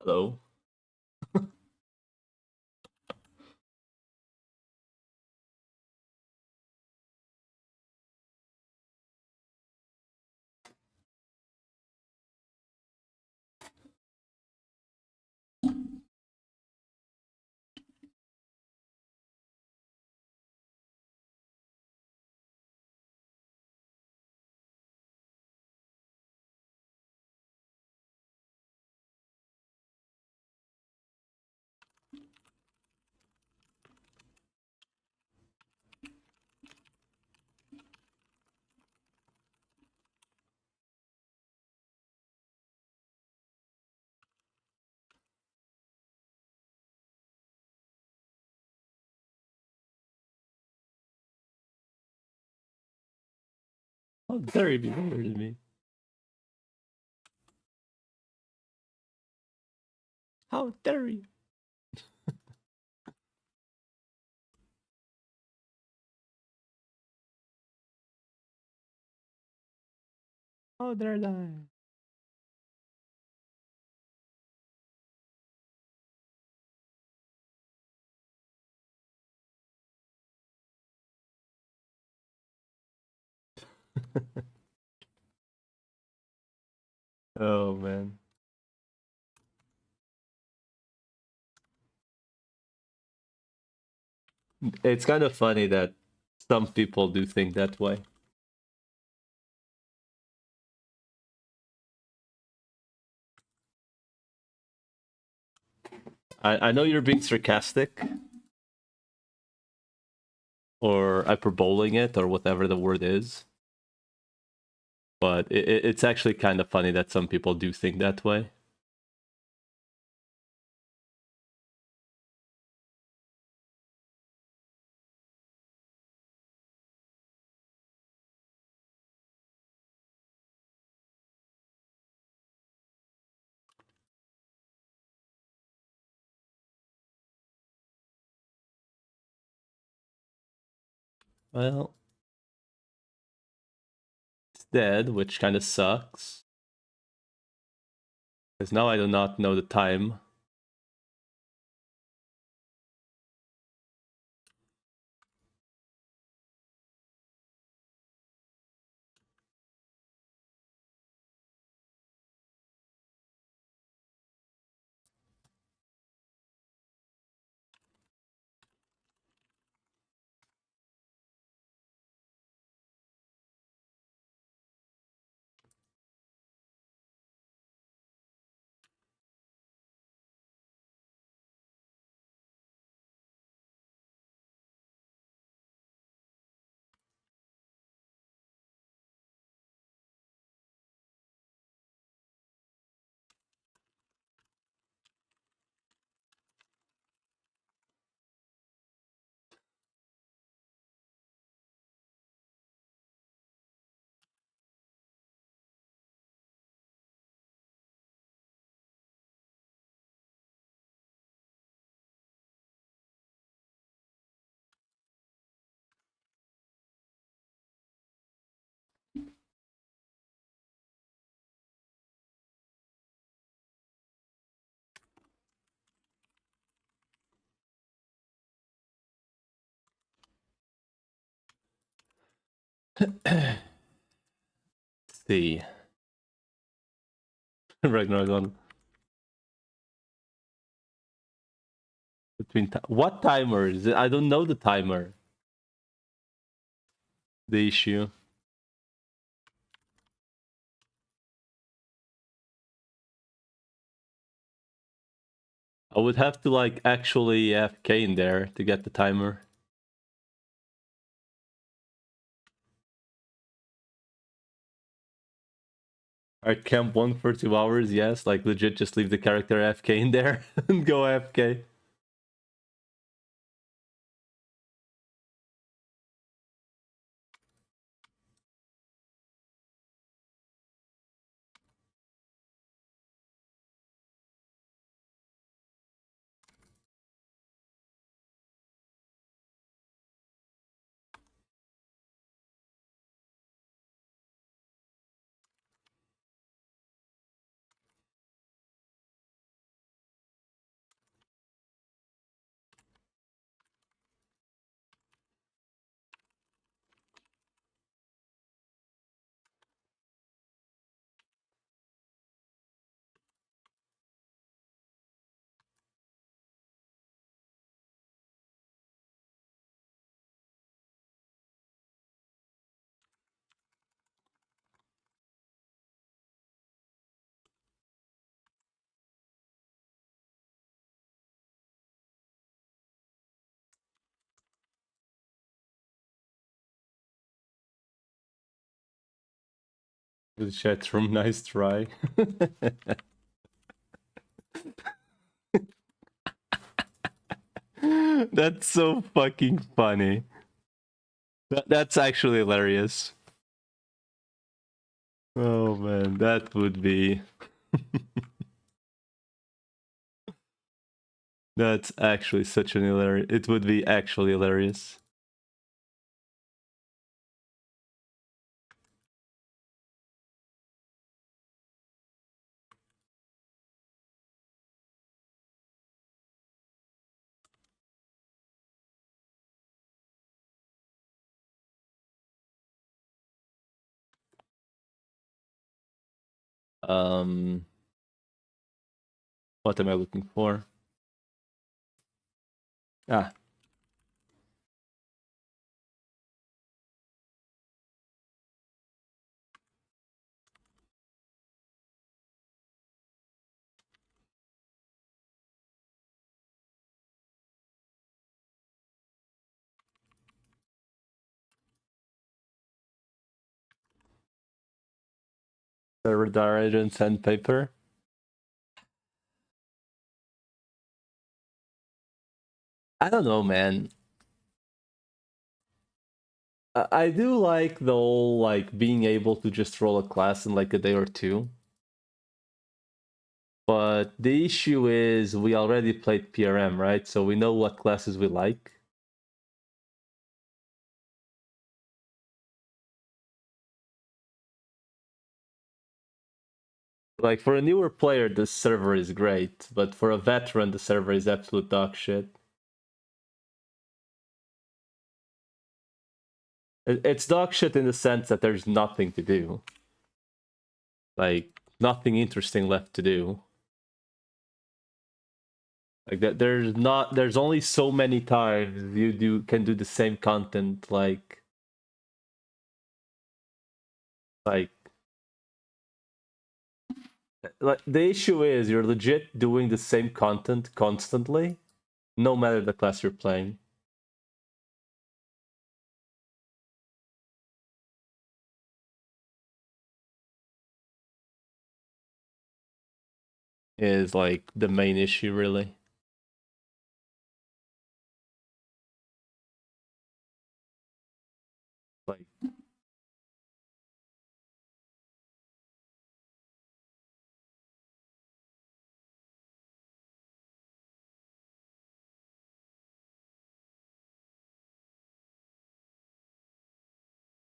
Hello. How dare you be better than me? How dare you? How dare I? Oh man. It's kind of funny that some people do think that way. I know you're being sarcastic or hyperboling it or whatever the word is, but it's actually kind of funny that some people do think that way. Well, it's dead, which kind of sucks. Because now I do not know the time. Let's see. Ragnarok between what timers? I don't know the timer. The issue. I would have to like actually FK in there to get the timer. Alright, camp 1 for 2 hours, yes. Like legit just leave the character AFK in there and go AFK. The chat room, nice try. That's so fucking funny. That's actually hilarious. Oh man, that would be... That's actually such an hilarious... It would be actually hilarious. Um, what am I looking for? Ah, server director and sandpaper. I don't know, man. I do like the whole, like, being able to just roll a class in like a day or two. But the issue is we already played PRM, right? So we know what classes we like. Like, for a newer player, the server is great, but for a veteran, the server is absolute dog shit. It's dog shit in the sense that there's nothing to do. Like, nothing interesting left to do. Like that, there's only so many times you can do the same content. Like the issue is you're legit doing the same content constantly, no matter the class you're playing. Is like the main issue, really.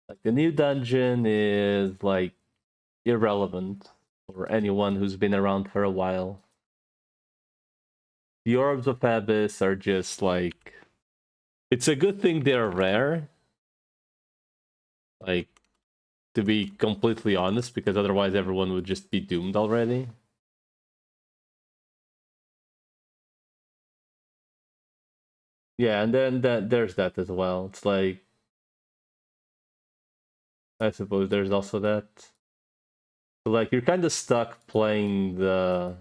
Like, the new dungeon is like irrelevant for anyone who's been around for a while. The orbs of Abyss are just like, it's a good thing they're rare. Like, to be completely honest, because otherwise everyone would just be doomed already. Yeah, and then there's that as well. It's like, I suppose there's also that. So like, you're kind of stuck playing the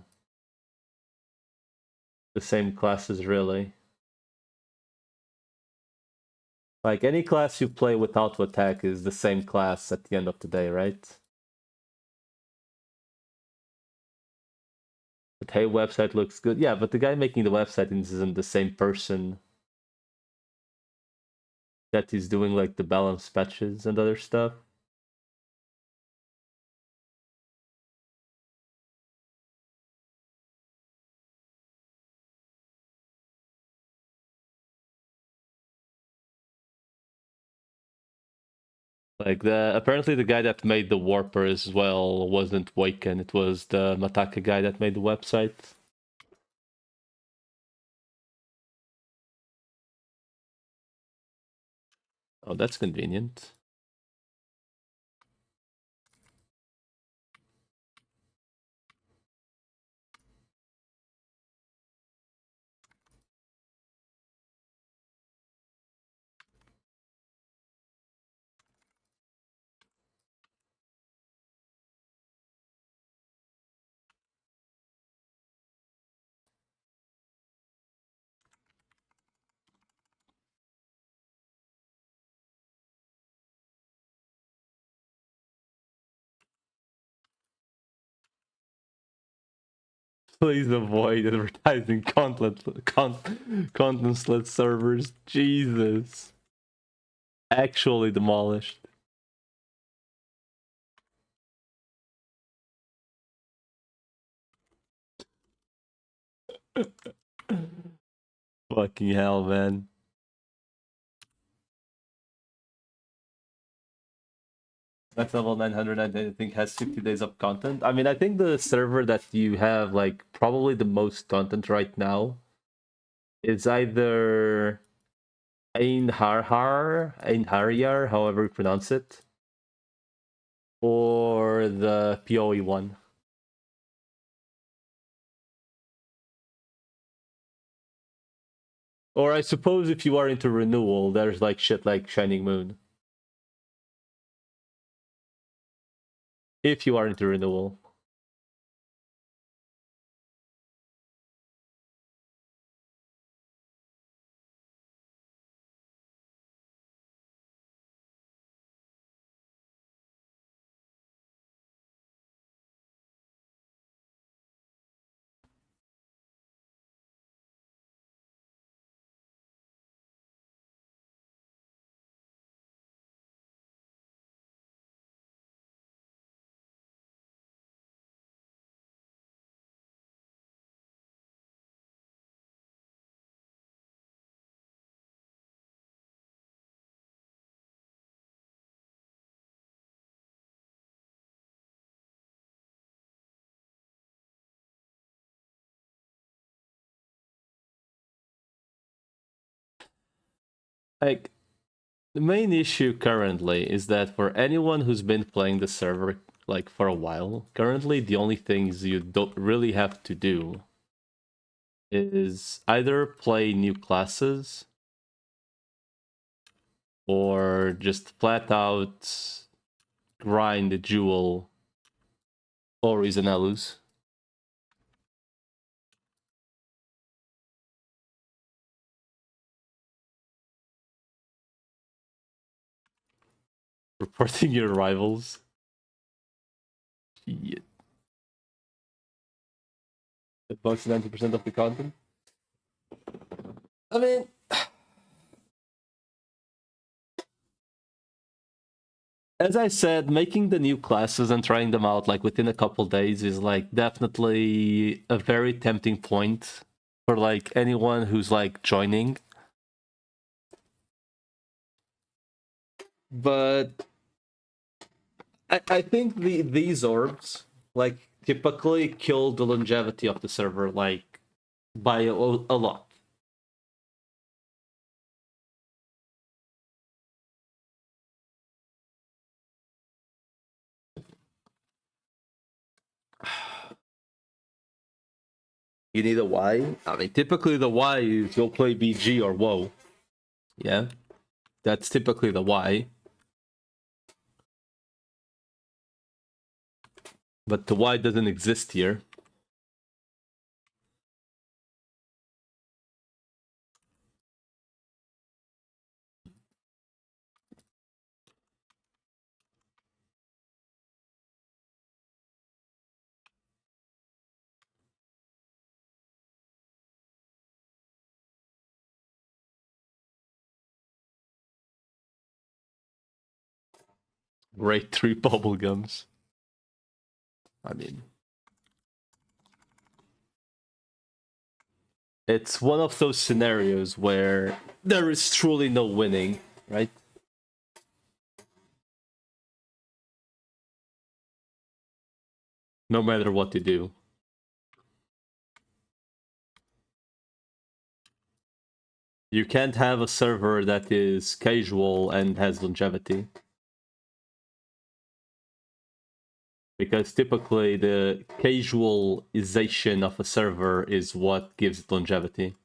same classes, really. Like, any class you play with auto attack is the same class at the end of the day, right? But hey, website looks good. Yeah, but the guy making the website isn't the same person that is doing like the balance patches and other stuff. Like, apparently the guy that made the Warper as well wasn't Waken. It was the Mataka guy that made the website. Oh, that's convenient. Please avoid advertising contentless servers. Jesus. Actually demolished. Fucking hell, man. Max level 900, I think, has 60 days of content. I mean, I think the server that you have, like, probably the most content right now is either Einharyar, however you pronounce it, or the PoE one. Or I suppose if you are into renewal, there's like shit like Shining Moon. If you are into renewal. Like, the main issue currently is that for anyone who's been playing the server like for a while, currently the only things you don't really have to do is either play new classes or just flat out grind the jewel or Izanelus. Reporting your rivals. Yeah. About 90% of the content. I mean, as I said, making the new classes and trying them out like within a couple days is like definitely a very tempting point for like anyone who's like joining. But I think these orbs like typically kill the longevity of the server like by a lot. You need a Y? I mean, typically the Y is you'll play BG or WoW. Yeah, that's typically the Y. But the Y doesn't exist here. Grade 3 bubblegums. I mean, it's one of those scenarios where there is truly no winning, right? No matter what you do. You can't have a server that is casual and has longevity. Because typically the casualization of a server is what gives it longevity.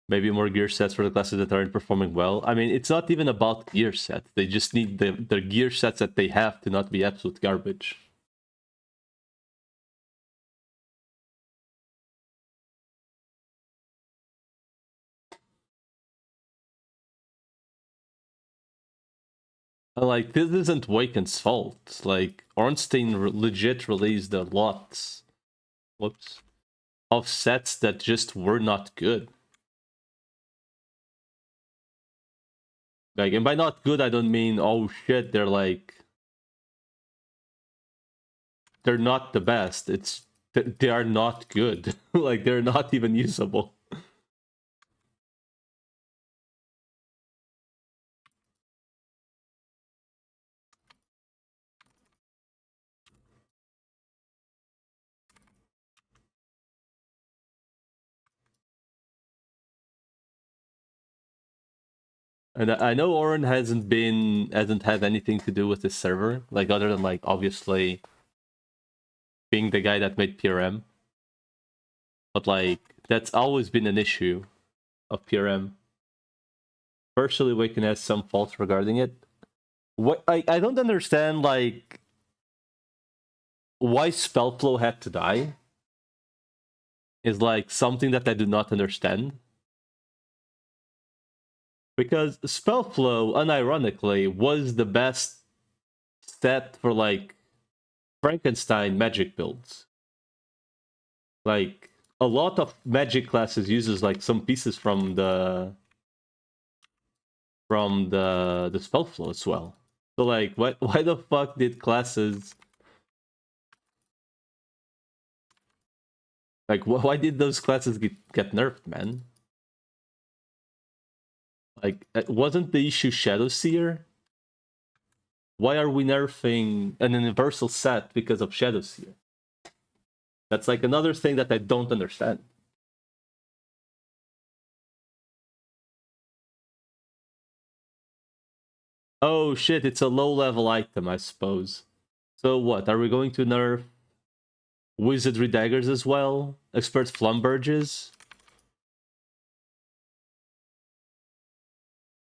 Maybe more gear sets for the classes that aren't performing well. I mean, it's not even about gear sets. They just need the gear sets that they have to not be absolute garbage. And, like, this isn't Waken's fault. Like, Ornstein legit released a lot, whoops, of sets that just were not good. Like, and by not good, I don't mean, oh shit, they're like, they're not the best. It's they are not good. Like, they're not even usable. And I know Oren hasn't had anything to do with the server, like other than like obviously being the guy that made PRM. But like that's always been an issue of PRM. Partially Waken has some faults regarding it. What I don't understand like why Spellflow had to die is like something that I do not understand. Because Spellflow, unironically, was the best set for like Frankenstein magic builds. Like a lot of magic classes uses like some pieces from the spell flow as well. So like why the fuck did classes like why did those classes get nerfed, man? Like wasn't the issue Shadow Seer? Why are we nerfing an universal set because of Shadow Seer? That's like another thing that I don't understand. Oh shit, it's a low level item, I suppose. So what, are we going to nerf Wizardry Daggers as well? Expert Flumburges?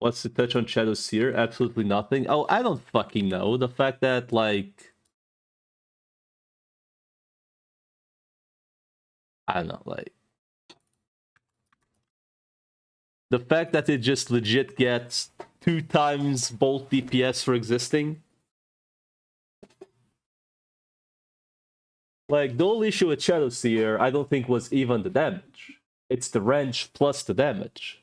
What's the touch on Shadow Seer? Absolutely nothing. Oh, I don't fucking know. The fact that, like... I don't know, like... The fact that it just legit gets 2 times bolt DPS for existing. Like, the only issue with Shadow Seer, I don't think was even the damage. It's the range plus the damage.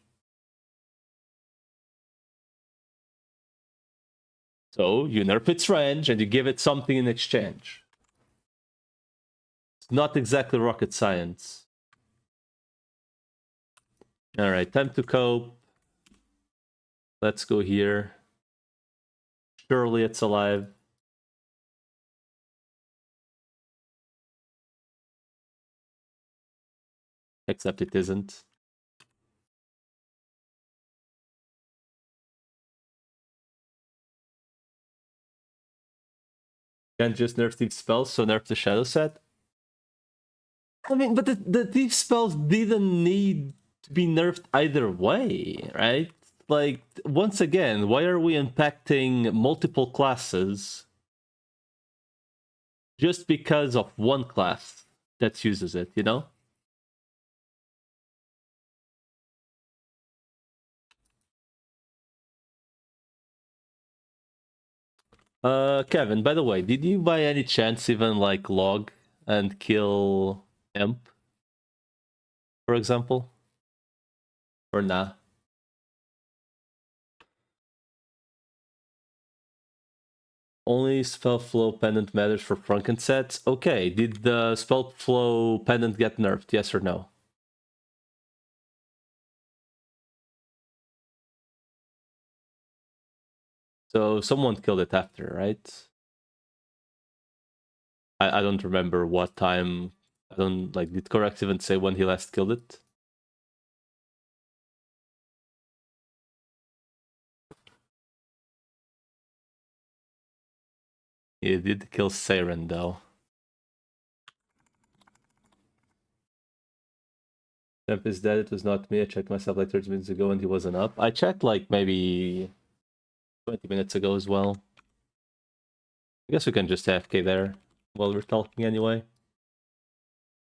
So, you nerf its range and you give it something in exchange. It's not exactly rocket science. Alright, time to cope. Let's go here. Surely it's alive. Except it isn't. Can't just nerf these spells, so nerf the shadow set. I mean, but these spells didn't need to be nerfed either way, right? Like, once again, why are we impacting multiple classes just because of one class that uses it, you know? Kevin, by the way, did you by any chance even, like, log and kill Imp, for example? Or nah? Only spell flow pendant matters for Franken sets. Okay, did the spell flow pendant get nerfed? Yes or no? So someone killed it after, right? I don't remember what time. I don't like. Did Correct even say when he last killed it? He did kill Saren though. Temp is dead. It was not me. I checked myself like 30 minutes ago and he wasn't up. I checked like maybe 20 minutes ago as well. I guess we can just AFK there while we're talking anyway.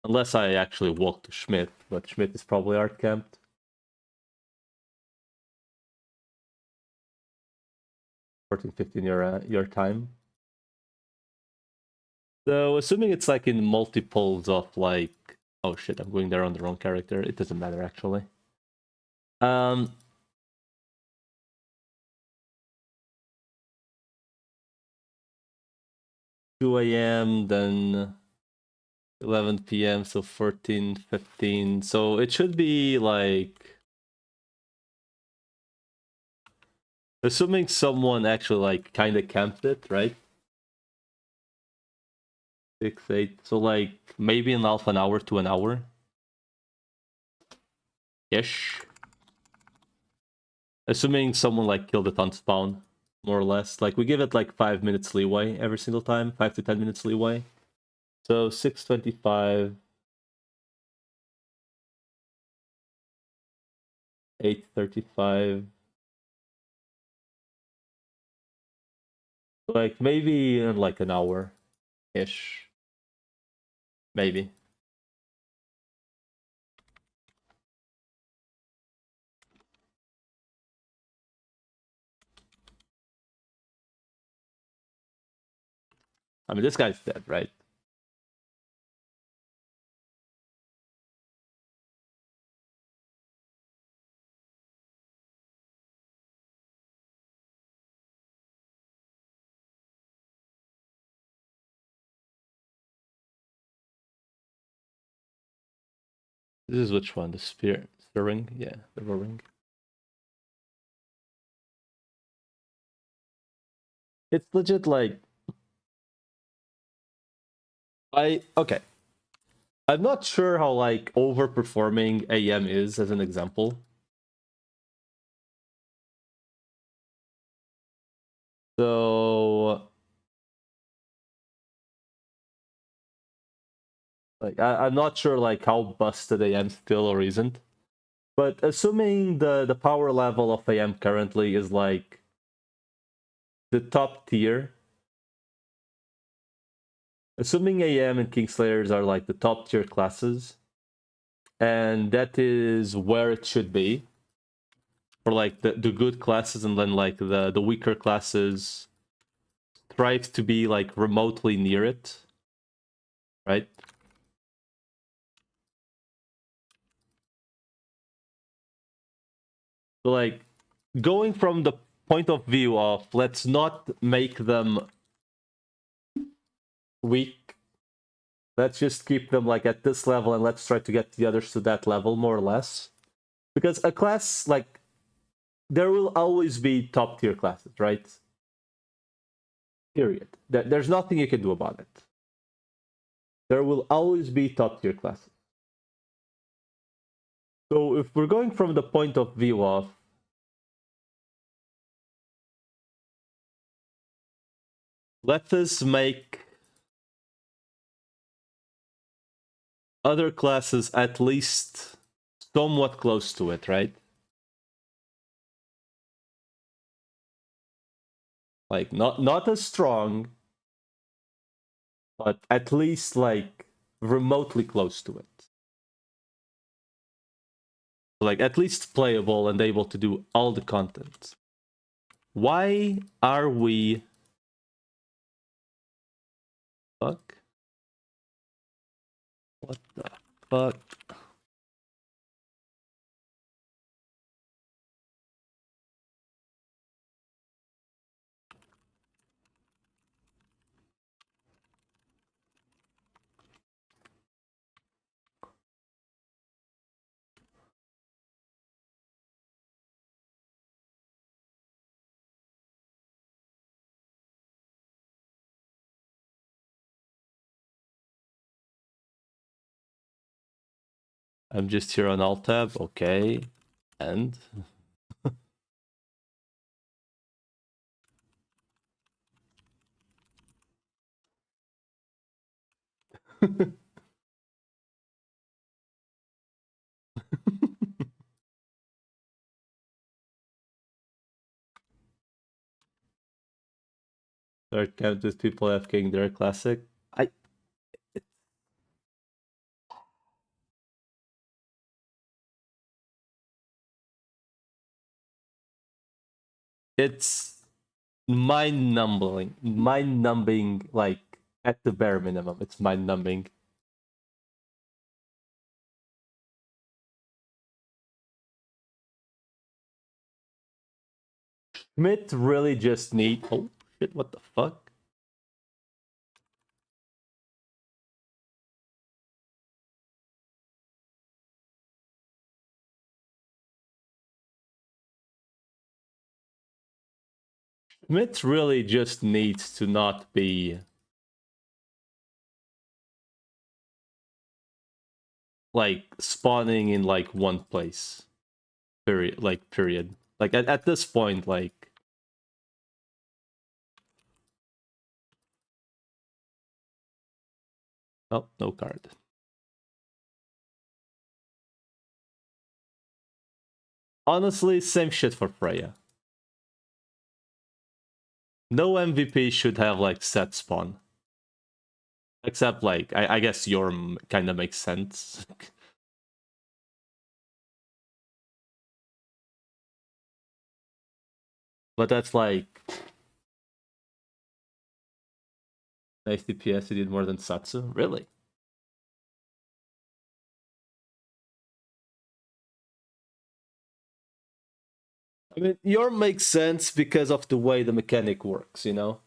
Unless I actually walk to Schmidt, but Schmidt is probably art camped. 14:15 your time. So assuming it's like in multiples of like, oh shit, I'm going there on the wrong character. It doesn't matter actually. 2 a.m. then 11 p.m. so 14:15. So it should be like, assuming someone actually like kind of camped it, right? 6, 8. So like maybe in half an hour to an hour ish. Assuming someone like killed it on spawn, more or less. Like we give it like 5 minutes leeway every single time, 5 to 10 minutes leeway. So 6:25, 8:35. Like maybe in like an hour ish. Maybe. I mean, this guy's dead, right? This is which one? The spear, the ring? Yeah, the ring. It's legit like okay. I'm not sure how like overperforming AM is as an example. So like I'm not sure like how busted AM still or isn't. But assuming the power level of AM currently is like the top tier, assuming AM and Kingslayers are like the top tier classes, and that is where it should be for like the good classes, and then like the weaker classes strive to be like remotely near it, right? So like going from the point of view of let's not make them weak, let's just keep them like at this level and let's try to get the others to that level more or less, because a class like there will always be top tier classes, right? Period. There's nothing you can do about it. There will always be top tier classes. So if we're going from the point of view of let us make other classes at least somewhat close to it, right? Like not as strong, but at least like remotely close to it. Like at least playable and able to do all the content. Why are we fuck? What the fuck? I'm just here on Alt tab, okay. And third count with people FKing their classic. It's mind-numbing, like at the bare minimum, it's mind-numbing. Schmidt really just need. Oh shit! What the fuck? Schmidt really just needs to not be like spawning in like one place. Period. Like period. Like at this point, like oh, no card. Honestly, same shit for Freya. No MVP should have like set spawn. Except like I guess Yorm kind of makes sense. But that's like nice DPS. He did more than Satsu. Really? I mean, Yorm makes sense because of the way the mechanic works. You know.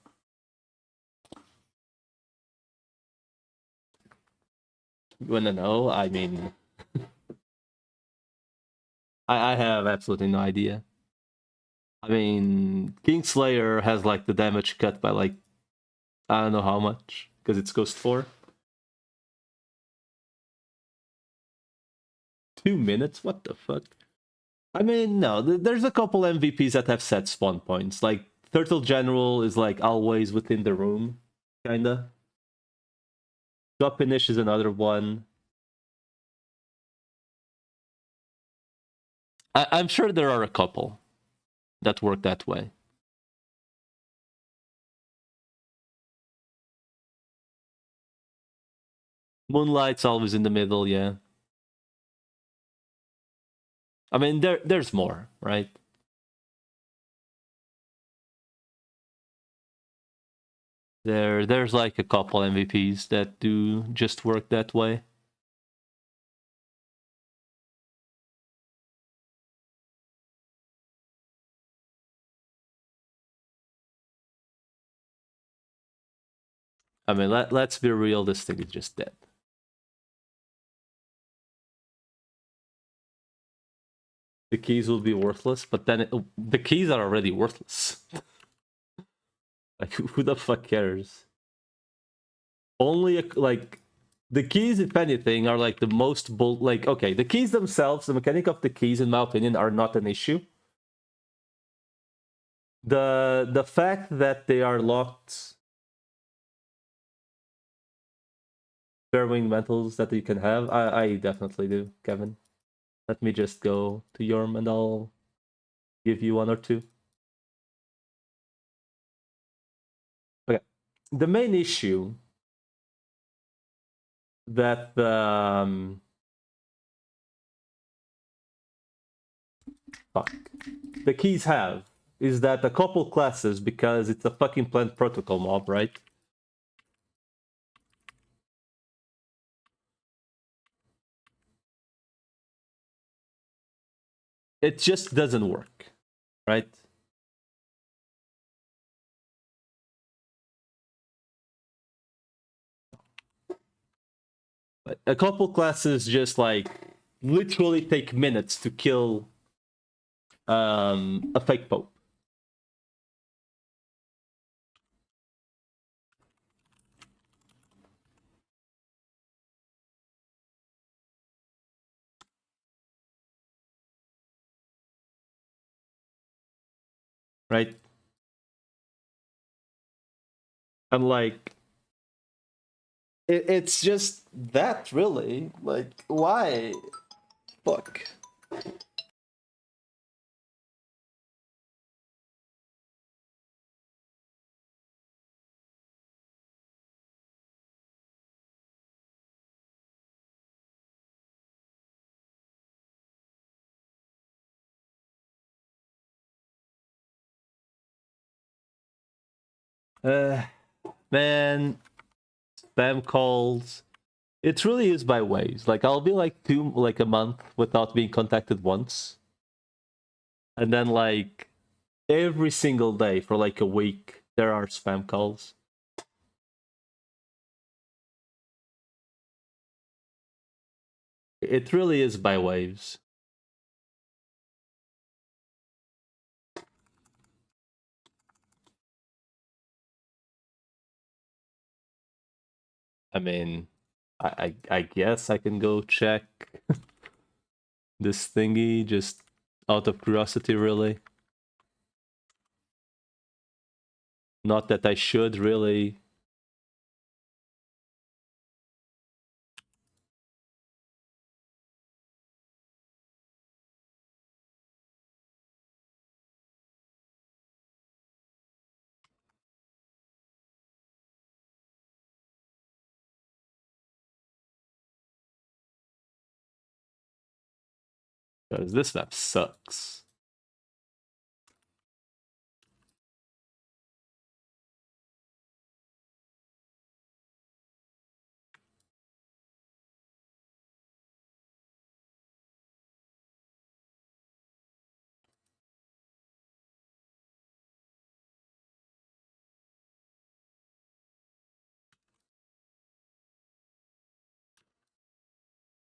You wanna know? I mean, I have absolutely no idea. I mean, Kingslayer has like the damage cut by like I don't know how much because it's Ghost 4. 2 minutes? What the fuck? I mean, no, there's a couple MVPs that have set spawn points. Like Turtle General is like always within the room, kinda. Jopinish is another one. I'm sure there are a couple that work that way. Moonlight's always in the middle, yeah. I mean, there's more, right? There's like a couple MVPs that do just work that way. I mean, let's be real, this thing is just dead. The keys will be worthless, but then the keys are already worthless. Like, who the fuck cares? Only, like, the keys, if anything, are like the most like, okay, the keys themselves, the mechanic of the keys, in my opinion, are not an issue. The fact that they are locked Fairwing mentals that you can have, I definitely do, Kevin. Let me just go to Yorm and I'll give you one or two. Okay. The main issue that fuck, the keys have is that a couple classes, because it's a fucking plant protocol mob, right? It just doesn't work, right? But a couple classes just like literally take minutes to kill a fake pope. Right? And like it's just that really. Like, why? Fuck. Man, spam calls. It really is by waves. Like I'll be like a month without being contacted once, and then like every single day for like a week there are spam calls. It really is by waves. I mean, I guess I can go check this thingy just out of curiosity, really. Not that I should really. Because this map sucks.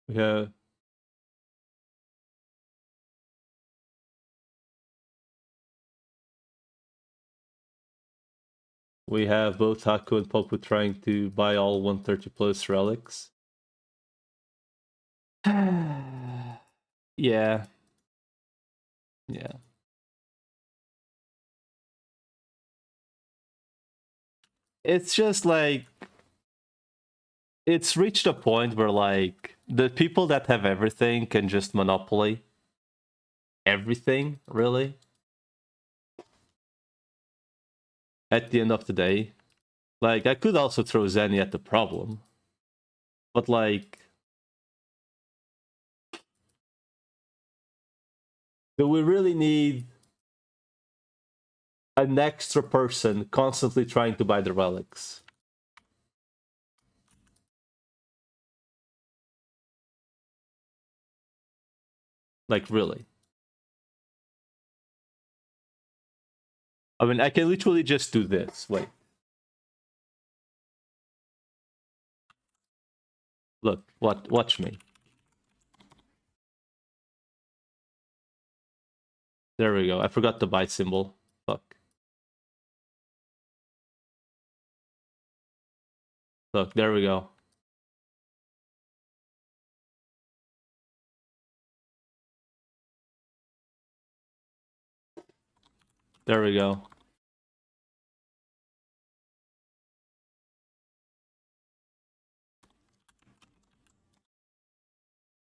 Yeah. We have both Haku and Popu trying to buy all 130 plus relics. Yeah. Yeah. It's just like it's reached a point where like the people that have everything can just monopoly everything, really. At the end of the day. Like I could also throw Zenny at the problem. But like do we really need an extra person constantly trying to buy the relics? Like really? I mean, I can literally just do this. Wait. Look, watch me. There we go. I forgot the buy symbol. Fuck. Look, there we go. There we go.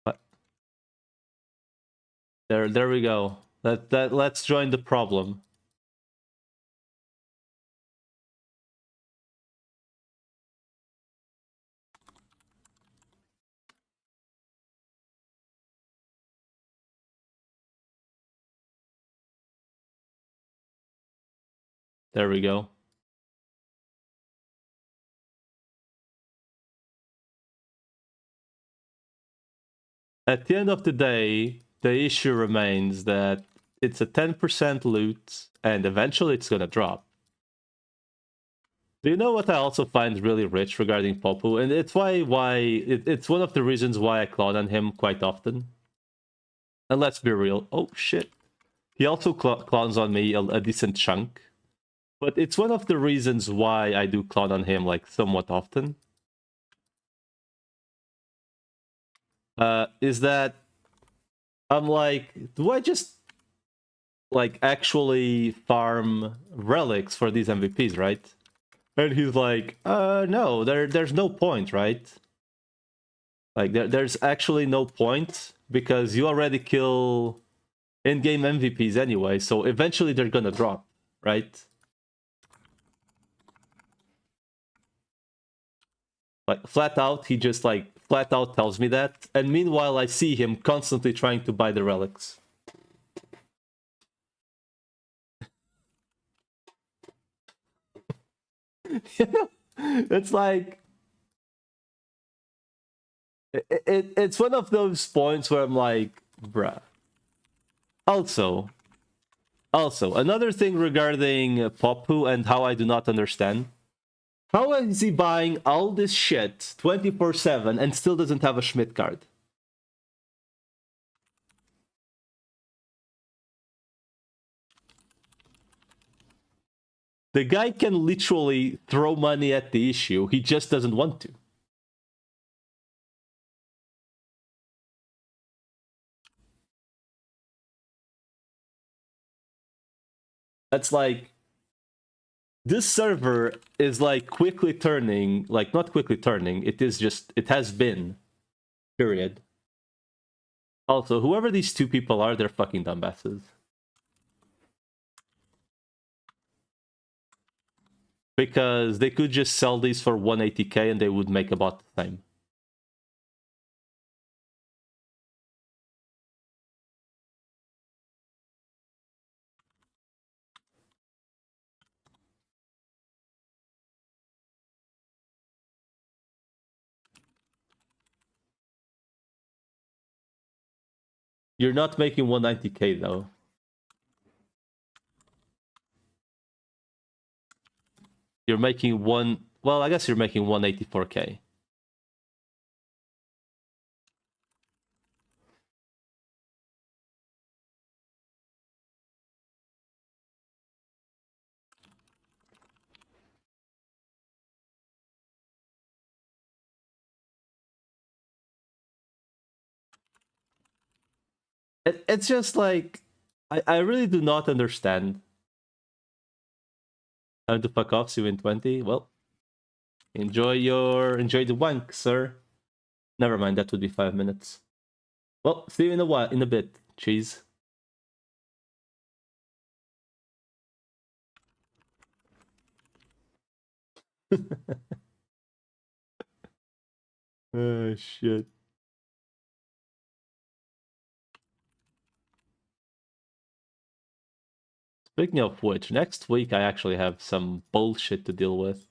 What? There we go. Let's join the problem. There we go. At the end of the day, the issue remains that it's a 10% loot, and eventually it's gonna drop. Do you know what I also find really rich regarding Popu? And it's it's one of the reasons why I clown on him quite often. And let's be real. Oh shit. He also clowns on me a decent chunk. But it's one of the reasons why I do clown on him like somewhat often. Is that I'm like, do I just like actually farm relics for these MVPs, right? And he's like, no, there's no point, right? Like there's actually no point because you already kill in-game MVPs anyway, so eventually they're gonna drop, right? Like flat out, he just like flat out tells me that, and meanwhile I see him constantly trying to buy the relics. It's like it's one of those points where I'm like, bruh. Also, another thing regarding Popu and how I do not understand. How is he buying all this shit 24/7 and still doesn't have a Schmidt card? The guy can literally throw money at the issue, he just doesn't want to. That's like, this server is like quickly turning, like not quickly turning, it is just, it has been, period. Also, whoever these two people are, they're fucking dumbasses. Because they could just sell these for 180k and they would make about the same. You're not making 190k though. You're making one, well, I guess you're making 184k. It's just like, I really do not understand. Time to fuck off, see you in 20. Well, enjoy the wank, sir. Never mind, that would be 5 minutes. Well, see you in a while, in a bit. Cheese. Oh shit. Speaking of which, next week I actually have some bullshit to deal with.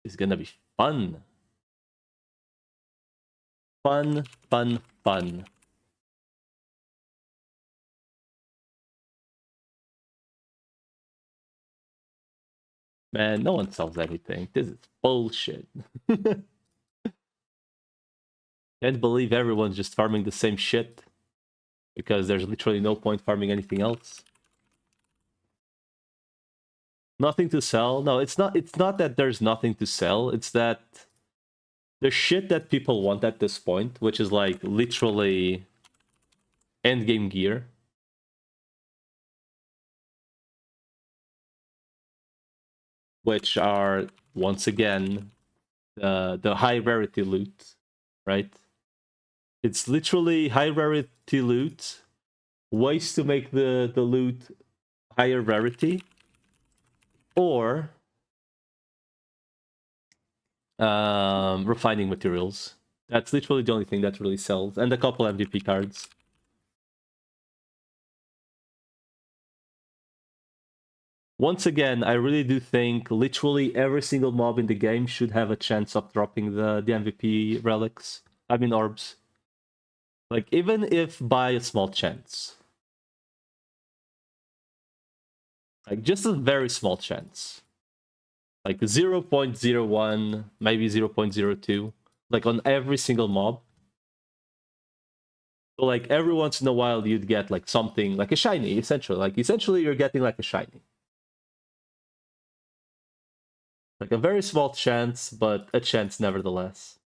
It's gonna be fun. Fun, fun, fun. Man, no one sells anything. This is bullshit. Can't believe everyone's just farming the same shit. Because there's literally no point farming anything else. Nothing to sell? No, it's not that there's nothing to sell. It's that the shit that people want at this point, which is like literally endgame gear. Which are, once again, the high rarity loot, right? It's literally high rarity loot, ways to make the loot higher rarity, or refining materials. That's literally the only thing that really sells, and a couple MVP cards. Once again, I really do think literally every single mob in the game should have a chance of dropping the MVP relics. I mean orbs. Like, even if by a small chance. Like, just a very small chance. Like 0.01, maybe 0.02. Like, on every single mob. So, like, every once in a while you'd get, like, something, like a shiny, essentially. Like, essentially you're getting, like, a shiny. Like, a very small chance, but a chance nevertheless.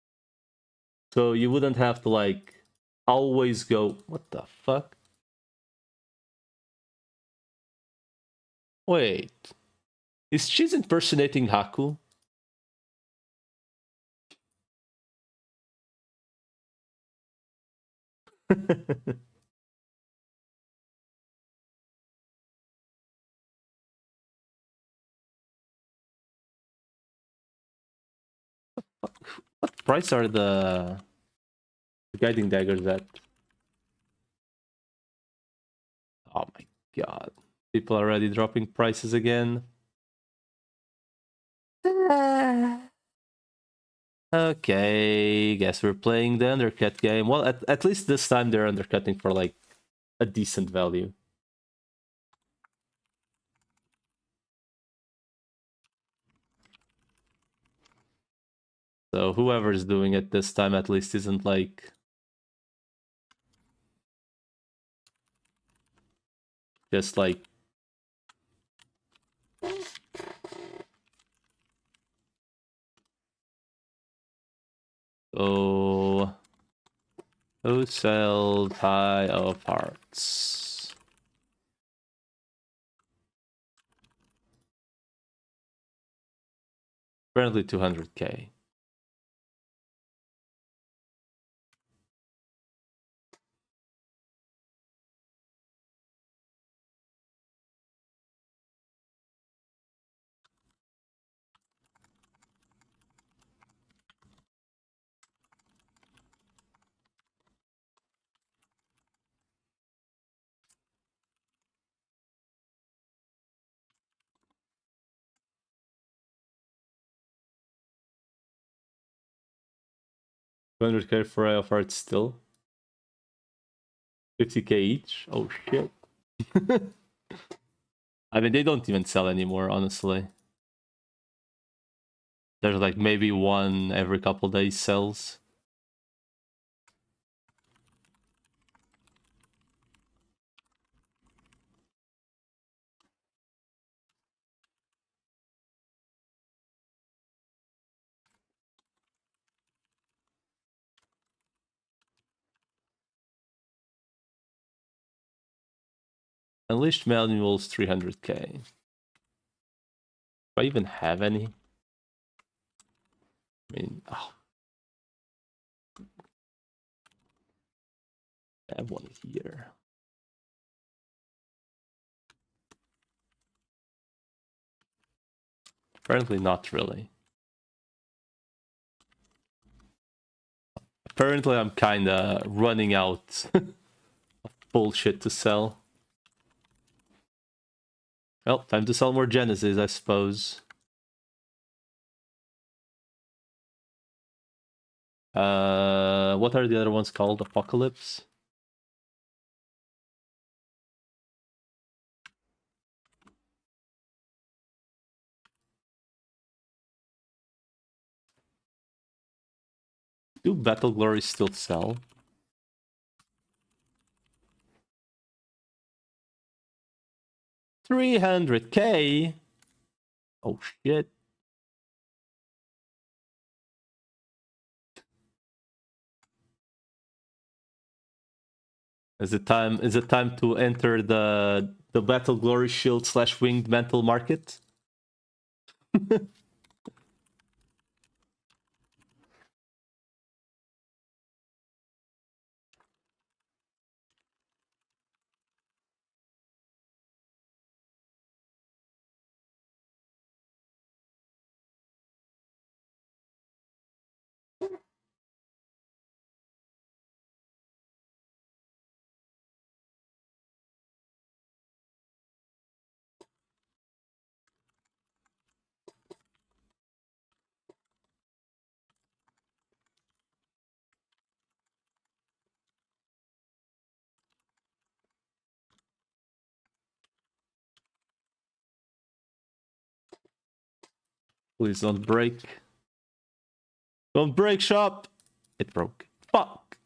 So you wouldn't have to, like, always go, what the fuck? Wait. Is Cheese impersonating Haku? What price are the guiding daggers at? Oh my God. People are already dropping prices again. Okay, guess we're playing the undercut game. Well, at least this time they're undercutting for like a decent value. So whoever's doing it this time at least isn't like just like oh, who sells High of Hearts? Apparently 200k. $200k for High of Hearts still. 50k each. Oh shit. I mean, they don't even sell anymore, honestly. There's like maybe one every couple days sells. Unleashed manuals 300k. Do I even have any? I mean, oh, I have one here. Apparently not really. Apparently I'm kinda running out of bullshit to sell. Well, time to sell more Genesis, I suppose. What are the other ones called? Apocalypse? Do Battle Glories still sell? $300k? Oh shit. Is it time to enter the Battle Glory Shield / Winged Mantle market? Please don't break. Don't break, shop! It broke. Fuck!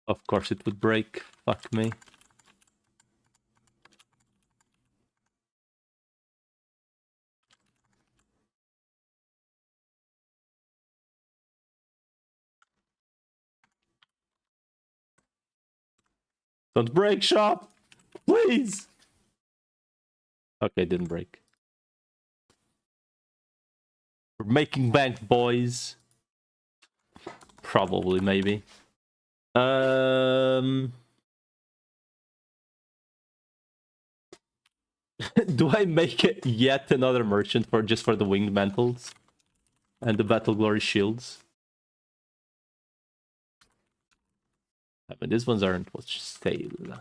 Of course it would break. Fuck me. Don't break, shop! Please! Okay, it didn't break. We're making bank, boys. Probably, maybe. Do I make it yet another merchant for just for the winged mantles? And the Battle Glory shields. I mean, these ones aren't what's stale.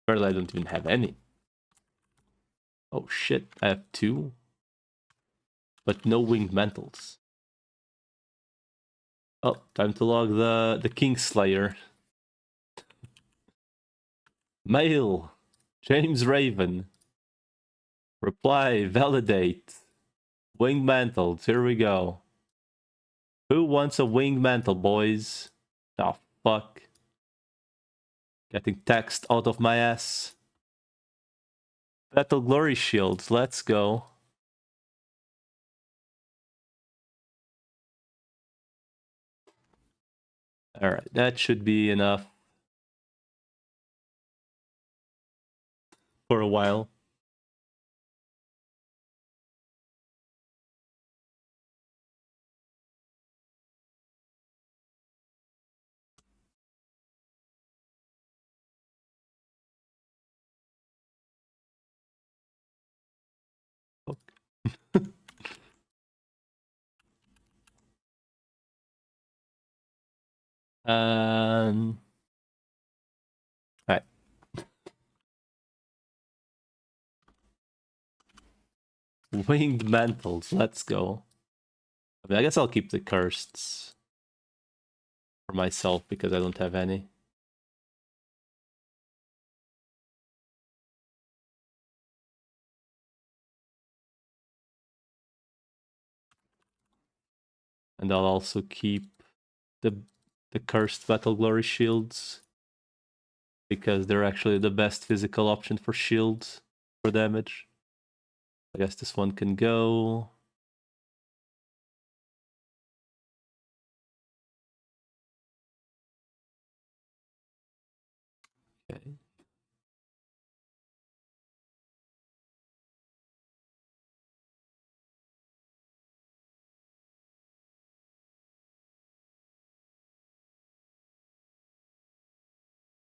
Apparently, I don't even have any. Oh shit, I have 2. But no winged mantles. Oh, time to log the Kingslayer. Mail. James Raven. Reply, validate. Winged mantles, here we go. Who wants a winged mantle, boys? Oh, fuck. Getting text out of my ass. Battle Glory Shields, let's go. Alright, that should be enough for a while. Um, Alright. Winged mantles, let's go. I mean, I guess I'll keep the cursed for myself because I don't have any. And I'll also keep the cursed Battle Glory shields because they're actually the best physical option for shields for damage. I guess this one can go. Okay.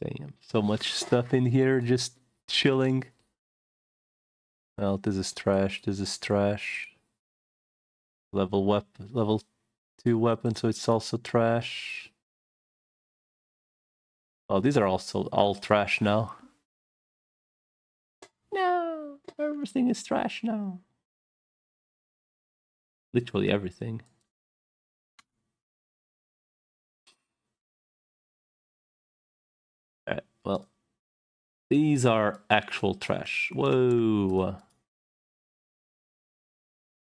Damn, so much stuff in here just chilling. Well, this is trash, this is trash. Level 2 weapon, so it's also trash. Oh, these are also all trash now. No, everything is trash now. Literally everything. Alright, well. These are actual trash. Whoa.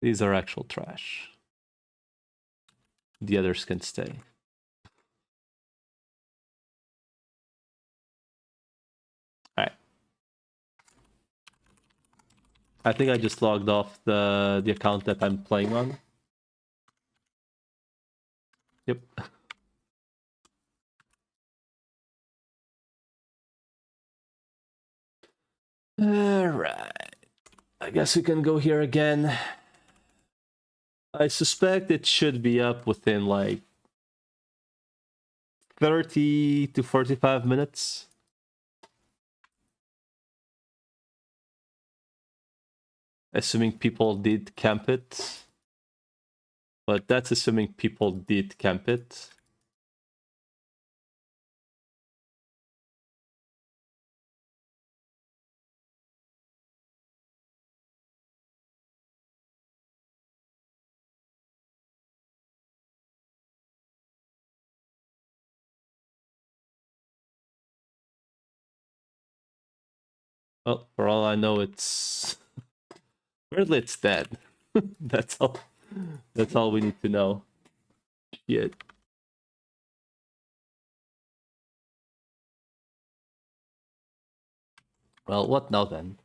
These are actual trash. The others can stay. Alright. I think I just logged off the account that I'm playing on. Yep. Alright. I guess we can go here again. I suspect it should be up within like 30 to 45 minutes. Assuming people did camp it. But that's assuming people did camp it. Well, for all I know, it's... Weirdly, it's dead. That's all. That's all we need to know. Shit. Well, what now then?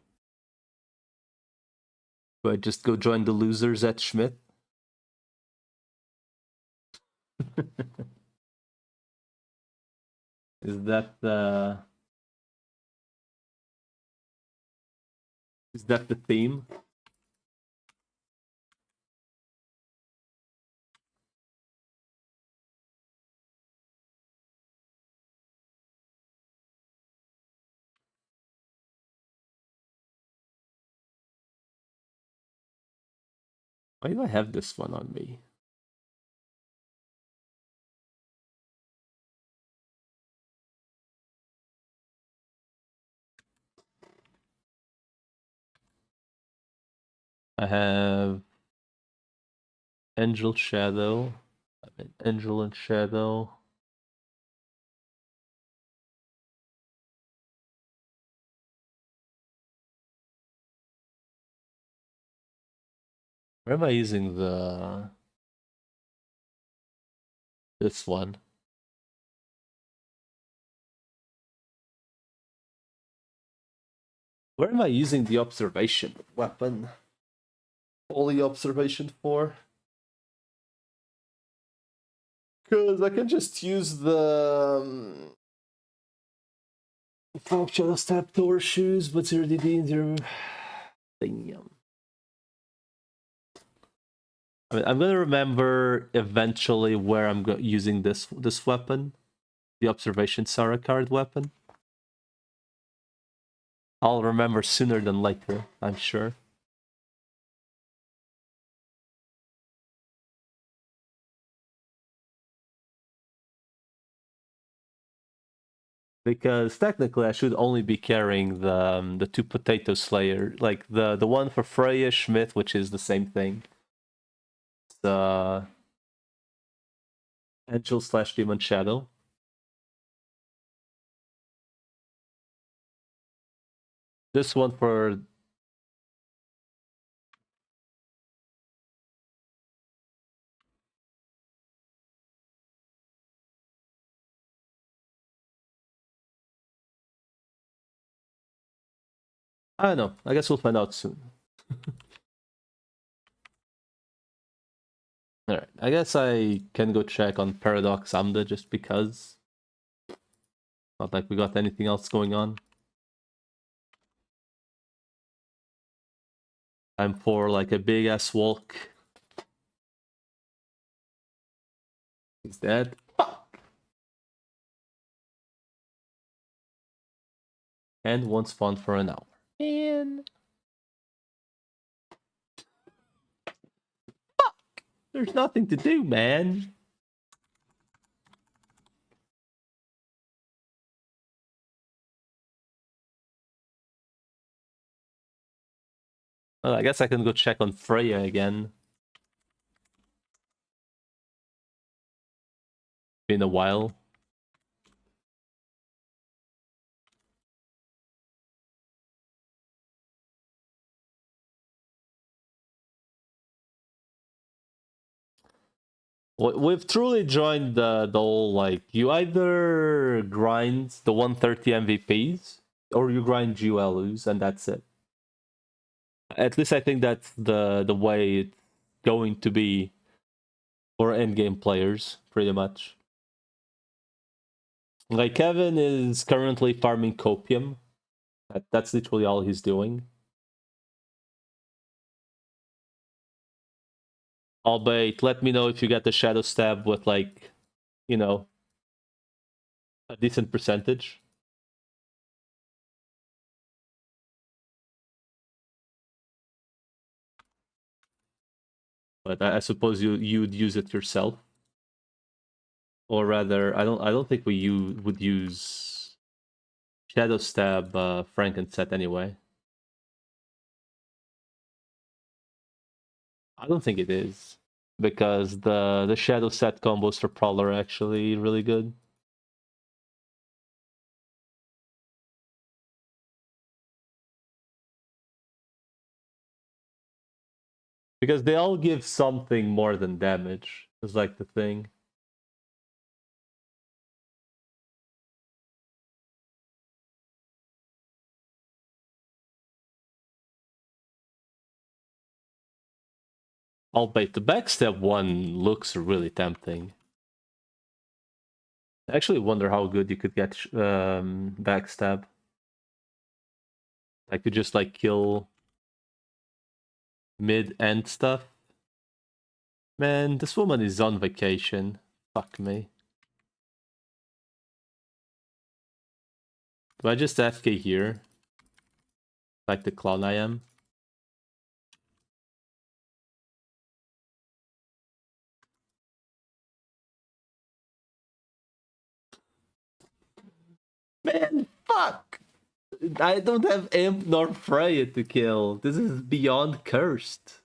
Do I just go join the losers at Schmidt? Is that the... Is that the theme? Why do I have this one on me? I have Angel Shadow. I mean, Angel and Shadow. Where am I using this one? Where am I using the observation weapon? Only observation for? Because I can just use the functional step tower shoes, but 0 DD and 0. Damn. I mean, I'm gonna remember eventually where I'm using this weapon, the observation Sarah card weapon. I'll remember sooner than later, I'm sure. Because technically I should only be carrying the two potato slayer, like the one for Freya Schmidt, which is the same thing. The Angel / Demon Shadow. This one for I don't know. I guess we'll find out soon. Alright, I guess I can go check on Paradox Amda just because. Not like we got anything else going on. I'm for like a big ass walk. He's dead. And won't spawn for an hour. Man. There's nothing to do, man. Well, I guess I can go check on Freya again. Been a while. We've truly joined the whole, like, you either grind the 130 MVPs or you grind GLUs and that's it. At least I think that's the way it's going to be for endgame players, pretty much. Like, Kevin is currently farming copium. That's literally all he's doing. Albeit, let me know if you get the Shadow Stab with, like, you know, a decent percentage. But I suppose you'd use it yourself. Or rather, I don't think would use Shadow Stab Frankenset anyway. I don't think it is. Because the Shadow Set combos for Prowler are actually really good. Because they all give something more than damage, is like the thing. Albeit the backstab one looks really tempting. I actually wonder how good you could get backstab. I could just like kill mid-end stuff. Man, this woman is on vacation. Fuck me. Do I just AFK here? Like the clown I am? Man, fuck! I don't have Imp nor Freya to kill. This is beyond cursed.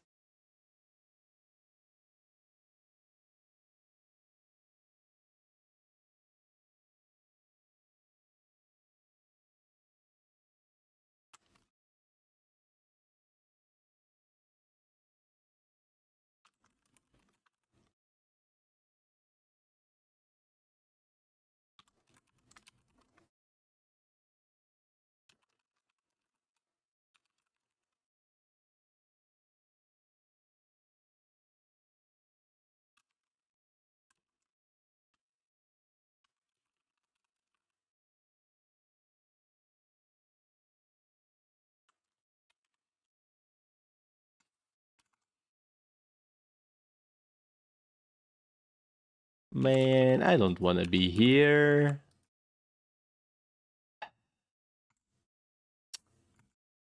Man, I don't want to be here.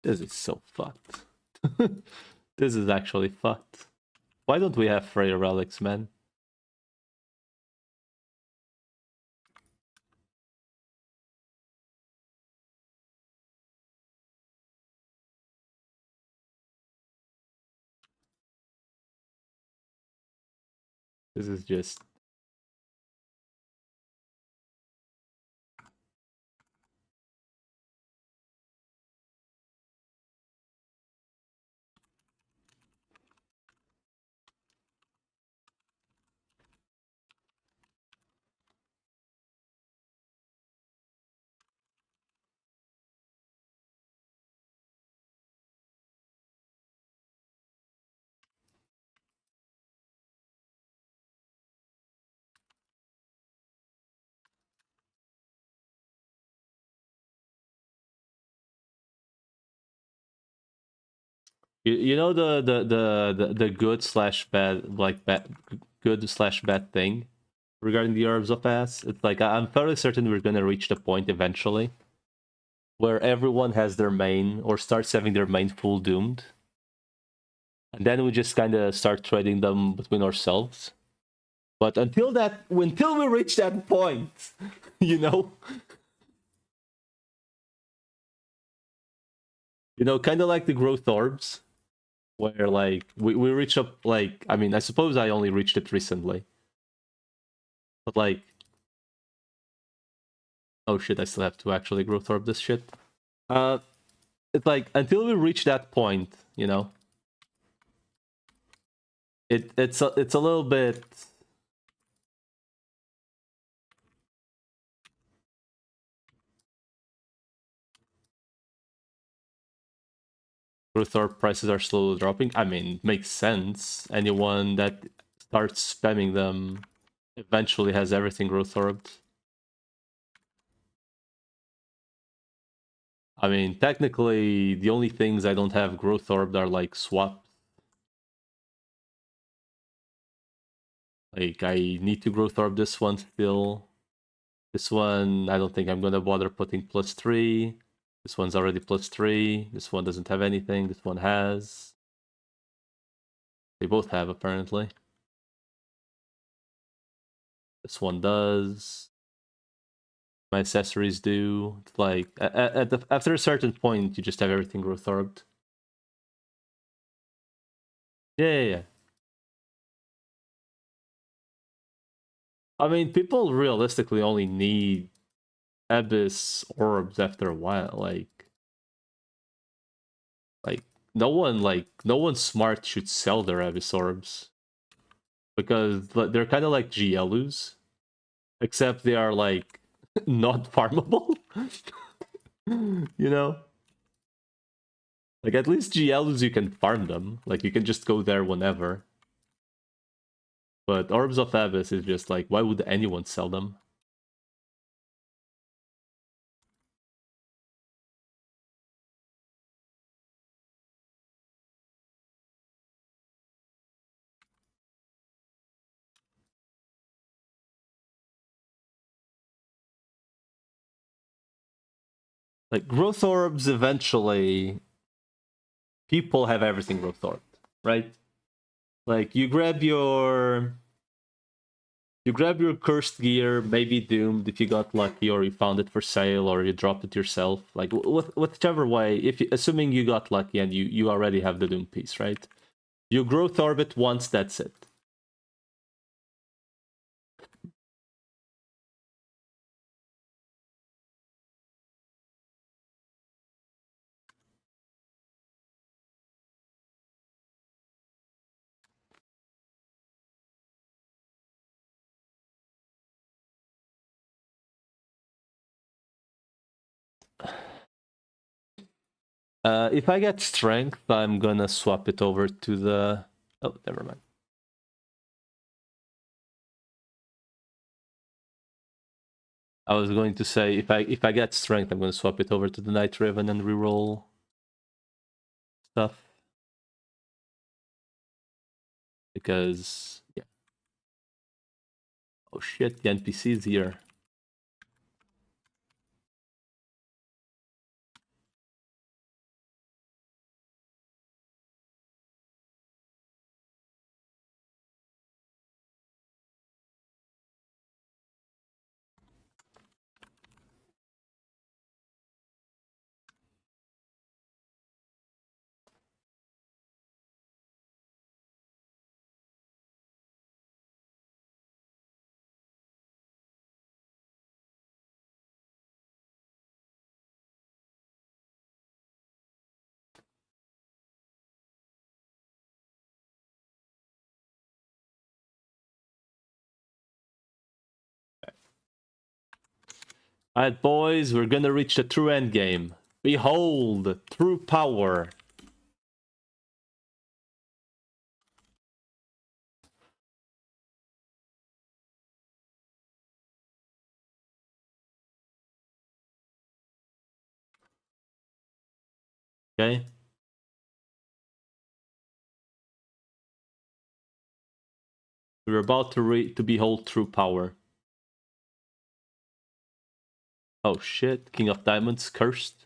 This is so fucked. This is actually fucked. Why don't we have Freya relics, man? This is just... You know the good slash bad, like good slash bad thing regarding the Orbs of Ass? It's like I'm fairly certain we're gonna reach the point eventually where everyone has their main or starts having their main full doomed. And then we just kind of start trading them between ourselves. But until we reach that point, you know, kind of like the growth orbs, where like we reach up, like, I mean, I suppose I only reached it recently, but like, oh shit, I still have to actually growth orb this shit. It's like until we reach that point, it's a little bit. Growth orb prices are slowly dropping. I mean, makes sense. Anyone that starts spamming them eventually has everything growth orbed. I mean, technically, the only things I don't have growth orbed are like swaps. Like, I need to growth orb this one still. This one, I don't think I'm gonna bother putting +3. This one's already +3. This one doesn't have anything. This one has. They both have, apparently. This one does. My accessories do. It's like, after a certain point, you just have everything growth orbed. Yeah. I mean, people realistically only need Abyss orbs after a while. Like no one smart should sell their Abyss orbs because they're kind of like GLUs, except they are like not farmable. you know, like at least GLUs you can farm them. Like you can just go there whenever. But Orbs of Abyss is just like, why would anyone sell them? Like growth orbs, eventually, people have everything growth orbed, right? Like you grab your You grab your cursed gear, maybe doomed if you got lucky, or you found it for sale, or you dropped it yourself. Like whichever way, if you, assuming you got lucky and you already have the doom piece, right? You growth orbit once, that's it. If I get strength, I'm gonna swap it over to the. Oh, never mind. I was going to say if I get strength, I'm gonna swap it over to the Night Raven and reroll stuff because yeah. Oh shit, the NPC is here. Alright, boys, we're gonna reach the true end game. Behold, true power. Okay? We're about to behold true power. Oh shit, King of Diamonds, cursed.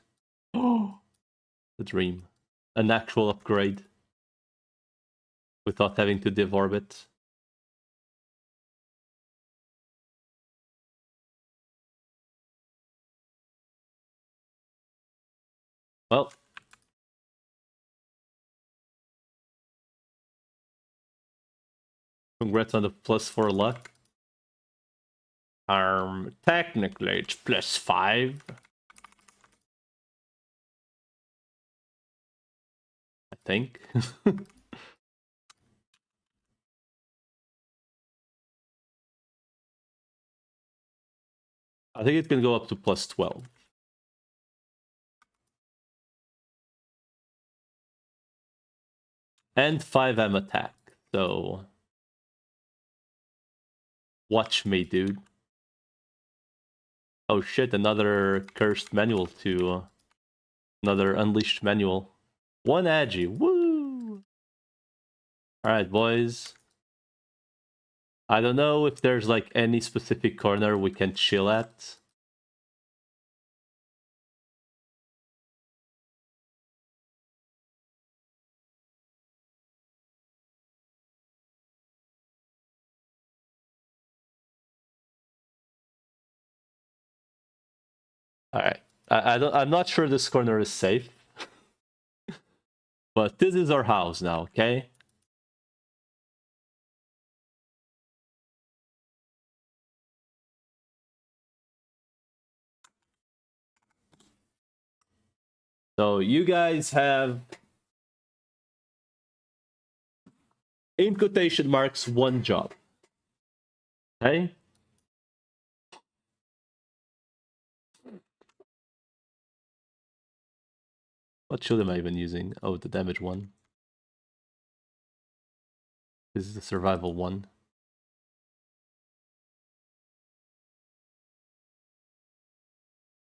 Oh, a dream. An actual upgrade. Without having to div orbit. Well. Congrats on the +4 luck. Technically it's +5. I think. I think it can go up to +12. And 5M attack, so... Watch me, dude. Oh shit, another cursed manual to... Another unleashed manual. One Agi, woo! Alright, boys. I don't know if there's like any specific corner we can chill at. Alright. I'm not sure this corner is safe. But this is our house now, okay? So you guys have, in quotation marks, one job. Okay? What shield am I even using? Oh, the damage one. This is the survival one.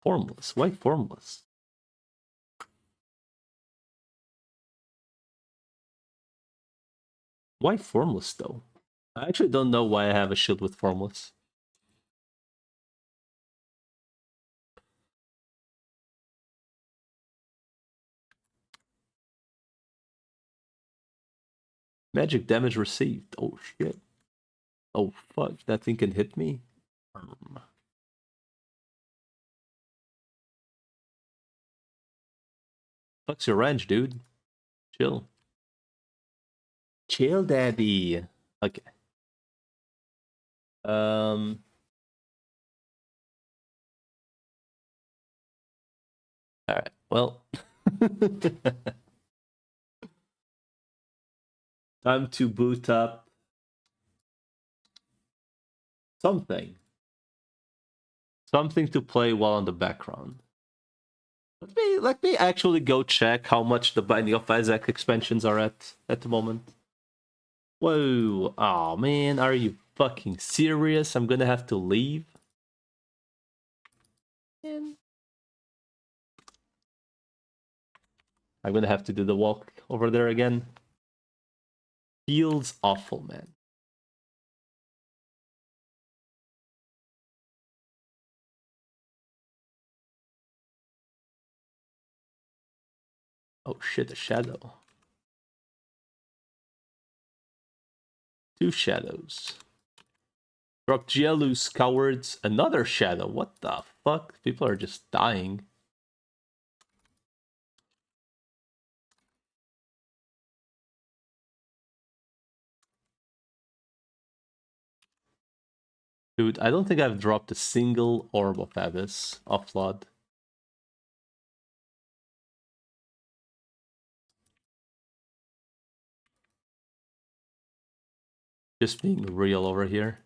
Formless. Why formless? Why formless though? I actually don't know why I have a shield with formless. Magic damage received. Oh shit. Oh fuck, that thing can hit me? Fuck's your range, dude. Chill. Chill, daddy. Okay. Um. All right. Well, time to boot up something. Something to play while on the background. Let me actually go check how much the Binding of Isaac expansions are at the moment. Whoa. Oh man, are you fucking serious? I'm gonna have to leave. Man. I'm gonna have to do the walk over there again. Feels awful, man. Oh shit, a shadow. Two shadows. Rockgelus, cowards, another shadow. What the fuck? People are just dying. Dude, I don't think I've dropped a single Orb of Abyss off Flood. Just being real over here.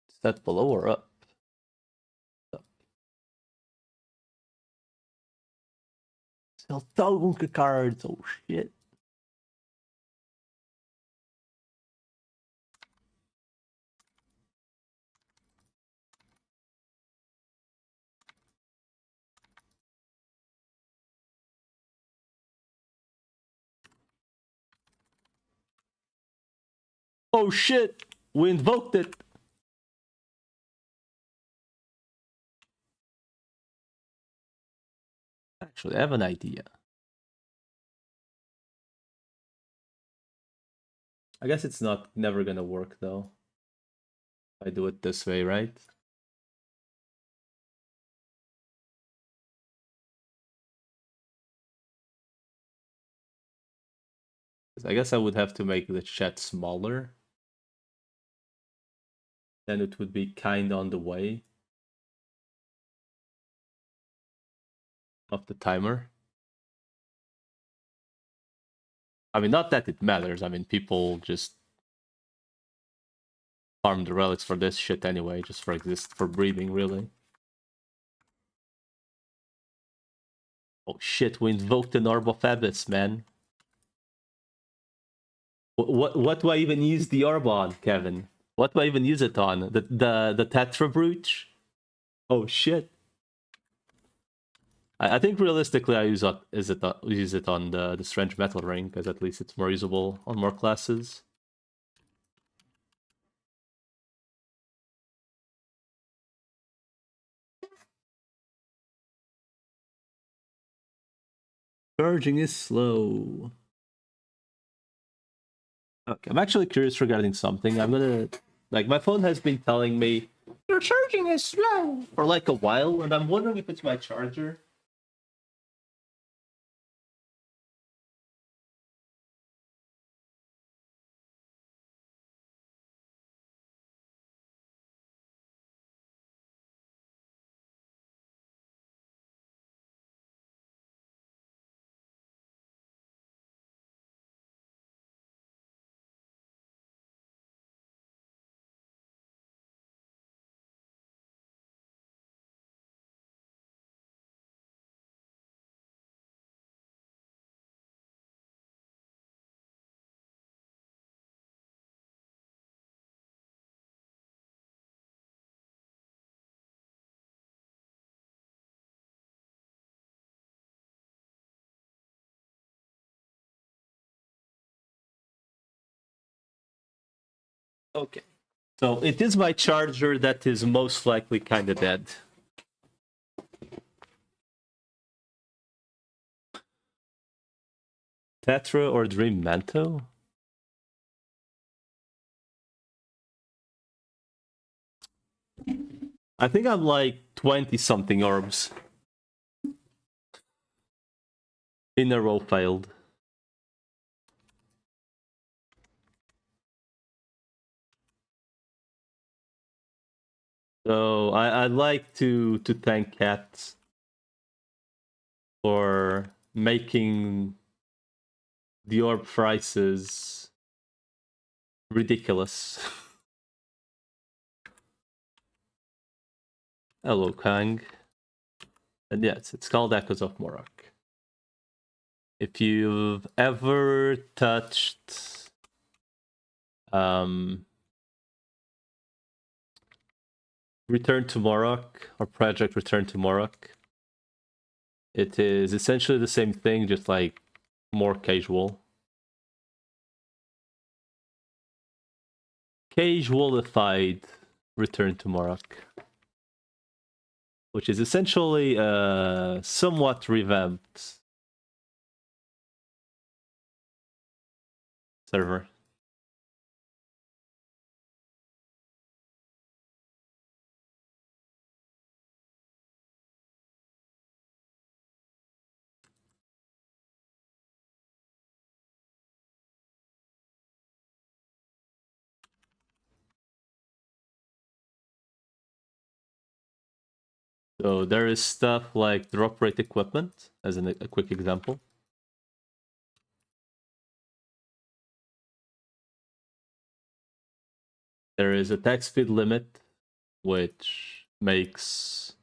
Is that below or up? Up. Still Thunke cards. Oh shit. Oh shit! We invoked it! Actually, I have an idea. I guess it's not never gonna work though. If I do it this way, right? I guess I would have to make the chat smaller. Then it would be kinda on the way of the timer. I mean, not that it matters. I mean, people just farm the relics for this shit anyway, just for breathing, really. Oh shit, we invoked an Orb of Abyss, man. What do I even use the orb on, Kevin? What do I even use it on? The Tetra Brooch? Oh shit. I think realistically I use it on the Strange Metal Ring, because at least it's more usable on more classes. Charging is slow. Okay, I'm actually curious regarding something. I'm gonna like my phone has been telling me your charging is slow for like a while, and I'm wondering if it's my charger. Okay. So it is my charger that is most likely kind of dead. Tetra or Dream Manto? I think I'm like 20 something orbs in a row failed. So I'd like to thank Cat for making the orb prices ridiculous. Hello, Kang. And yes, it's called Echoes of Morroc. If you've ever touched Return to Morroc or Project Return to Morroc, it is essentially the same thing, just like more casual. Casualified Return to Morroc, which is essentially a somewhat revamped server. So there is stuff like drop rate equipment, as a quick example. There is attack speed limit, which makes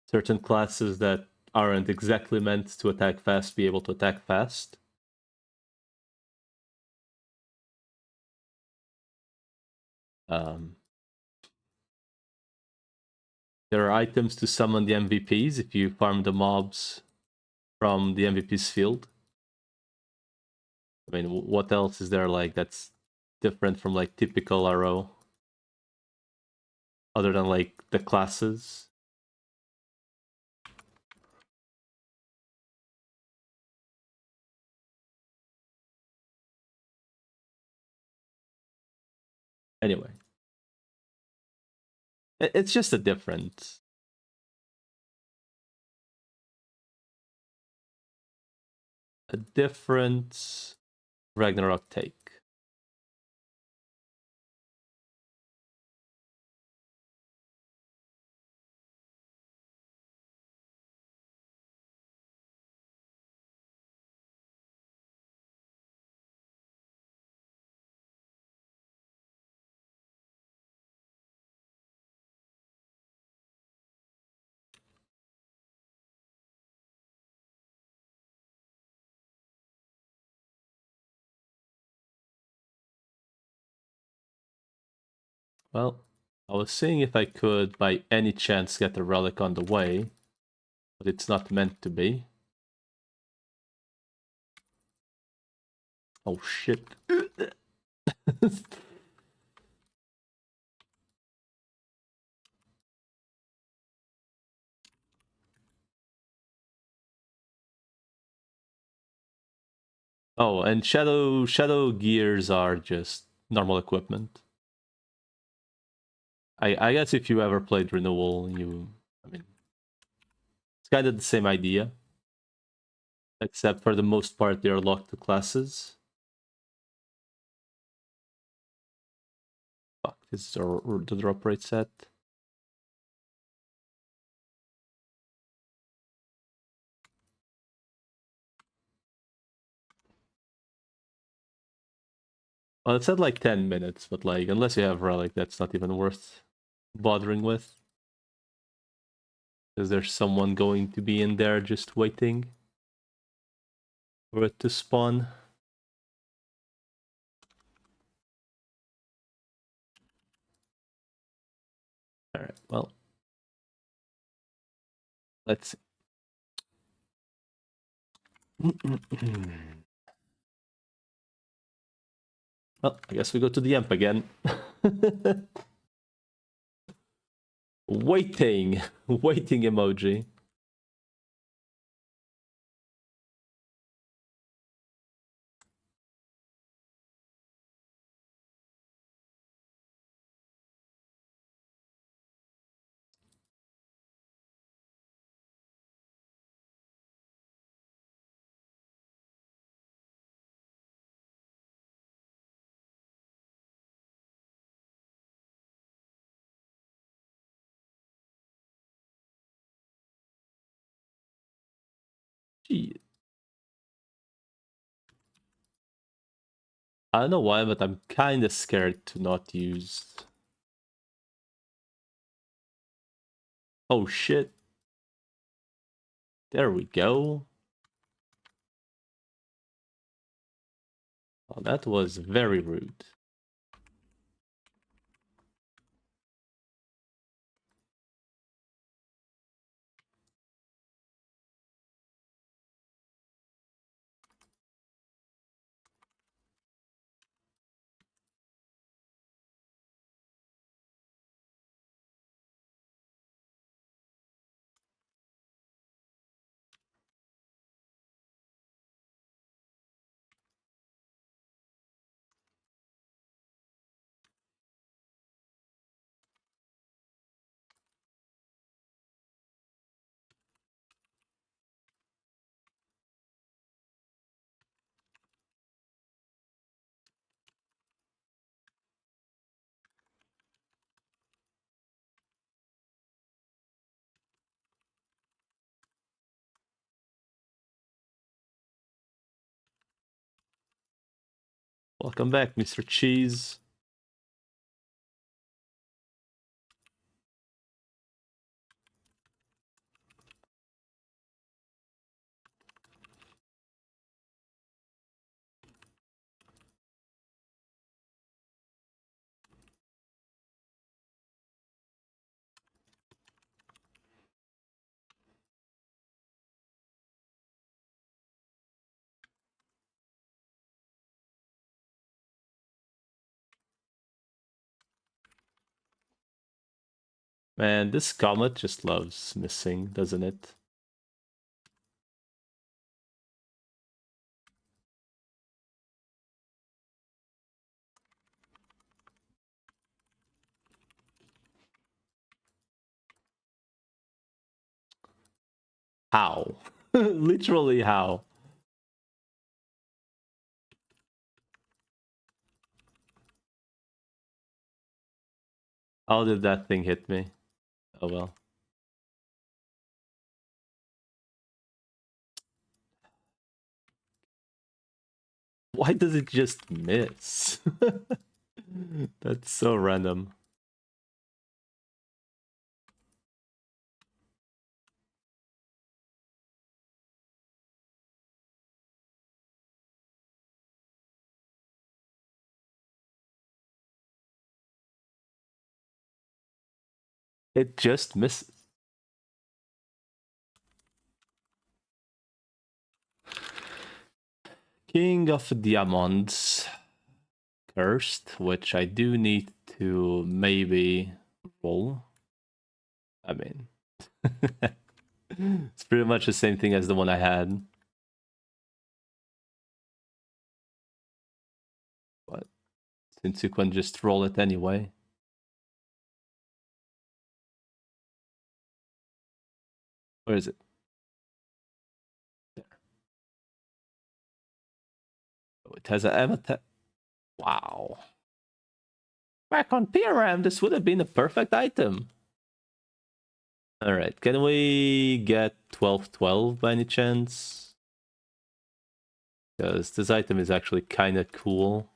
certain classes that aren't exactly meant to attack fast be able to attack fast. There are items to summon the MVPs if you farm the mobs from the MVP's field. I mean, what else is there like that's different from like typical RO? Other than like the classes? Anyway. It's just a different Ragnarok take. Well, I was seeing if I could by any chance get a relic on the way, but it's not meant to be. Oh shit. Oh, and shadow gears are just normal equipment. I guess if you ever played Renewal, I mean, it's kind of the same idea, except for the most part they are locked to classes. Fuck, this is the drop rate set. Well, it said like 10 minutes, but like, unless you have relic, that's not even worth bothering with. Is there someone going to be in there just waiting for it to spawn? Alright, well. Let's see. Well, I guess we go to the Emp again. Waiting. Waiting emoji. Gee. I don't know why, but I'm kind of scared to not use... Oh shit. There we go. Oh, that was very rude. Welcome back, Mr. Cheese. Man, this comet just loves missing, doesn't it? How? Literally how? How did that thing hit me? Oh well. Why does it just miss? That's so random. It just misses. King of Diamonds. Cursed, which I do need to maybe roll. I mean, it's pretty much the same thing as the one I had. But since you can just roll it anyway. Where is it? There. Oh, it has an avatar. Wow. Back on PRM, this would have been a perfect item. Alright, can we get 12-12 by any chance? Because this item is actually kind of cool.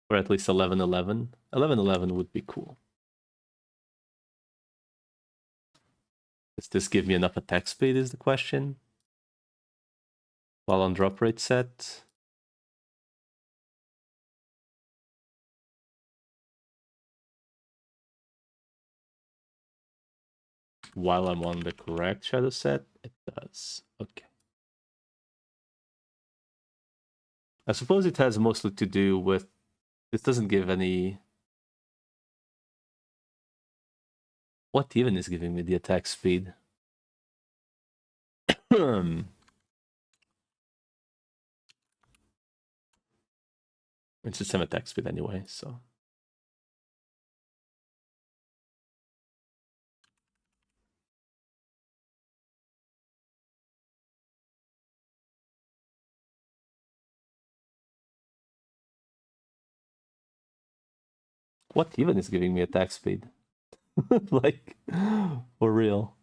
Or at least 11-11. 11-11 would be cool. Does this give me enough attack speed is the question? While on drop rate set. While I'm on the correct shadow set, it does. Okay. I suppose it has mostly to do with This doesn't give any... What even is giving me the attack speed? It's the same attack speed anyway, so... What even is giving me attack speed? Like, for real.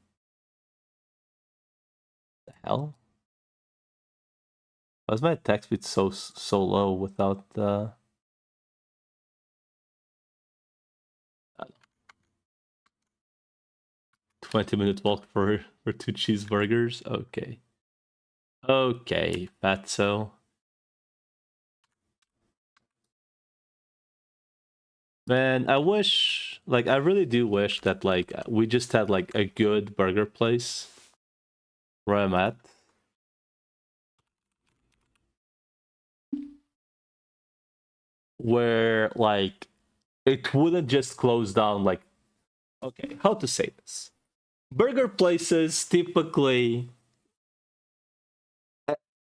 The hell? Why is my attack speed so low without 20-minute walk for 2 cheeseburgers? Okay. Okay, fatso. Man, I wish, like, I really do wish that, like, we just had, like, a good burger place where I'm at. Where, like, it wouldn't just close down, like, okay, how to say this? Burger places typically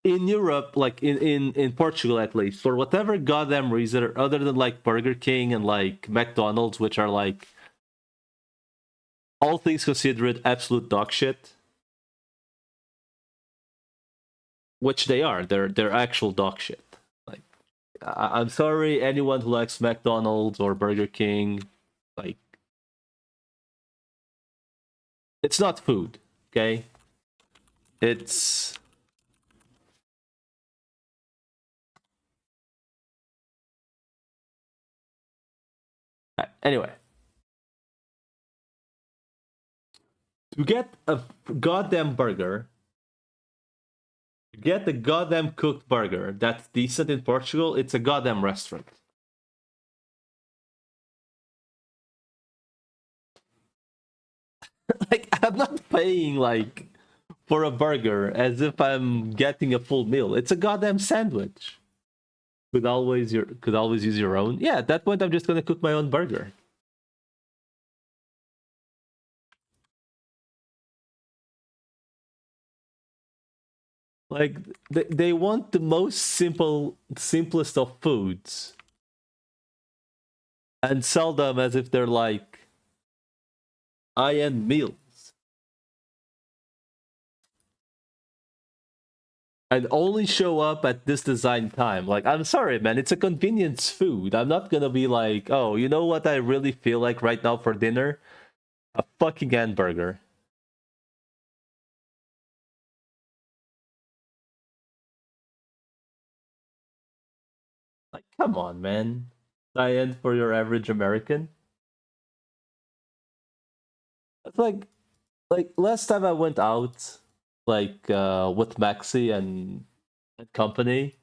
in Europe, like in Portugal at least, for whatever goddamn reason, other than like Burger King and like McDonald's, which are like all things considered absolute dog shit, which they are. They're actual dog shit. Like, I'm sorry, anyone who likes McDonald's or Burger King, like, it's not food, okay? It's... Anyway. To get a goddamn burger, get a goddamn cooked burger that's decent in Portugal, it's a goddamn restaurant. Like, I'm not paying, like, for a burger as if I'm getting a full meal. It's a goddamn sandwich. Could always use your own. Yeah, at that point I'm just gonna cook my own burger. Like, they want the most simplest of foods and sell them as if they're like high-end meals. And only show up at this design time. Like, I'm sorry, man, it's a convenience food. I'm not gonna be like, oh, you know what I really feel like right now for dinner? A fucking hamburger. Like, come on, man. High-end for your average American? It's like last time I went out, like with Maxi and company,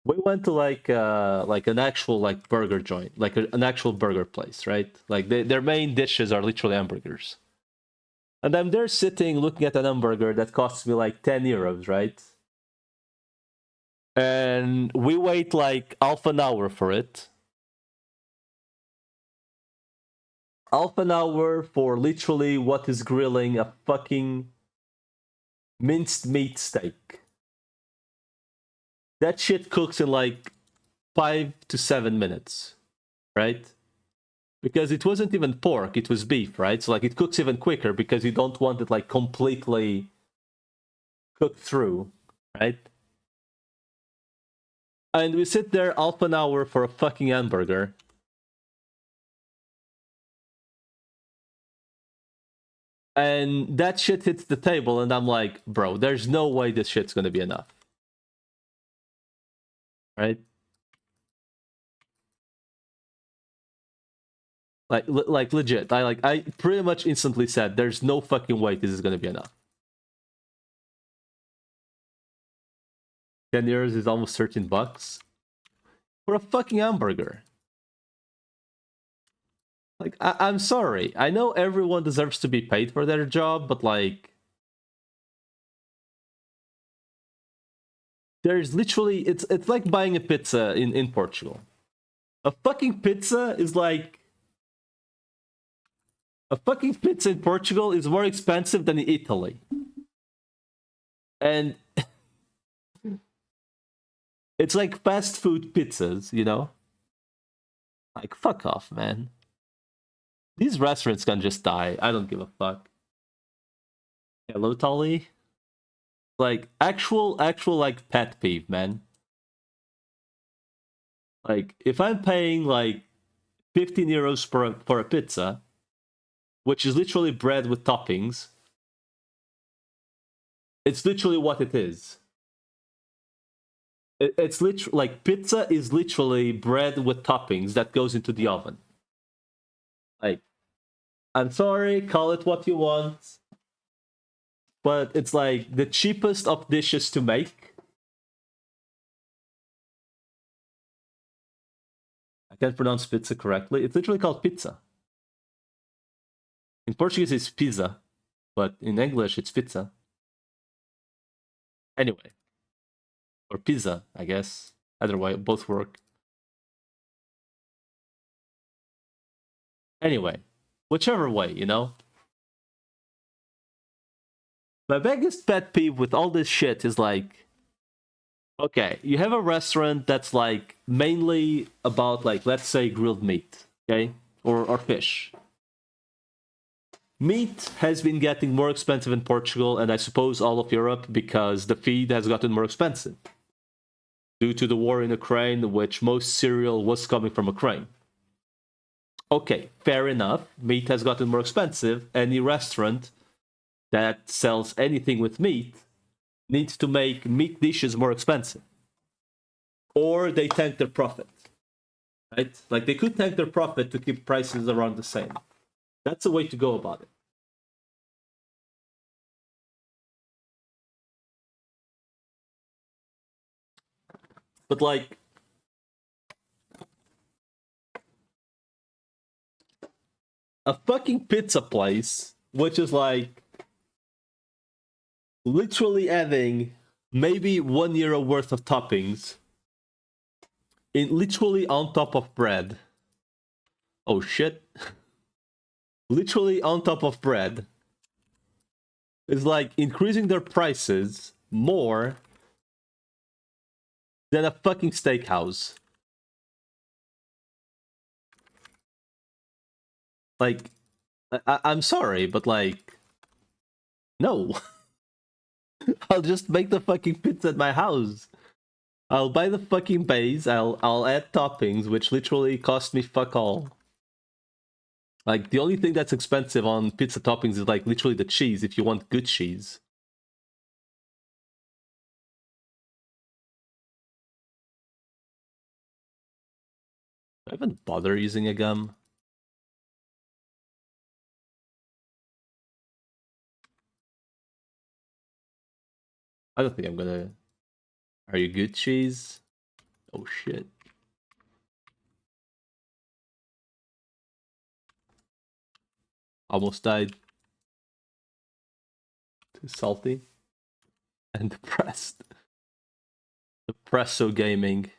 we went to like an actual like burger joint, like an actual burger place, right? Like their main dishes are literally hamburgers. And I'm there sitting looking at an hamburger that costs me like 10 euros, right? And we wait like half an hour for it. Half an hour for literally what is grilling a fucking minced meat steak. That shit cooks in like 5 to 7 minutes, right? Because it wasn't even pork, it was beef, right? So like it cooks even quicker because you don't want it like completely cooked through, right? And we sit there half an hour for a fucking hamburger. And that shit hits the table and I'm like, bro, there's no way this shit's gonna be enough. Right? Like legit. I pretty much instantly said there's no fucking way this is gonna be enough. 10 euros is almost $13 for a fucking hamburger. Like, I'm sorry. I know everyone deserves to be paid for their job, but like, there's literally it's like buying a pizza in Portugal. A fucking pizza is like a fucking pizza in Portugal is more expensive than in Italy. And it's like fast food pizzas, you know? Like, fuck off, man. These restaurants can just die. I don't give a fuck. Hello, Tolly. Like, actual, like, pet peeve, man. Like, if I'm paying, like, 15 euros for a pizza, which is literally bread with toppings, it's literally what it is. It's literally, like, pizza is literally bread with toppings that goes into the oven. Like, I'm sorry, call it what you want, but it's like the cheapest of dishes to make. I can't pronounce pizza correctly. It's literally called pizza. In Portuguese, it's pizza, but in English, it's pizza. Anyway, or pizza, I guess. Either way, both work. Anyway, whichever way, you know? My biggest pet peeve with all this shit is like, okay, you have a restaurant that's like mainly about like, let's say grilled meat, okay? Or fish. Meat has been getting more expensive in Portugal and I suppose all of Europe because the feed has gotten more expensive. Due to the war in Ukraine, which most cereal was coming from Ukraine. Okay, fair enough. Meat has gotten more expensive. Any restaurant that sells anything with meat needs to make meat dishes more expensive. Or they tank their profit. Right? Like they could tank their profit to keep prices around the same. That's a way to go about it. But like, a fucking pizza place, which is like literally adding maybe €1 worth of toppings in literally on top of bread. Oh shit. Literally on top of bread. It's like increasing their prices more than a fucking steakhouse. Like, I'm sorry, but like, no. I'll just make the fucking pizza at my house. I'll buy the fucking base. I'll add toppings, which literally cost me fuck all. Like the only thing that's expensive on pizza toppings is like literally the cheese. If you want good cheese. I haven't bothered using a gum. I don't think I'm gonna. Are you good, cheese? Oh shit. Almost died. Too salty. And depressed. Depresso gaming.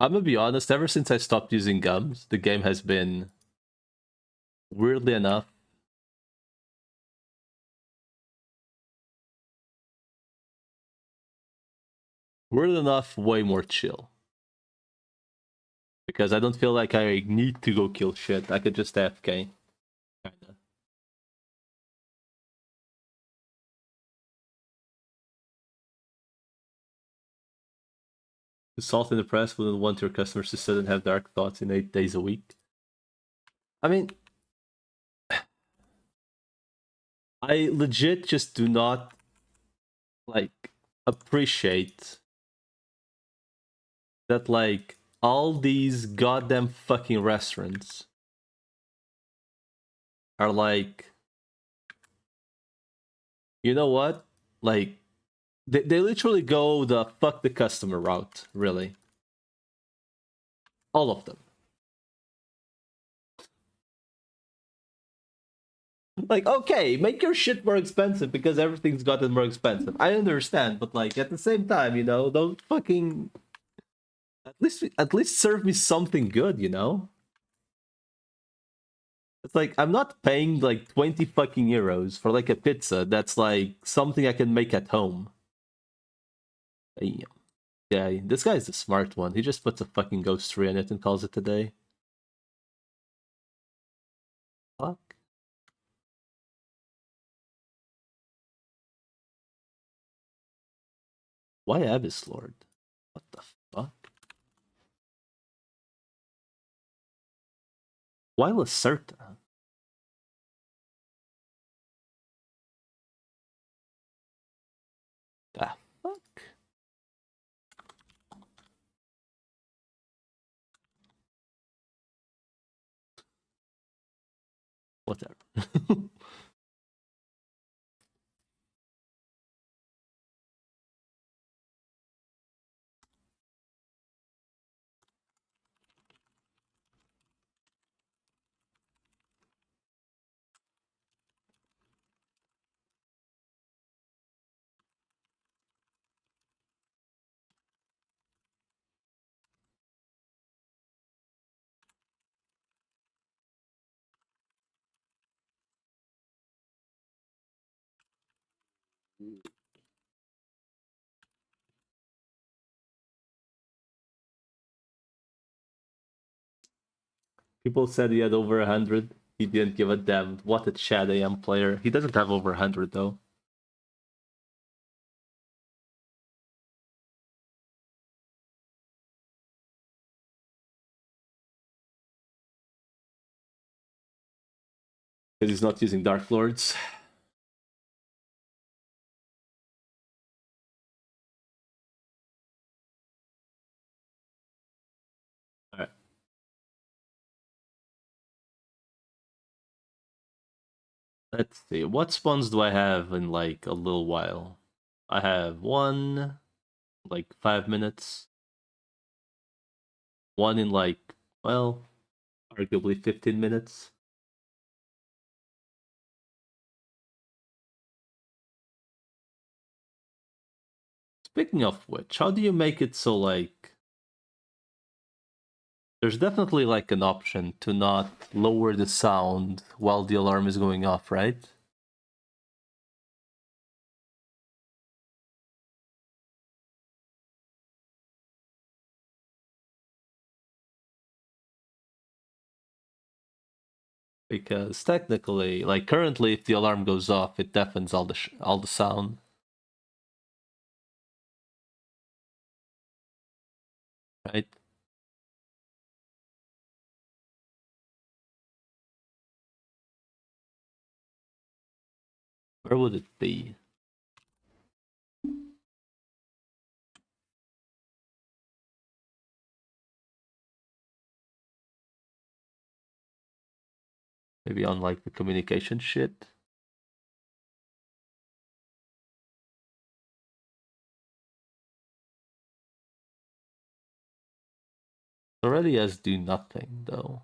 I'm gonna be honest, ever since I stopped using gums, the game has been, weirdly enough, way more chill. Because I don't feel like I need to go kill shit. I could just AFK. Kinda. The salt in the press wouldn't want your customers to sit and have dark thoughts in 8 days a week. I mean, I legit just do not, like, appreciate that, like, all these goddamn fucking restaurants are like, you know what? Like, they literally go the fuck the customer route, really. All of them. Like, okay, make your shit more expensive because everything's gotten more expensive. I understand, but like at the same time, don't fucking at least serve me something good, It's like I'm not paying like 20 fucking euros for like a pizza that's like something I can make at home. Damn. Yeah, this guy's the smart one. He just puts a fucking ghost tree in it and calls it a day. Fuck. Why Abyss Lord? What the fuck? Why Lacerta? Ah, fuck. Whatever. People said he had over 100. He didn't give a damn. What a Chad AM player. He doesn't have over 100 though. Because he's not using Dark Lords. Alright. Let's see. What spawns do I have in like a little while? I have one, like 5 minutes. One in like, well, arguably 15 minutes. Speaking of which, how do you make it so like there's definitely like an option to not lower the sound while the alarm is going off, right? Because technically, like currently, if the alarm goes off, it deafens all the sound, right? Where would it be? Maybe on like the communication shit. Already has do nothing though.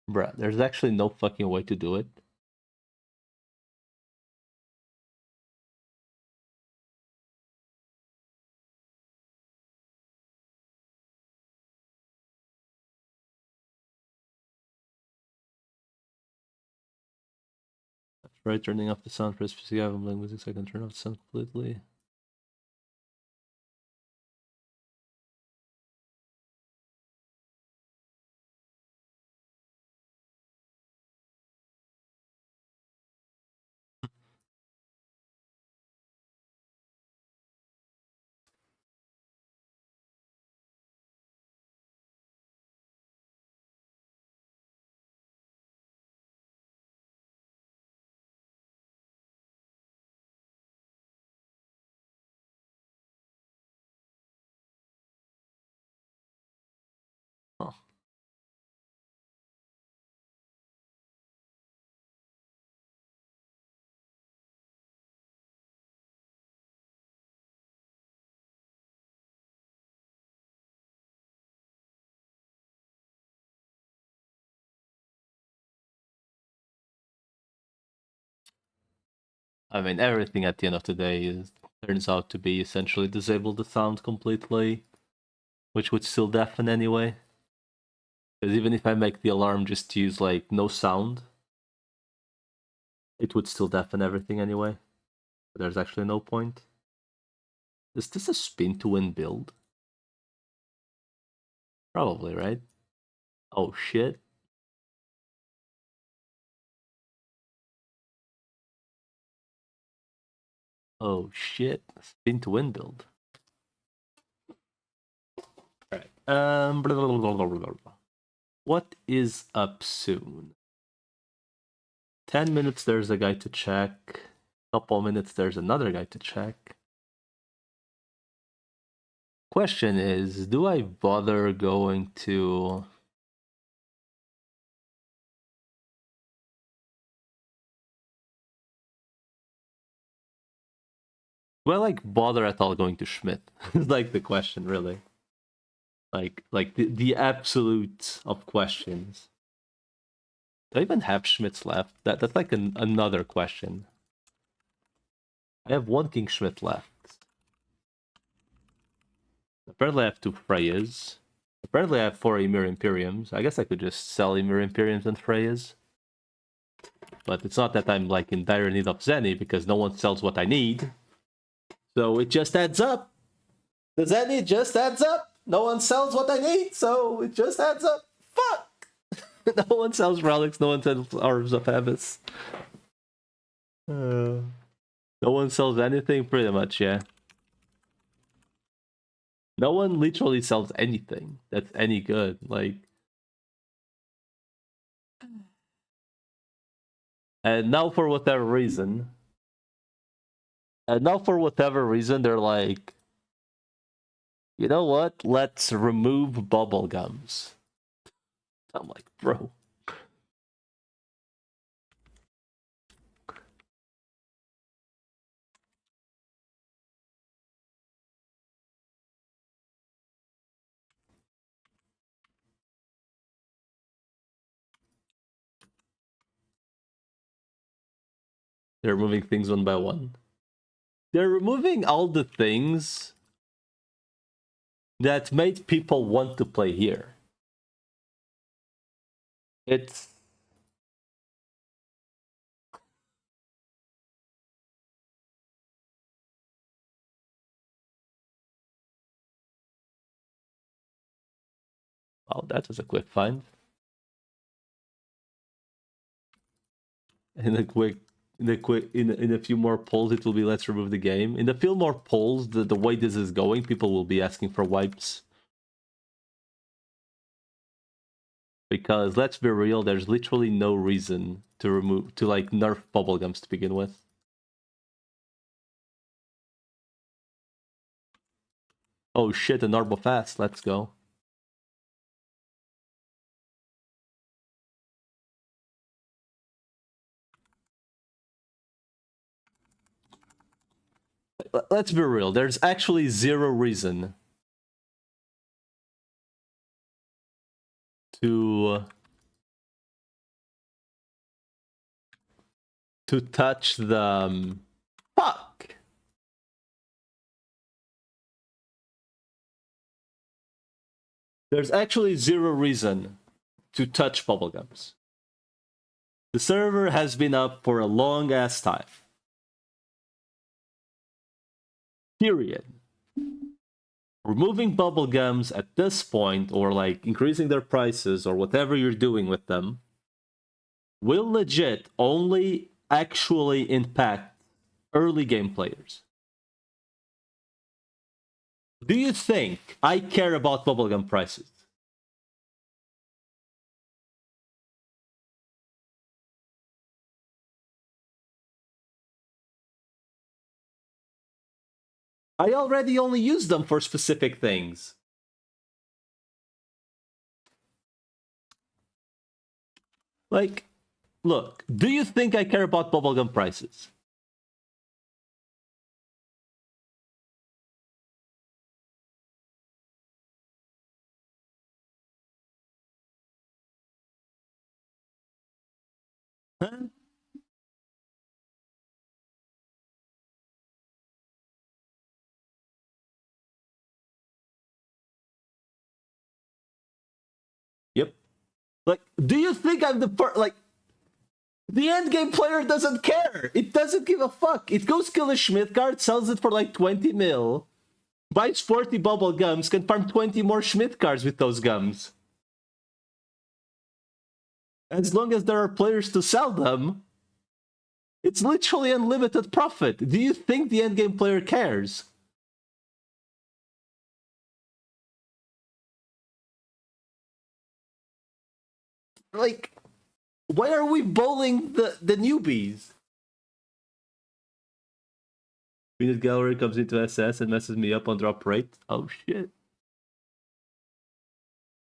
Bruh, there's actually no fucking way to do it. Right, turning off the sound for a specific album like music so I can turn off the sound completely. I mean, everything at the end of the day turns out to be essentially disable the sound completely, which would still deafen anyway. Because even if I make the alarm just use like no sound, it would still deafen everything anyway. But there's actually no point. Is this a spin to win build? Probably, right? Oh shit. Oh shit. Spin to win build. Alright. Blah, blah, blah, blah, blah, blah. What is up soon? 10 minutes there's a guy to check. Couple minutes there's another guy to check. Question is, do I bother going to... Do I like bother at all going to Schmidt? It's like the question, really. Like the absolute of questions. Do I even have Schmidts left? That's like another question. I have one King Schmidt left. Apparently I have 2 Freyas. Apparently I have 4 Emir Imperiums. I guess I could just sell Emir Imperiums and Freyas. But it's not that I'm like in dire need of Zenny because no one sells what I need. So it just adds up. The Zenny just adds up. No one sells what I need, so it just adds up. Fuck! No one sells relics, no one sells Arbs of Abyss. No one sells anything, pretty much, yeah. No one literally sells anything that's any good. Like, and now for whatever reason, they're like, you know what? Let's remove bubblegums. I'm like, bro. They're removing things one by one. They're removing all the things that made people want to play here. It's... Oh, that was a quick find. In a few more polls, it will be let's remove the game. In a few more polls, the way this is going, people will be asking for wipes. Because let's be real, there's literally no reason to like nerf bubblegums to begin with. Oh shit, an Orb of Fast, let's go. Let's be real, there's actually zero reason to touch the fuck. There's actually zero reason to touch bubblegums. The server has been up for a long ass time. Period. Removing bubblegums at this point, or like increasing their prices, or whatever you're doing with them, will legit only actually impact early game players. Do you think I care about bubblegum prices? I already only use them for specific things. Like, look, do you think I care about bubblegum prices? Huh? Like, do you think I'm the like? The endgame player doesn't care. It doesn't give a fuck. It goes kill a Schmidt card, sells it for like 20 mil, buys 40 bubble gums, can farm 20 more Schmidt cards with those gums. As long as there are players to sell them, it's literally unlimited profit. Do you think the endgame player cares? Like, why are we bowling the newbies? Peanut Gallery comes into SS and messes me up on drop rate. Oh shit.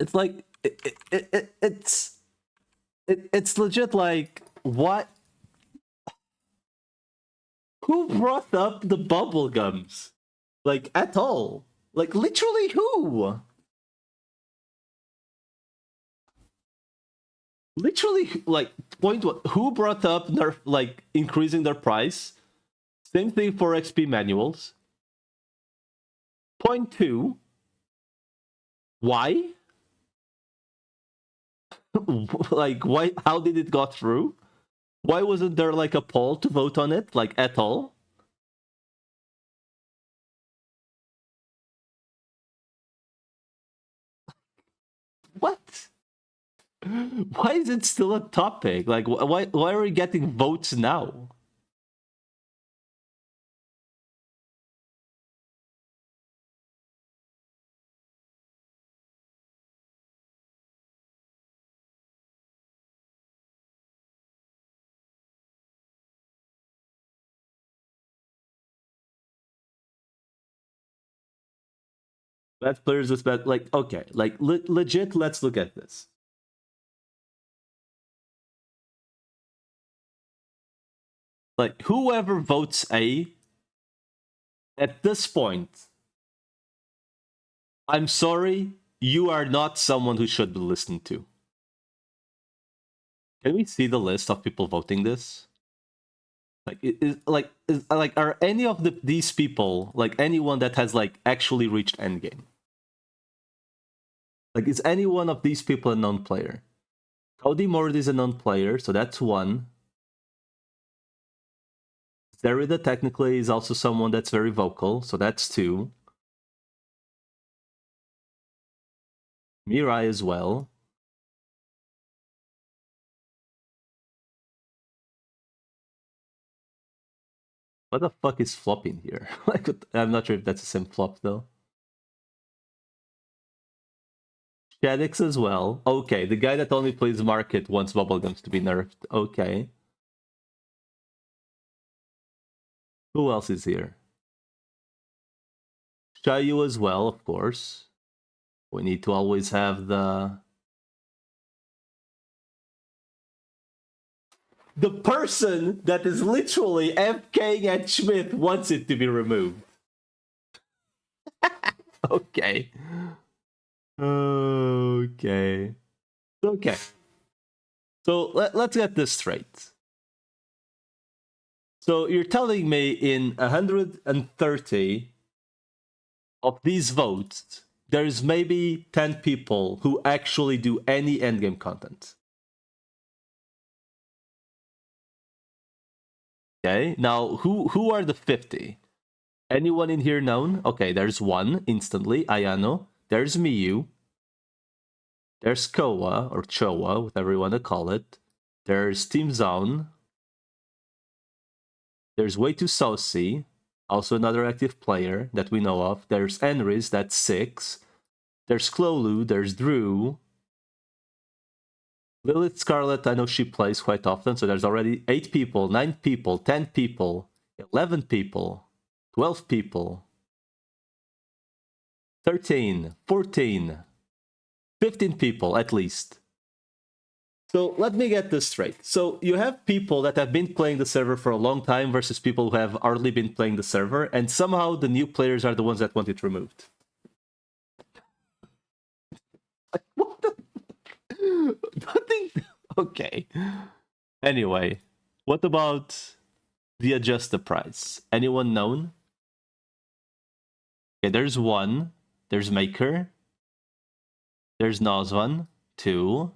It's like it's legit like what? Who brought up the bubble gums? Like at all? Like literally who? Literally like point what? Who brought up nerf like increasing their price? Same thing for XP manuals. Point two. Why? Like why? How did it go through? Why wasn't there like a poll to vote on it, like at all? What? Why is it still a topic? Like why are we getting votes now? Bad players is bad. Like okay, like legit. Let's look at this. Like whoever votes A at this point, I'm sorry, you are not someone who should be listened to. Can we see the list of people voting this? Like like are any of these people like anyone that has like actually reached endgame? Like is any one of these people a non-player? Cody Mord is a non-player, so that's one. Zerida technically is also someone that's very vocal, so that's two. Mirai as well. What the fuck is flopping here? Like, I'm not sure if that's the same flop though. Shadix as well. Okay, the guy that only plays market wants bubblegums to be nerfed. Okay. Who else is here? Shayu as well, of course. We need to always have the person that is literally FKing at Schmidt wants it to be removed. Okay. Okay. Okay. So let's get this straight. So you're telling me in 130 of these votes, there's maybe 10 people who actually do any endgame content. Okay, now who are the 50? Anyone in here known? Okay, there's one instantly, Ayano. There's Miyu. There's Koa, or Choa, whatever you want to call it. There's Team Zone. There's Way to Saucy, also another active player that we know of. There's Enris, that's 6. There's Klolu, there's Drew. Lilith Scarlet, I know she plays quite often, so there's already 8 people, 9 people, 10 people, 11 people, 12 people, 13, 14, 15 people at least. So let me get this straight. So you have people that have been playing the server for a long time versus people who have hardly been playing the server, and somehow the new players are the ones that want it removed. What the? Nothing. Okay. Anyway, what about the adjust the price? Anyone known? Okay, there's one. There's Maker. There's Nozvan. 2.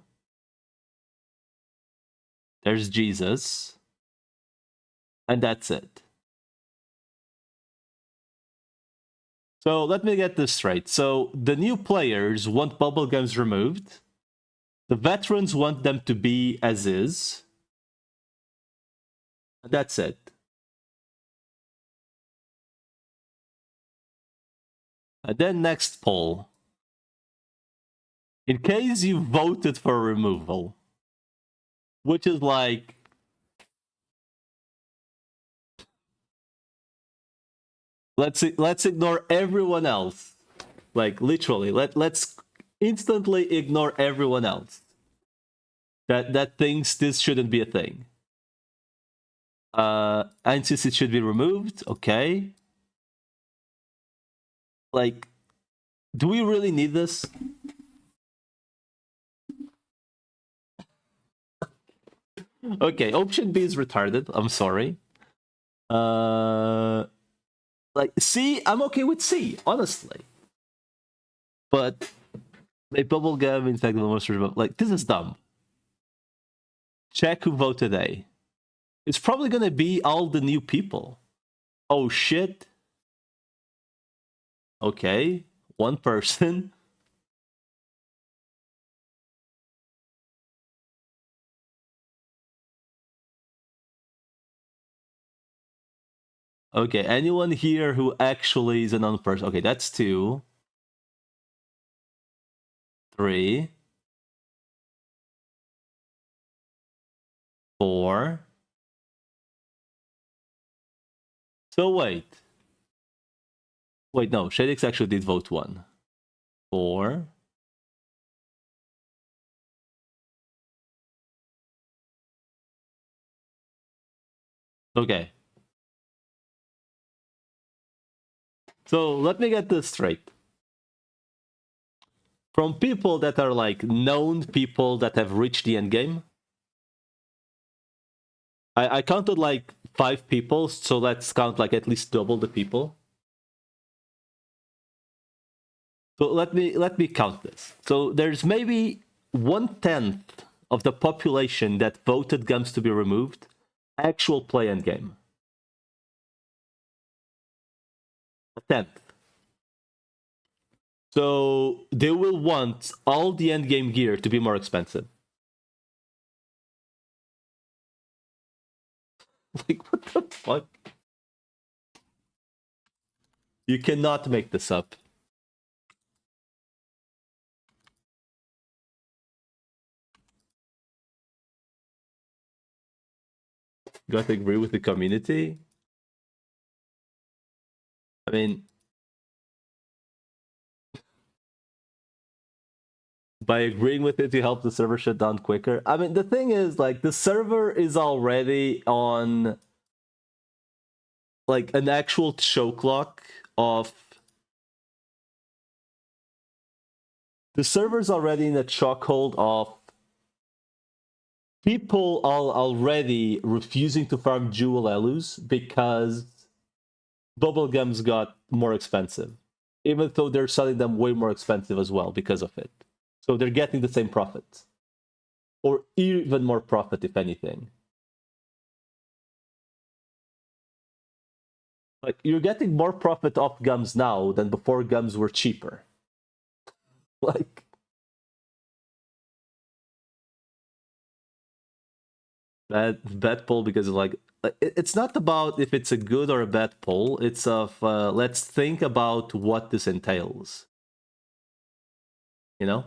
there's Jesus, and that's it. So let me get this straight. So the new players want bubblegums removed. The veterans want them to be as is. And that's it. And then next poll. In case you voted for removal, which is like, let's ignore everyone else. Like literally, let's instantly ignore everyone else that thinks this shouldn't be a thing. And since it should be removed, okay. Like, do we really need this? Okay, option B is retarded. I'm sorry. Like C, I'm okay with C, honestly. But a bubblegum infected monsters, like this is dumb. Check who voted A. It's probably gonna be all the new people. Oh shit. Okay, one person. Okay, anyone here who actually is a non-person? Okay, that's 2, 3, 4. So wait, no, Shadix actually did vote 1, 4. Okay. So let me get this straight. From people that are like known people that have reached the end game, I counted like 5 people, so let's count like at least double the people. So let me count this. So there's maybe 1/10 of the population that voted gums to be removed actual play end game. 1/10. So they will want all the end game gear to be more expensive. Like, what the fuck? You cannot make this up. You got to agree with the community. I mean, by agreeing with it to help the server shut down quicker. I mean, the thing is, like, the server is already on like an actual show clock of the server's already in a chokehold of people are already refusing to farm jewel elus because bubblegums got more expensive, even though they're selling them way more expensive as well because of it. So they're getting the same profit, or even more profit, if anything. Like, you're getting more profit off gums now than before gums were cheaper. Like, bad poll because of like it's not about if it's a good or a bad poll. It's of let's think about what this entails. You know,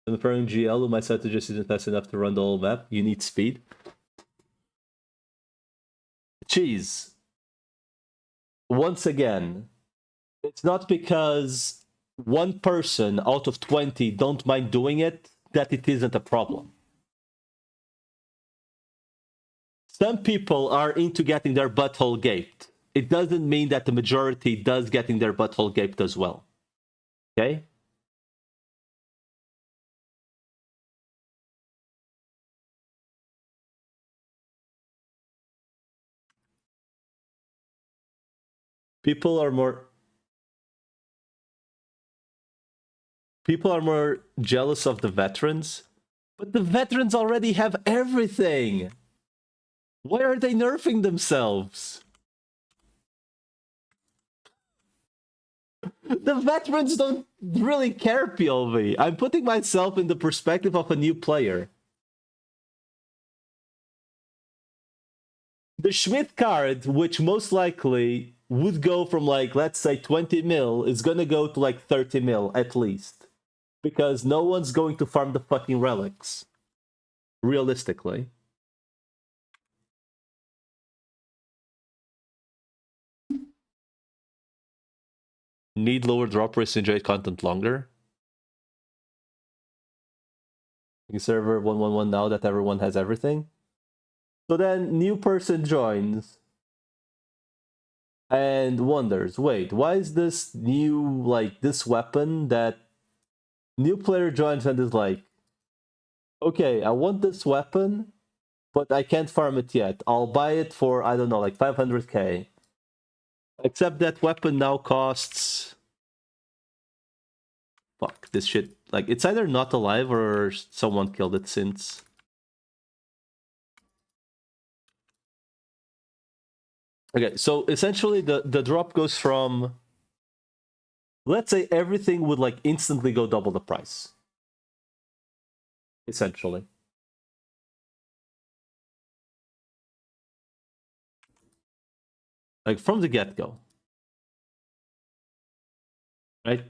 confirming GL, my set just isn't fast enough to run the whole map. You need speed. Cheese. Once again, it's not because one person out of 20 don't mind doing it that it isn't a problem. Some people are into getting their butthole gaped. It doesn't mean that the majority does getting their butthole gaped as well. Okay? People are more jealous of the veterans But the veterans already have everything. Why are they nerfing themselves? The veterans don't really care, PLV. I'm putting myself in the perspective of a new player. The Schmidt card, which most likely would go from like, let's say 20 mil, is gonna go to like 30 mil at least. Because no one's going to farm the fucking relics. Realistically. Need lower drop rates to enjoy content longer. Server 111 now that everyone has everything. So then new person joins and wonders, wait, why is this new, like, this weapon that new player joins and is like, okay, I want this weapon, but I can't farm it yet. I'll buy it for, I don't know, like 500k. Except that weapon now costs... Fuck, this shit. Like, it's either not alive or someone killed it since. Okay, so essentially the drop goes from... Let's say everything would, like, instantly go double the price. Essentially. Like, from the get-go. Right?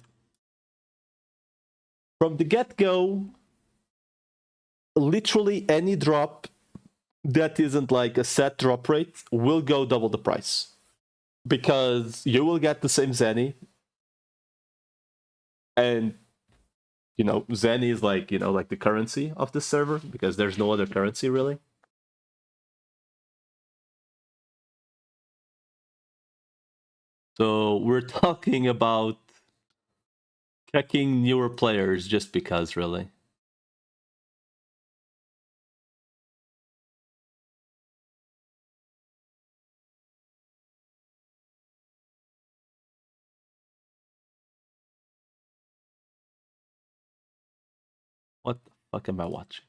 From the get-go, literally any drop that isn't like a set drop rate will go double the price. Because you will get the same Zenny. And, you know, Zenny is like, you know, like the currency of the server, because there's no other currency really. So we're talking about checking newer players just because, really. What the fuck am I watching?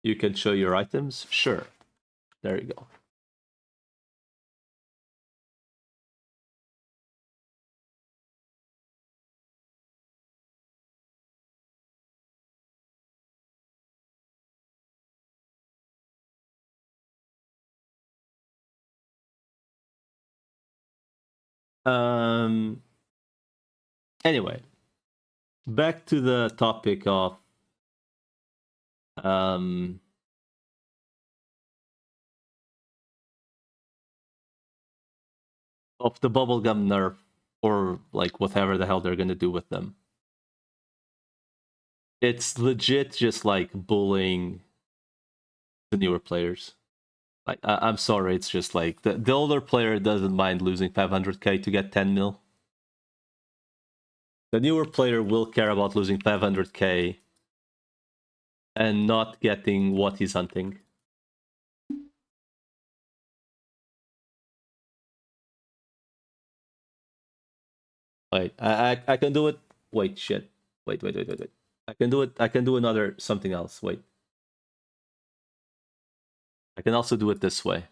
You can show your items? Sure. There you go. Anyway, back to the topic of the bubblegum nerf, or like whatever the hell they're gonna do with them. It's legit just like bullying the newer players. Like, I'm sorry, it's just like the older player doesn't mind losing 500k to get 10 mil. The newer player will care about losing 500k and not getting what he's hunting. Wait, I can do it. Wait, shit. Wait. I can do it. I can do another something else. Wait. I can also do it this way.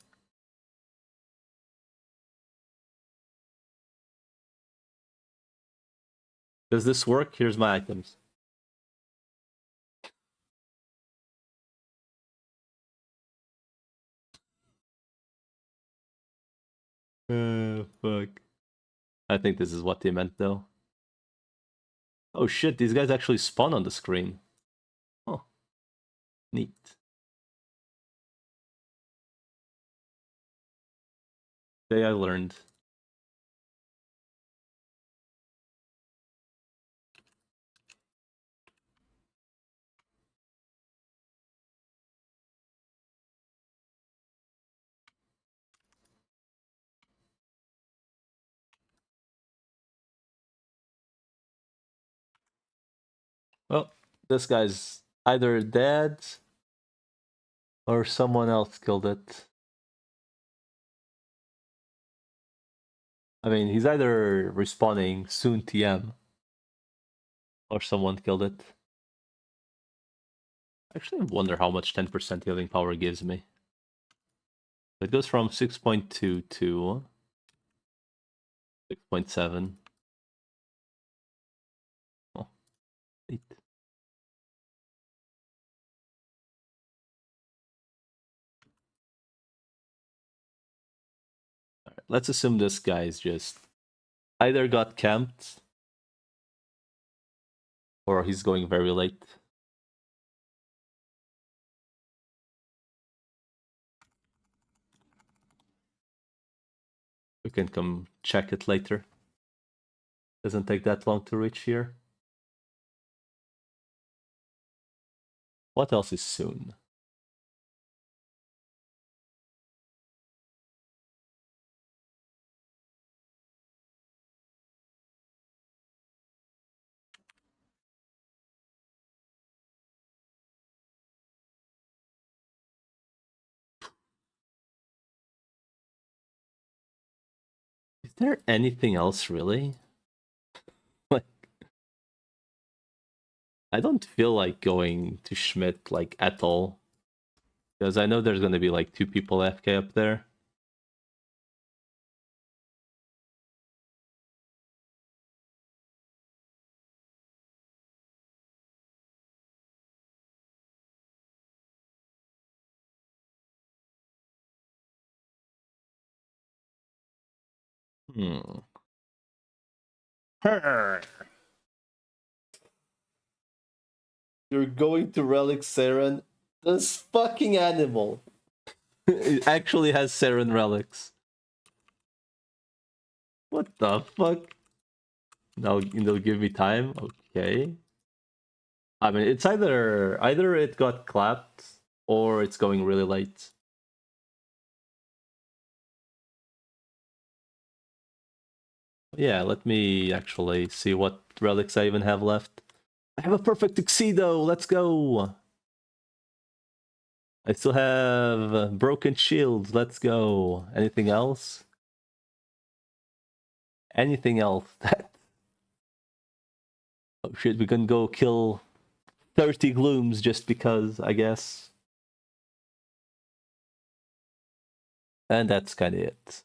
Does this work? Here's my items. Fuck. I think this is what they meant, though. Oh shit, these guys actually spawn on the screen. Oh. Neat. Today I learned. Well, this guy's... either dead or someone else killed it. I mean, he's either respawning soon TM or someone killed it. Actually, I wonder how much 10% healing power gives me. It goes from 6.2 to 6.7. Oh, 8. Alright, let's assume this guy's just either got camped or he's going very late. We can come check it later. Doesn't take that long to reach here. What else is soon? Is there anything else really? Like, I don't feel like going to Schmidt like at all. Because I know there's gonna be like 2 people FK up there. Hmm. You're going to Relic Saren? This fucking animal. It actually has Saren relics. What the fuck? Now they'll give me time? Okay. I mean, it's either it got clapped or it's going really late. Yeah, let me actually see what relics I even have left. I have a perfect tuxedo. Let's go. I still have broken shields. Let's go. Anything else? Anything else? Oh shit, we can go kill 30 glooms just because, I guess. And that's kind of it.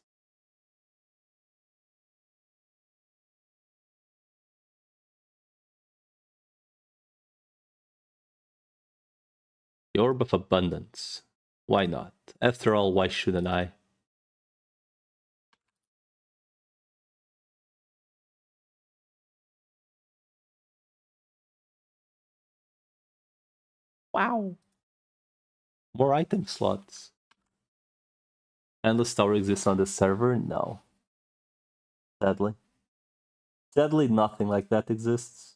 The Orb of Abundance. Why not? After all, why shouldn't I? Wow. More item slots. Endless Tower exists on the server? No. Sadly. Sadly, nothing like that exists.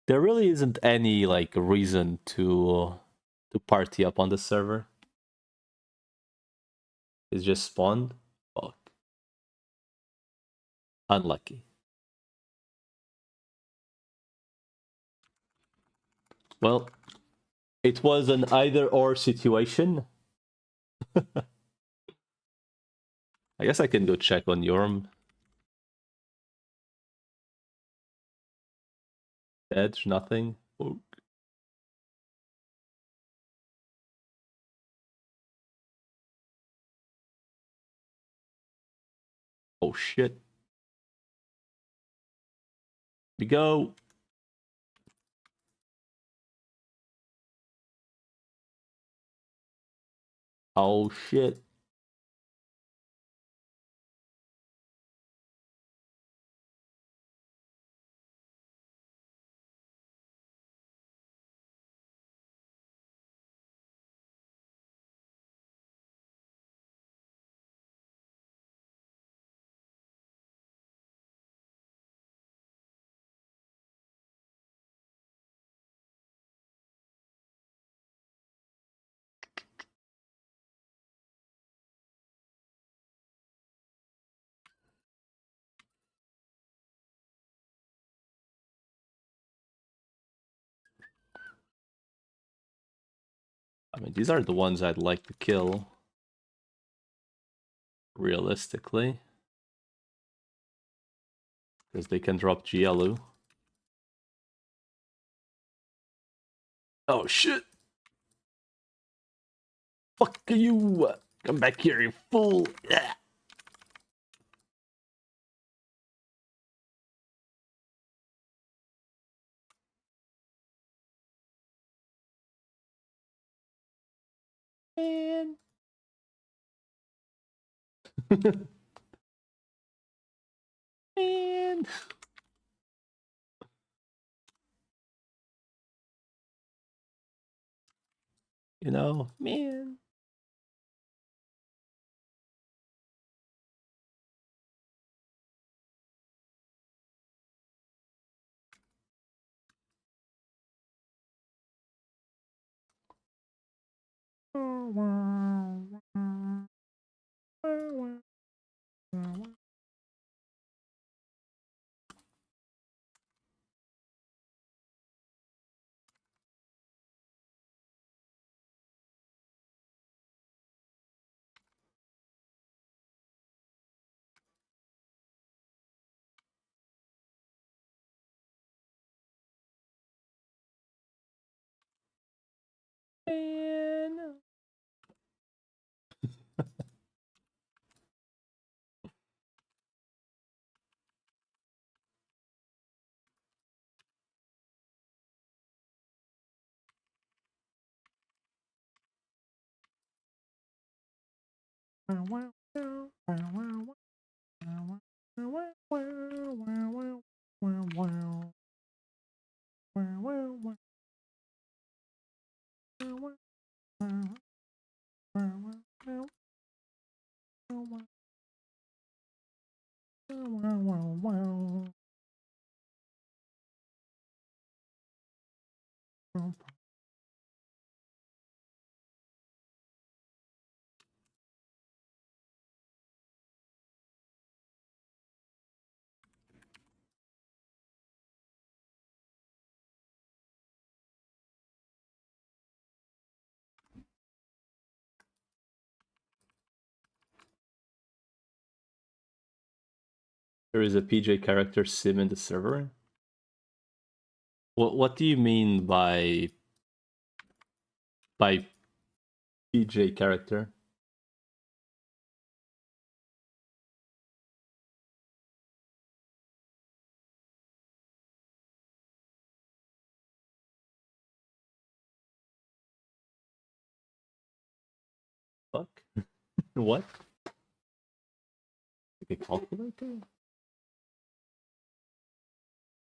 There really isn't any like reason to party up on the server. It's just spawned. Fuck. Unlucky. Well, it was an either or situation. I guess I can go check on Yorm. Edge, nothing. Oh, oh shit. We go. Oh shit. I mean, these are the ones I'd like to kill. Realistically. Because they can drop Gielu. Oh shit! Fuck you! Come back here, you fool! Yeah. Man. Man. You know, man. Man. There is a PJ character sim in the server. What do you mean by PJ character? Fuck. What? Like a calculator?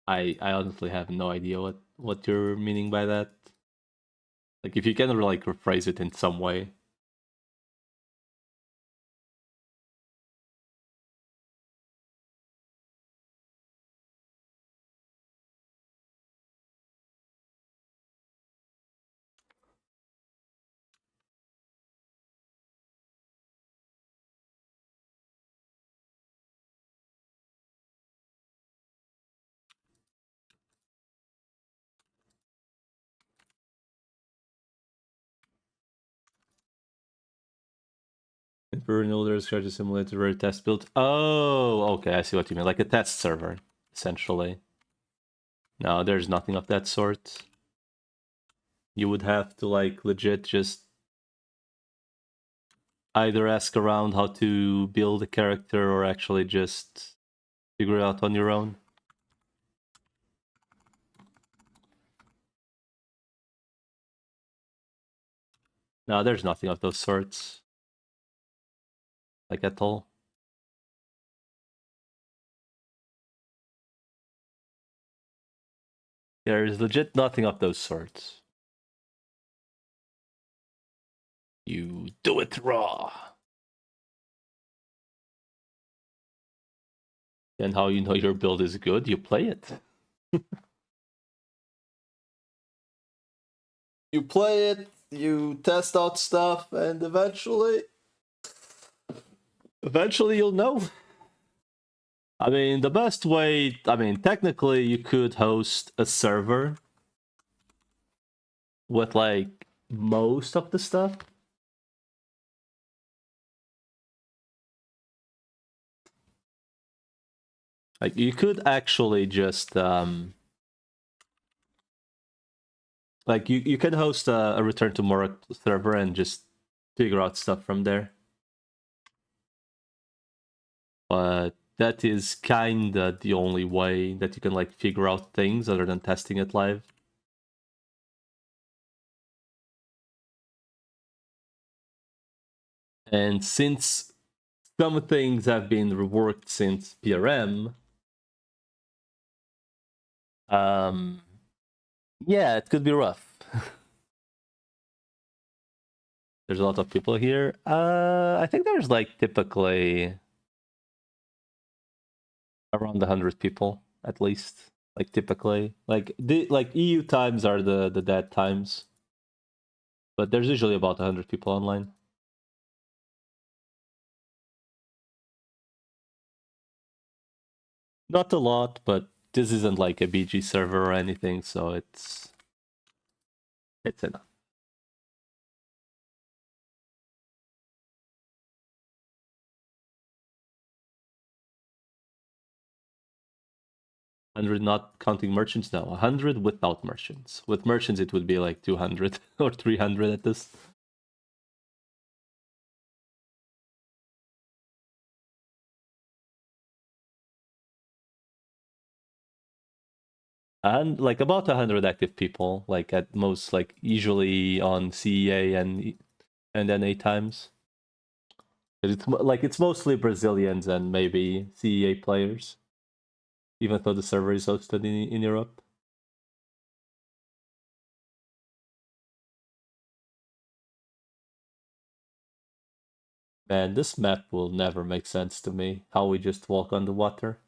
I honestly have no idea what you're meaning by that. Like if you can like rephrase it in some way. Imperial there's a simulator where a test built. Oh, okay, I see what you mean. Like a test server, essentially. No, there's nothing of that sort. You would have to like legit just either ask around how to build a character or actually just figure it out on your own. No, there's nothing of those sorts. Like at all. There's legit nothing of those sorts. You do it raw. And how you know your build is good, you play it. You play it, you test out stuff, and eventually you'll know. I mean, the best way, I mean, technically you could host a server with like most of the stuff. Like you could actually just like you can host a return to Morroc server and just figure out stuff from there. But that is kinda the only way that you can like figure out things other than testing it live. And since some things have been reworked since PRM, yeah, it could be rough. There's a lot of people here. I think there's like typically around 100 people at least. Like typically, like the EU times are the dead times, but there's usually about 100 people online. Not a lot, but this isn't like a BG server or anything, so it's enough. Hundred not counting merchants, no. 100 without merchants. With merchants, it would be like 200 or 300 at this. And like about 100 active people, like at most, like usually on CEA and NA times. It's mostly Brazilians and maybe CEA players, even though the server is hosted in Europe. Man, this map will never make sense to me. How we just walk on the water.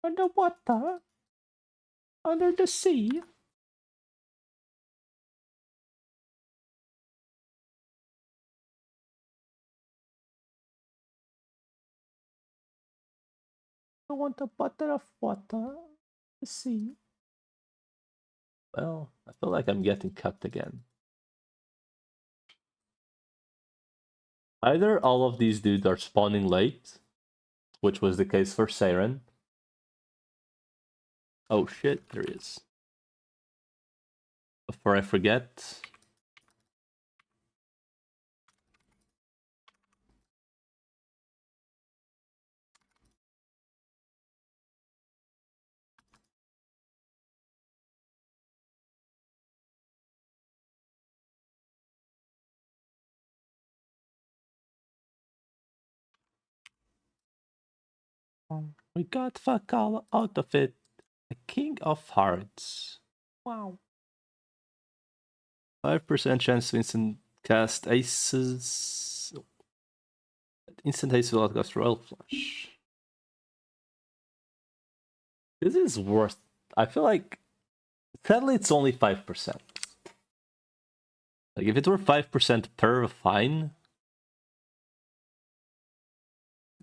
Underwater? Under the sea? I want a butter of water. The sea. Well, I feel like I'm getting cut again. Either all of these dudes are spawning late, which was the case for Siren. Oh shit, there he is. Before I forget. We got fuck all out of it. The King of Hearts. Wow. 5% chance to instant cast aces. Instant ace without cast royal flush. This is worth. I feel like sadly it's only 5%. Like if it were 5% per, fine.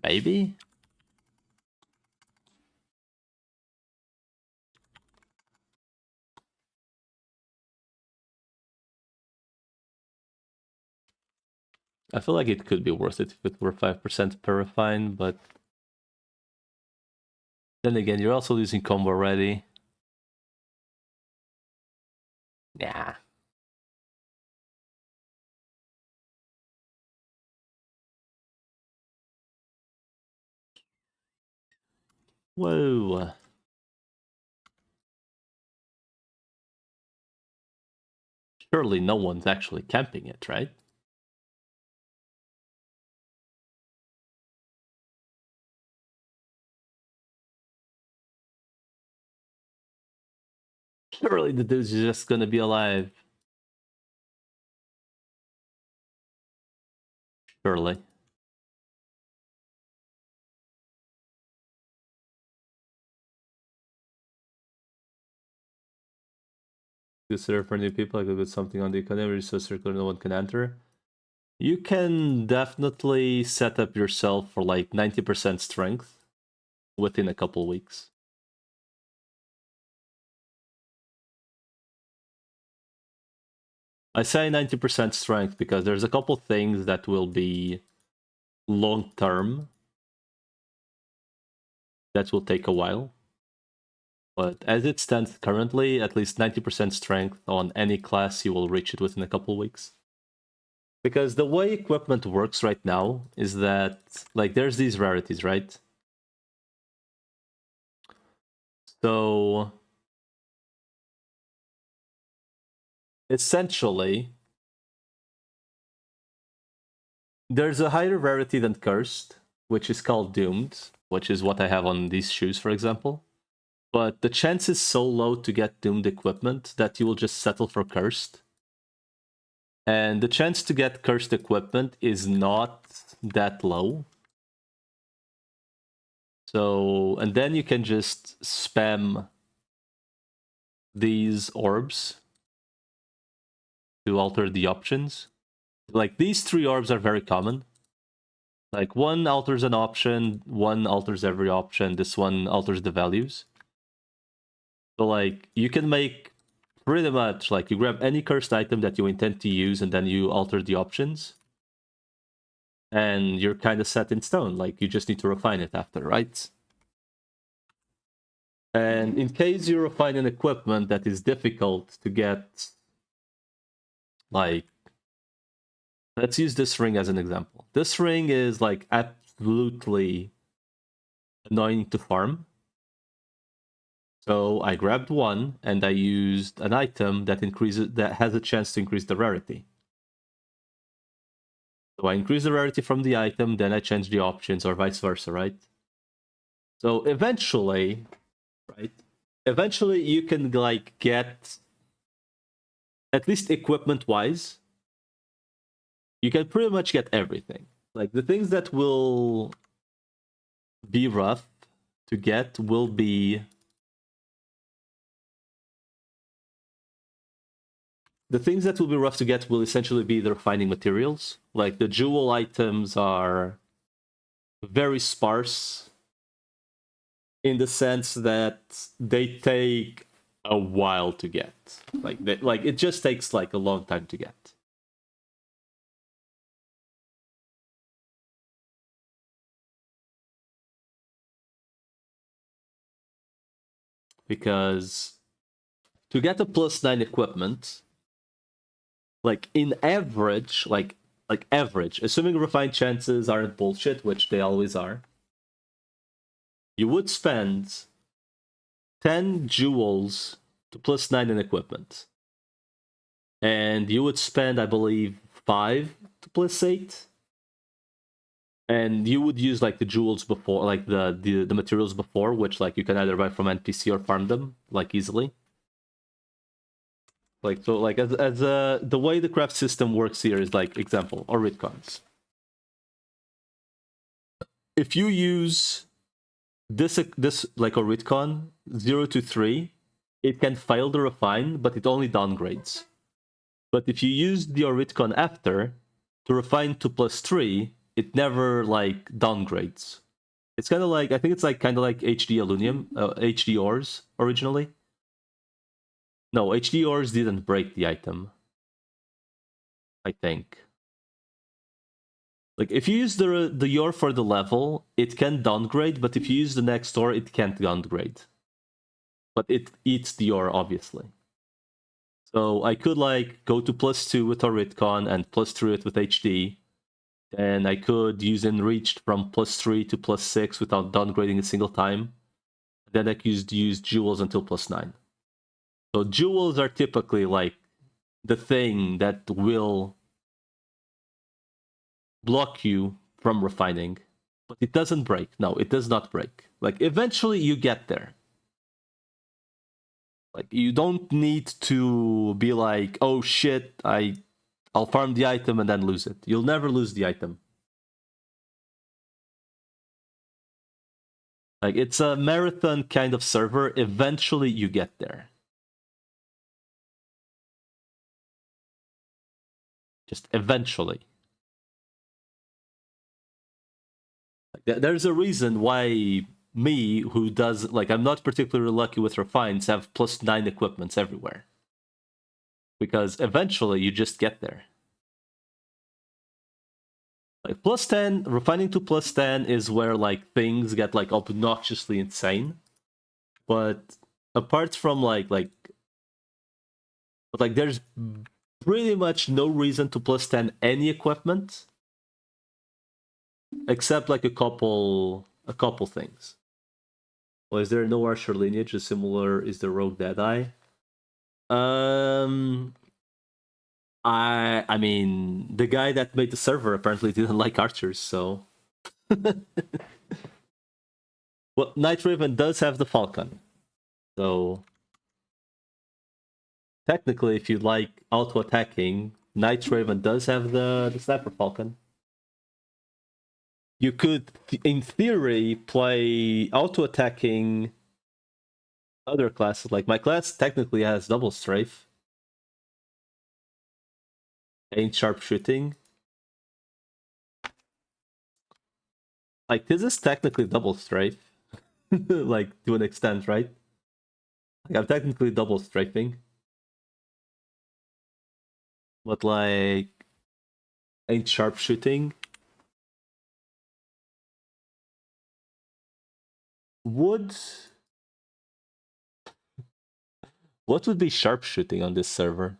Maybe. I feel like it could be worth it if it were 5% per refine, but then again, you're also losing combo already. Yeah. Whoa. Surely no one's actually camping it, right? Surely the dude's just gonna be alive. Surely. Consider for new people, I could put something on the economy so circular no one can enter. You can definitely set up yourself for like 90% strength within a couple weeks. I say 90% strength because there's a couple things that will be long term that will take a while. But as it stands currently, at least 90% strength on any class, you will reach it within a couple weeks. Because the way equipment works right now is that, like, there's these rarities, right? So, essentially, there's a higher rarity than Cursed, which is called Doomed, which is what I have on these shoes, for example. But the chance is so low to get Doomed equipment that you will just settle for Cursed. And the chance to get Cursed equipment is not that low. So, and then you can just spam these orbs to alter the options. Like, these 3 orbs are very common. Like, one alters an option, one alters every option, this one alters the values. So, like, you can make pretty much, like, you grab any cursed item that you intend to use and then you alter the options. And you're kind of set in stone. Like, you just need to refine it after, right? And in case you refine an equipment that is difficult to get, like, let's use this ring as an example. This ring is, like, absolutely annoying to farm. So I grabbed one and I used an item that has a chance to increase the rarity. So I increase the rarity from the item, then I change the options, or vice versa, right? So eventually, right? Eventually you can, like, get, at least equipment-wise, you can pretty much get everything. Like, the things that will be rough to get will be... The things that will be rough to get will essentially be the refining materials. Like, the jewel items are very sparse in the sense that they take a while to get. Like, it just takes, like, a long time to get. Because to get a +9 equipment, like, in average, like average, assuming refined chances aren't bullshit, which they always are, you would spend 10 jewels to +9 in equipment. And you would spend, I believe, 5 to +8. And you would use, like, the jewels before, like, the materials before, which, like, you can either buy from NPC or farm them, like, easily. Like, so, like, as the way the craft system works here is, like, example, or retcons. If you use this like a retcon 0 to 3, it can fail the refine, but it only downgrades. But if you use the Oritcon after to refine to +3, it never, like, downgrades. It's kind of like, I think it's like kind of like HD Alunium, HD ores originally. No, HD ores didn't break the item, I think. Like, if you use the ore for the level, it can downgrade, but if you use the next ore, it can't downgrade. But it eats the ore, obviously. So I could, like, go to +2 with Oritcon and +3 it with HD. And I could use Enriched from +3 to +6 without downgrading a single time. Then I could use Jewels until +9. So Jewels are typically, like, the thing that will block you from refining. But it doesn't break. No, it does not break. Like, eventually you get there. Like, you don't need to be like, oh shit, I'll farm the item and then lose it. You'll never lose the item. Like, it's a marathon kind of server. Eventually you get there. Just eventually. Like, there's a reason why me, who does, like, I'm not particularly lucky with refines, have +9 equipments everywhere. because eventually you just get there. Like +10, refining to +10 is where like things get like obnoxiously insane. But apart from there's pretty much no reason to +10 any equipment except like a couple things. Well, is there no Archer lineage? A similar is the Rogue Deadeye? Um, I mean, the guy that made the server apparently didn't like archers, so. Well, Night Raven does have the Falcon, so technically, if you like auto attacking, Night Raven does have the Sniper Falcon. You could, in theory, play auto attacking other classes. Like my class technically has double strafe, ain't sharpshooting. Like this is technically double strafe, like to an extent, right? Like I'm technically double strafing, but like ain't sharpshooting. Would what would be sharpshooting on this server?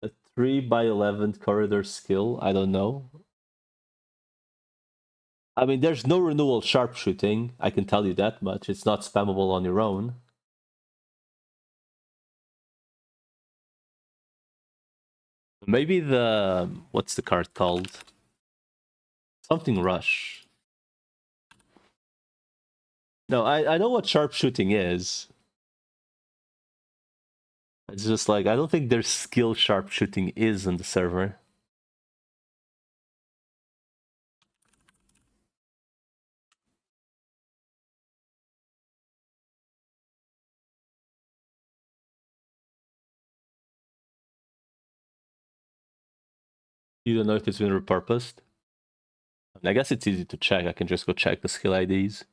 A 3x11 corridor skill? I don't know. I mean, there's no renewal sharpshooting. I can tell you that much. It's not spammable on your own. Maybe the what's the card called? Something rush. No, I know what sharpshooting is. It's just like I don't think there's skill sharpshooting is on the server. You don't know if it's been repurposed? I guess it's easy to check. I can just go check the skill IDs.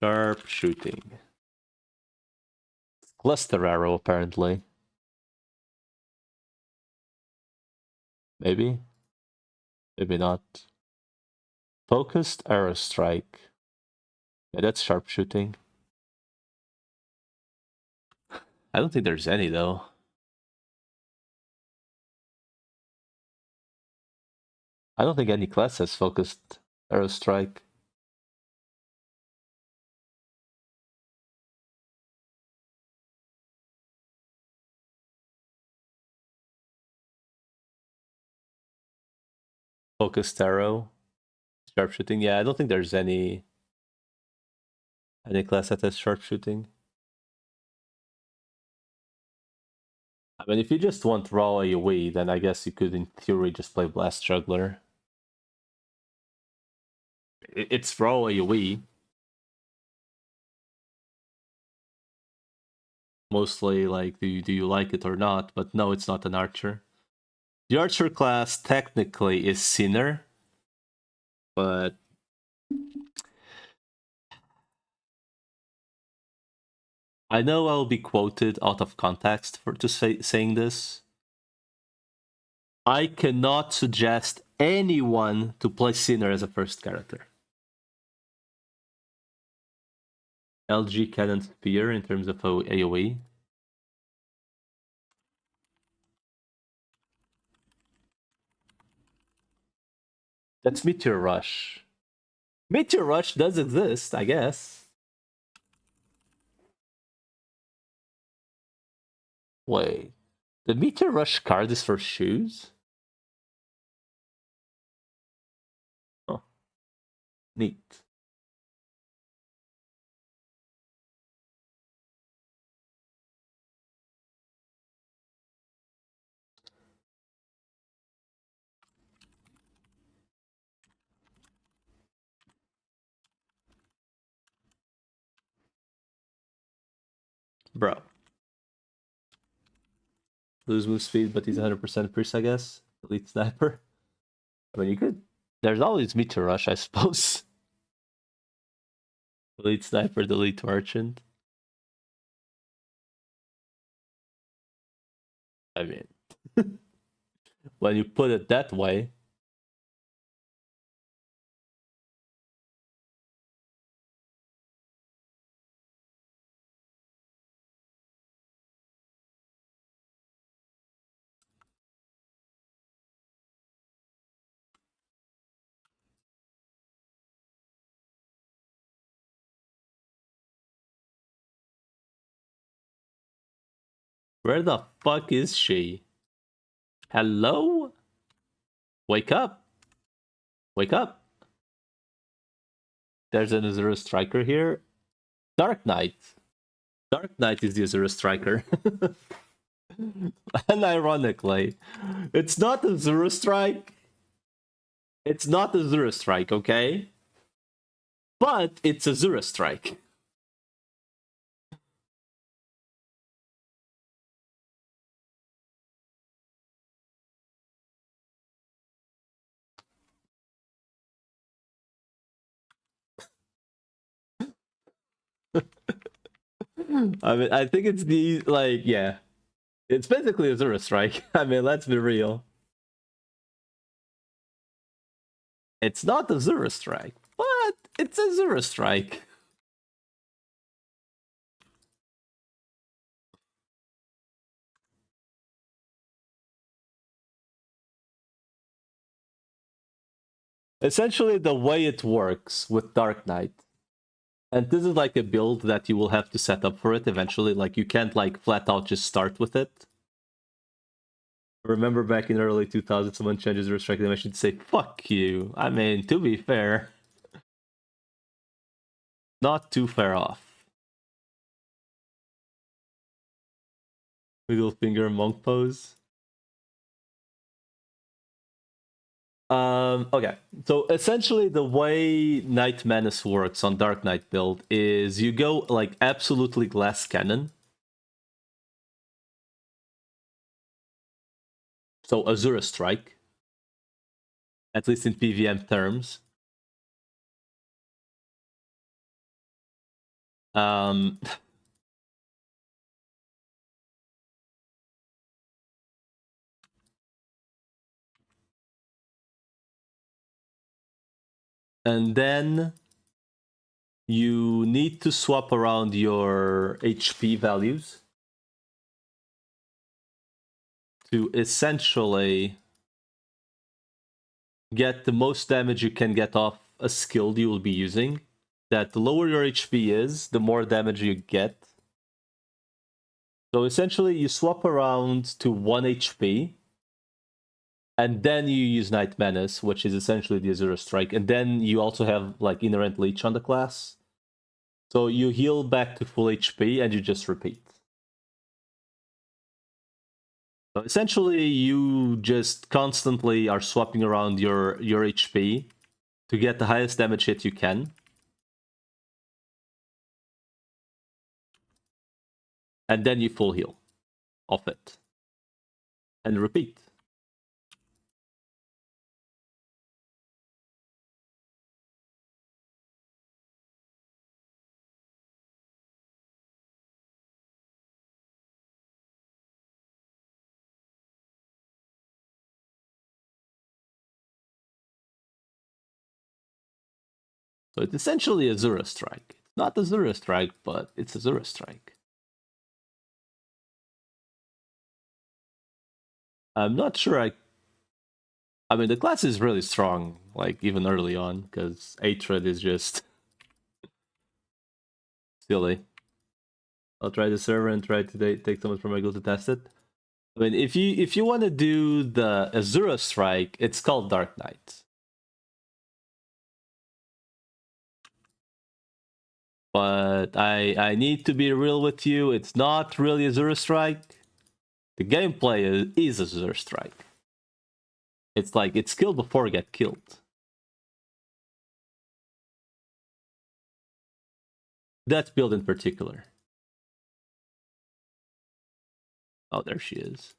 Sharpshooting. Cluster arrow, apparently. Maybe? Maybe not. Focused arrow strike. Yeah, that's sharpshooting. I don't think there's any, though. I don't think any class has focused arrow strike. Focused arrow. Sharpshooting. Yeah, I don't think there's any class that has sharpshooting. I mean, if you just want raw AoE, then I guess you could, in theory, just play Blast Juggler. It's raw AoE. Mostly, like, do you like it or not? But no, it's not an archer. The archer class technically is Sinner, but I know I'll be quoted out of context for saying this. I cannot suggest anyone to play Sinner as a first character. LG Cannon Spear in terms of AoE. That's Meteor Rush. Meteor Rush does exist, I guess. Wait, the Meteor Rush card is for shoes? Oh, neat. Bro. Lose move speed, but he's 100% Priest, I guess. Elite Sniper. I mean, you could There's always Meteor Rush, I suppose. Delete Sniper, delete Merchant. I mean, when you put it that way. Where the fuck is she? Hello? Wake up. Wake up. There's an Azura Striker here. Dark Knight. Dark Knight is the Azura Striker. And ironically, it's not Azura Strike. It's not Azura Strike, okay? But it's Azura Strike. I mean, I think it's the, like, yeah. It's basically Azura Strike. I mean, let's be real. It's not Azura Strike, but it's Azura Strike. Essentially, the way it works with Dark Knight, and this is like a build that you will have to set up for it eventually. Like, you can't, like, flat out just start with it. Remember back in early 2000s, someone changes the strike animation to say, fuck you. I mean, to be fair, not too far off. Middle finger monk pose. Okay, so essentially the way Night Menace works on Dark Knight build is you go like absolutely glass cannon. So Azura Strike, at least in PVM terms. Um, and then you need to swap around your HP values to essentially get the most damage you can get off a skill you will be using. That the lower your HP is, the more damage you get. So essentially, you swap around to 1 HP, and then you use Night Menace, which is essentially the Azura Strike, and then you also have like Inherent Leech on the class. So you heal back to full HP, and you just repeat. So essentially, you just constantly are swapping around your HP to get the highest damage hit you can. And then you full heal off it. And repeat. So it's essentially Azura Strike. It's not Azura Strike, but it's Azura Strike. I'm not sure I mean, the class is really strong, like, even early on, because Atred is just silly. I'll try the server and try to take someone from my guild to test it. I mean, if you want to do the Azura Strike, it's called Dark Knight. But I need to be real with you, it's not really Azura Strike. The gameplay is Azura Strike. It's like, it's kill before you get killed. That build in particular. Oh, there she is.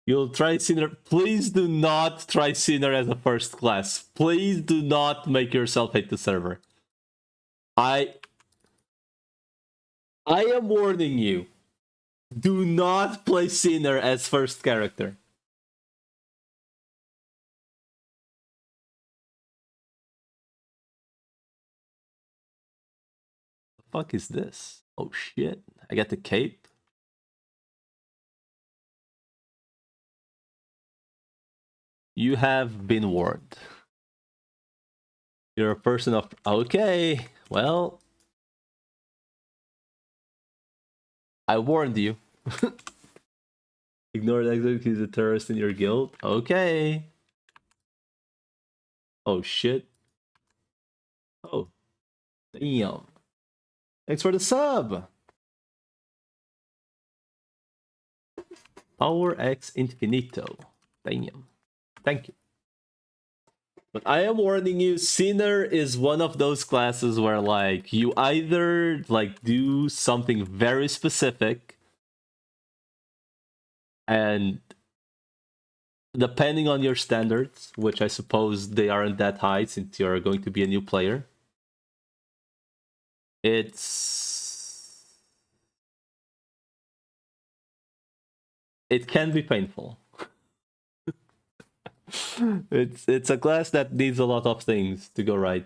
You'll try Sinner. Please do not try Sinner as a first class. Please do not make yourself hate the server. I am warning you. Do not play Sinner as first character. The fuck is this? Oh shit. I got the cape. You have been warned. You're a person of... Okay, well... I warned you. Ignore that he's a terrorist in your guild. Okay. Oh shit. Oh. Damn. Thanks for the sub. Power X Infinito. Damn. Thank you. But I am warning you, Sinner is one of those classes where, like, you either, like, do something very specific, and depending on your standards, which I suppose they aren't that high since you're going to be a new player, it can be painful. It's a class that needs a lot of things to go right.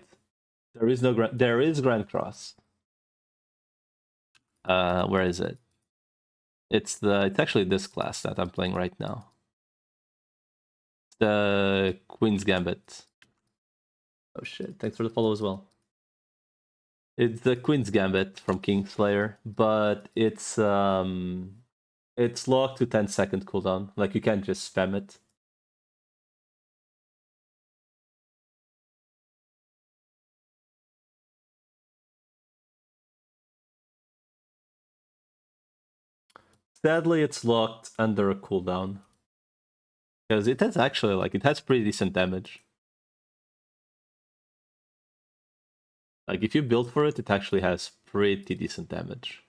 There is no there is Grand Cross. Where is it? It's actually this class that I'm playing right now. It's the Queen's Gambit. Oh shit! Thanks for the follow as well. It's the Queen's Gambit from Kingslayer, but it's locked to 10-second cooldown. Like, you can't just spam it. Sadly, it's locked under a cooldown. Because it has actually, like, it has pretty decent damage. Like, if you build for it, it actually has pretty decent damage.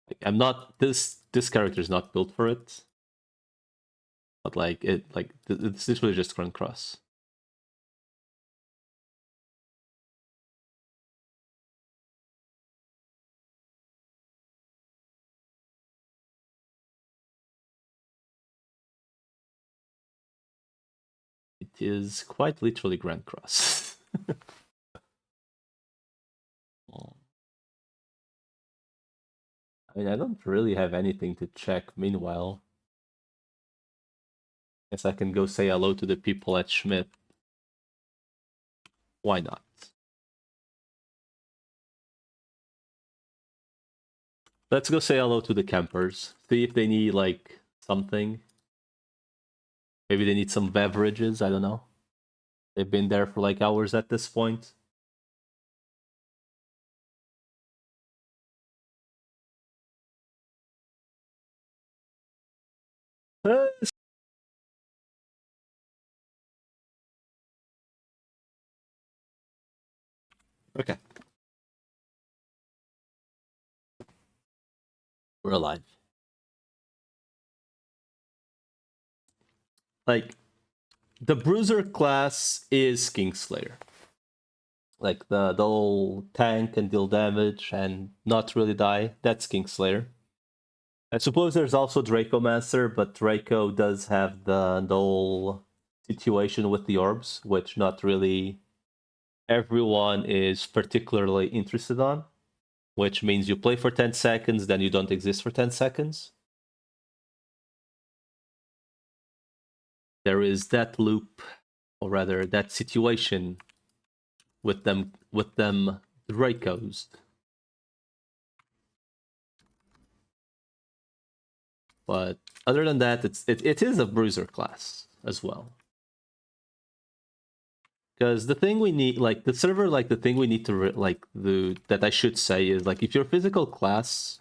Like, I'm not, this character is not built for it. But, like, it's literally just Grand Cross. It is quite literally Grand Cross. I mean, I don't really have anything to check meanwhile. Guess I can go say hello to the people at Schmidt. Why not? Let's go say hello to the campers. See if they need, like, something. Maybe they need some beverages, I don't know. They've been there for, like, hours at this point. Okay. We're alive. Like, the Bruiser class is Kingslayer. Like, the whole tank and deal damage and not really die, that's Kingslayer. I suppose there's also Dracomancer, but Draco does have the whole situation with the orbs, which not really everyone is particularly interested on, which means you play for 10 seconds, then you don't exist for 10 seconds. There is that loop, or rather that situation with them Dracos. But other than that, it is a bruiser class as well. Because the thing we need, like, the server, like, the thing we need to, that I should say is, like, if you're physical class,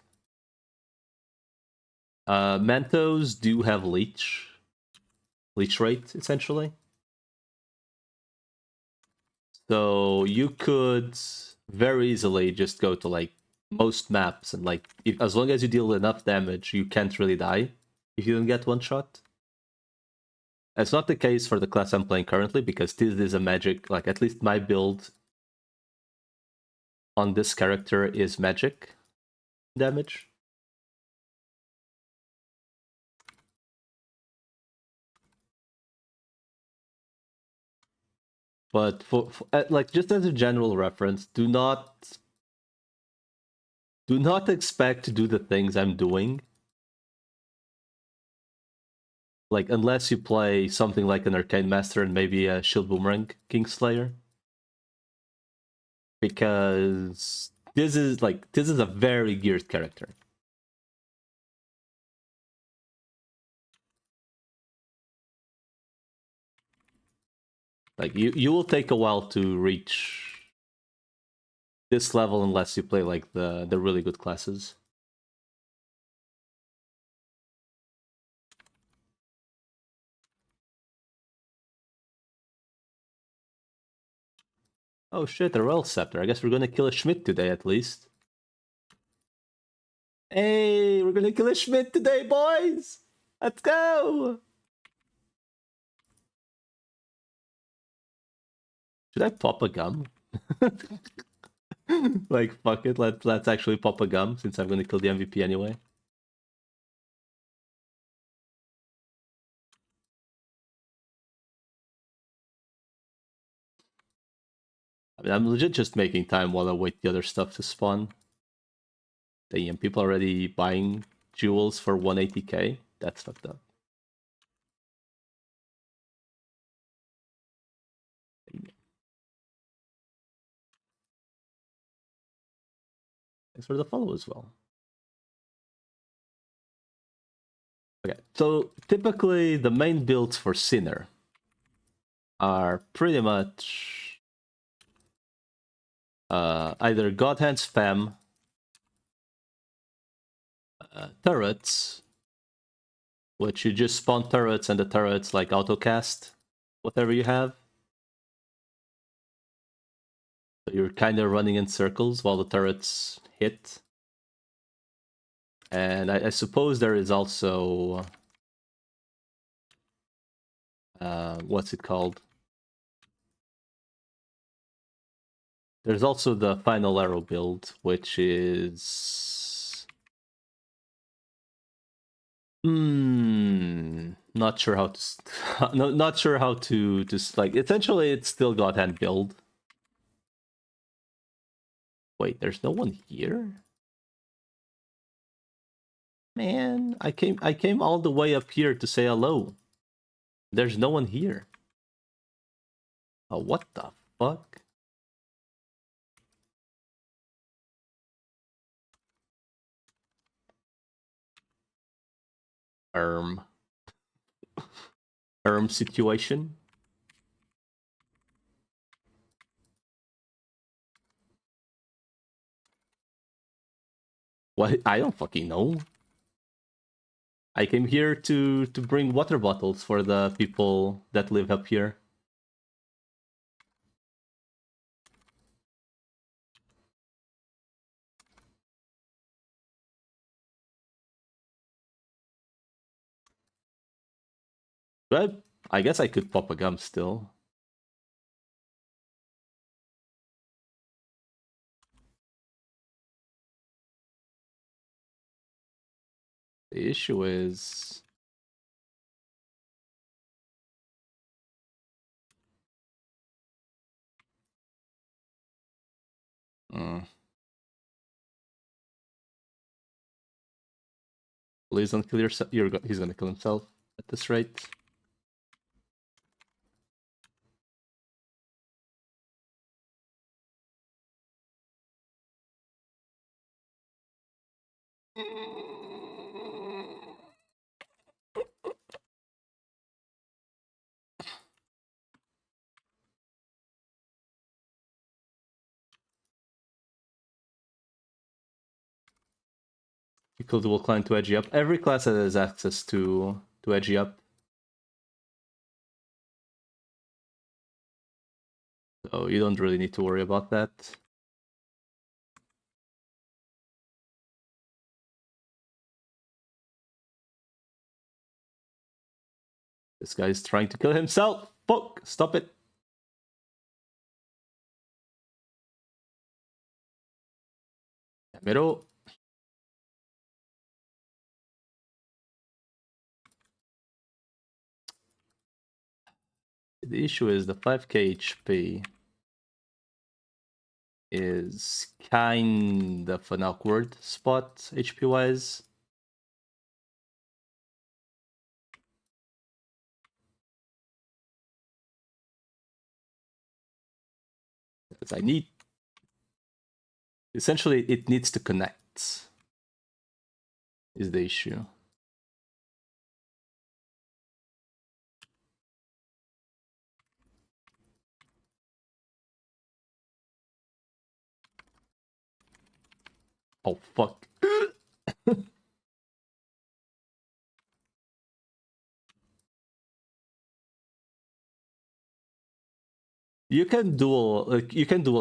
Mantos do have leech rate, essentially. So you could very easily just go to, like, most maps, and like as long as you deal enough damage, you can't really die if you don't get one shot. It's not the case for the class I'm playing currently, because this is a magic, like at least my build on this character is magic damage. But for like just as a general reference, do not expect to do the things I'm doing. Like unless you play something like an Arcane Master and maybe a Shield Boomerang Kingslayer. Because this is a very geared character. Like you will take a while to reach this level unless you play like the really good classes. Oh shit, a Royal Scepter. I guess we're gonna kill a Schmidt today at least. Hey, we're gonna kill a Schmidt today, boys! Let's go! Should I pop a gum? Like, fuck it, let's actually pop a gum, since I'm gonna kill the MVP anyway. I mean, I'm legit just making time while I wait the other stuff to spawn. Damn, people already buying jewels for 180k? That's fucked up. Thanks for the follow as well. Okay, so typically the main builds for Sinner are pretty much either God Hand Spam, turrets, which you just spawn turrets and the turrets like autocast whatever you have. So you're kind of running in circles while the turrets hit. And I suppose there is also what's it called? There's also the final arrow build, which is not sure how to not sure how to just like essentially it's still God Hand build. Wait, there's no one here? Man, I came all the way up here to say hello. There's no one here. Oh, what the fuck? Erm situation. What? I don't fucking know. I came here to bring water bottles for the people that live up here. But I guess I could pop a gum still. The issue is... Please don't kill yourself. He's gonna kill himself at this rate. Because will climb to edgy up. Every class has access to edgy up. So you don't really need to worry about that. This guy's trying to kill himself. Fuck! Stop it. Middle. The issue is the 5k HP is kind of an awkward spot HP wise. Because I need. Essentially, it needs to connect. Is the issue. Oh, fuck. You can dual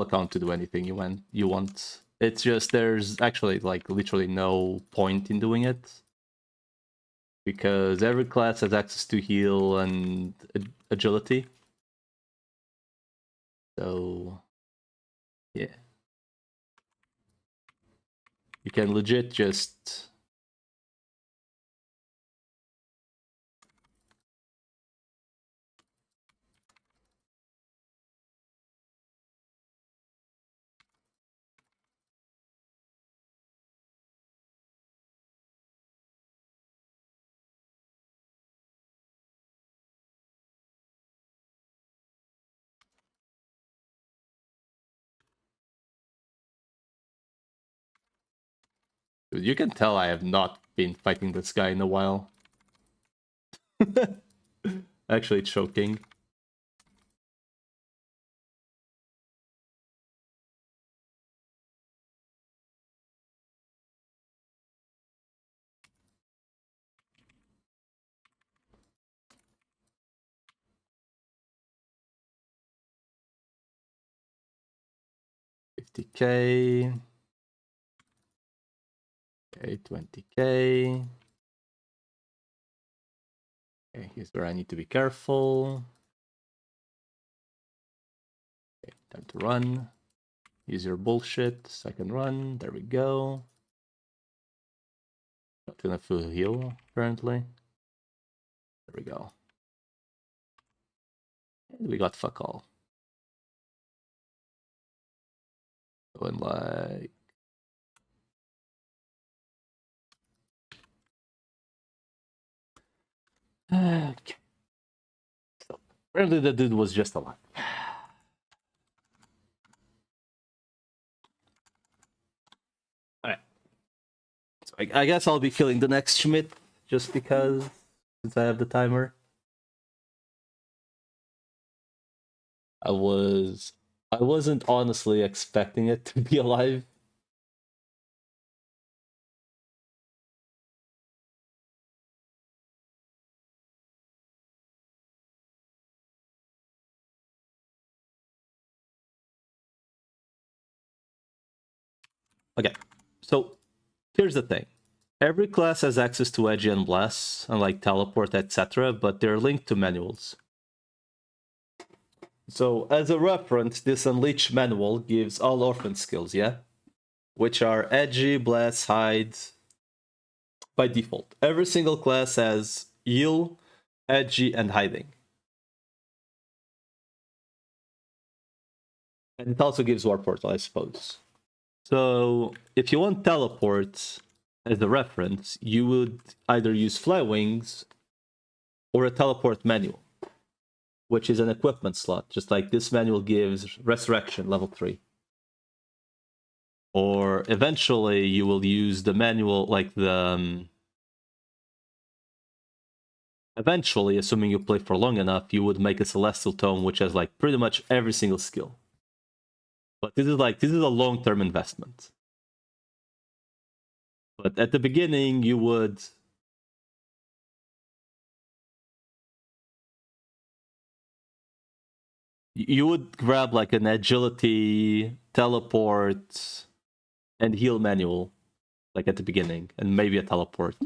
account to do anything you want. It's just there's actually like literally no point in doing it. Because every class has access to heal and agility. So yeah. You can legit just you can tell I have not been fighting this guy in a while. Actually choking. $50k. Okay, 20k. Okay, here's where I need to be careful. Okay, time to run. Use your bullshit. Second run. There we go. Not enough to heal, apparently. There we go. And we got fuck all. Going like... Okay. So, apparently the dude was just alive. Alright. So I guess I'll be killing the next Schmidt just because, since I have the timer. I wasn't honestly expecting it to be alive. Okay, so here's the thing. Every class has access to Edgy and Bless, and like Teleport, etc., but they're linked to manuals. So, as a reference, this Unleash manual gives all orphan skills, yeah? Which are Edgy, Bless, Hide, by default. Every single class has Heal, Edgy, and Hiding. And it also gives Warp Portal, I suppose. So, if you want Teleport as a reference, you would either use Fly Wings or a Teleport manual, which is an equipment slot, just like this manual gives Resurrection level 3. Or eventually you will use the manual, like the... eventually, assuming you play for long enough, you would make a Celestial Tome, which has like pretty much every single skill. But this is a long-term investment. But at the beginning, you would... you would grab like an agility, teleport, and heal manual, like at the beginning, and maybe a teleport.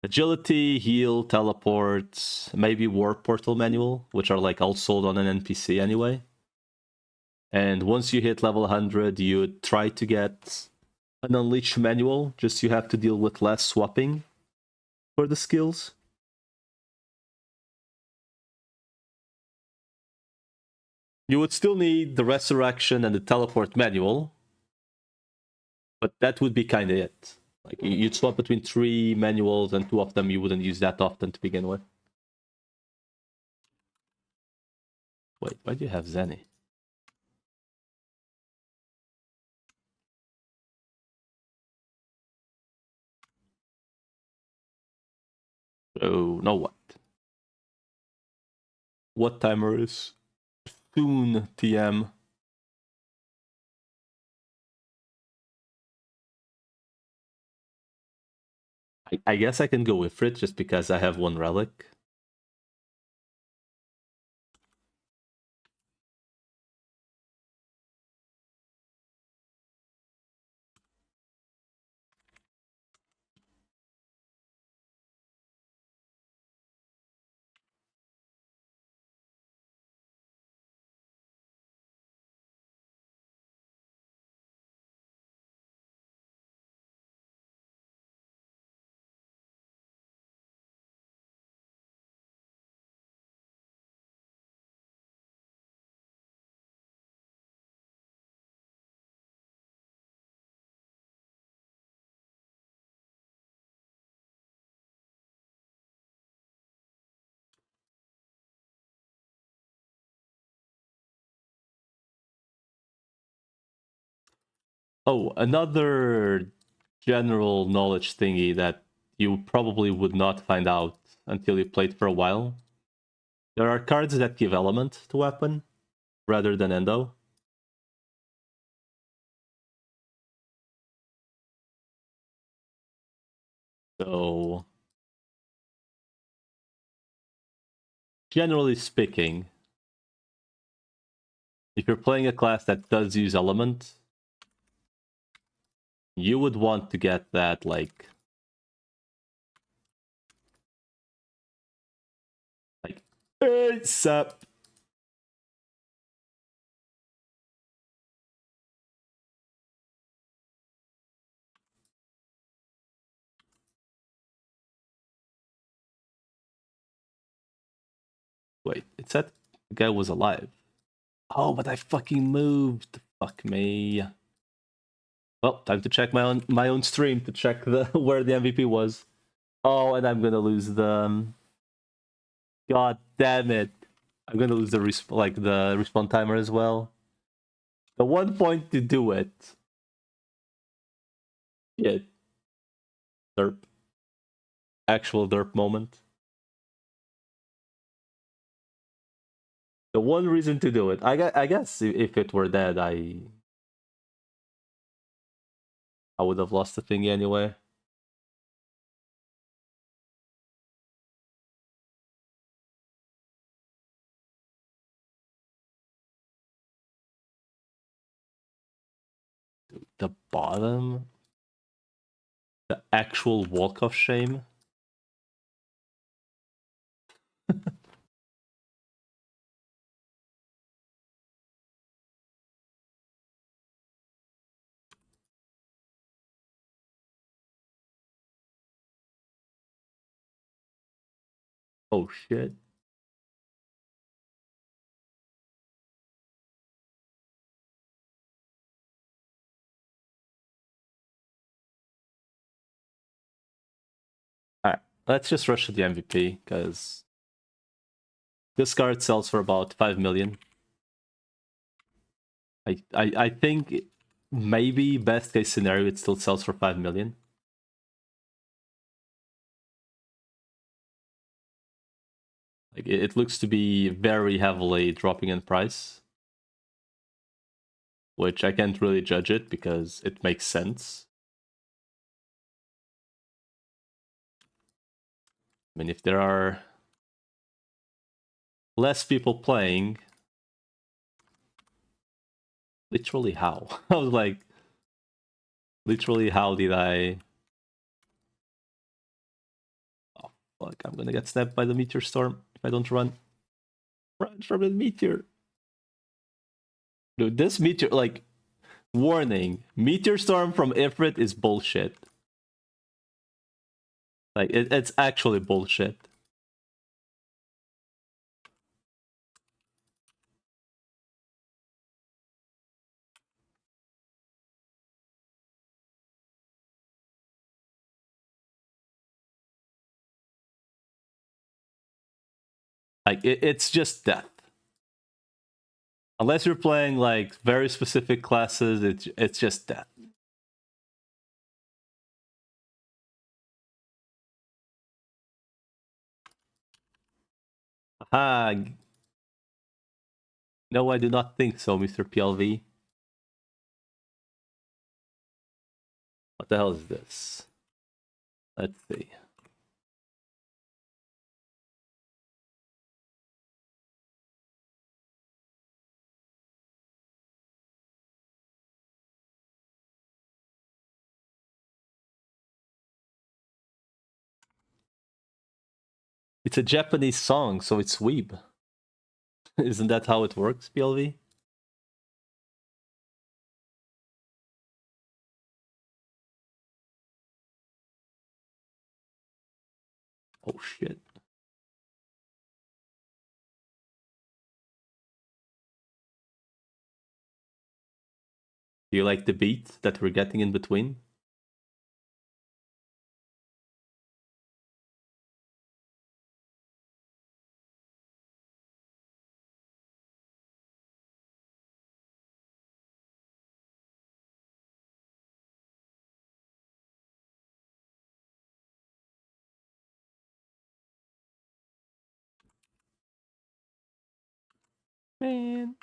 Agility, heal, teleport, maybe warp portal manual, which are like all sold on an NPC anyway. And once you hit level 100, you try to get an unleash manual, just you have to deal with less swapping for the skills. You would still need the resurrection and the teleport manual, but that would be kind of it. Like you'd swap between 3 manuals, and 2 of them you wouldn't use that often to begin with. Wait, why do you have Zenny? Oh, no what? What timer is soon TM? I guess I can go with it just because I have 1 relic. Oh, another general knowledge thingy that you probably would not find out until you played for a while. There are cards that give element to weapon rather than endo. So, generally speaking, if you're playing a class that does use element, you would want to get that, like ASAP. Wait, it said the guy was alive. Oh, but I fucking moved. Fuck me. Well, time to check my own stream to check the where the MVP was. Oh, and I'm gonna lose the. God damn it! I'm gonna lose the the respawn timer as well. The 1 point to do it. Shit. Derp. Actual derp moment. The one reason to do it. I guess if it were dead, I would have lost the thingy anyway. The bottom. The actual walk of shame. Oh shit. Alright, let's just rush to the MVP, because this card sells for about 5 million. I think maybe best case scenario it still sells for 5 million. Like it looks to be very heavily dropping in price, which I can't really judge it because it makes sense. I mean, if there are less people playing, literally how? I was like, literally how did I? Fuck, I'm gonna get snapped by the meteor storm if I don't run. Run from the meteor. Dude, this meteor, like, warning. Meteor storm from Ifrit is bullshit. Like, it's actually bullshit. Like, it's just death. Unless you're playing, like, very specific classes, it's just death. Ah, no, I do not think so, Mr. PLV. What the hell is this? Let's see. It's a Japanese song, so it's weeb. Isn't that how it works, PLV? Oh shit. Do you like the beat that we're getting in between? Man.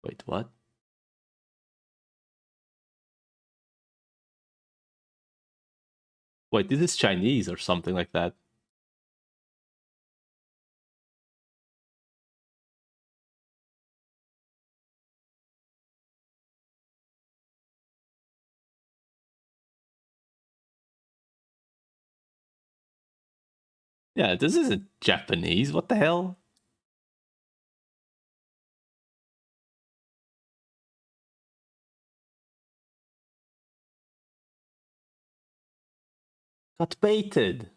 Wait, what? Wait, this is Chinese or something like that. Yeah, this isn't Japanese. What the hell? Got baited.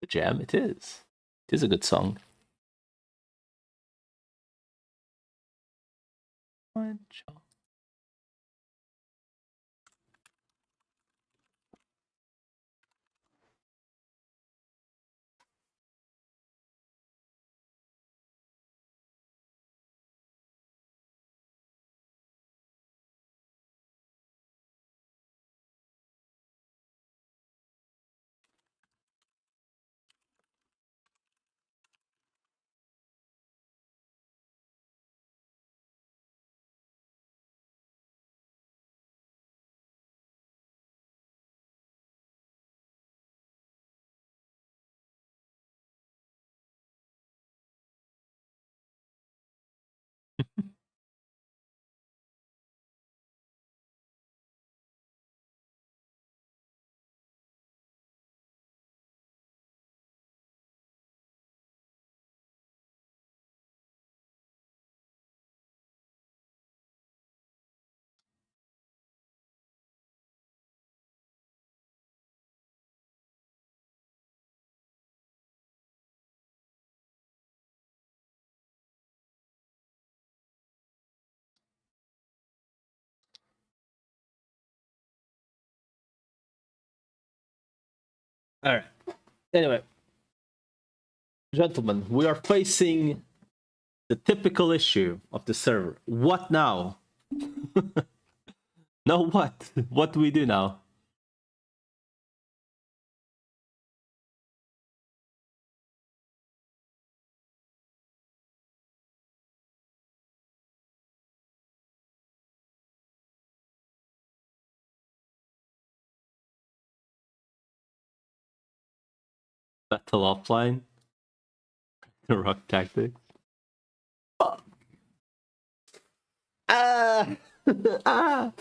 The jam, it is. It is a good song. All right. Anyway, gentlemen, we are facing the typical issue of the server. What now? No, what? What do we do now? Battle offline. Rock tactics. Fuck. Ah! Ah!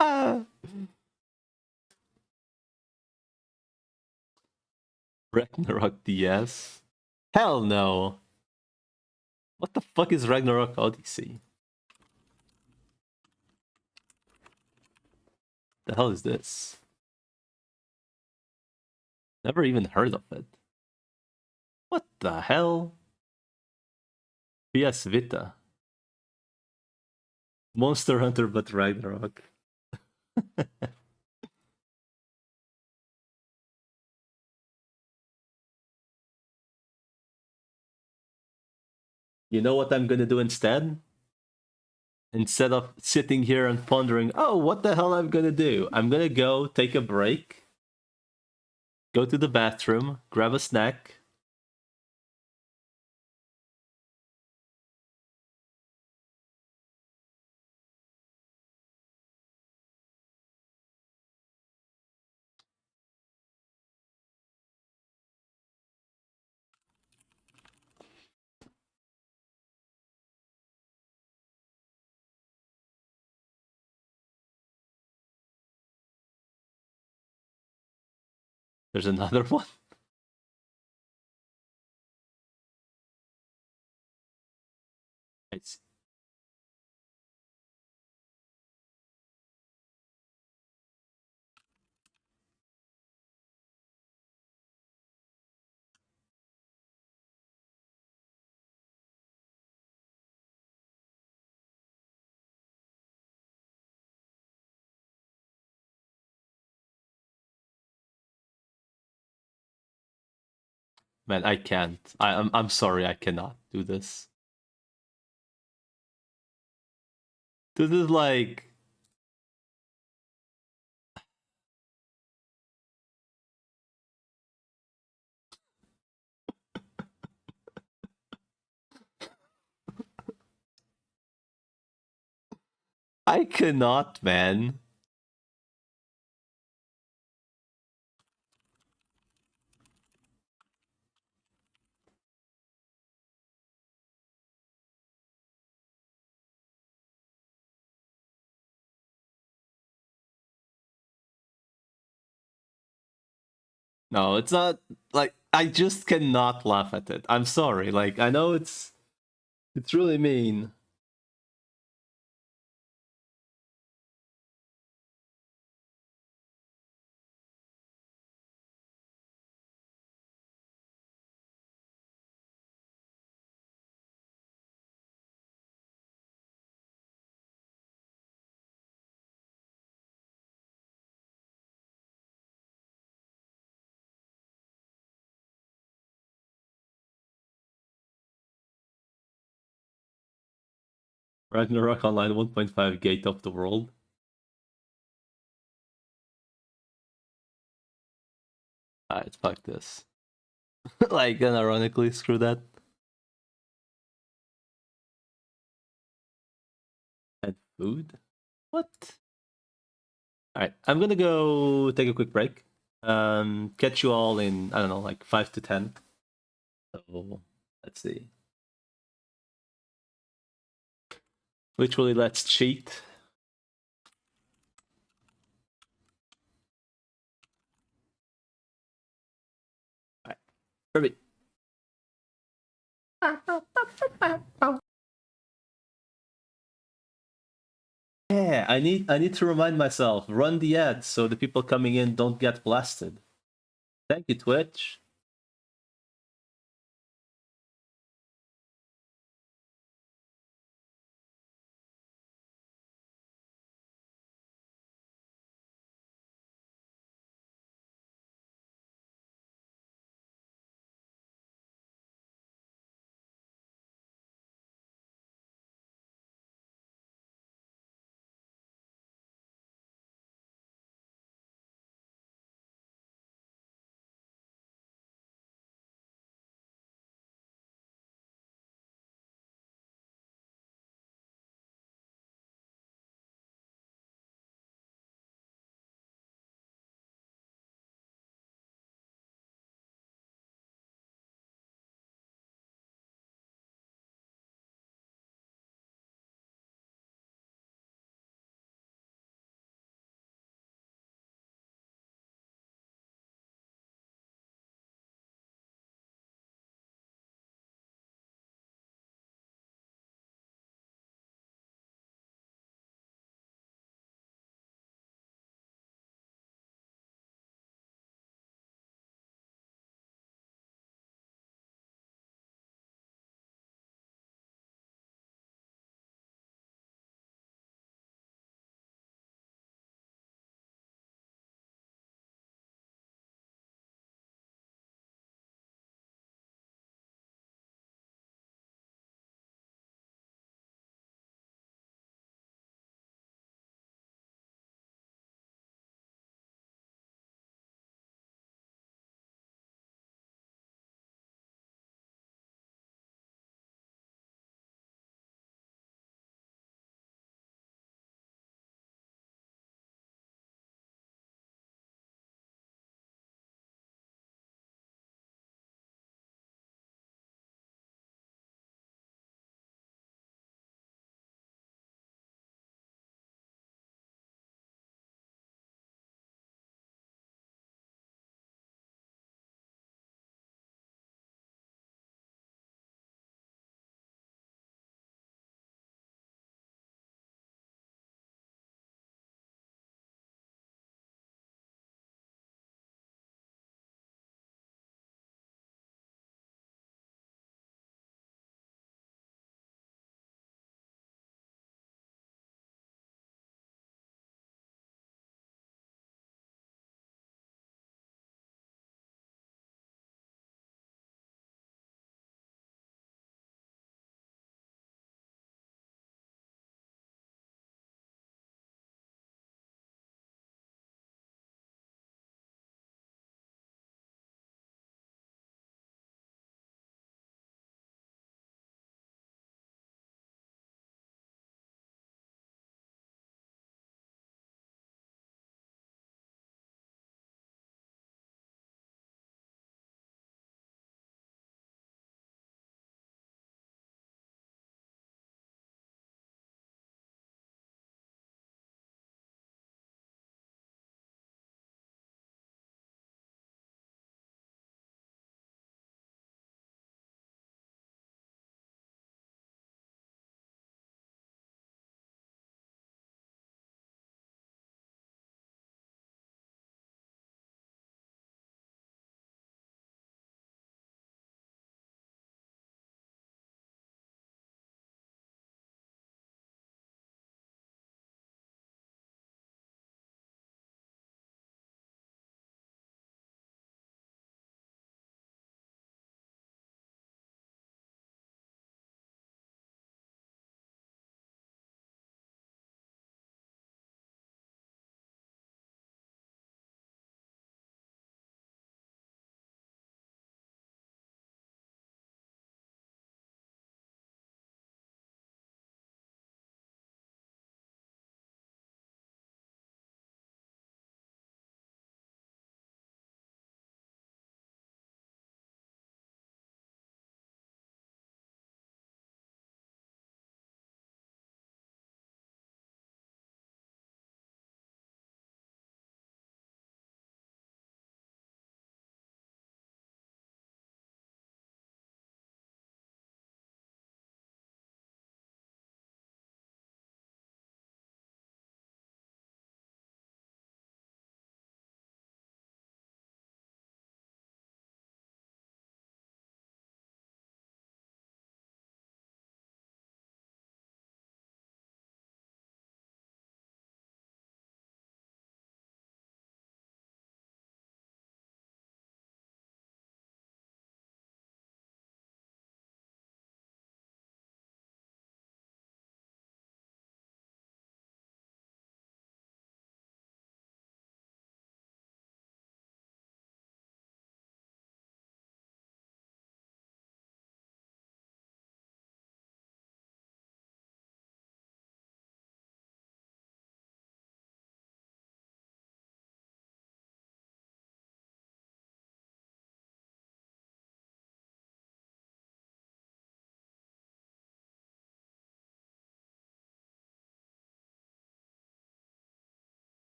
Ah! Ragnarok DS? Hell no! What the fuck is Ragnarok Odyssey? The hell is this? Never even heard of it. What the hell? PS Vita. Monster Hunter but Ragnarok. You know what I'm gonna do instead? Instead of sitting here and pondering, oh, what the hell I'm gonna do? I'm gonna go take a break, go to the bathroom, grab a snack. There's another one. It's, man, I can't. I'm sorry, I cannot do this. This is like I cannot, man. No, it's not like I just cannot laugh at it. I'm sorry. Like I know it's really mean. Ragnarok Online 1.5 Gate of the World. Alright, fuck this. Like, and ironically, screw that. And food? What? Alright, I'm gonna go take a quick break. Catch you all in, I don't know, like 5 to 10. So, let's see. Literally, let's cheat. Alright, perfect. Yeah, I need to remind myself, run the ads so the people coming in don't get blasted. Thank you, Twitch.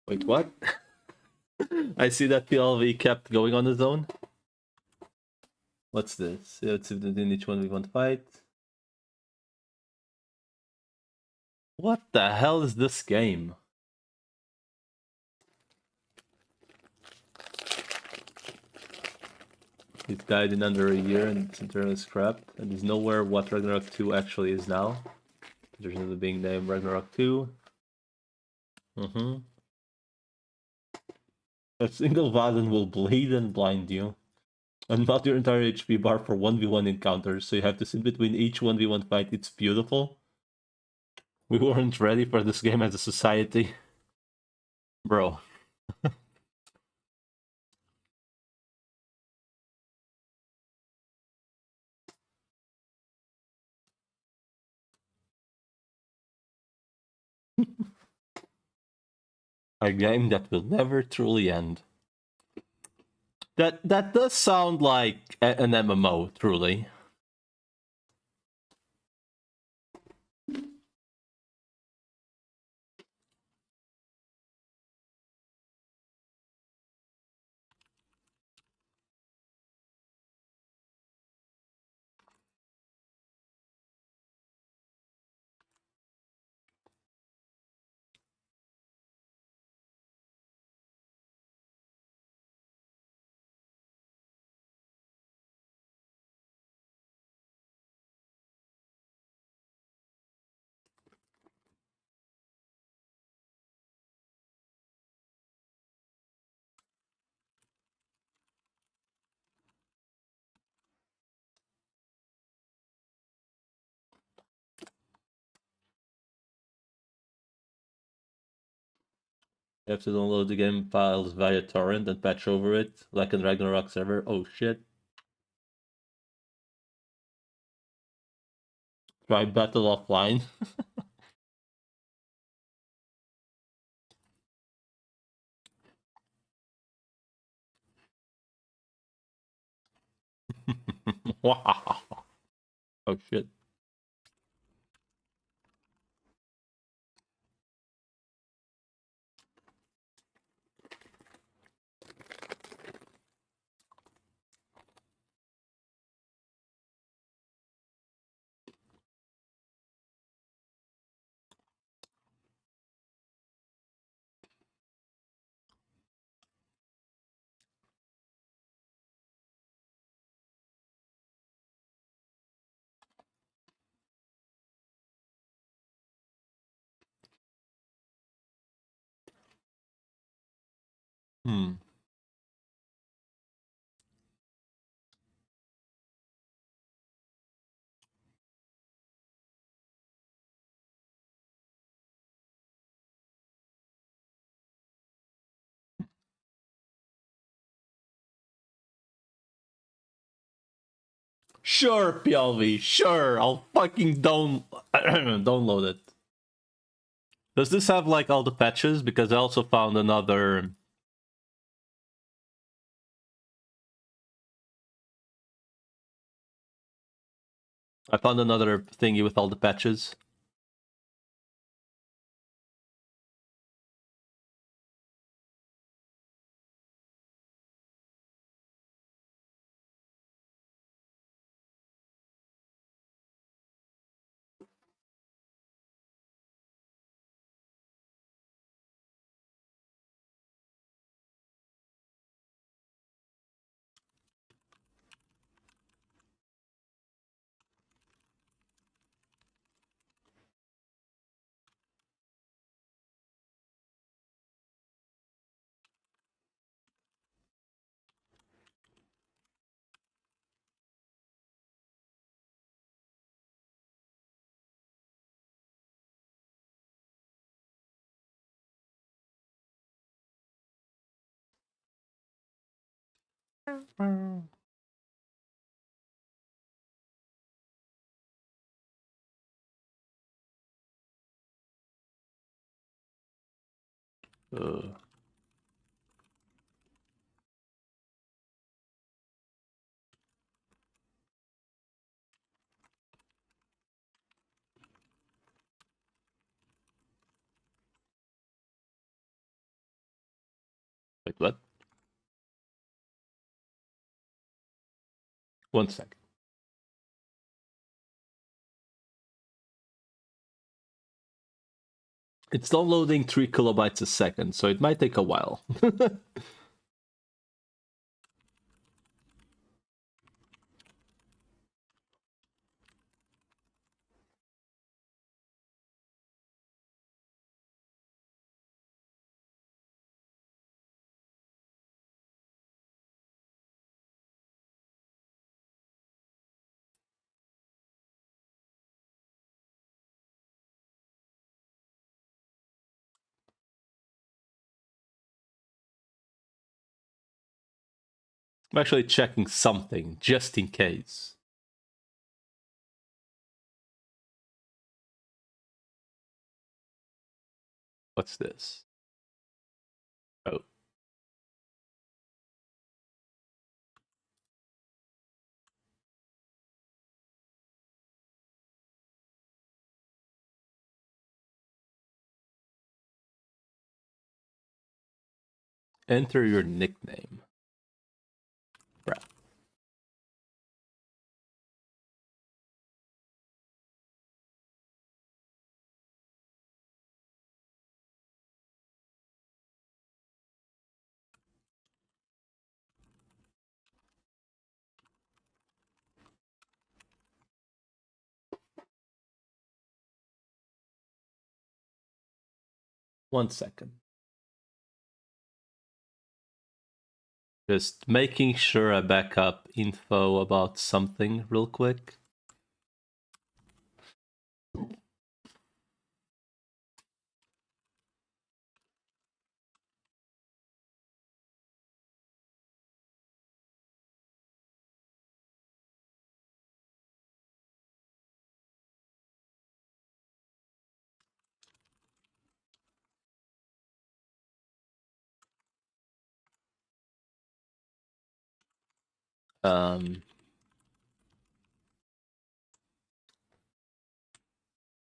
Wait, what? I see that PLV kept going on his own. What's this? Let's see within each one we want to fight. What the hell is this game? He's died in under a year and it's internally scrapped, and he's nowhere what Ragnarok 2 actually is now. There's another being named Ragnarok 2. A single Vaden will bleed and blind you. And not your entire HP bar for 1v1 encounters, so you have to sit between each 1v1 fight. It's beautiful. We weren't ready for this game as a society. Bro. A game that will never truly end. That does sound like an MMO, truly. You have to download the game files via torrent and patch over it, like in Ragnarok server. Oh shit. Try battle offline. Wow. Oh shit. Sure, PLV, sure, I'll fucking download it. Does this have like all the patches? Because I also found another... I found another thingy with all the patches. Uh, Wait, what? 1 second. It's downloading 3 kilobytes a second, so it might take a while. I'm actually checking something, just in case. What's this? Oh. Enter your nickname. Right. One second. Just making sure I back up info about something real quick.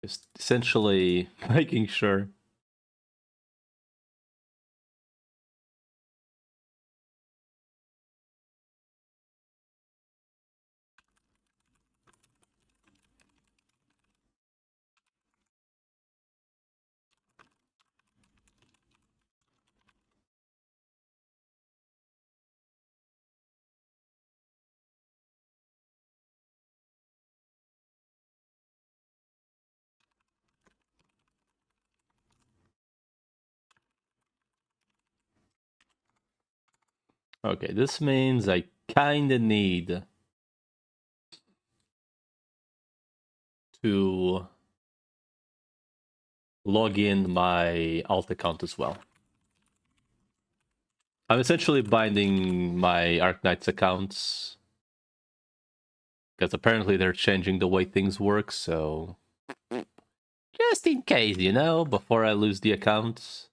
Just essentially making sure. Okay, this means I kinda need to log in my alt account as well. I'm essentially binding my Arknights accounts because apparently they're changing the way things work, so just in case, you know, before I lose the accounts.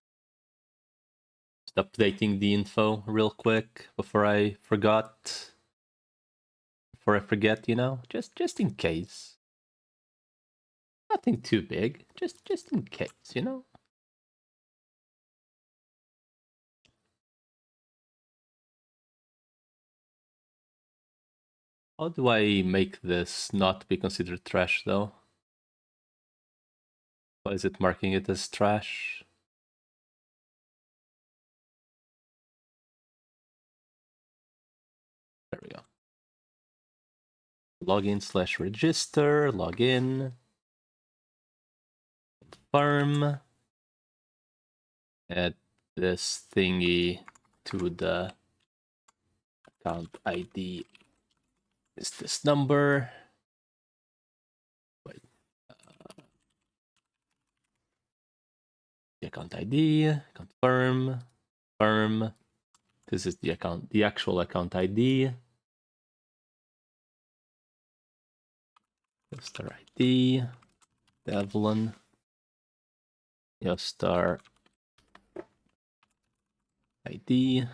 Just updating the info real quick before I forget, you know, just in case. Nothing too big, just in case, you know. How do I make this not be considered trash, though? Why is it marking it as trash? There we go. Login/register, login, confirm, add this thingy to the account ID. Is this number? Wait. The account ID, confirm, confirm. This is the account, the actual account ID. Star ID, Devlin, Star ID.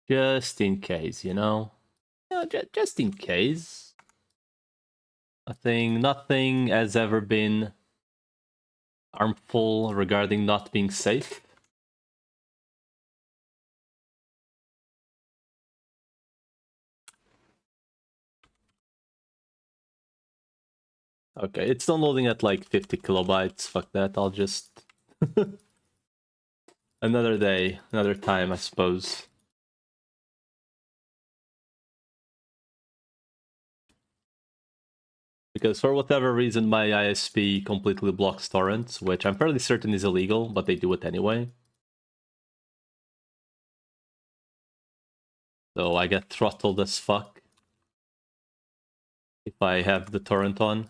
Just in case, you know? Just in case. I think nothing has ever been harmful regarding not being safe. Okay, it's downloading at like 50 kilobytes. Fuck that, I'll just... Another day, another time, I suppose. Because for whatever reason, my ISP completely blocks torrents, which I'm fairly certain is illegal, but they do it anyway. So I get throttled as fuck if I have the torrent on.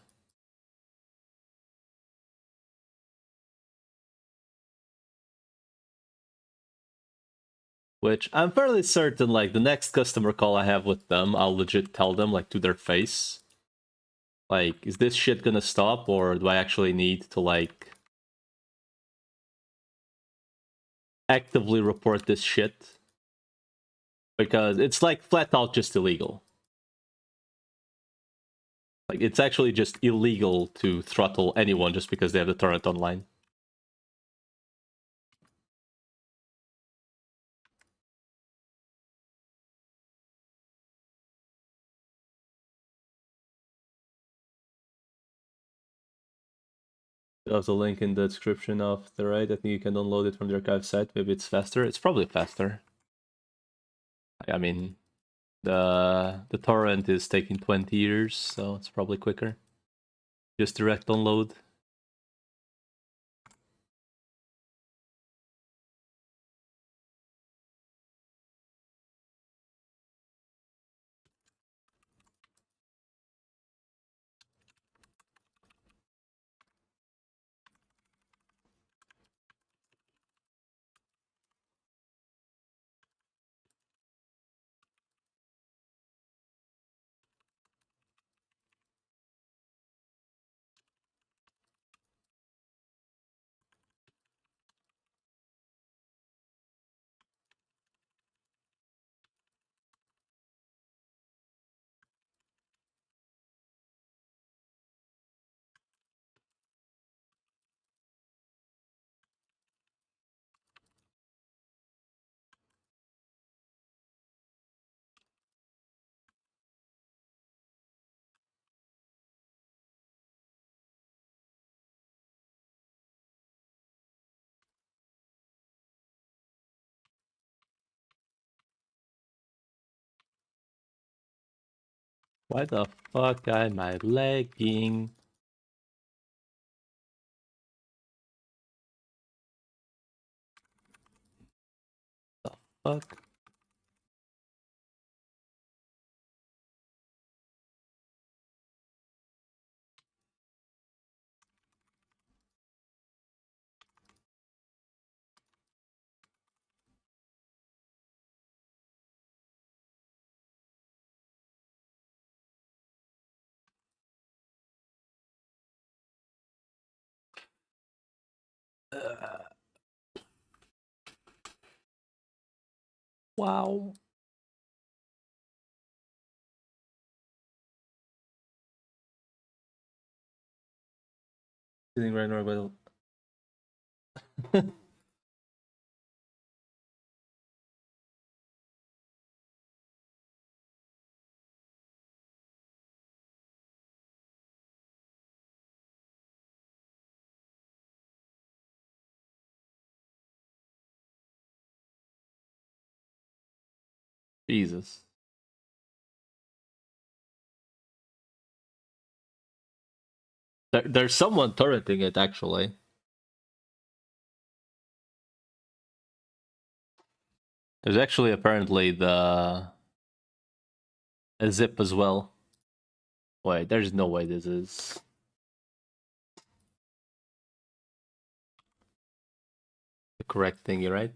Which I'm fairly certain, like, the next customer call I have with them, I'll legit tell them, like, to their face. Like, is this shit gonna stop, or do I actually need to, like, actively report this shit? Because it's, like, flat out just illegal. Like, it's actually just illegal to throttle anyone just because they have the torrent online. There's a link in the description of the right. I think you can download it from the archive site. Maybe it's faster. It's probably faster. I mean, the torrent is taking 20 years, so it's probably quicker. Just direct download. Why the fuck am I lagging? The fuck? Wow. Sitting right now, but Jesus. There's someone torrenting it, actually. There's actually apparently a zip as well. Wait, there's no way this is the correct thing, right?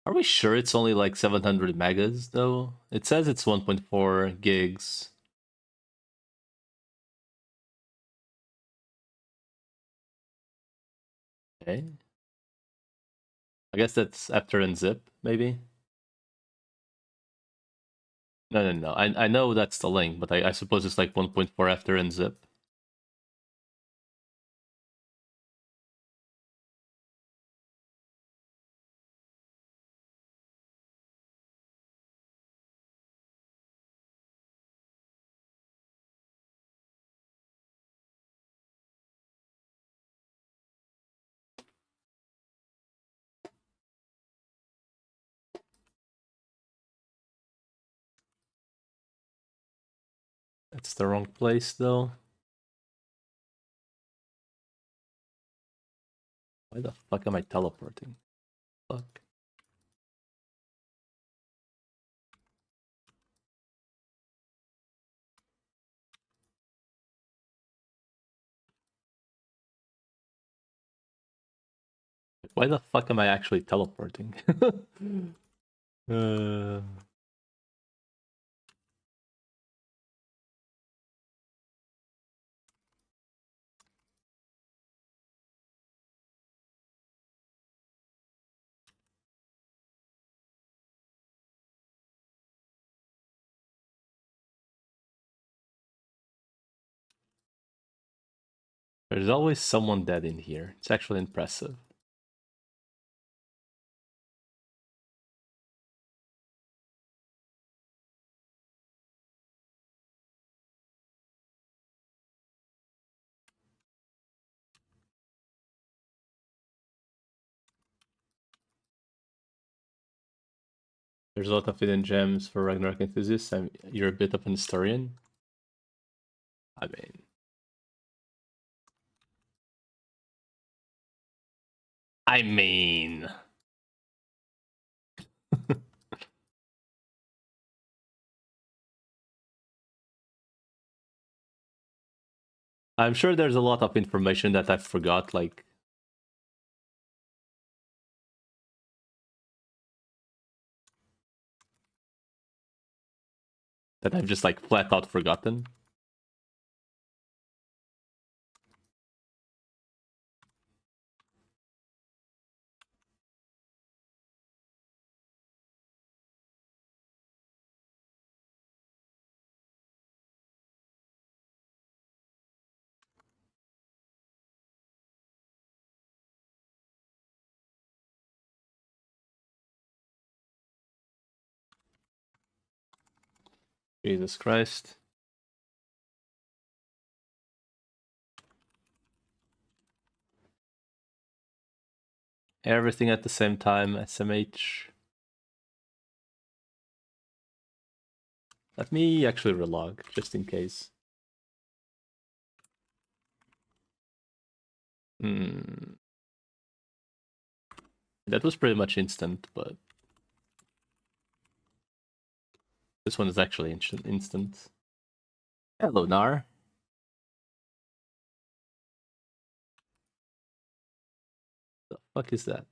Are we sure it's only like 700 megas, though? It says it's 1.4 gigs. Okay. I guess that's after unzip, maybe? No. I know that's the link, but I suppose it's like 1.4 after and zip. That's the wrong place though. Why the fuck am I teleporting? Fuck. Why the fuck am I actually teleporting? uh... There's always someone dead in here. It's actually impressive. There's a lot of hidden gems for Ragnarok enthusiasts. You're a bit of an historian. I mean, I mean. I'm sure there's a lot of information that I forgot, like that I've just like flat out forgotten. Jesus Christ. Everything at the same time, SMH. Let me actually relog, just in case. That was pretty much instant, but this one is actually instant. Hello, Nar. The fuck is that?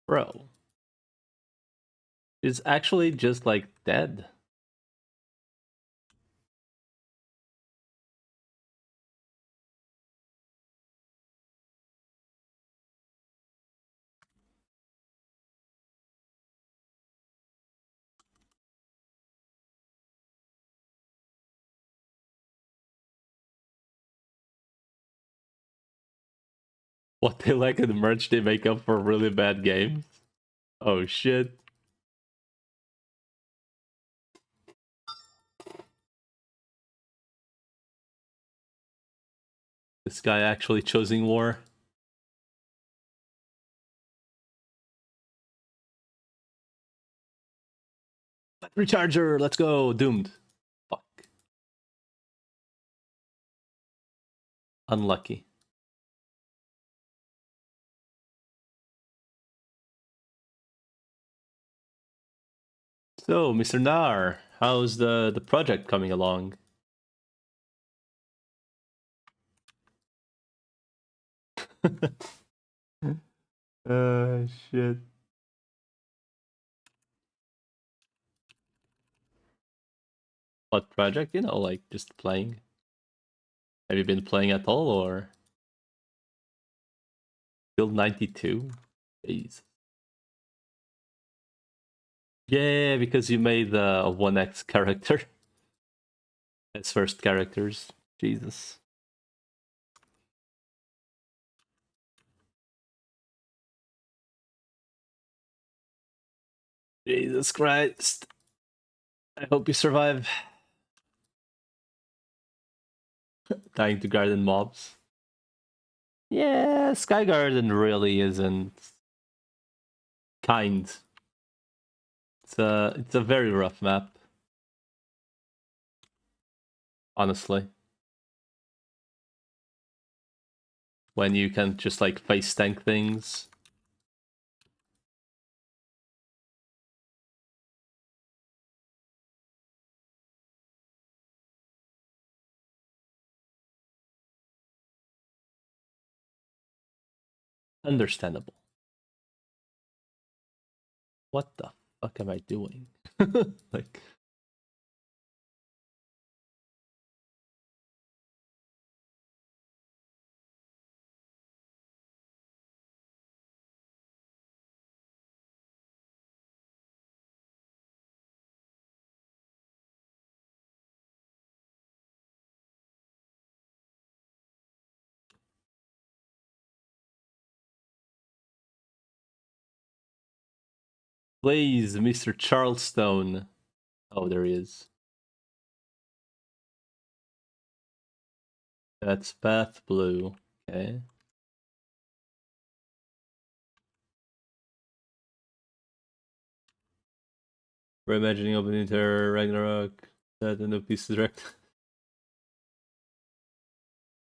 Bro. It's actually just like dead. What they like in the merch they make up for really bad games. Oh shit. This guy actually choosing war. Battery charger, let's go. Doomed. Fuck. Unlucky. So, Mr. Nar, how's the project coming along? Shit. What project? You know, like just playing. Have you been playing at all, or Build 92? Jeez. Yeah, because you made a 1x character as first characters. Jesus. Jesus Christ. I hope you survive. Dying to garden mobs. Yeah, Sky Garden really isn't kind. It's a very rough map. Honestly. When you can just like face tank things. Understandable. What the fuck am I doing? Like, please, Mr. Charleston. Oh, there he is. That's Path Blue. Okay. Reimagining Open Terror, Ragnarok, that and no pieces direct.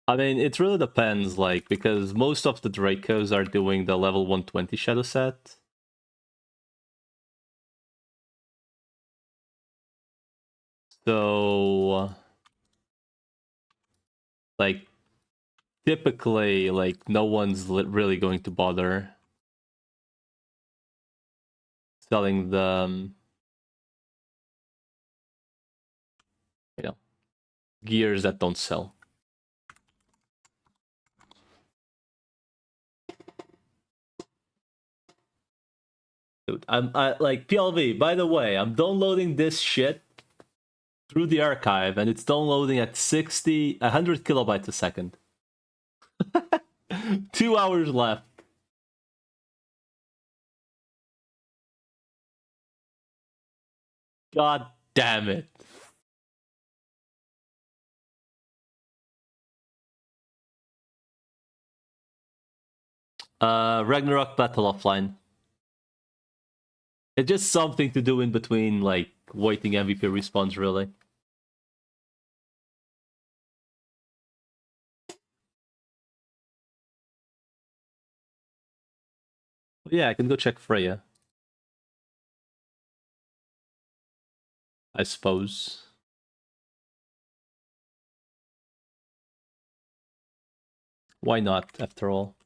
I mean, it really depends, like, because most of the Dracos are doing the level 120 shadow set. So, like, typically, like, no one's really going to bother selling the, you know, gears that don't sell. Dude, I like PLV. By the way, I'm downloading this shit through the archive, and it's downloading at 100 kilobytes a second. 2 hours left. God damn it. Ragnarok Battle Offline. It's just something to do in between, like, waiting MVP respawns, really. Yeah, I can go check Freya. I suppose. Why not, after all?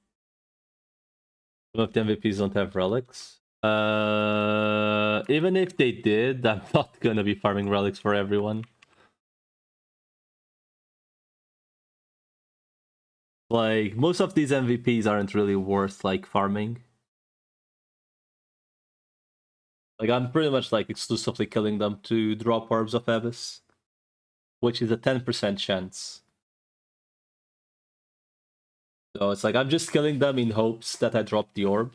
Some of the MVPs don't have relics. Even if they did, I'm not gonna be farming relics for everyone. Like, most of these MVPs aren't really worth, like, farming. Like, I'm pretty much, like, exclusively killing them to drop Orbs of Abyss, which is a 10% chance. So it's like, I'm just killing them in hopes that I drop the Orb.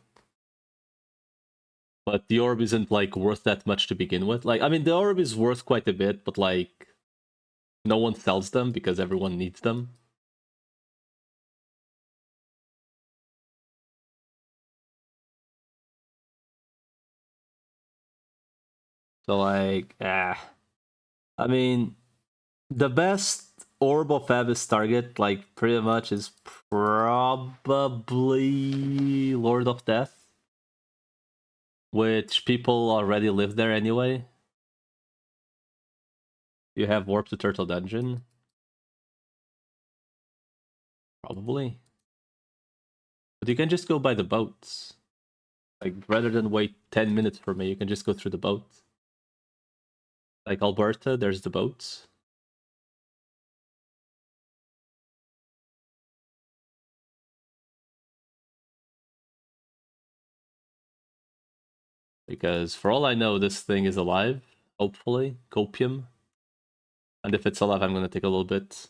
But the Orb isn't, like, worth that much to begin with. Like, I mean, the Orb is worth quite a bit, but, like, no one sells them because everyone needs them. So, like, I mean, the best Orb of Abyss target, like, pretty much is probably Lord of Death, which people already live there anyway. You have Warp to Turtle Dungeon. Probably. But you can just go by the boats. Like, rather than wait 10 minutes for me, you can just go through the boat. Like Alberta, there's the boats. Because for all I know, this thing is alive. Hopefully. Copium. And if it's alive, I'm gonna take a little bit.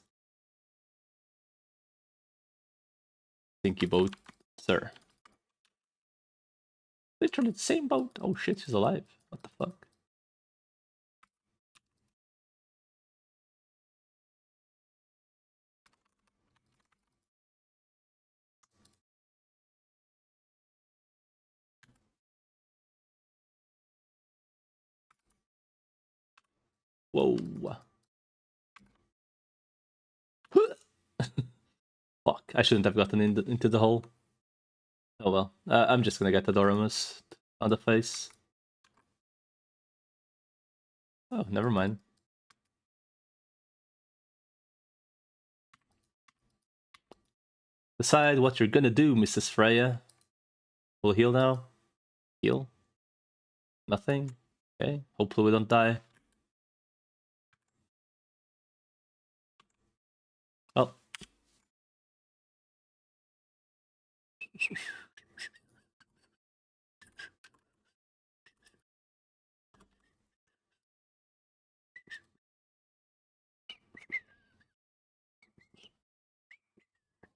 Stinky boat, sir. Literally the same boat. Oh shit, she's alive. What the fuck? Whoa. Fuck, I shouldn't have gotten into the hole. Oh well, I'm just gonna get the Doramus on the face. Oh, never mind. Decide what you're gonna do, Mrs. Freya. We'll heal now. Heal. Nothing. Okay, hopefully we don't die. Oh.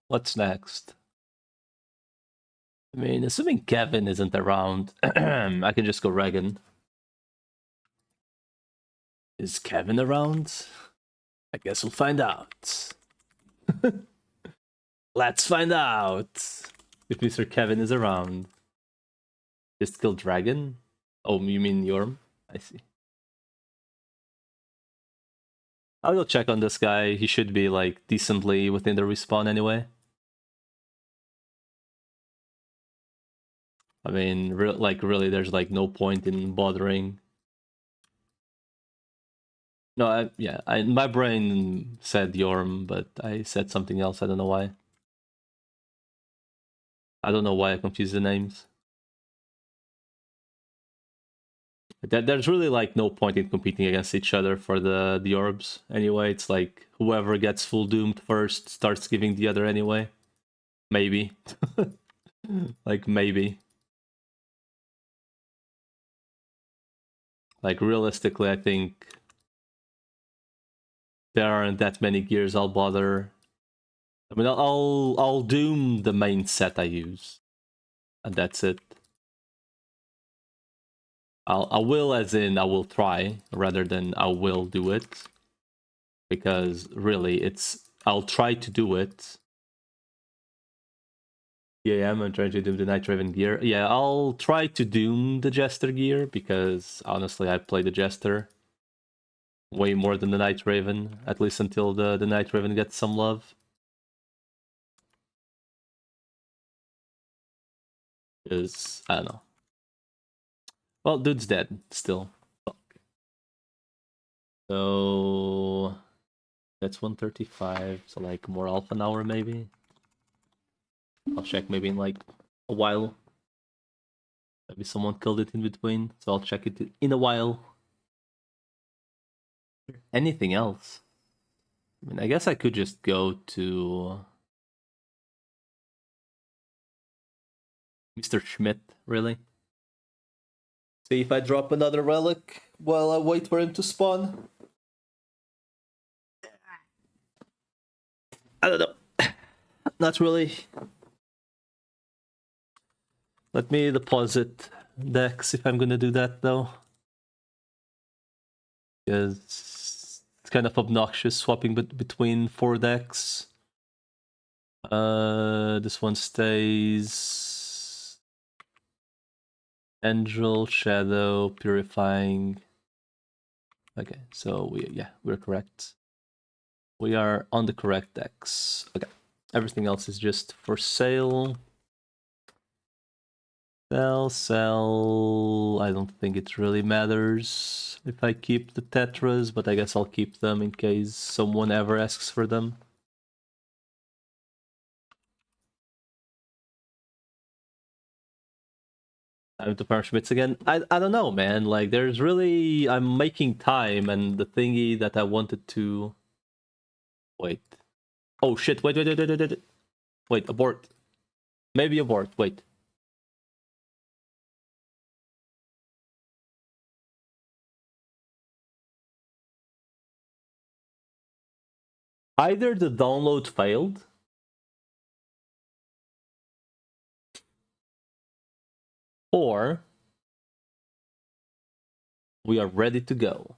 What's next? I mean, assuming Kevin isn't around, I can just go Regan. Is Kevin around? I guess we'll find out. Let's find out if Mr. Kevin is around. Just kill Dragon? Oh, you mean Yorm? I see. I'll go check on this guy. He should be, like, decently within the respawn anyway. I mean, really, there's, like, no point in bothering. No, my brain said Yorm, but I said something else. I don't know why. I don't know why I confused the names. There's really, like, no point in competing against each other for the orbs. Anyway, it's like, whoever gets full doomed first starts giving the other anyway. Maybe. Like, maybe. Like, realistically, I think there aren't that many gears I'll bother. I mean, I'll doom the main set I use, and that's it. I will, as in I will try, rather than I will do it, because really I'll try to do it. Yeah, I'm trying to doom the Night Raven gear. Yeah, I'll try to doom the Jester gear, because honestly I play the Jester way more than the Night Raven, at least until the Night Raven gets some love. Is I don't know. Well, dude's dead still. So that's 135. So like more alpha an hour maybe. I'll check maybe in like a while. Maybe someone killed it in between, so I'll check it in a while. Anything else? I mean, I guess I could just go to Mr. Schmidt, really. See if I drop another relic while I wait for him to spawn. I don't know. Not really. Let me deposit decks if I'm gonna do that though. Because it's kind of obnoxious swapping between 4 decks. This one stays. Angel, Shadow, Purifying. Okay, so we're correct. We are on the correct decks. Okay, everything else is just for sale. Sell. I don't think it really matters if I keep the Tetras, but I guess I'll keep them in case someone ever asks for them. Time to farm Schmitz again. I don't know, man. Like, there's really... I'm making time, and the thingy that I wanted to... Wait. Oh, shit. Wait. Wait, abort. Maybe abort. Wait. Either the download failed, or we are ready to go.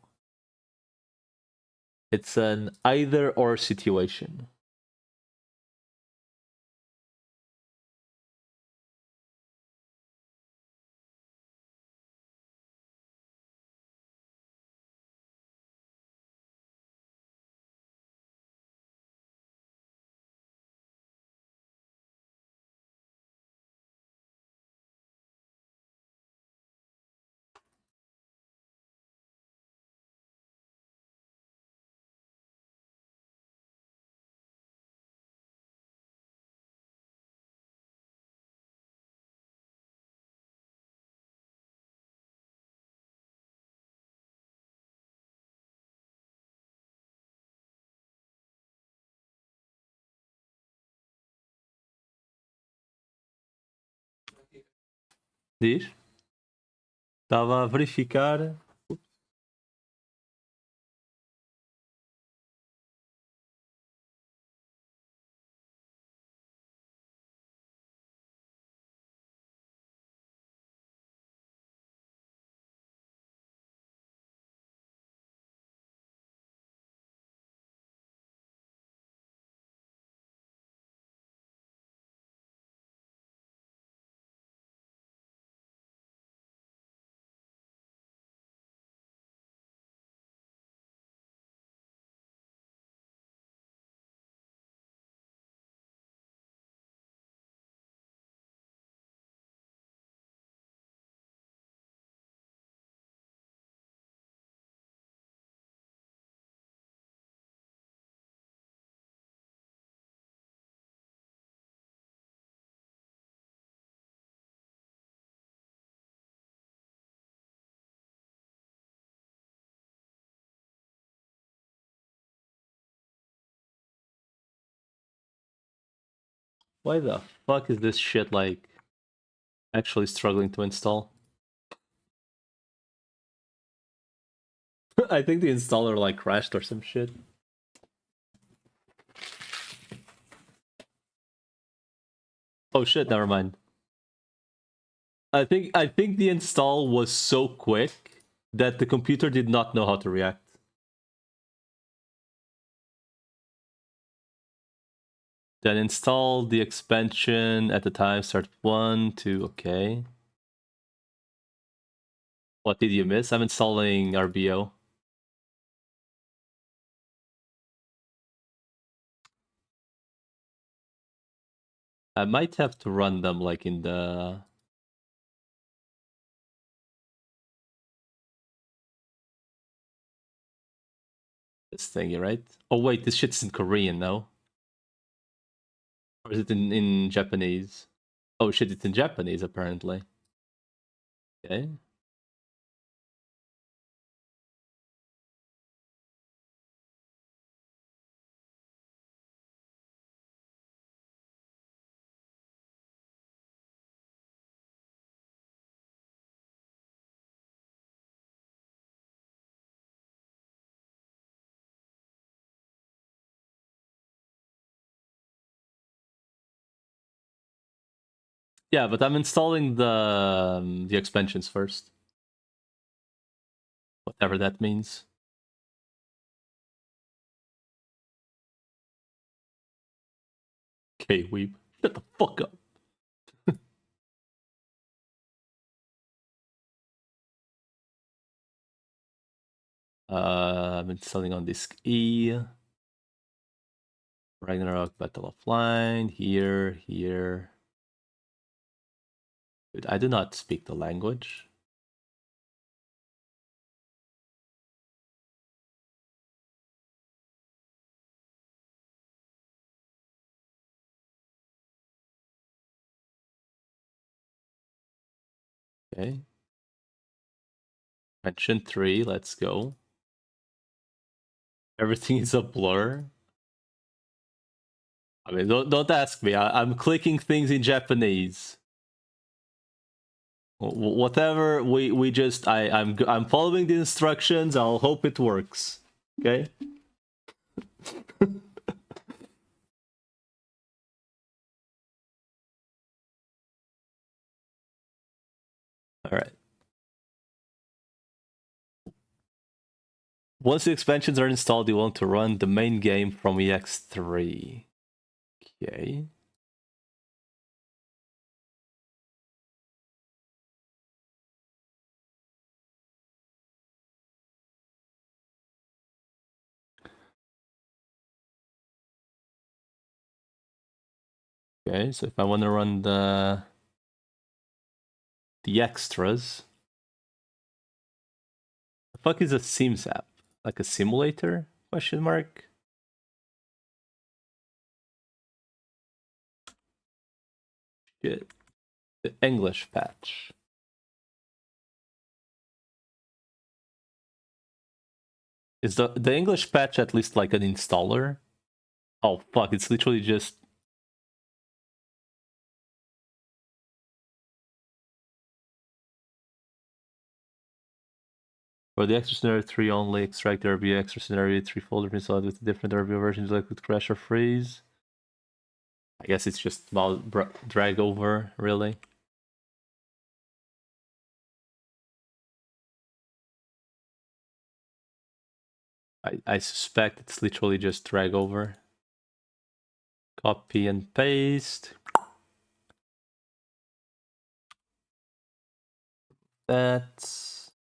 It's an either or situation. Diz? Estava a verificar. Why the fuck is this shit like actually struggling to install? I think the installer like crashed or some shit. Oh shit, never mind. I think the install was so quick that the computer did not know how to react. Then install the expansion at the time, start 1, 2, okay. What did you miss? I'm installing RBO. I might have to run them like in the... this thingy, right? Oh wait, this shit's in Korean, no? Or is it in Japanese? Oh shit, it's in Japanese apparently. Okay. Yeah, but I'm installing the expansions first. Whatever that means. Okay, weeb. Shut the fuck up. I'm installing on disk E. Ragnarok Battle Offline. Here. Dude, I do not speak the language. Okay. Mention 3, let's go. Everything is a blur. I mean, don't ask me. I'm clicking things in Japanese. Whatever. We just I'm following the instructions. I'll hope it works. Okay. Alright. Once the expansions are installed, you want to run the main game from EX3. Okay. Okay, so if I want to run the extras, the fuck is a Sims app? Like a simulator? Question mark. Shit. The English patch. Is the English patch at least like an installer? Oh fuck! It's literally just. For the extra scenario 3 only, extract the RB extra scenario 3 folder installed with different RB versions like with crash or freeze. I guess it's just drag over, really. I suspect it's literally just drag over. Copy and paste. That's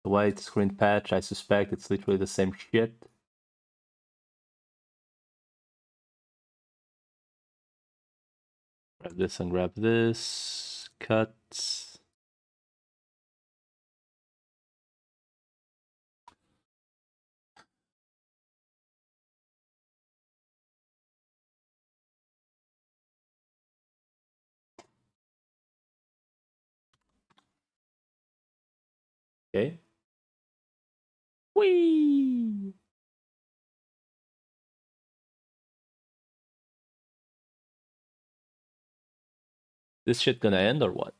the white screen patch. I suspect it's literally the same shit. Grab this and grab this. Cut. Okay. Whee! This shit gonna end or what?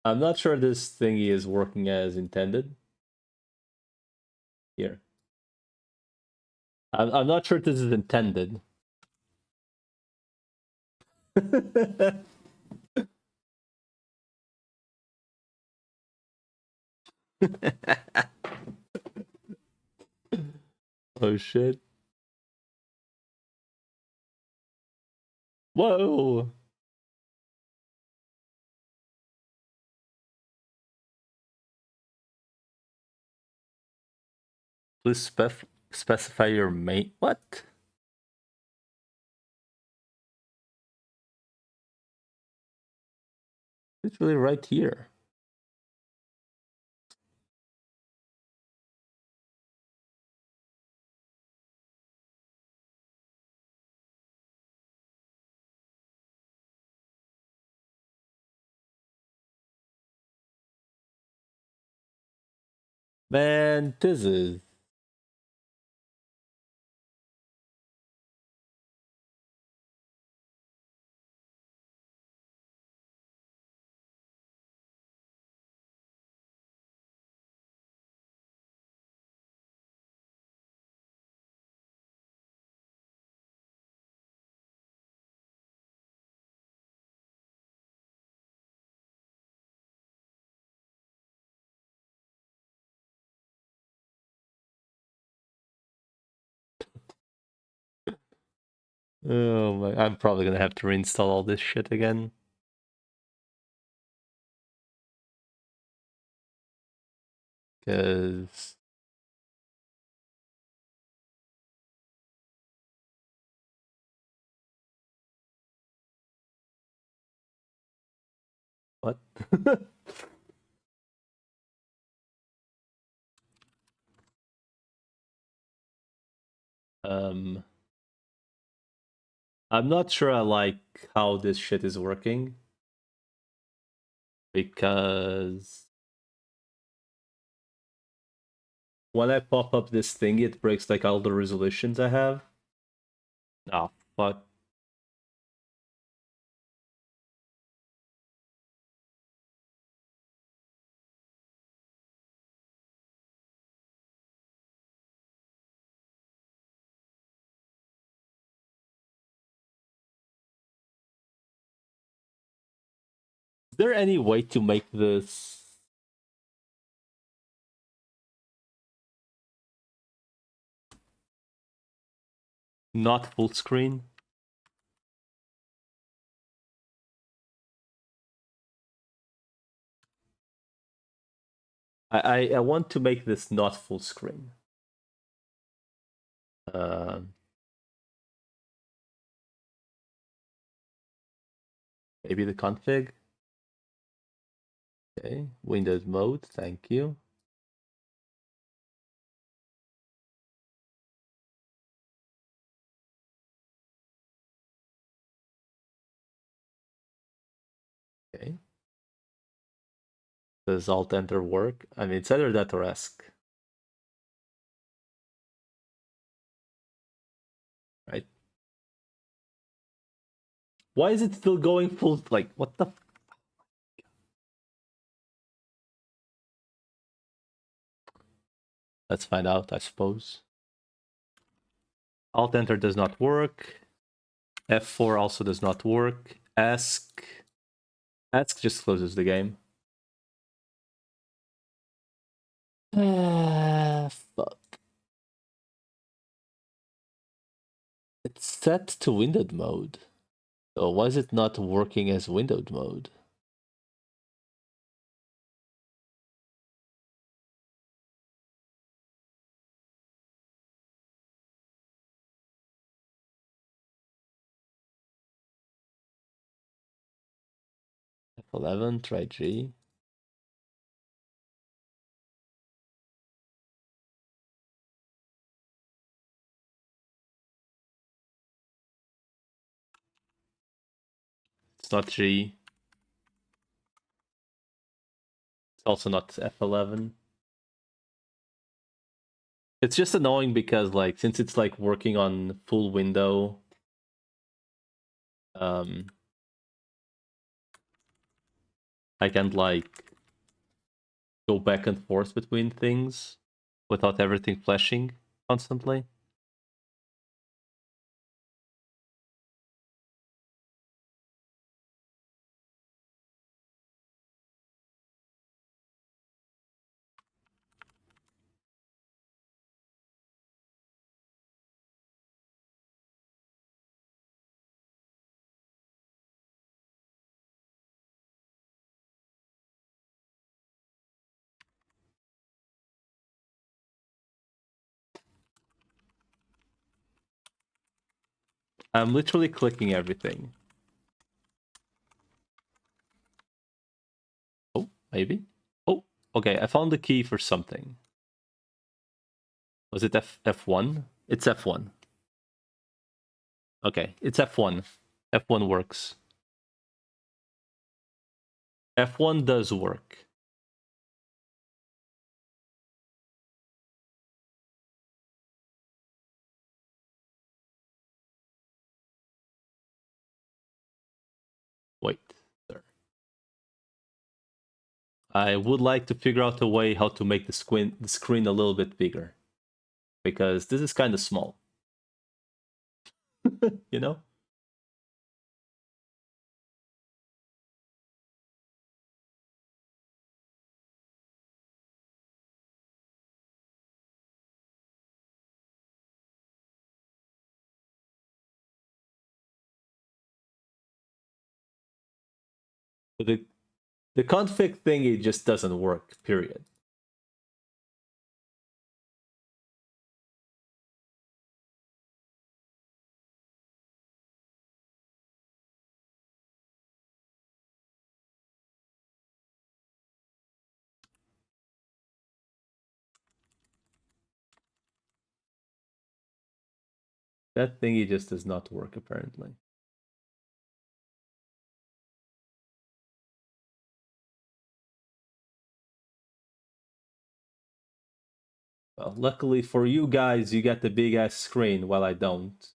I'm not sure this thingy is working as intended. Here. I'm not sure this is intended. Oh shit. Whoa. Please specify your main. What? Literally right here. Man, this is. Oh my. I'm probably gonna have to reinstall all this shit again. Because. What? um. I'm not sure I like how this shit is working. Because. When I pop up this thing, it breaks like all the resolutions I have. Oh, fuck. there any way to make this not full screen? I want to make this not full screen. Maybe the config. Okay, Windows mode. Thank you. Okay. Does Alt Enter work? I mean, it's either that or ESC. Right? Why is it still going full? Like, what the? Let's find out, I suppose. Alt Enter does not work. F4 also does not work. ESC. ESC just closes the game. Fuck. It's set to windowed mode. So why is it not working as windowed mode? F11, try G. It's not G. It's also not F11. It's just annoying because, like, since it's like working on full window, I can't like go back and forth between things without everything flashing constantly. I'm literally clicking everything. Oh, maybe. Oh, okay. I found the key for something. Was it F1? It's F1. Okay, it's F1. F1 works. F1 does work. Wait, there. I would like to figure out a way how to make the screen a little bit bigger, because this is kind of small. You know? The config thing, it just doesn't work, period. That thingy just does not work, apparently. Well, luckily for you guys, you get the big ass screen while I don't.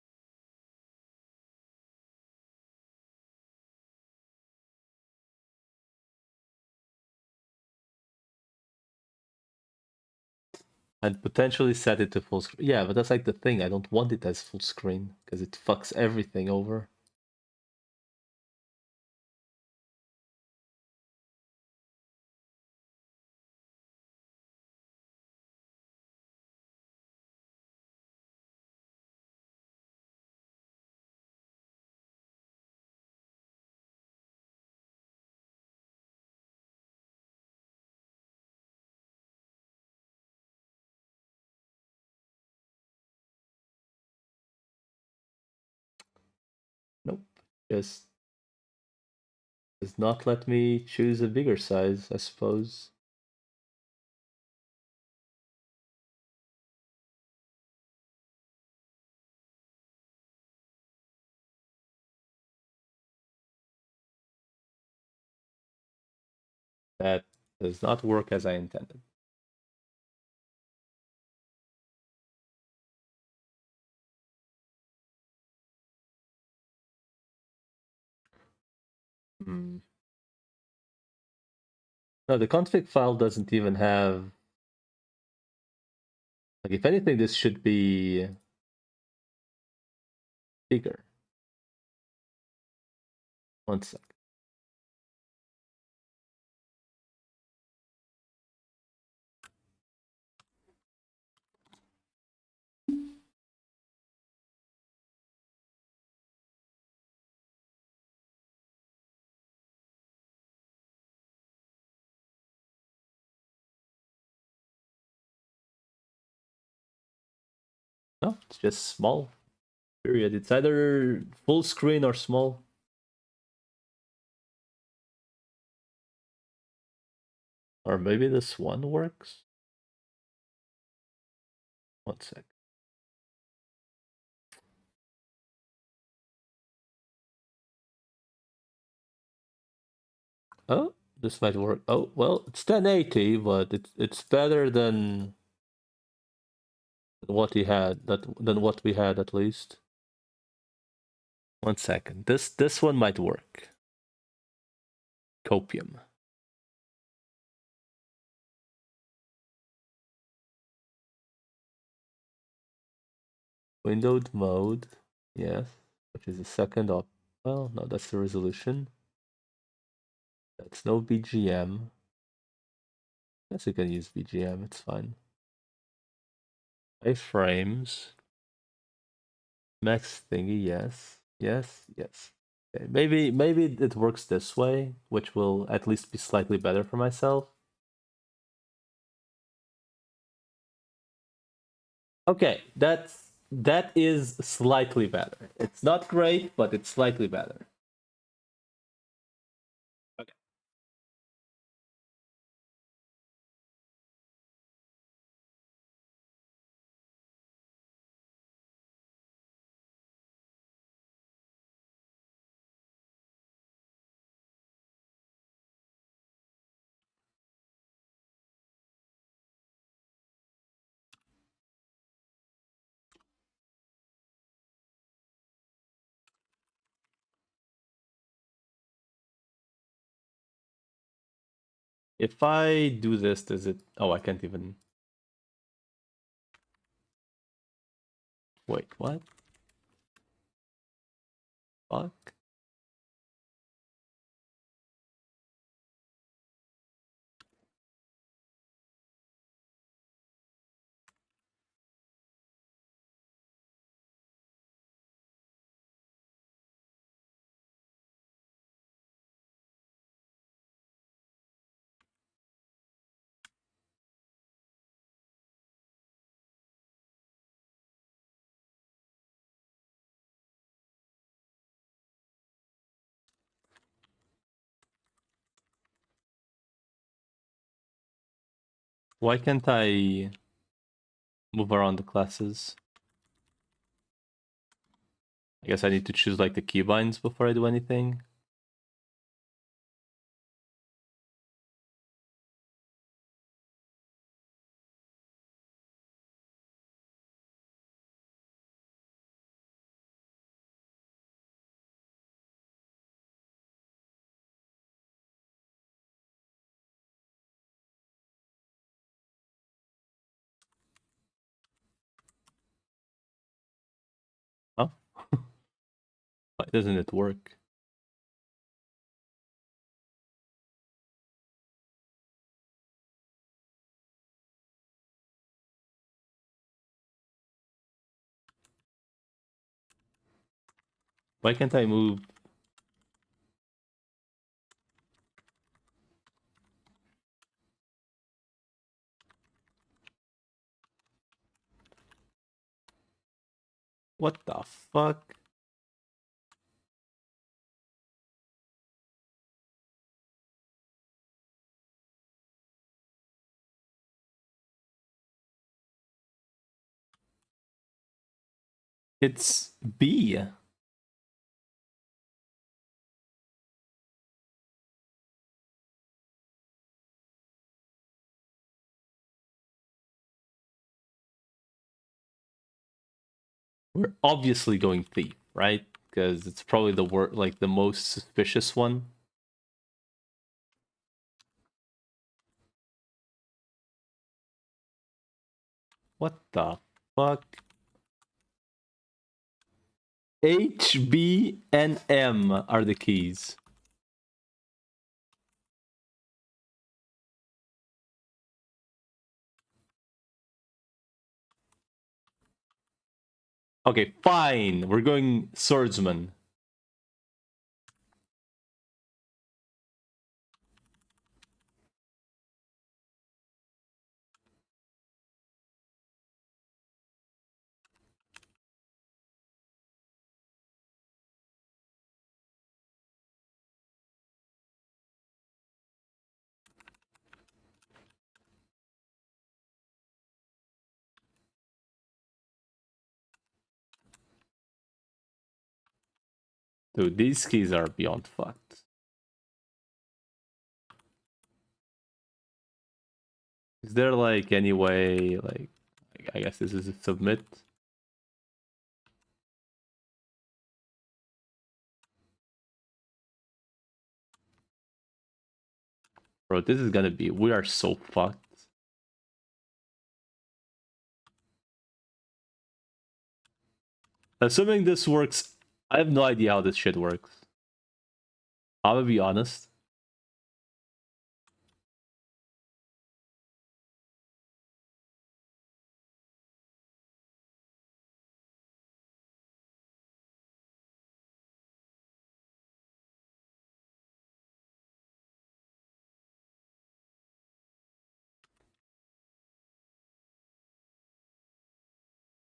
And potentially set it to full screen. Yeah, but that's like the thing. I don't want it as full screen because it fucks everything over. Just does not let me choose a bigger size, I suppose. That does not work as I intended. Hmm. No, the config file doesn't even have. Like, if anything, this should be bigger. One sec. No, it's just small. Period. It's either full screen or small. Or maybe this one works. One sec. Oh, this might work. Oh, well, it's 1080, but it's better than what he had. Than what we had at least. One second. This one might work. Copium. Windowed mode. Yes, which is the second op. Well, no, that's the resolution. That's no BGM. Guess you can use BGM. It's fine. Iframes. Max thingy. Yes. Yes. Yes. Okay. Maybe it works this way, which will at least be slightly better for myself. Okay, that is slightly better. It's not great, but it's slightly better. Okay. If I do this, does it? Oh, I can't even. Wait, what? Fuck. Why can't I move around the classes? I guess I need to choose like the keybinds before I do anything. Huh? Why doesn't it work? Why can't I move? What the fuck? It's B. We're obviously going thief, right? Because it's probably the like the most suspicious one. What the fuck? H, B, and M are the keys. Okay, fine. We're going swordsman. Dude, these keys are beyond fucked. Is there like any way, like, I guess this is a submit? Bro, this is gonna be, we are so fucked. Assuming this works, I have no idea how this shit works. I'm gonna be honest.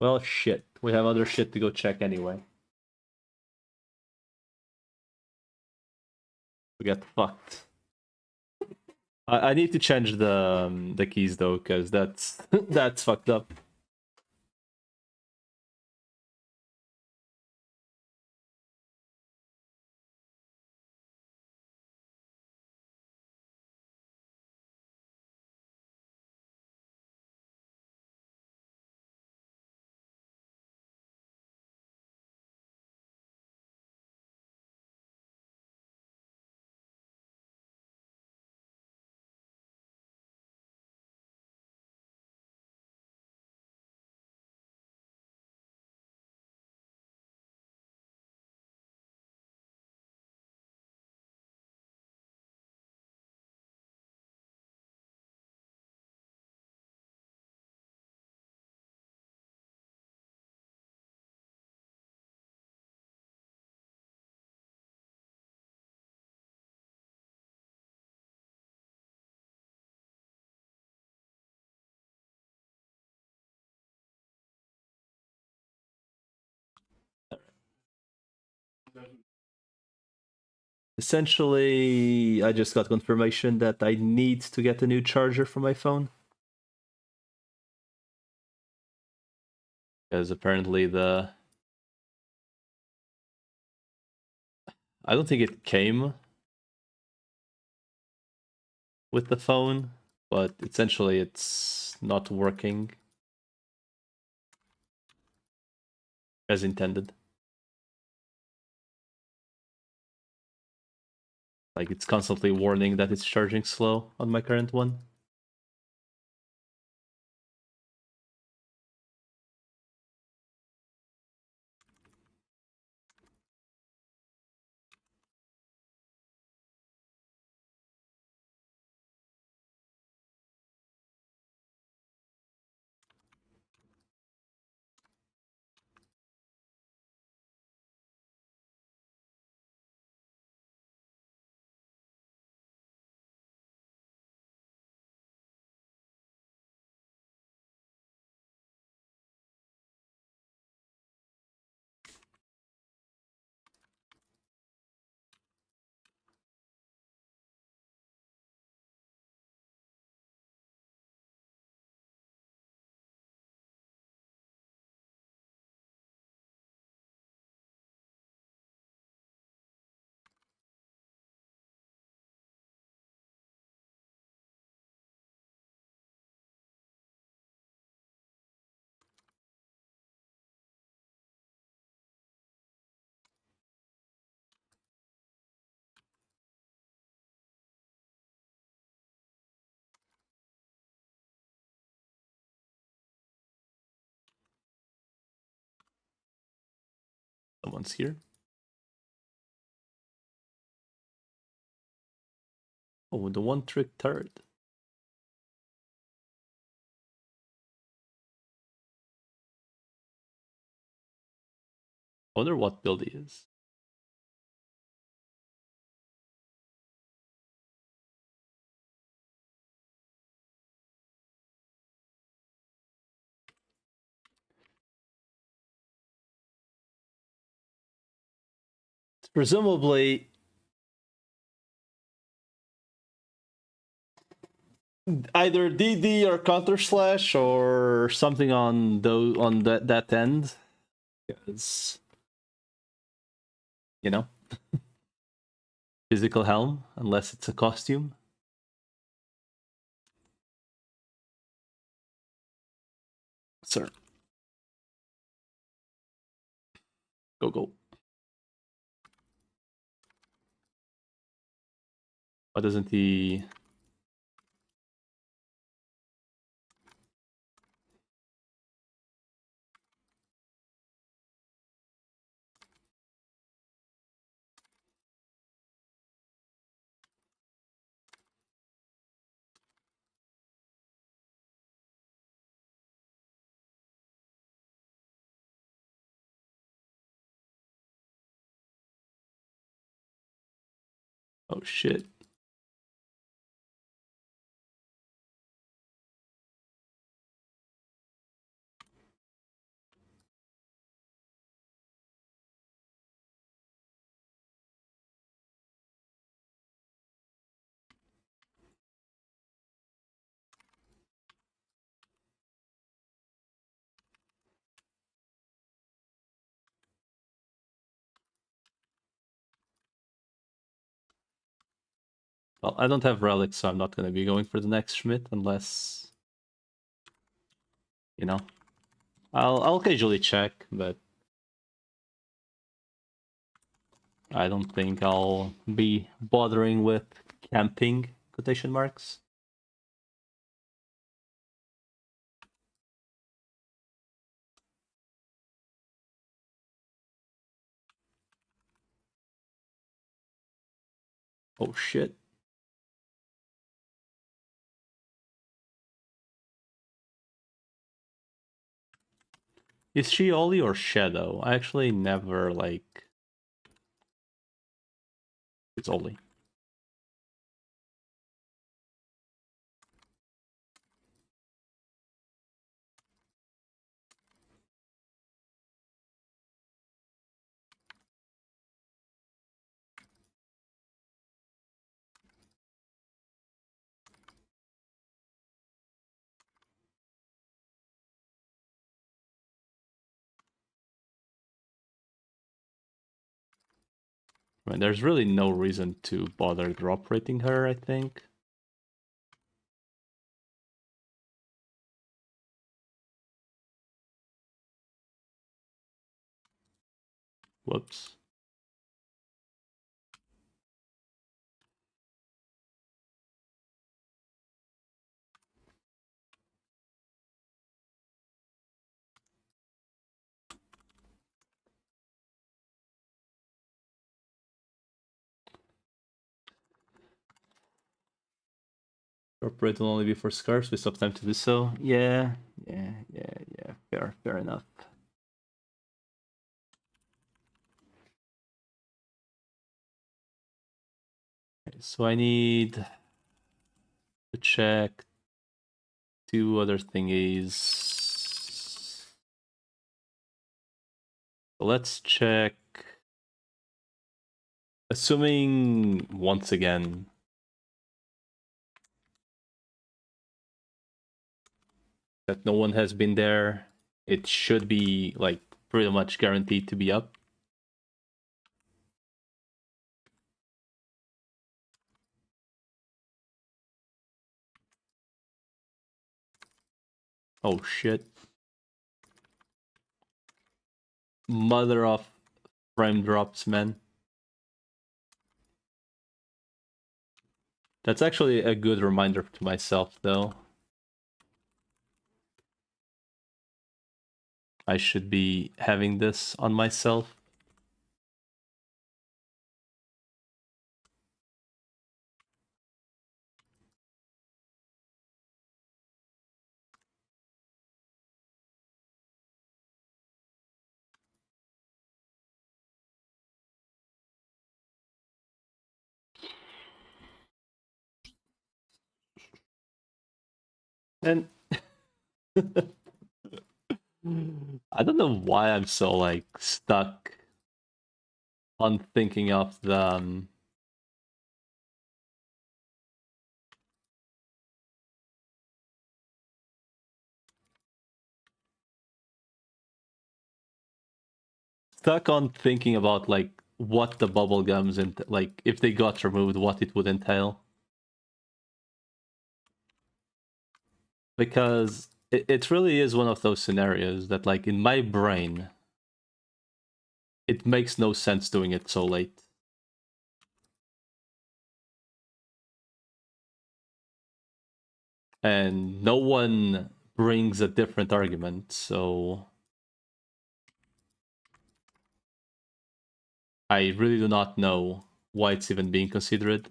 Well, shit. We have other shit to go check anyway. We get fucked. I need to change the keys though, because that's that's fucked up. Essentially, I just got confirmation that I need to get a new charger for my phone. Because apparently I don't think it came with the phone, but essentially it's not working as intended. Like, it's constantly warning that it's charging slow on my current one. one's here. Oh, the one-trick turret. I wonder what build he is. Presumably either DD or Counter Slash or something on that end. Because you know, physical helm, unless it's a costume. Sir. Go go. Why doesn't he? Oh shit. Well, I don't have relics, so I'm not going to be going for the next Schmidt unless, you know, I'll occasionally check, but I don't think I'll be bothering with camping quotation marks. Oh shit. Is she Oli or Shadow? I actually never like. It's Oli. I mean, there's really no reason to bother drop rating her, I think. Whoops. Drop rate will only be for scarves. We still have time to do so. Yeah. Fair enough. Okay, so I need to check two other thingies. So let's check. Assuming once again that no one has been there, it should be like pretty much guaranteed to be up. Oh shit. Mother of frame drops, man. That's actually a good reminder to myself, though. I should be having this on myself. And I don't know why I'm so like stuck on thinking of the stuck on thinking about like what the bubble gums and like if they got removed, what it would entail. Because it really is one of those scenarios that like in my brain, it makes no sense doing it so late. And no one brings a different argument, so I really do not know why it's even being considered.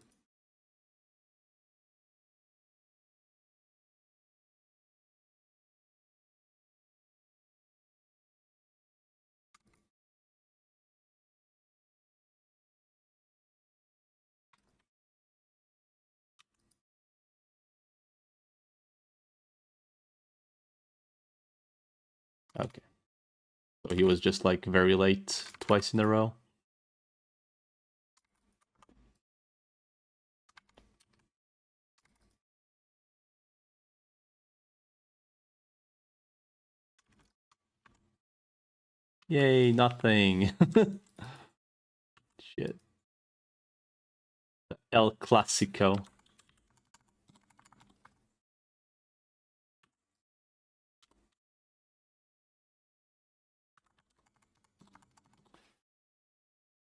Okay. So he was just like very late twice in a row. Yay, nothing. Shit. El Clasico.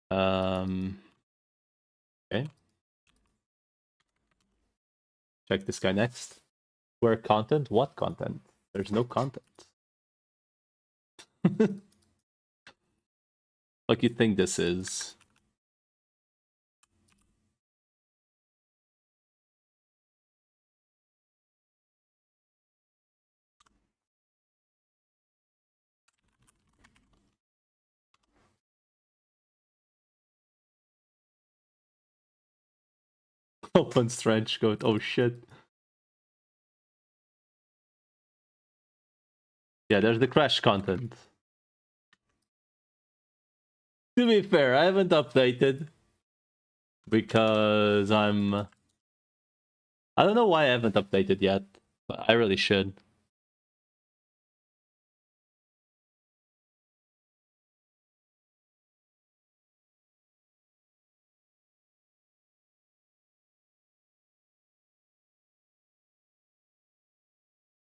Okay. Check this guy next. Where content? What content? There's no content. What you think this is? Open trench coat. Oh shit. Yeah, there's the crash content. To be fair, I haven't updated because I don't know why I haven't updated yet, but I really should.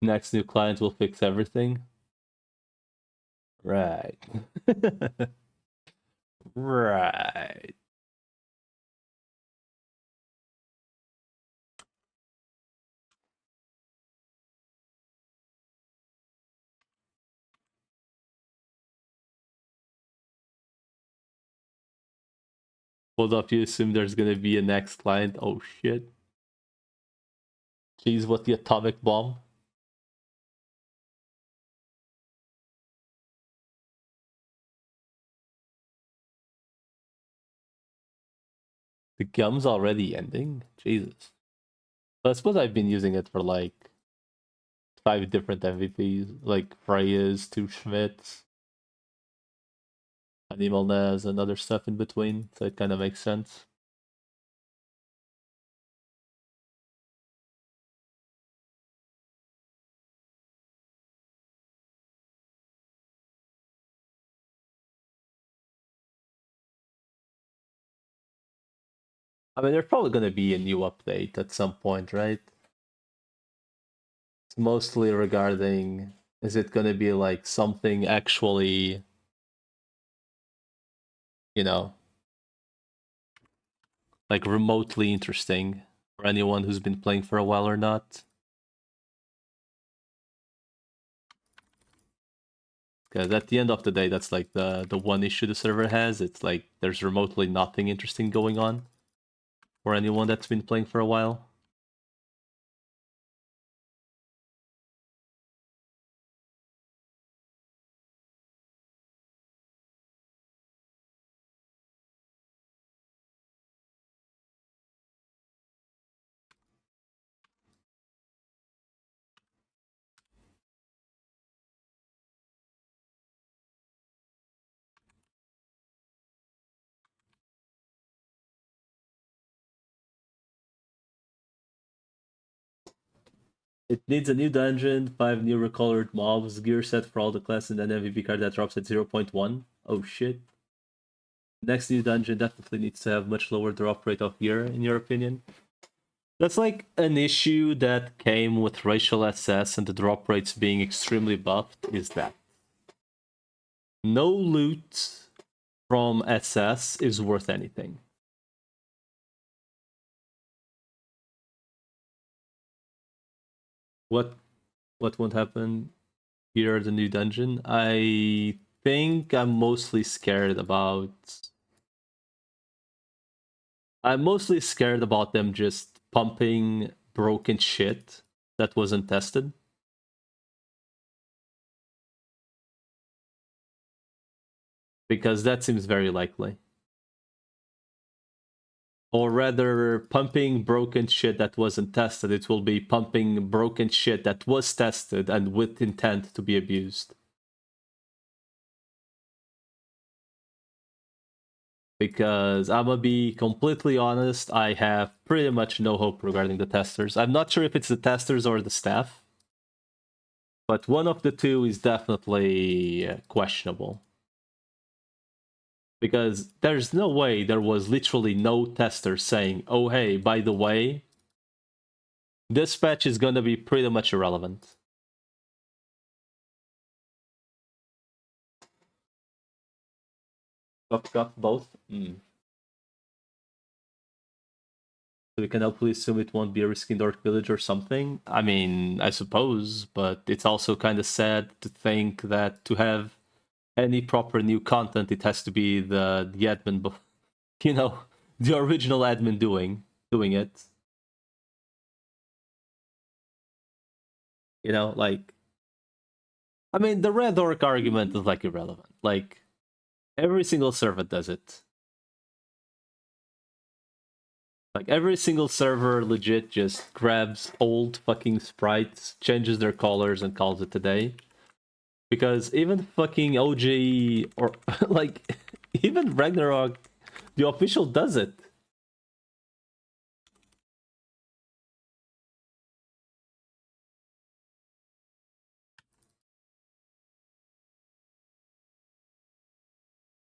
Next new client will fix everything. Right. Right. Hold up, you assume there's gonna be a next client. Oh shit. Jeez, what the atomic bomb? The gum's already ending? Jesus. But I suppose I've been using it for like 5 different MVPs, like Freya's, 2 Schmidts, Animal Naz, and other stuff in between, so it kind of makes sense. I mean, there's probably going to be a new update at some point, right? It's mostly regarding, is it going to be like something actually, you know, like remotely interesting for anyone who's been playing for a while or not? Because at the end of the day, that's like the one issue the server has. It's like there's remotely nothing interesting going on for anyone that's been playing for a while. It needs a new dungeon, 5 new recolored mobs, gear set for all the classes, and an MVP card that drops at 0.1. Oh shit. Next new dungeon definitely needs to have much lower drop rate of gear, in your opinion. That's like an issue that came with racial SS and the drop rates being extremely buffed, is that no loot from SS is worth anything. What won't happen here the new dungeon? I think I'm mostly scared about them just pumping broken shit that wasn't tested. Because that seems very likely. Or rather, pumping broken shit that wasn't tested. It will be pumping broken shit that was tested and with intent to be abused. Because I'm gonna be completely honest, I have pretty much no hope regarding the testers. I'm not sure if it's the testers or the staff, but one of the two is definitely questionable. Because there's no way there was literally no tester saying, oh hey, by the way, this patch is gonna be pretty much irrelevant. Got both? So we can hopefully assume it won't be a risky Dark Village or something. I mean, I suppose, but it's also kind of sad to think that to have any proper new content, it has to be the admin, you know, the original admin doing it. You know, like, I mean, the Red Orc argument is like irrelevant. Like, every single server does it. Like, every single server legit just grabs old fucking sprites, changes their colors, and calls it a day. Because even fucking OG, or, like, even Ragnarok, the official does it.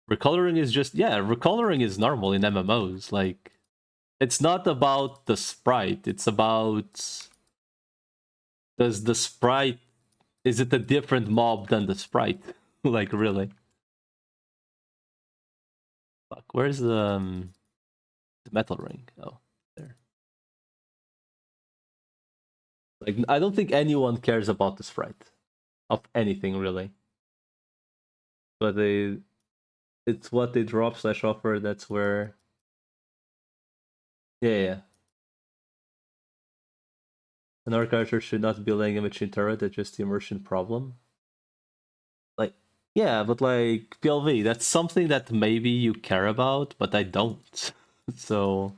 Recoloring is just, yeah, recoloring is normal in MMOs. Like, it's not about the sprite, it's about, does the sprite, is it a different mob than the sprite? Like, really? Fuck, where's the metal ring? Oh, there. Like, I don't think anyone cares about the sprite of anything, really. But it's what they drop slash offer, that's where... Yeah. An archer should not be laying a machine turret, that's just the immersion problem. Like, yeah, but like, PLV, that's something that maybe you care about, but I don't. So...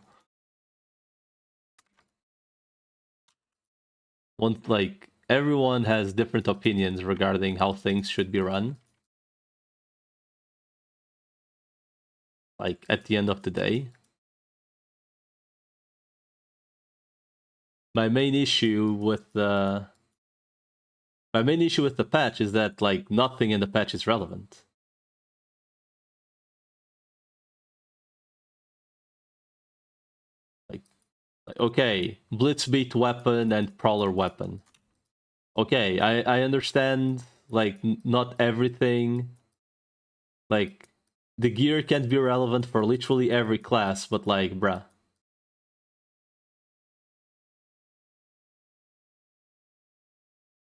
like, everyone has different opinions regarding how things should be run. Like, at the end of the day. My main issue with the patch is that, like, nothing in the patch is relevant. Like okay, Blitzbeat weapon and Prowler weapon. Okay, I understand, like, not everything, like, the gear can't be relevant for literally every class, but like, bruh.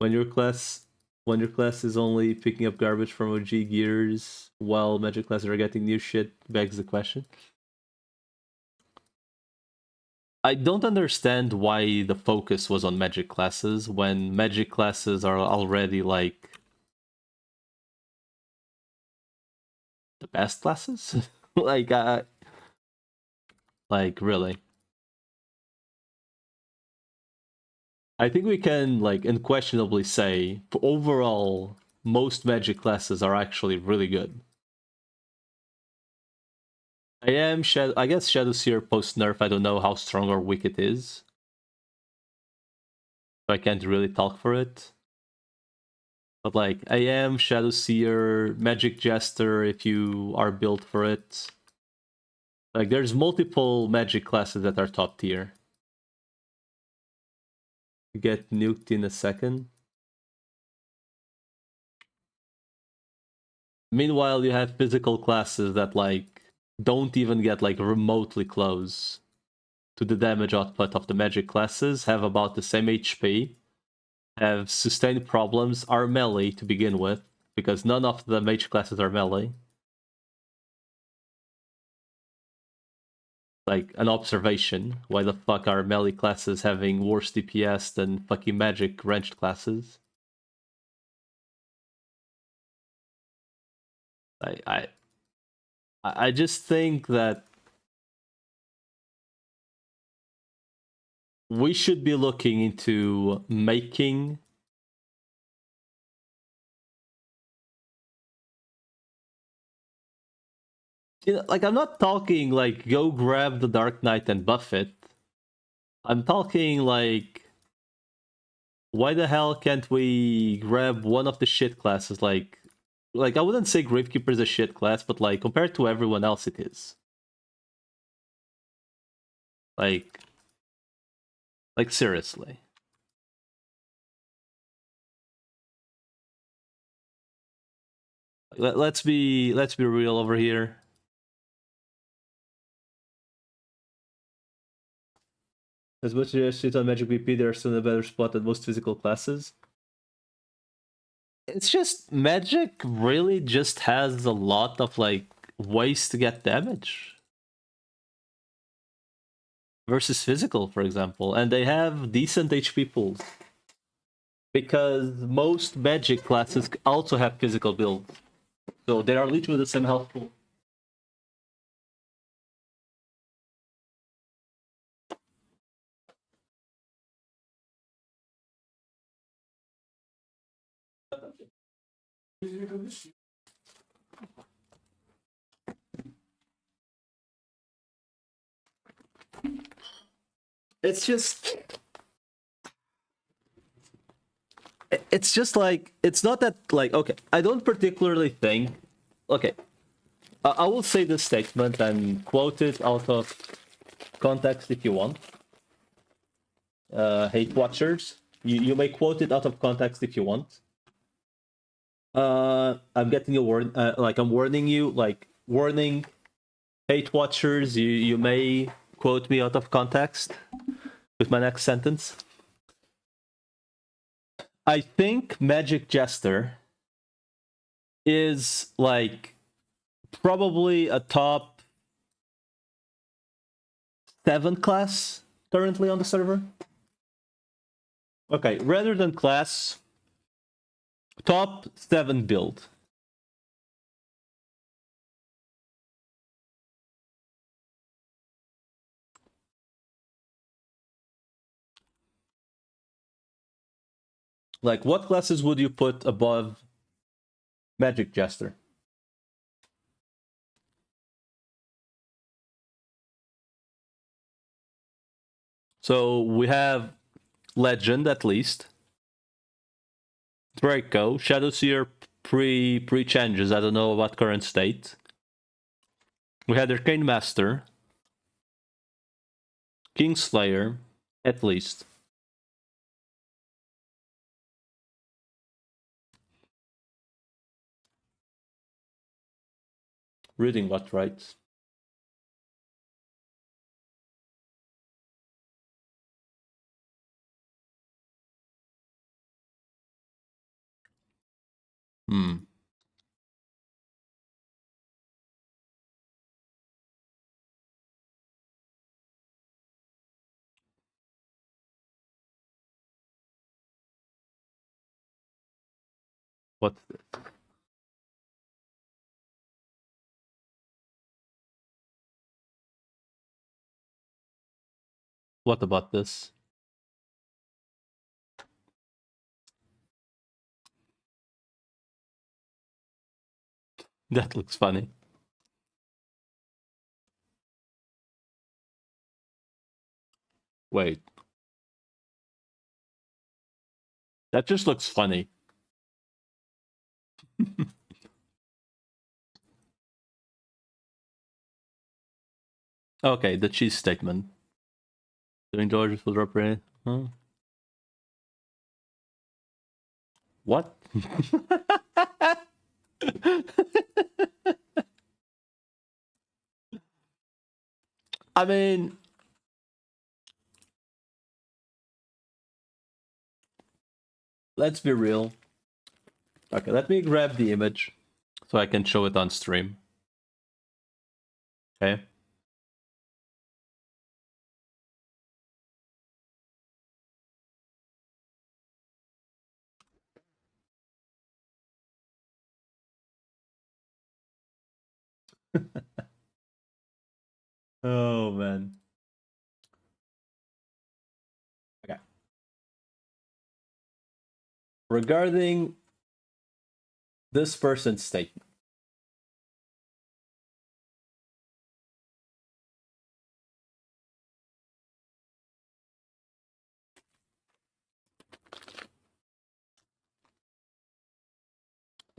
When your class is only picking up garbage from OG gears while magic classes are getting new shit, begs the question. I don't understand why the focus was on magic classes when magic classes are already like the best classes. like really. I think we can like unquestionably say overall most magic classes are actually really good. I guess Shadowseer post nerf, I don't know how strong or weak it is. So I can't really talk for it. But like AM, Shadow Seer, Magic Jester, if you are built for it. Like there's multiple magic classes that are top tier. You get nuked in a second. Meanwhile, you have physical classes that like don't even get like remotely close to the damage output of the magic classes, have about the same HP, have sustained problems, are melee to begin with, because none of the mage classes are melee. Like, an observation. Why the fuck are melee classes having worse DPS than fucking magic ranged classes? I, I, I just think that we should be looking into making like, I'm not talking like go grab the Dark Knight and buff it. I'm talking like, why the hell can't we grab one of the shit classes? Like I wouldn't say Gravekeeper is a shit class, but like compared to everyone else, it is. Like seriously. Let's be real over here. As much as shit on Magic BP, they're still in a better spot than most physical classes. It's just Magic really just has a lot of like ways to get damage versus physical, for example, and they have decent HP pools because most Magic classes also have physical builds, so they are literally the same health pool. It's just like, it's not that like, okay, I don't particularly think, okay, I will say this statement and quote it out of context if you want. Hate watchers, you may quote it out of context if you want. I'm getting a word, like I'm warning you, like warning, hate watchers, you may quote me out of context with my next sentence. I think Magic Jester is like probably a top 7 class currently on the server. Okay, rather than class, top 7 build. Like, what classes would you put above Magic Jester? So we have Legend at least. Draco, Shadowseer pre changes. I don't know about current state. We had Arcane Master, Kingslayer, at least. Reading what right? Hmm. What's this? What about this? That looks funny. Wait. That just looks funny. Okay, the cheese statement. Doing George's will represent. Huh? What? I mean, let's be real. Okay, let me grab the image so I can show it on stream. Okay. Oh man. Okay. Regarding this person's statement.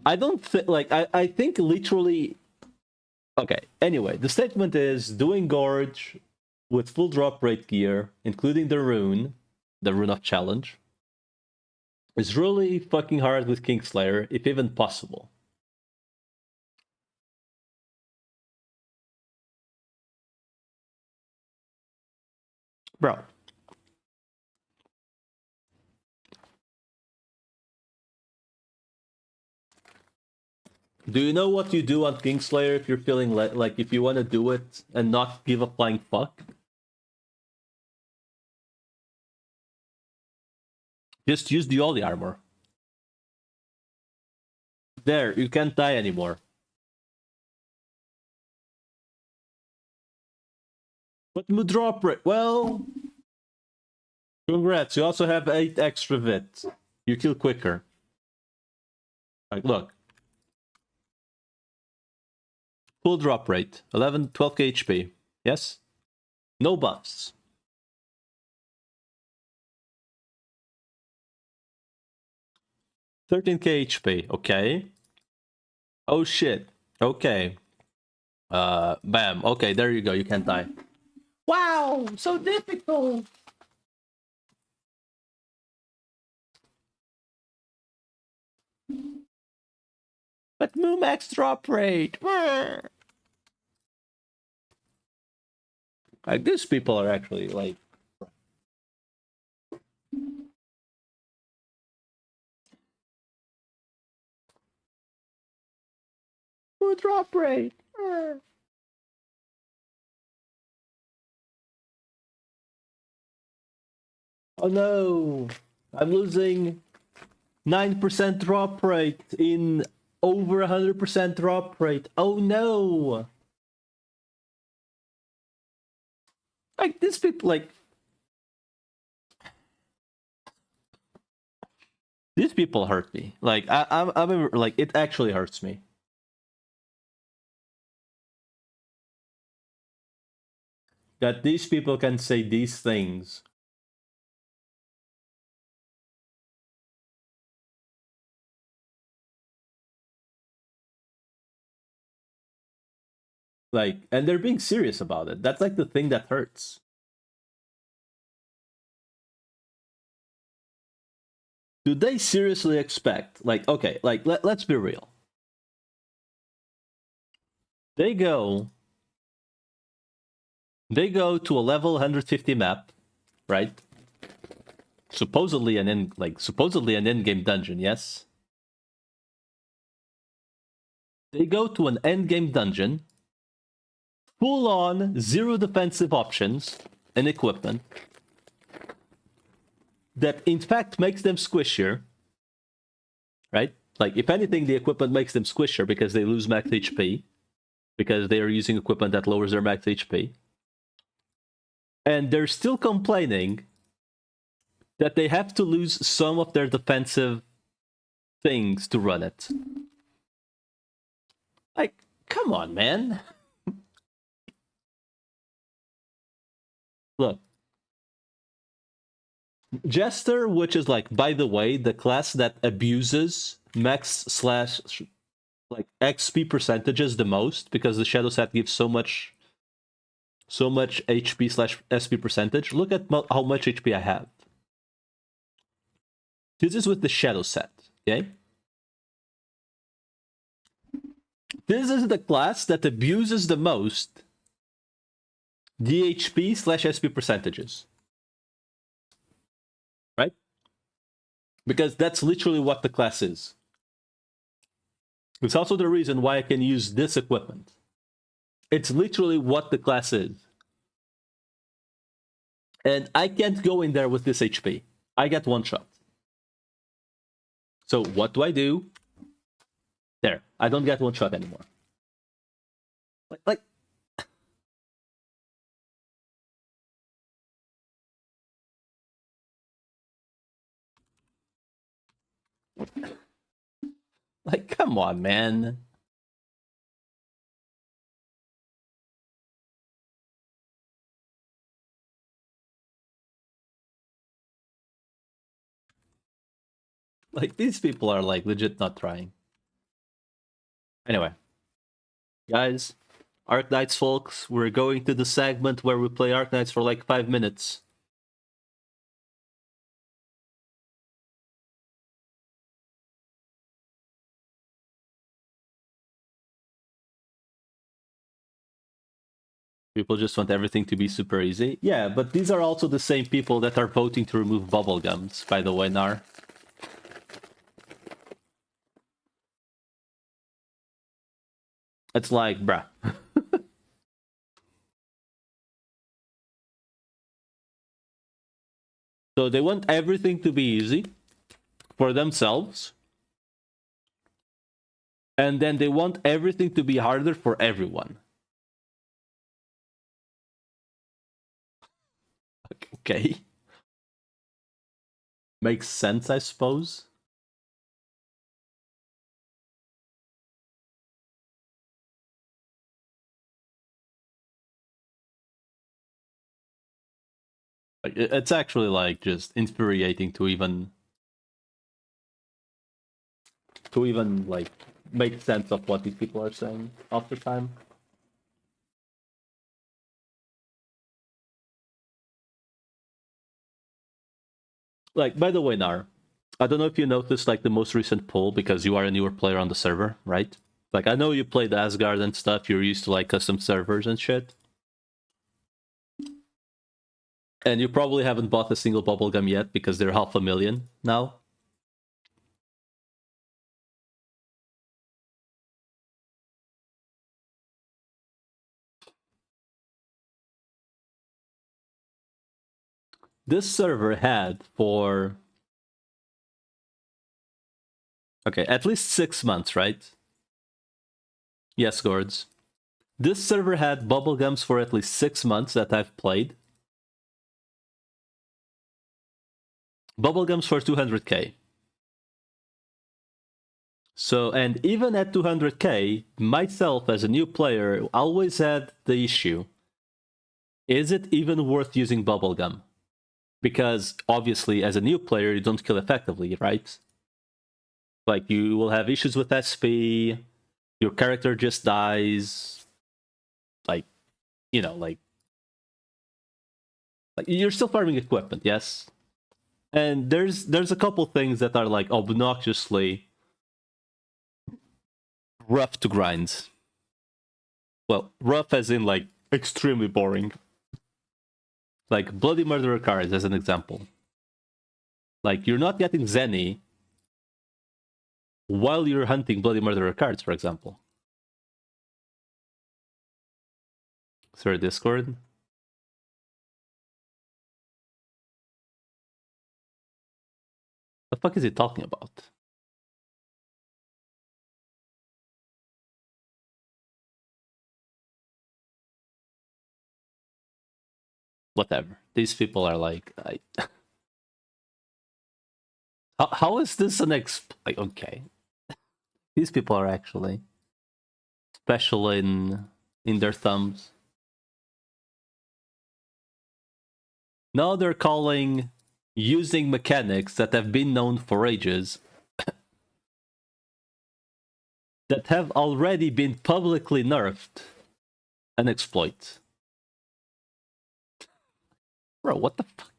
I don't think, like, I think literally. Okay, anyway, the statement is doing Gorge with full drop rate gear, including the rune of challenge, is really fucking hard with Kingslayer, if even possible. Bro. Do you know what you do on Kingslayer if you're feeling like if you want to do it and not give a flying fuck? Just use the Ollie armor. There, you can't die anymore. But drop rate, well, congrats, you also have 8 extra vit. You kill quicker. Like, look. Full drop rate, 12k HP. Yes? No buffs. 13k HP, okay. Oh shit, okay. Bam, okay, there you go, you can't die. Wow, so difficult! But Max drop rate! Like, these people are actually, like... drop rate! Oh no! I'm losing 9% drop rate in over 100% drop rate. Oh no! Like, these people, like... These people hurt me. Like, I'm like, it actually hurts me. That these people can say these things. Like, and they're being serious about it. That's like the thing that hurts. Do they seriously expect, like, okay, like, let's be real. They go to a level 150 map, right? Supposedly an end-game dungeon, yes? They go to an end-game dungeon, full-on, zero defensive options and equipment, that in fact makes them squishier, right? Like, if anything, the equipment makes them squishier because they lose max HP, because they are using equipment that lowers their max HP. And they're still complaining that they have to lose some of their defensive things to run it. Like, come on, man. Look. Jester, which is like, by the way, the class that abuses max slash like XP percentages the most, because the shadow set gives so much HP slash SP percentage. Look at how much HP I have. This is with the shadow set, okay? This is the class that abuses the most the HP slash SP percentages. Right? Because that's literally what the class is. It's also the reason why I can use this equipment. It's literally what the class is. And I can't go in there with this HP. I get one shot. So what do? There. I don't get one shot anymore. Like come on, man. Like, these people are, like, legit not trying. Anyway. Guys, Arknights, folks, we're going to the segment where we play Arknights for, like, 5 minutes. People just want everything to be super easy. Yeah, but these are also the same people that are voting to remove bubblegums, by the way, Nar. It's like, bruh. So they want everything to be easy for themselves. And then they want everything to be harder for everyone. Okay. Makes sense, I suppose. Like, it's actually, like, just infuriating to even like make sense of what these people are saying half the time. Like, by the way, Nar, I don't know if you noticed, like, the most recent poll, because you are a newer player on the server, right? Like, I know you played Asgard and stuff, you're used to, like, custom servers and shit. And you probably haven't bought a single bubblegum yet, because they're 500,000 now. This server had for... okay, at least 6 months, right? Yes, Gords. This server had bubblegums for at least 6 months that I've played. Bubblegums for 200k. So, and even at 200k, myself as a new player always had the issue. Is it even worth using bubblegum? Because obviously, as a new player, you don't kill effectively, right? Like, you will have issues with SP, your character just dies. Like, you know, like you're still farming equipment, yes? And there's a couple things that are, like, obnoxiously rough to grind. Well, rough as in, like, extremely boring. Like, Bloody Murderer cards, as an example. Like, you're not getting Zenny while you're hunting Bloody Murderer cards, for example. Through Discord. The fuck is he talking about? Whatever. These people are like... how is this an like, okay. These people are actually special in their thumbs. No, they're calling using mechanics that have been known for ages, that have already been publicly nerfed, an exploit. Bro, what the fuck?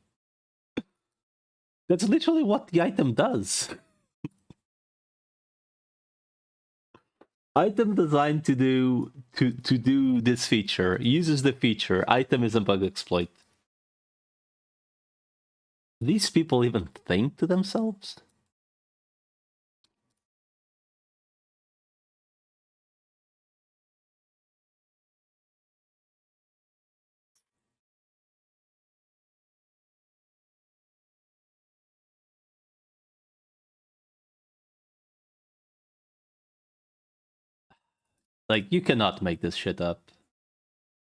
That's literally what the item does. Item designed to do this feature uses the feature. Item is a bug exploit. These people even think to themselves? Like, you cannot make this shit up.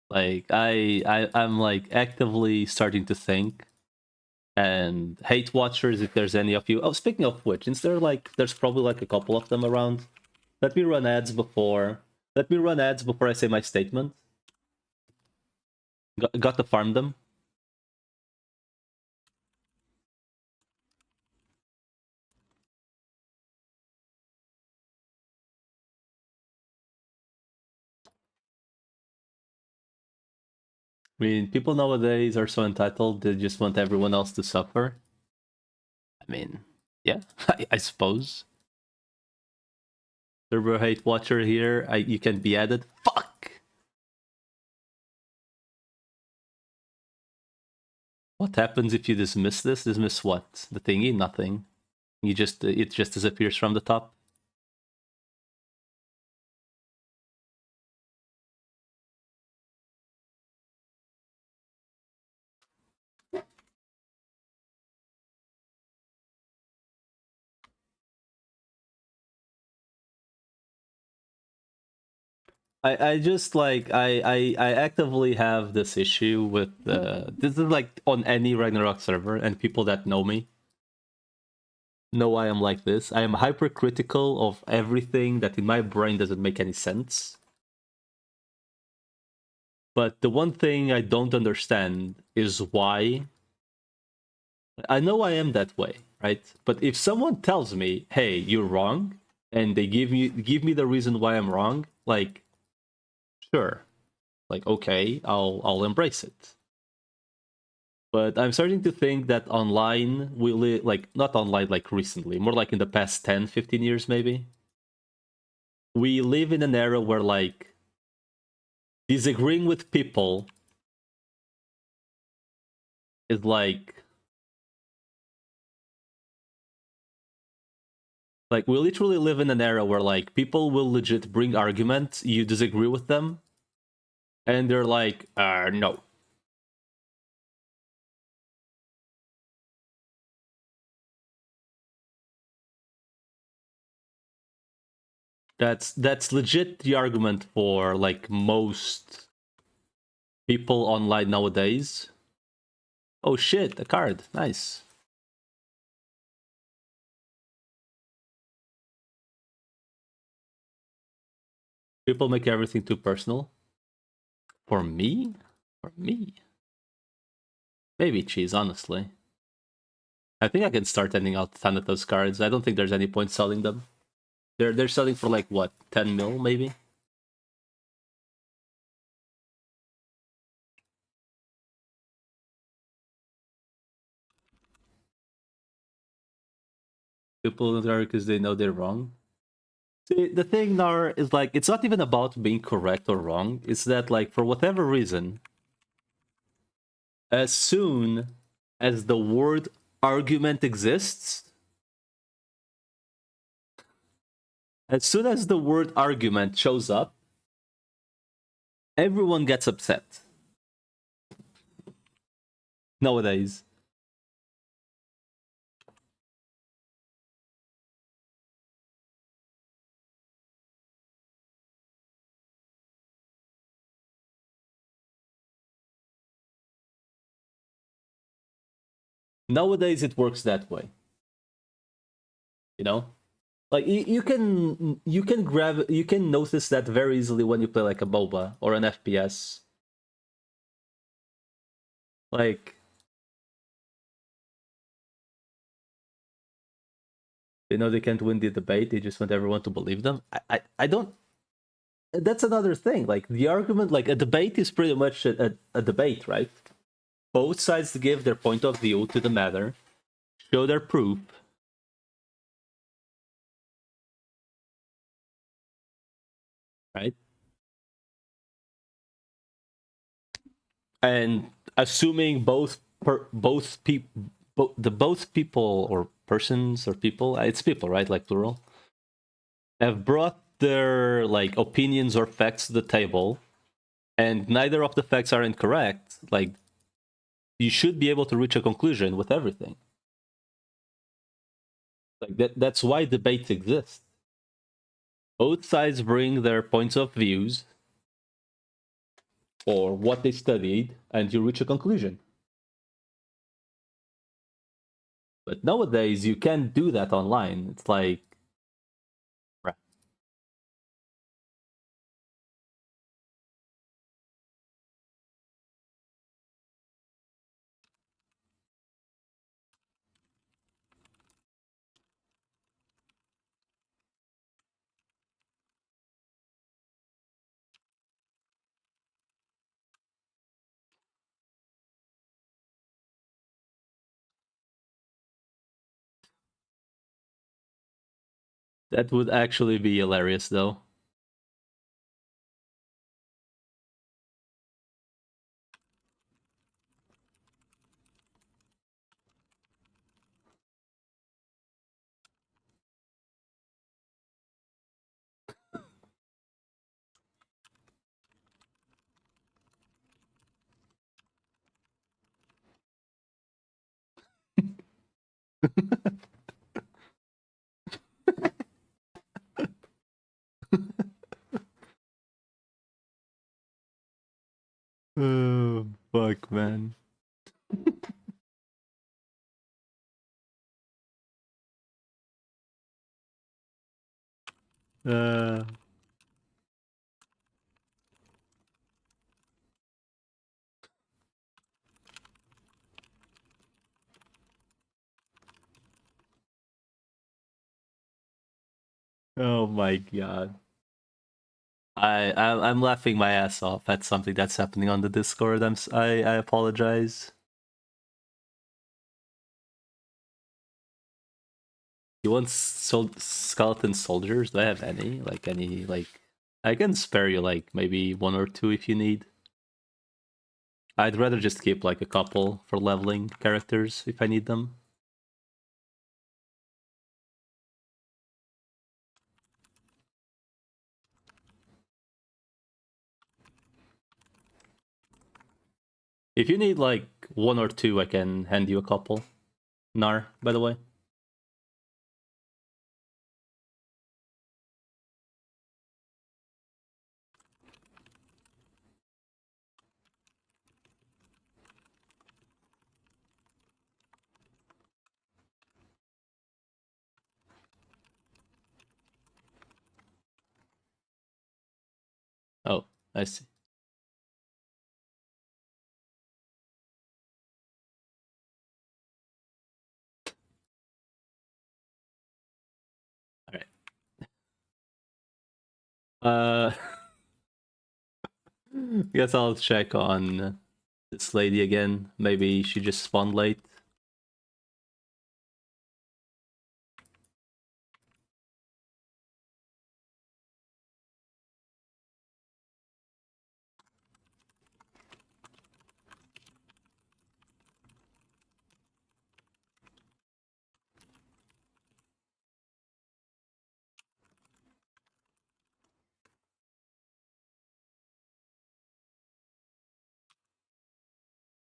Like, I'm like actively starting to think. And hate watchers, if there's any of you. Oh, speaking of which, since there's probably like a couple of them around. Let me run ads before. Let me run ads before I say my statement. Got to farm them. I mean, people nowadays are so entitled, they just want everyone else to suffer. I mean, yeah, I suppose. Server hate watcher here, you can be added. Fuck! What happens if you dismiss this? Dismiss what? The thingy? Nothing. It just disappears from the top. I just like I actively have this issue with this is like on any Ragnarok server, and people that know me know I am like this. I am hypercritical of everything that in my brain doesn't make any sense. But the one thing I don't understand is why. I know I am that way, right? But if someone tells me, "Hey, you're wrong," and they give me the reason why I'm wrong, like, sure, like, okay, I'll embrace it. But I'm starting to think that online, like, not online like recently, more like in the past 10, 15 years maybe, we live in an era where, like, disagreeing with people is like we literally live in an era where, like, people will legit bring arguments, you disagree with them, and they're like, no. That's legit the argument for, like, most people online nowadays. Oh shit, a card. Nice. People make everything too personal. For me? For me? Maybe cheese, honestly. I think I can start ending out Thanatos cards. I don't think there's any point selling them. They're selling for like what, 10 mil maybe? People are because they know they're wrong. See, the thing now is, like, it's not even about being correct or wrong. It's that, like, for whatever reason, as soon as the word argument exists, as soon as the word argument shows up, everyone gets upset. Nowadays. Nowadays it works that way. You know? Like, you can notice that very easily when you play like a MOBA or an FPS. Like, They know they can't win the debate. They just want everyone to believe them. I don't. That's another thing. Like the argument, like a debate is pretty much a debate, right? Both sides give their point of view to the matter, show their proof, right? And assuming both people or persons or people, it's people, right? Like plural, have brought their like opinions or facts to the table, and neither of the facts are incorrect. Like you should be able to reach a conclusion with everything. Like that's why debates exist. Both sides bring their points of views or what they studied, and you reach a conclusion. But nowadays, you can't do that online. It's like, that would actually be hilarious, though. Oh, fuck, man. Uh, oh my god. I'm laughing my ass off at something that's happening on the Discord. I apologize. You want skeleton soldiers? Do I have any? Like any like I can spare you like maybe one or two if you need. I'd rather just keep like a couple for leveling characters if I need them. If you need like one or two, I can hand you a couple. Nar, by the way. Oh, I see. All right. Guess I'll check on this lady again. Maybe she just spawned late.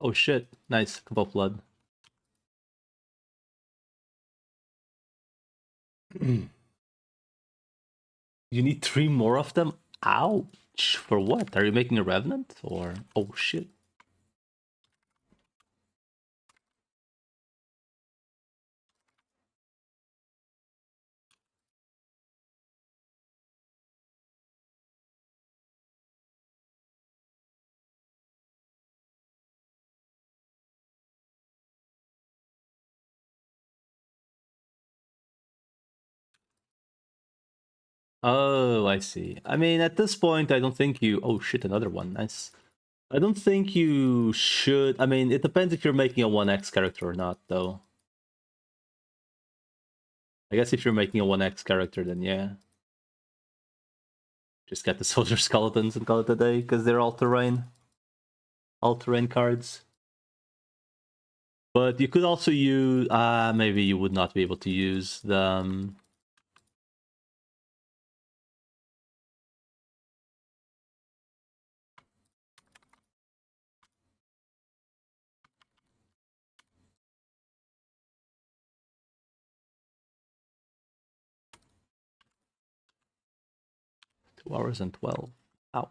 Oh shit! Nice, cup of blood. You need three more of them? Ouch! For what? Are you making a revenant? Or oh shit! Oh, I see. I mean, at this point, I don't think you... Oh shit, another one. Nice. I don't think you should... I mean, it depends if you're making a 1x character or not, though. I guess if you're making a 1x character, then yeah. Just get the soldier skeletons and call it a day, because they're all-terrain. All-terrain cards. But you could also use... maybe you would not be able to use the... 2 hours and 12. Ouch.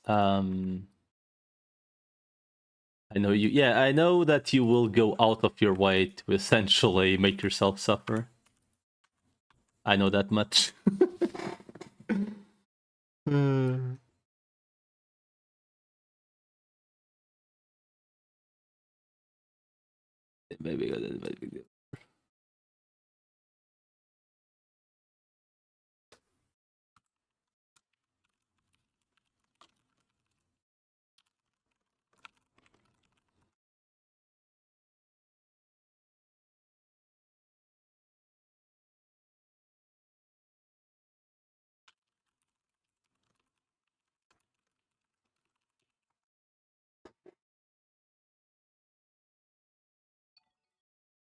I know you... Yeah, I know that you will go out of your way to essentially make yourself suffer. I know that much. Maybe.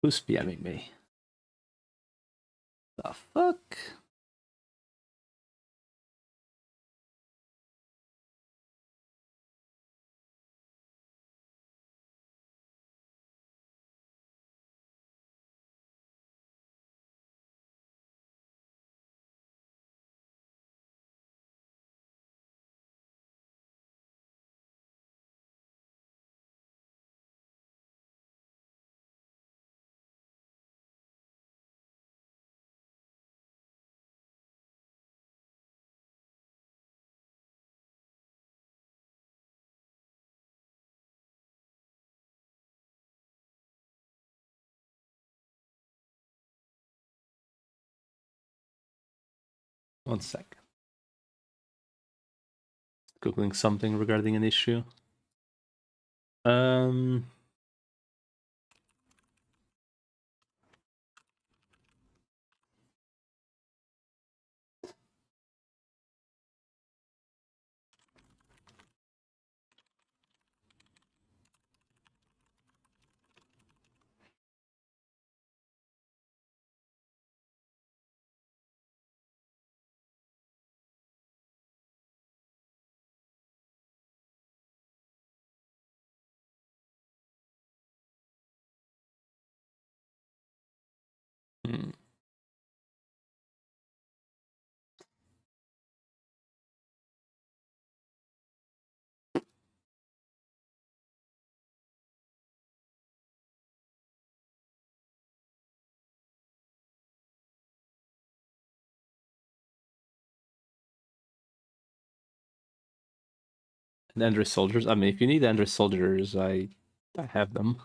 Who's PMing me? The fuck? One sec. Googling something regarding an issue. Um... Hmm. And Ender soldiers. I mean, if you need Ender soldiers, I have them.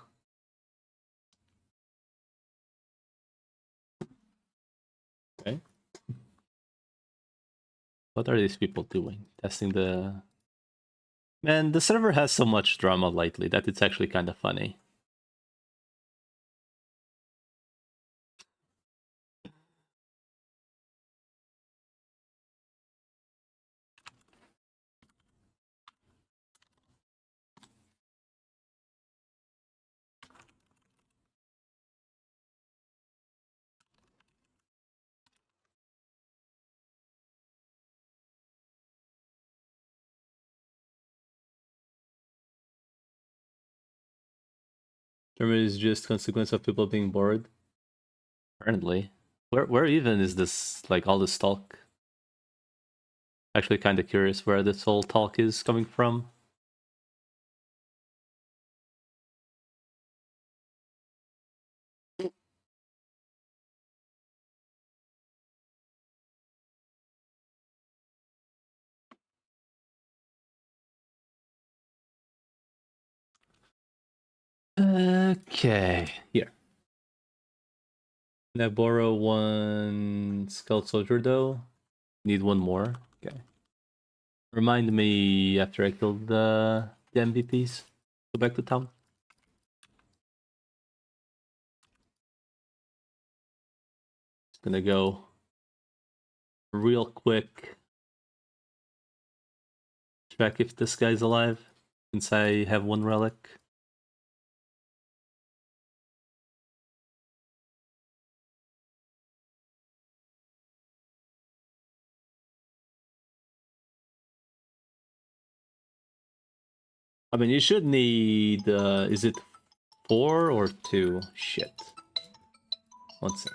Okay. What are these people doing? Testing the... Man, the server has so much drama lately that it's actually kind of funny. Drama is just consequence of people being bored. Apparently. Where even is this, like, all this talk? Actually kind of curious where this whole talk is coming from. Okay, here. Can I borrow one Scout Soldier though? Need one more. Okay. Remind me after I kill the MVPs. Go back to town. Just gonna go real quick. Check if this guy's alive. Since I have one relic. I mean, you should need, is it 4 or 2? Shit. One sec.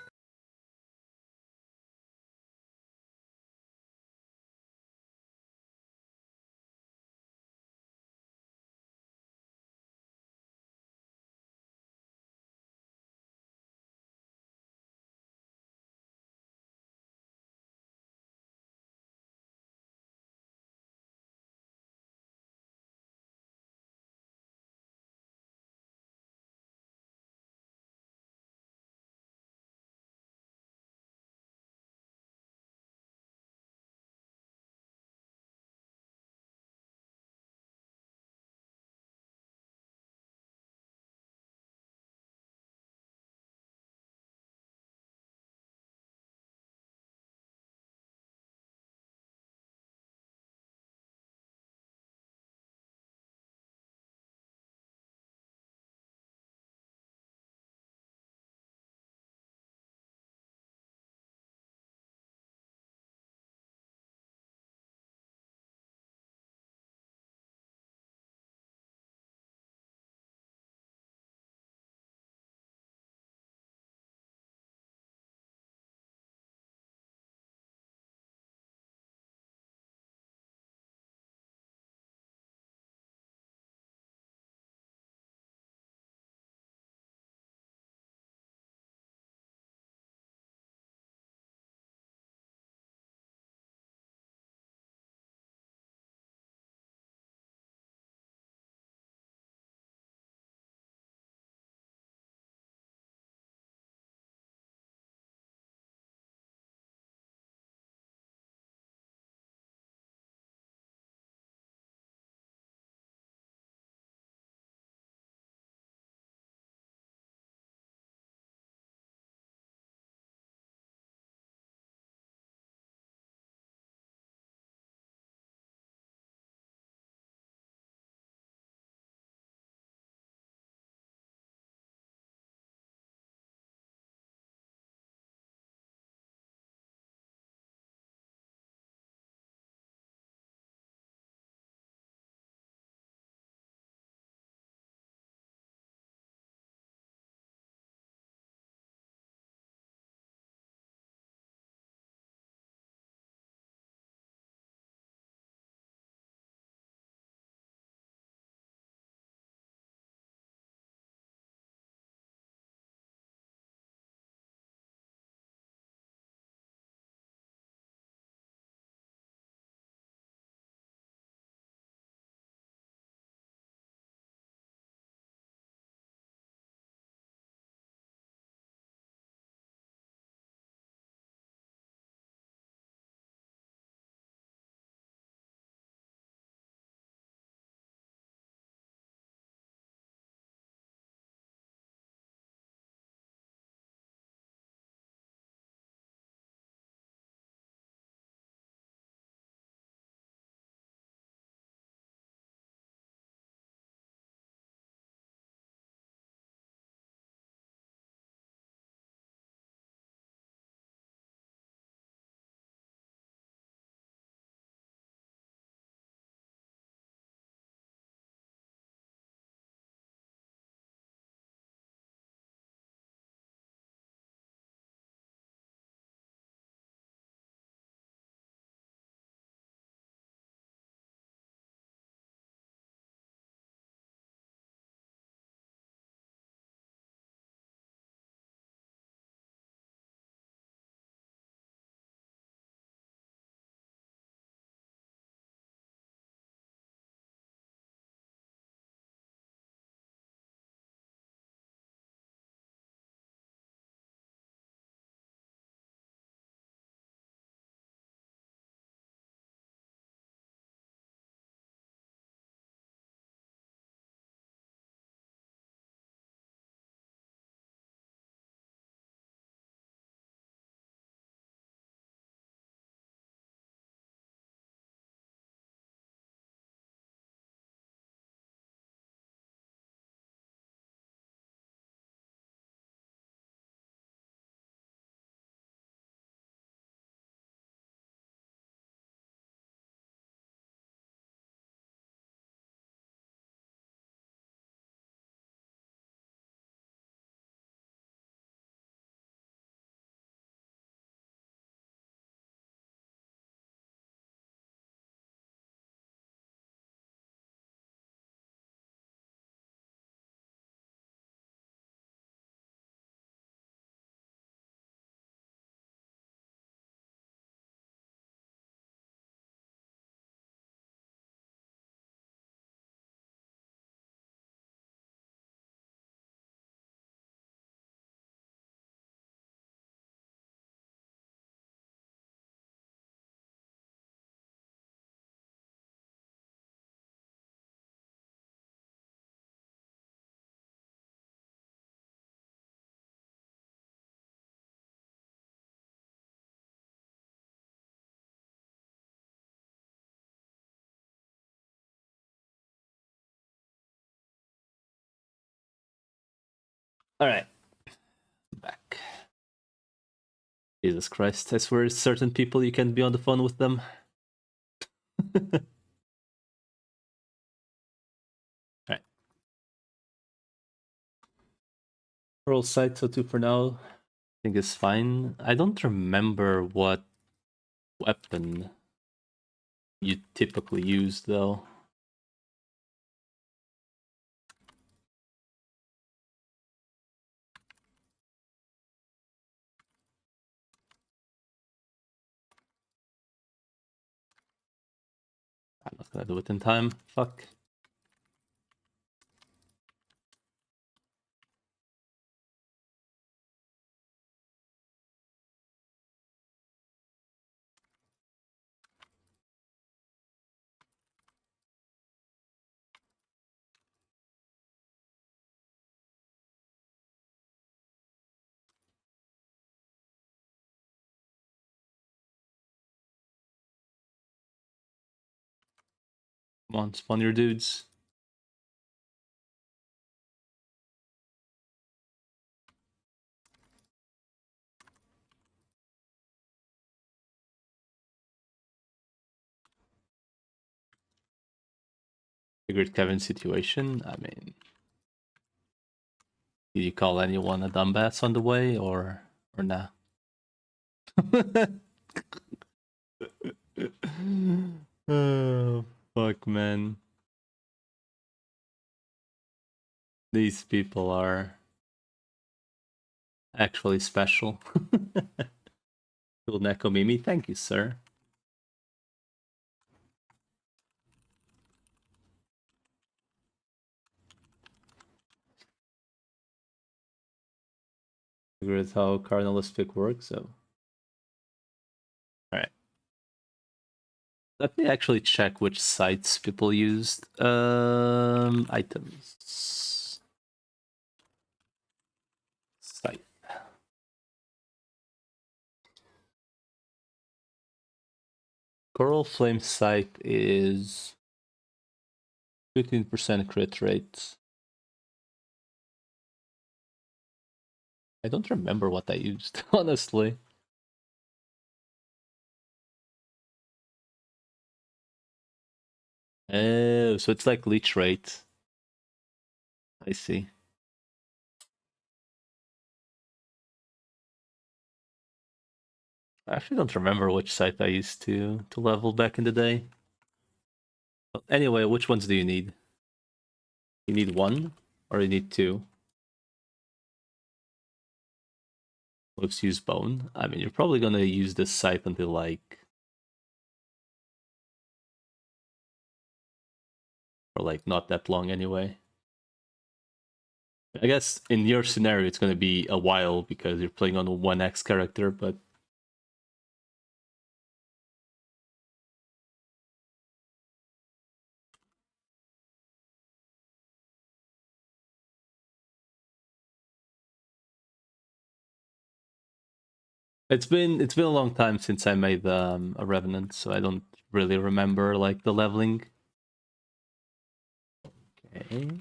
Alright. Back. Jesus Christ, I swear certain people you can't be on the phone with them. Alright. Roll side, so 2 for now. I think it's fine. I don't remember what weapon you typically use though. I'm not gonna do it in time. Fuck. Come on, spawn your dudes. Figured Kevin's situation. I mean, did you call anyone a dumbass on the way or nah? Oh, fuck, man. These people are actually special. Little Nekomimi, thank you, sir. Figure out how cardinalistic works, so. Alright. Let me actually check which sites people used. Items. Site. Coral Flame site is 15% crit rate. I don't remember what I used, honestly. Oh, so it's like leech rate. I see. I actually don't remember which site I used to level back in the day. Anyway, which ones do you need? You need one or you need two? Let's use bone. I mean, you're probably gonna use this site until like, or like not that long anyway. I guess in your scenario it's gonna be a while because you're playing on a 1x character, but it's been a long time since I made a revenant, so I don't really remember like the leveling. Okay.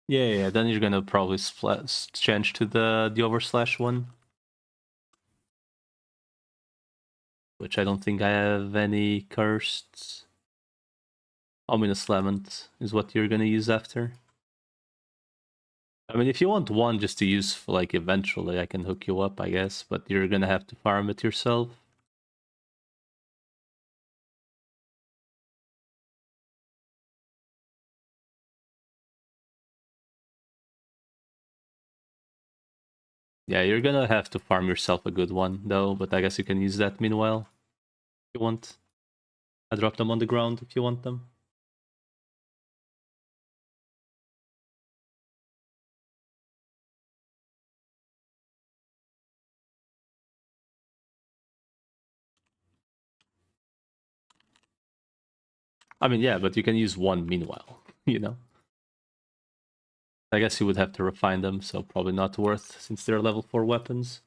Yeah, then you're gonna probably change to the overslash one. Which I don't think I have any cursed. Ominous Lament is what you're gonna use after. I mean, if you want one just to use for, like, eventually, I can hook you up, I guess, but you're gonna have to farm it yourself. Yeah, you're gonna have to farm yourself a good one, though, but I guess you can use that meanwhile, if you want. I drop them on the ground if you want them. I mean, yeah, but you can use one meanwhile, you know? I guess you would have to refine them, so probably not worth since they're level 4 weapons.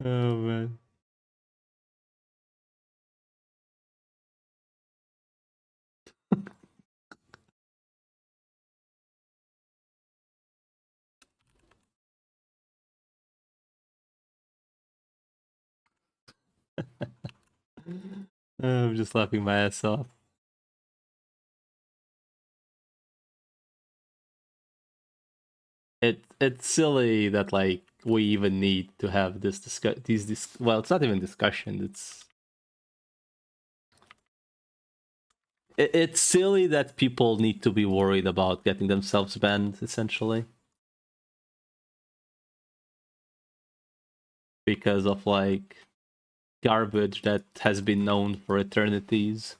Oh man. I'm just laughing my ass off. It's silly that like we even need to have this well, it's not even discussion. It's silly that people need to be worried about getting themselves banned, essentially, because of like garbage that has been known for eternities,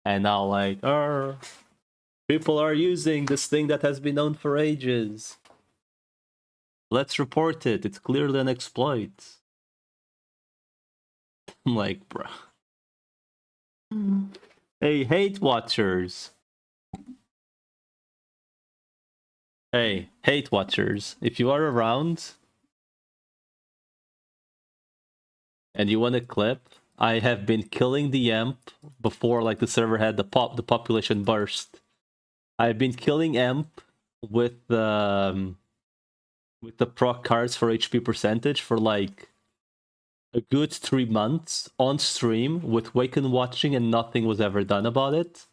and now like, people are using this thing that has been known for ages. Let's report it. It's clearly an exploit. I'm like, bruh. Hey, hate watchers. Hey, hate watchers. If you are around and you want a clip, I have been killing the amp before like the server had the population burst. I've been killing amp with the proc cards for HP percentage for like a good 3 months on stream with Waken watching, and nothing was ever done about it.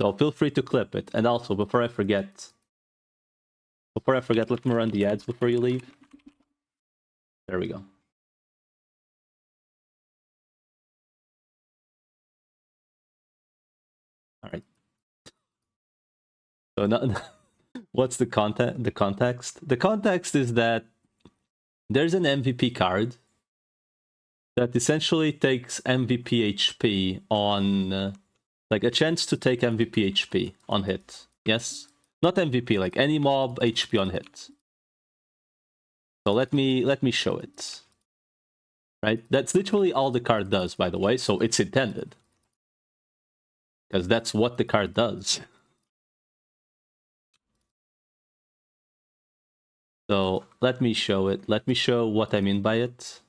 So feel free to clip it. And also, before I forget, let me run the ads before you leave. There we go. All right. So now, what's the content? The context? The context is that there's an MVP card that essentially takes MVP HP on, like a chance to take MVP HP on hit. Yes, not MVP, like any mob HP on hit. So let me show it. Right, that's literally all the card does, by the way. So it's intended, because that's what the card does. So let me show it. Let me show what I mean by it.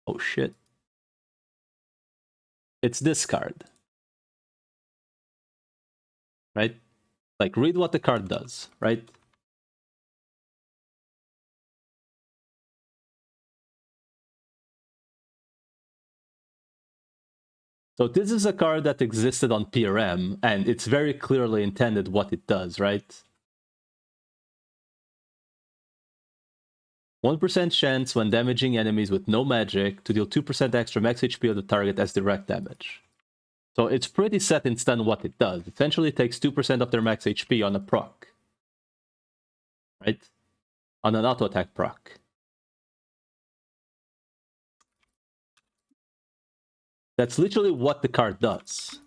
Oh shit. It's this card. Right? Like, read what the card does, right? So this is a card that existed on PRM, and it's very clearly intended what it does, right? 1% chance when damaging enemies with no magic to deal 2% extra max HP of the target as direct damage. So it's pretty set in stone what it does. Essentially, it takes 2% of their max HP on a proc. Right? On an auto attack proc. That's literally what the card does.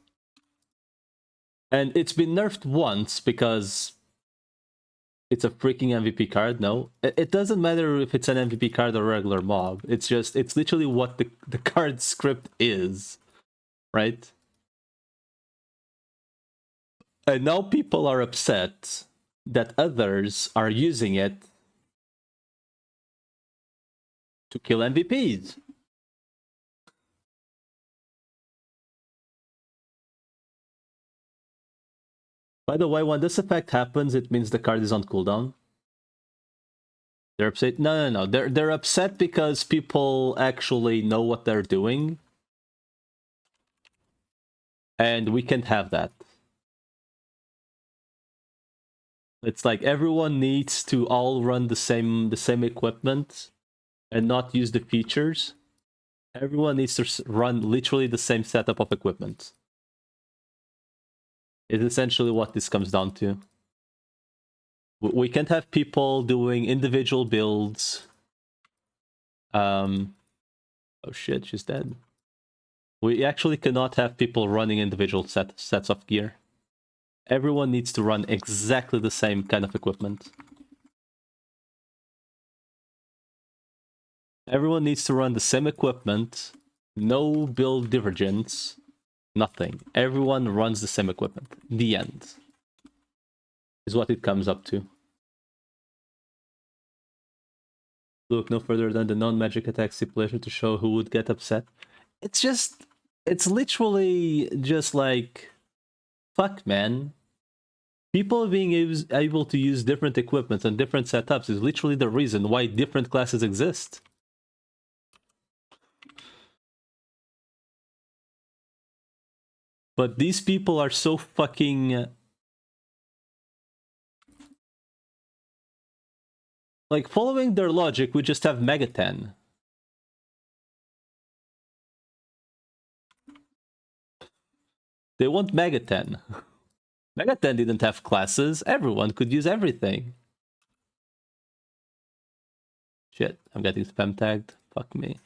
And it's been nerfed once because it's a freaking MVP card. No, it doesn't matter if it's an MVP card or regular mob. It's just, it's literally what the card script is, right? And now people are upset that others are using it to kill MVPs. By the way, when this effect happens, it means the card is on cooldown. They're upset. No. They're upset because people actually know what they're doing, and we can't have that. It's like everyone needs to all run the same equipment and not use the features. Everyone needs to run literally the same setup of equipment. It's essentially what this comes down to. We can't have people doing individual builds. Oh shit, she's dead. We actually cannot have people running individual sets of gear. Everyone needs to run exactly the same kind of equipment. Everyone needs to run the same equipment. No build divergence. Nothing. Everyone runs the same equipment. The end. Is what it comes up to. Look no further than the non-magic attack stipulation to show who would get upset. It's just... It's literally just like... Fuck, man. People being able to use different equipment and different setups is literally the reason why different classes exist. But these people are so fucking... Like, following their logic, we just have Megaten. They want Megaten. Megaten didn't have classes. Everyone could use everything. Shit, I'm getting spam tagged. Fuck me.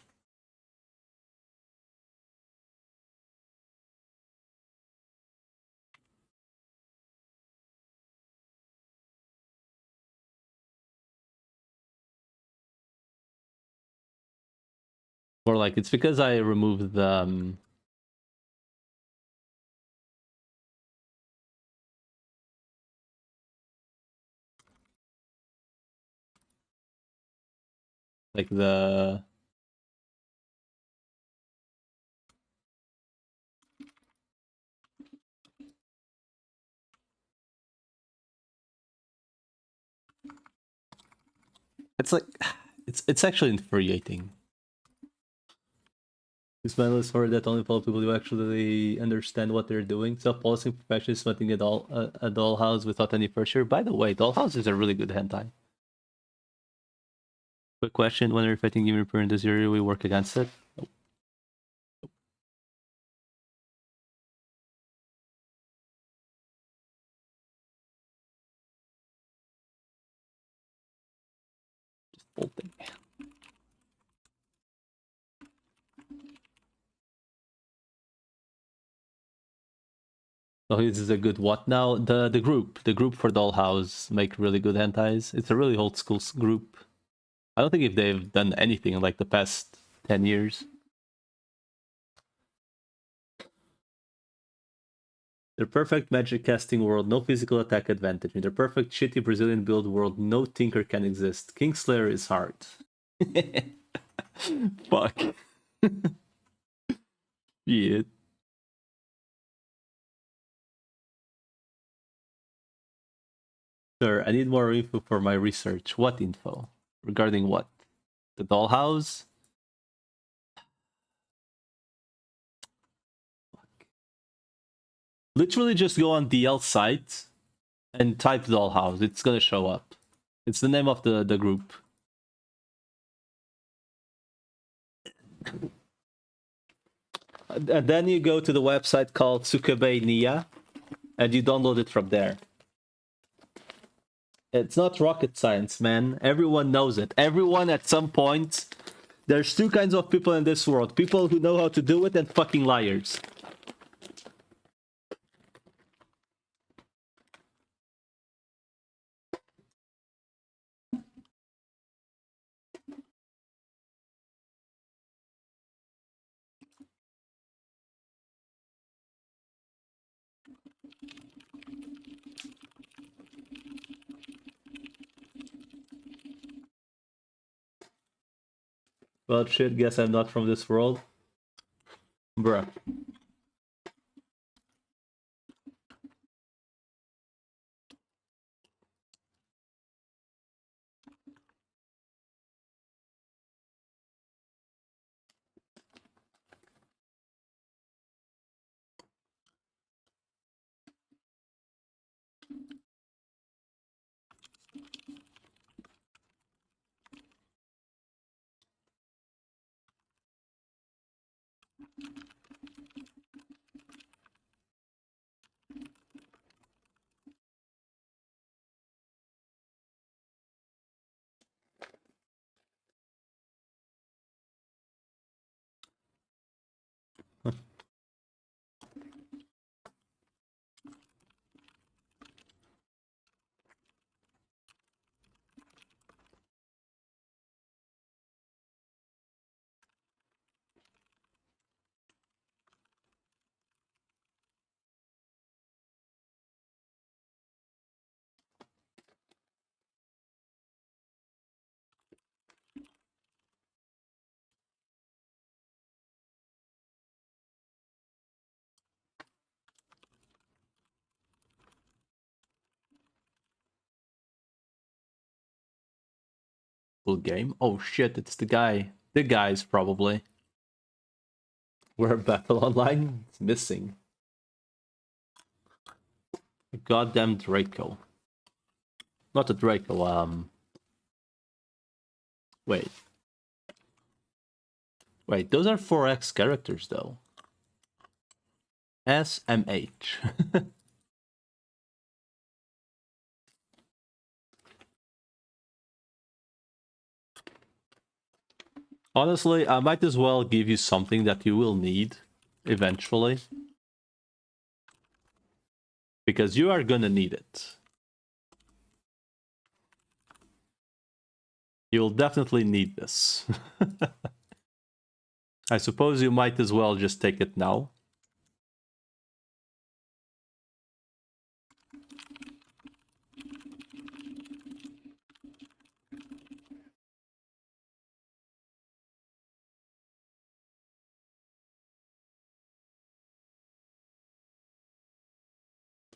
Or like, it's because I removed the... like the... It's like... It's actually infuriating. This man is for that only follow people who actually understand what they're doing. Self-policing professionally sweating a dollhouse without any pressure. By the way, dollhouse is a really good hentai. Quick question: when you're fighting game repair in this area, we work against it? Nope. Just bolting. So this is a good what now? The group for Dollhouse make really good hentais. It's a really old school group. I don't think if they've done anything in like the past 10 years. Their perfect magic casting world, no physical attack advantage. In their perfect shitty Brazilian build world, no tinker can exist. Kingslayer is hard. Fuck. Yeah. Sir, I need more info for my research. What info? Regarding what? The dollhouse? Fuck. Literally just go on DL site and type dollhouse. It's gonna show up. It's the name of the group. And then you go to the website called Tsukebe Nia and you download it from there. It's not rocket science, man. Everyone knows it. Everyone at some point... There's two kinds of people in this world. People who know how to do it and fucking liars. Well, shit, guess I'm not from this world. Bruh. Full game? Oh shit, it's the guy. The guys, probably. Where Battle Online? It's missing. Goddamn Draco. Not a Draco, Wait. Wait, those are 4x characters, though. SMH. Honestly, I might as well give you something that you will need eventually. Because you are gonna need it. You'll definitely need this. I suppose you might as well just take it now.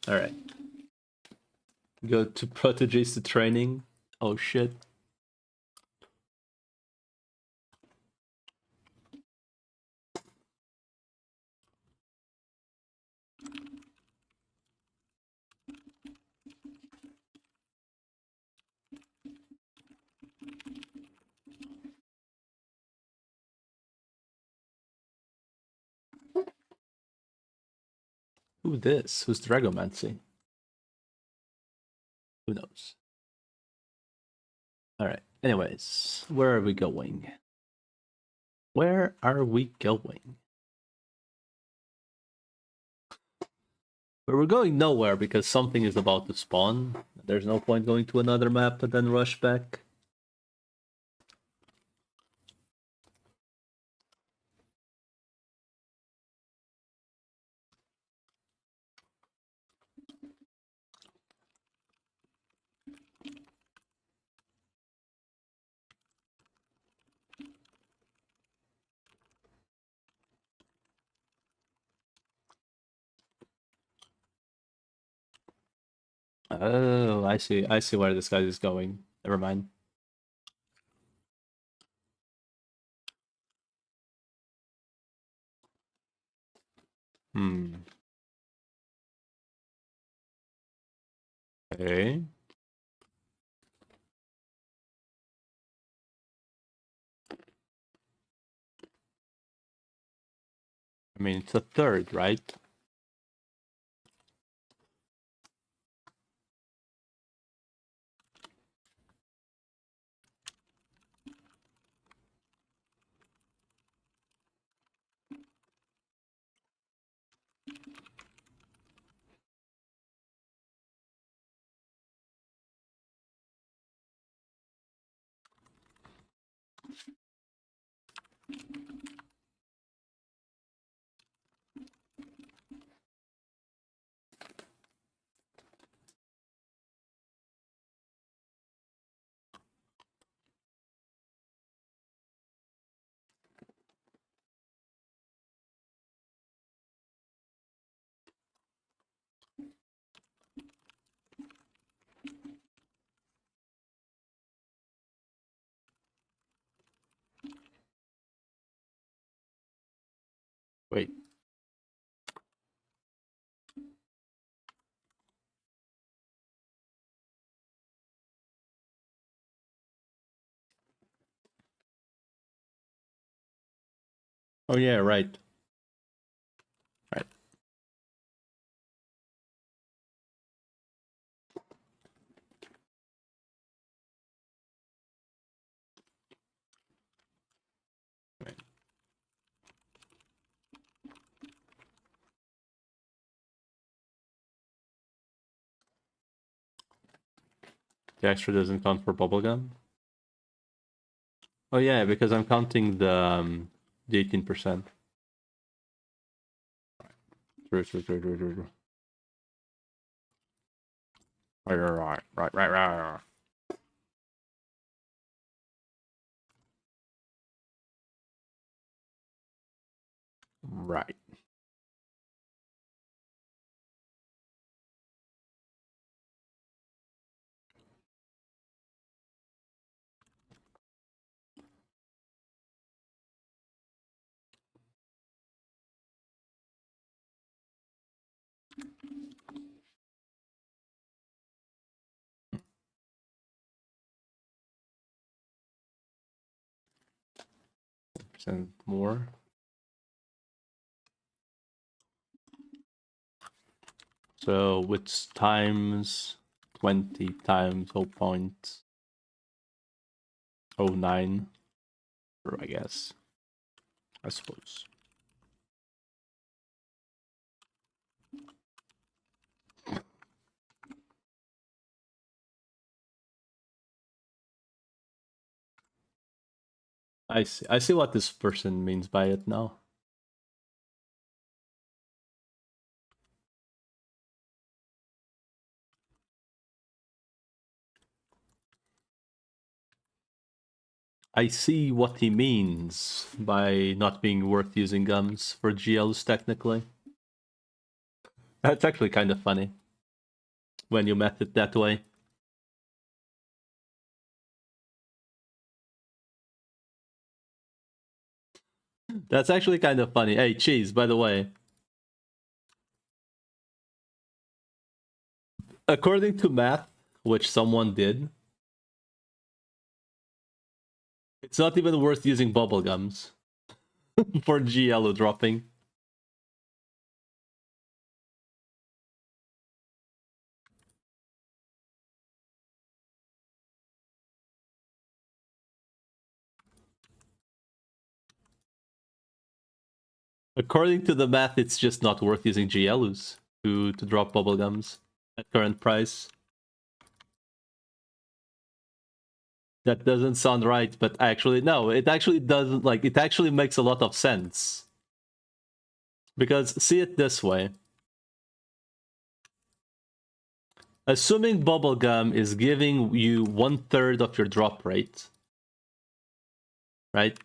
Alright. Go to Proteges to training. Oh shit. Who this? Who's Dragomancy? Who knows? Alright. Anyways, where are we going? Where are we going? But we're going nowhere because something is about to spawn. There's no point going to another map and then rush back. Oh, I see. I see where this guy is going. Never mind. Hmm. Okay. I mean, it's a third, right? Wait. Oh yeah, right. Right. Right. The extra doesn't count for bubblegum? Oh yeah, because I'm counting the 18%. True. Right. Right. Percent more. So which times 20 times 0.09, I guess. I suppose. I see. I see what this person means by it now. I see what he means by not being worth using gums for GLs technically. That's actually kind of funny when you met it that way. That's actually kind of funny. Hey, Cheese, by the way. According to math, which someone did, it's not even worth using bubblegums for GLO dropping. According to the math, it's just not worth using GLOs to drop bubblegums at current price. That doesn't sound right, but actually, no, it actually doesn't, like, it actually makes a lot of sense. Because, see it this way. Assuming bubblegum is giving you 1/3 of your drop rate, right?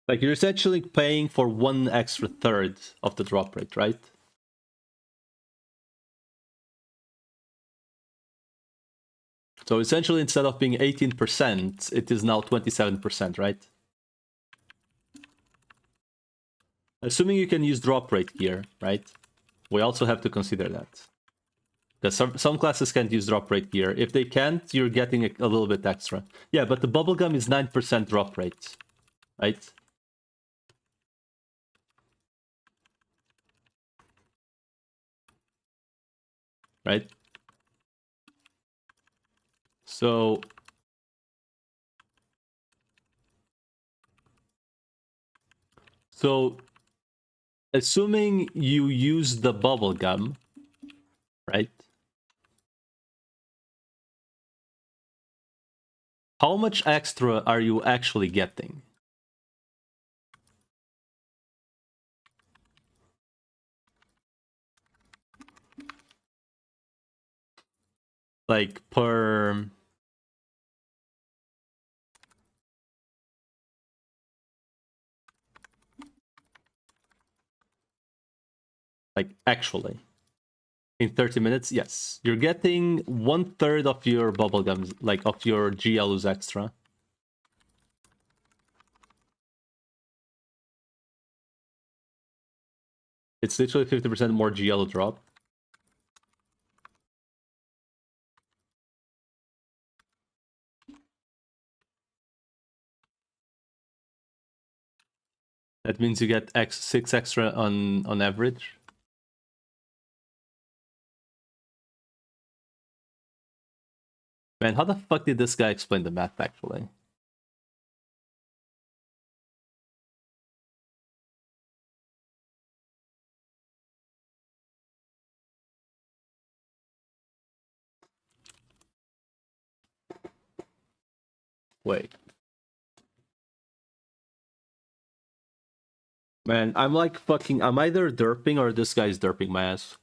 Like, you're essentially paying for 1 extra third of the drop rate, right? So essentially, instead of being 18%, it is now 27%, right? Assuming you can use drop rate here, right? We also have to consider that. Because some classes can't use drop rate here. If they can't, you're getting a little bit extra. Yeah, but the bubblegum is 9% drop rate, right? Right? So assuming you use the bubblegum, right? How much extra are you actually getting? Like per... Like actually. In 30 minutes, yes. You're getting 1/3 of your bubblegums, like of your GLUs extra. It's literally 50% more GL drop. That means you get 6 extra on average. Man, how the fuck did this guy explain the math actually? Wait. Man, I'm like fucking... I'm either derping or this guy's derping my ass.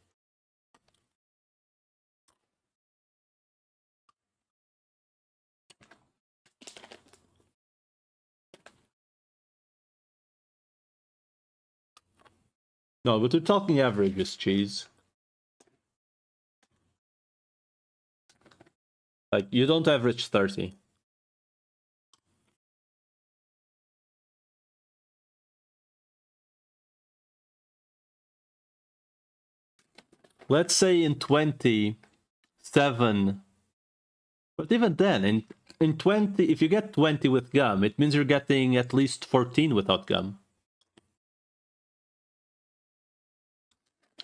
No, but we're talking averages, cheese. Like, you don't average 30. Let's say in 27... But even then, in 20, if you get 20 with gum, it means you're getting at least 14 without gum.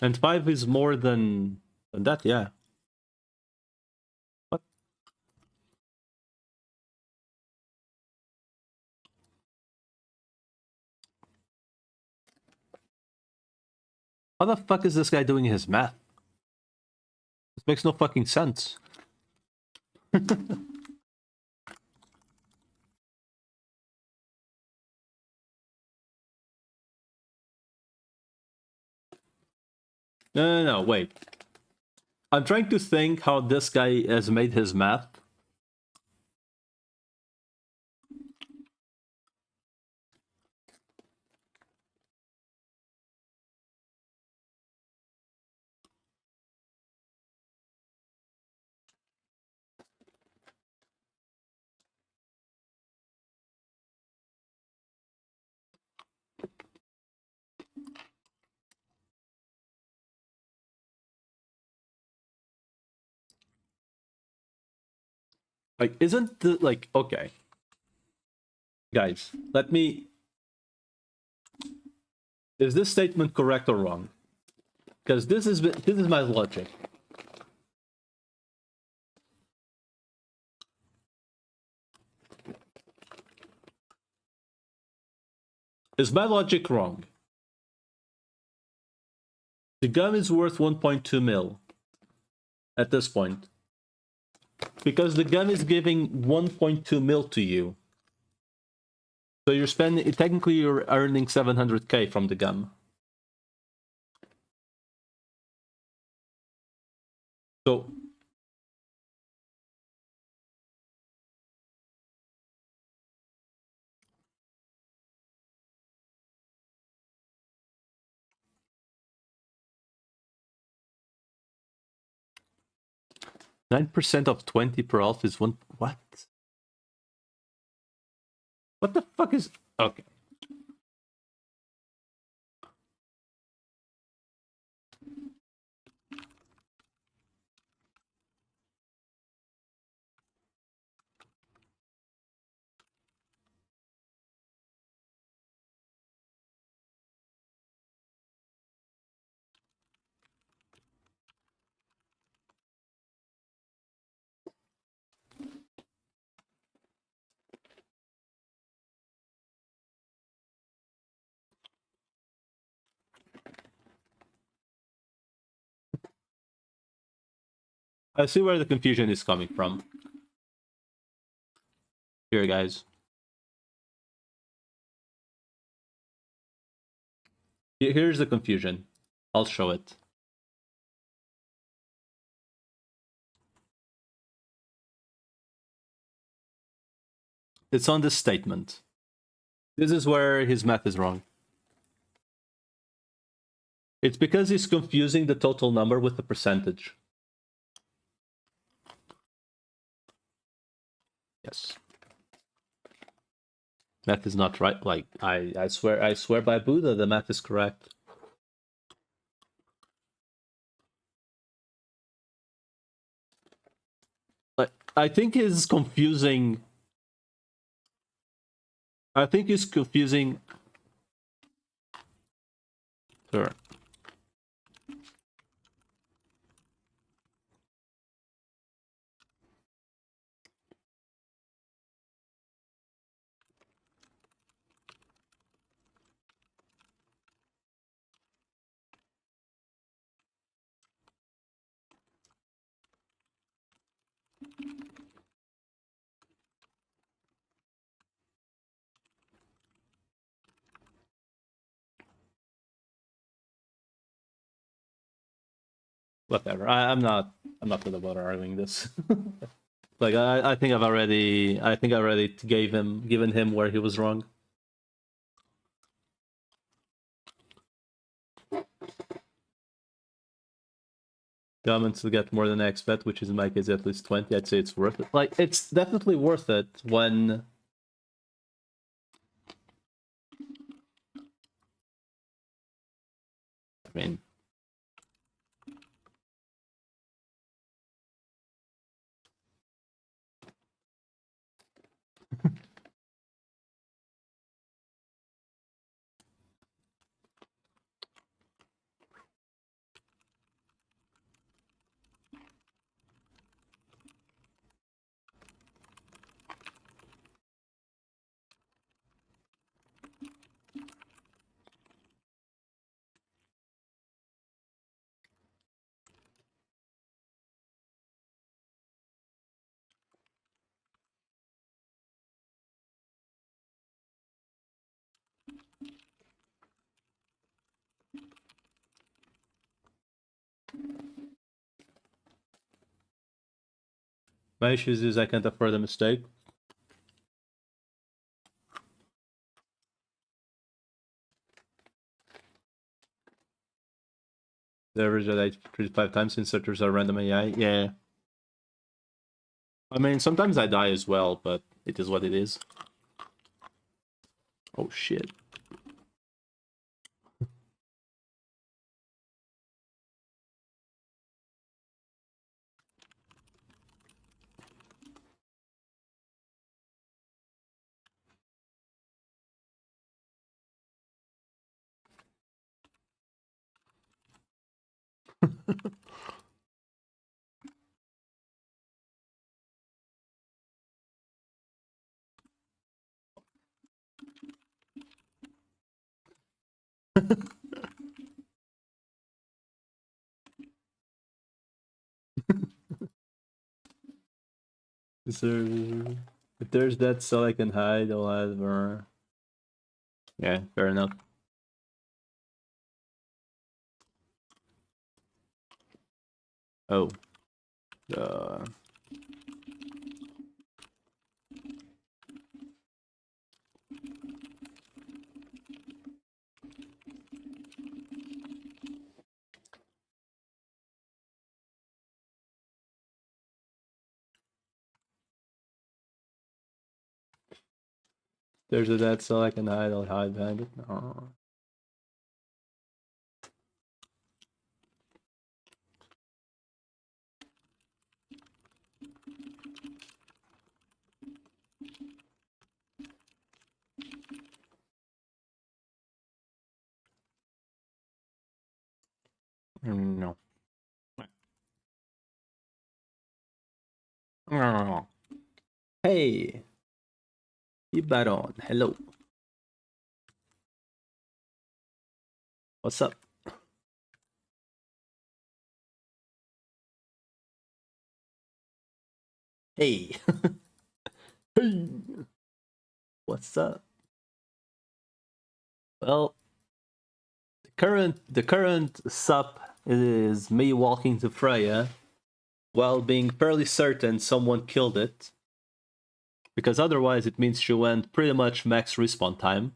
And 5 is more than that, yeah. What? How the fuck is this guy doing his math? This makes no fucking sense. No, wait. I'm trying to think how this guy has made his math. Like, isn't the, like, okay. Guys, let me... Is this statement correct or wrong? Because this is my logic. Is my logic wrong? The gum is worth 1.2 mil at this point. Because the gum is giving 1.2 mil to you. So you're spending, technically you're earning 700k from the gum. So 9% of 20 per alpha is one... What? What the fuck is... Okay. I see where the confusion is coming from. Here, guys. Here's the confusion. I'll show it. It's on this statement. This is where his math is wrong. It's because he's confusing the total number with the percentage. Yes. Math is not right. Like, I swear by Buddha, the math is correct. I think he's confusing. I think he's confusing. Sure. Whatever. I'm not. I'm not gonna bother arguing this. Like I think I've already. I think I already given him where he was wrong. Governments to get more than I expect, which is in my case at least 20. I'd say it's worth it. Like it's definitely worth it when. I mean, my issues is I can't afford a mistake. The average that I treat 5 times inserters are random AI. Yeah. I mean, sometimes I die as well, but it is what it is. Oh shit. Is there... If there's that cell I can hide, I'll have her. Yeah, fair enough. Oh. There's a dead cell I can hide, I'll hide behind it. No. No. Hey, Baron, hello. What's up? Hey. Hey. What's up? Well, the current sup is me walking to Freya while being fairly certain someone killed it. Because otherwise it means she went pretty much max respawn time.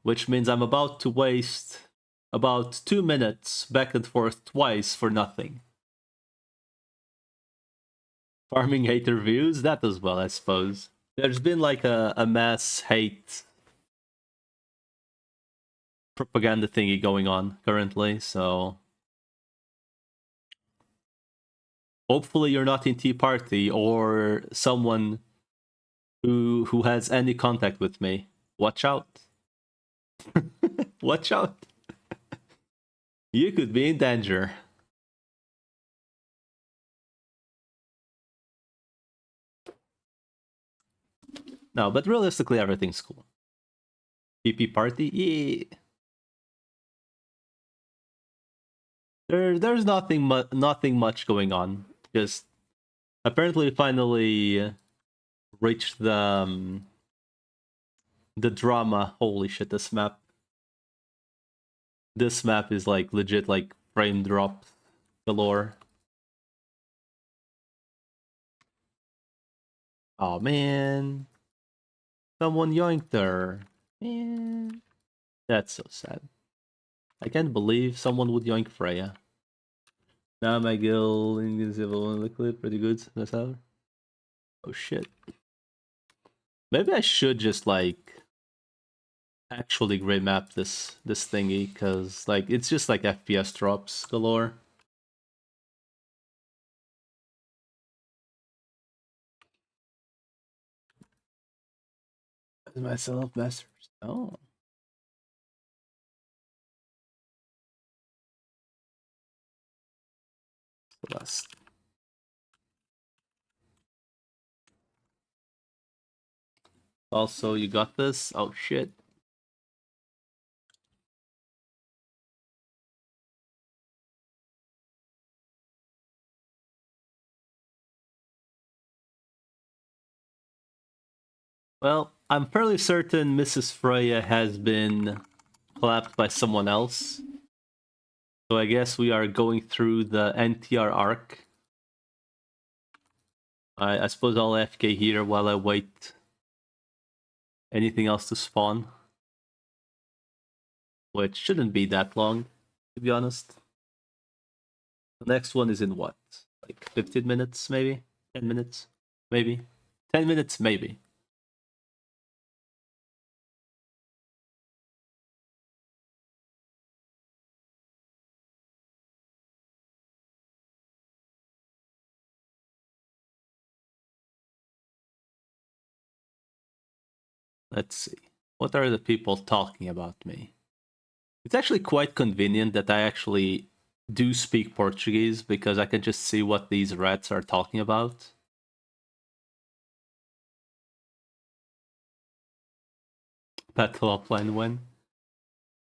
Which means I'm about to waste about 2 minutes back and forth twice for nothing. Farming hater views, that as well, I suppose. There's been like a mass hate propaganda thingy going on currently, so Hopefully you're not in Tea Party or someone who has any contact with me. Watch out. Watch out. You could be in danger. No, but realistically everything's cool. PP party? Yeah. There's nothing much going on. Just apparently finally reached the drama. Holy shit, this map. This map is like legit like frame drop galore. Oh man. Someone yoinked her. Man. That's so sad. I can't believe someone would yoink Freya. Now my guild invisible in the clip, pretty good. That's how. Oh shit. Maybe I should just like actually gray map this thingy, cause like it's just like FPS drops galore. Myself masters. Oh. Celeste. Also, you got this? Oh shit. Well, I'm fairly certain Mrs. Freya has been clapped by someone else. So I guess we are going through the NTR arc. I suppose I'll FK here while I wait anything else to spawn. Which shouldn't be that long, to be honest. The next one is in what? Like 15 minutes, maybe? 10 minutes? Maybe? 10 minutes, maybe. Let's see. What are the people talking about me? It's actually quite convenient that I actually do speak Portuguese because I can just see what these rats are talking about. Battle offline when?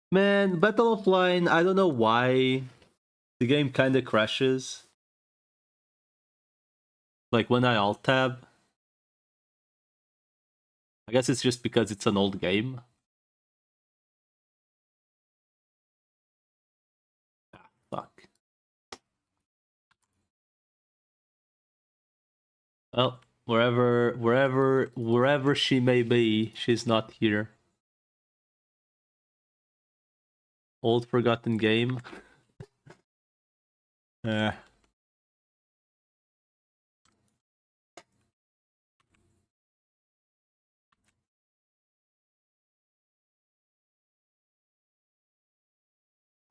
Man, Battle offline, I don't know why the game kind of crashes. Like when I alt tab. I guess it's just because it's an old game. Ah, fuck. Well, wherever she may be, she's not here. Old forgotten game. Yeah.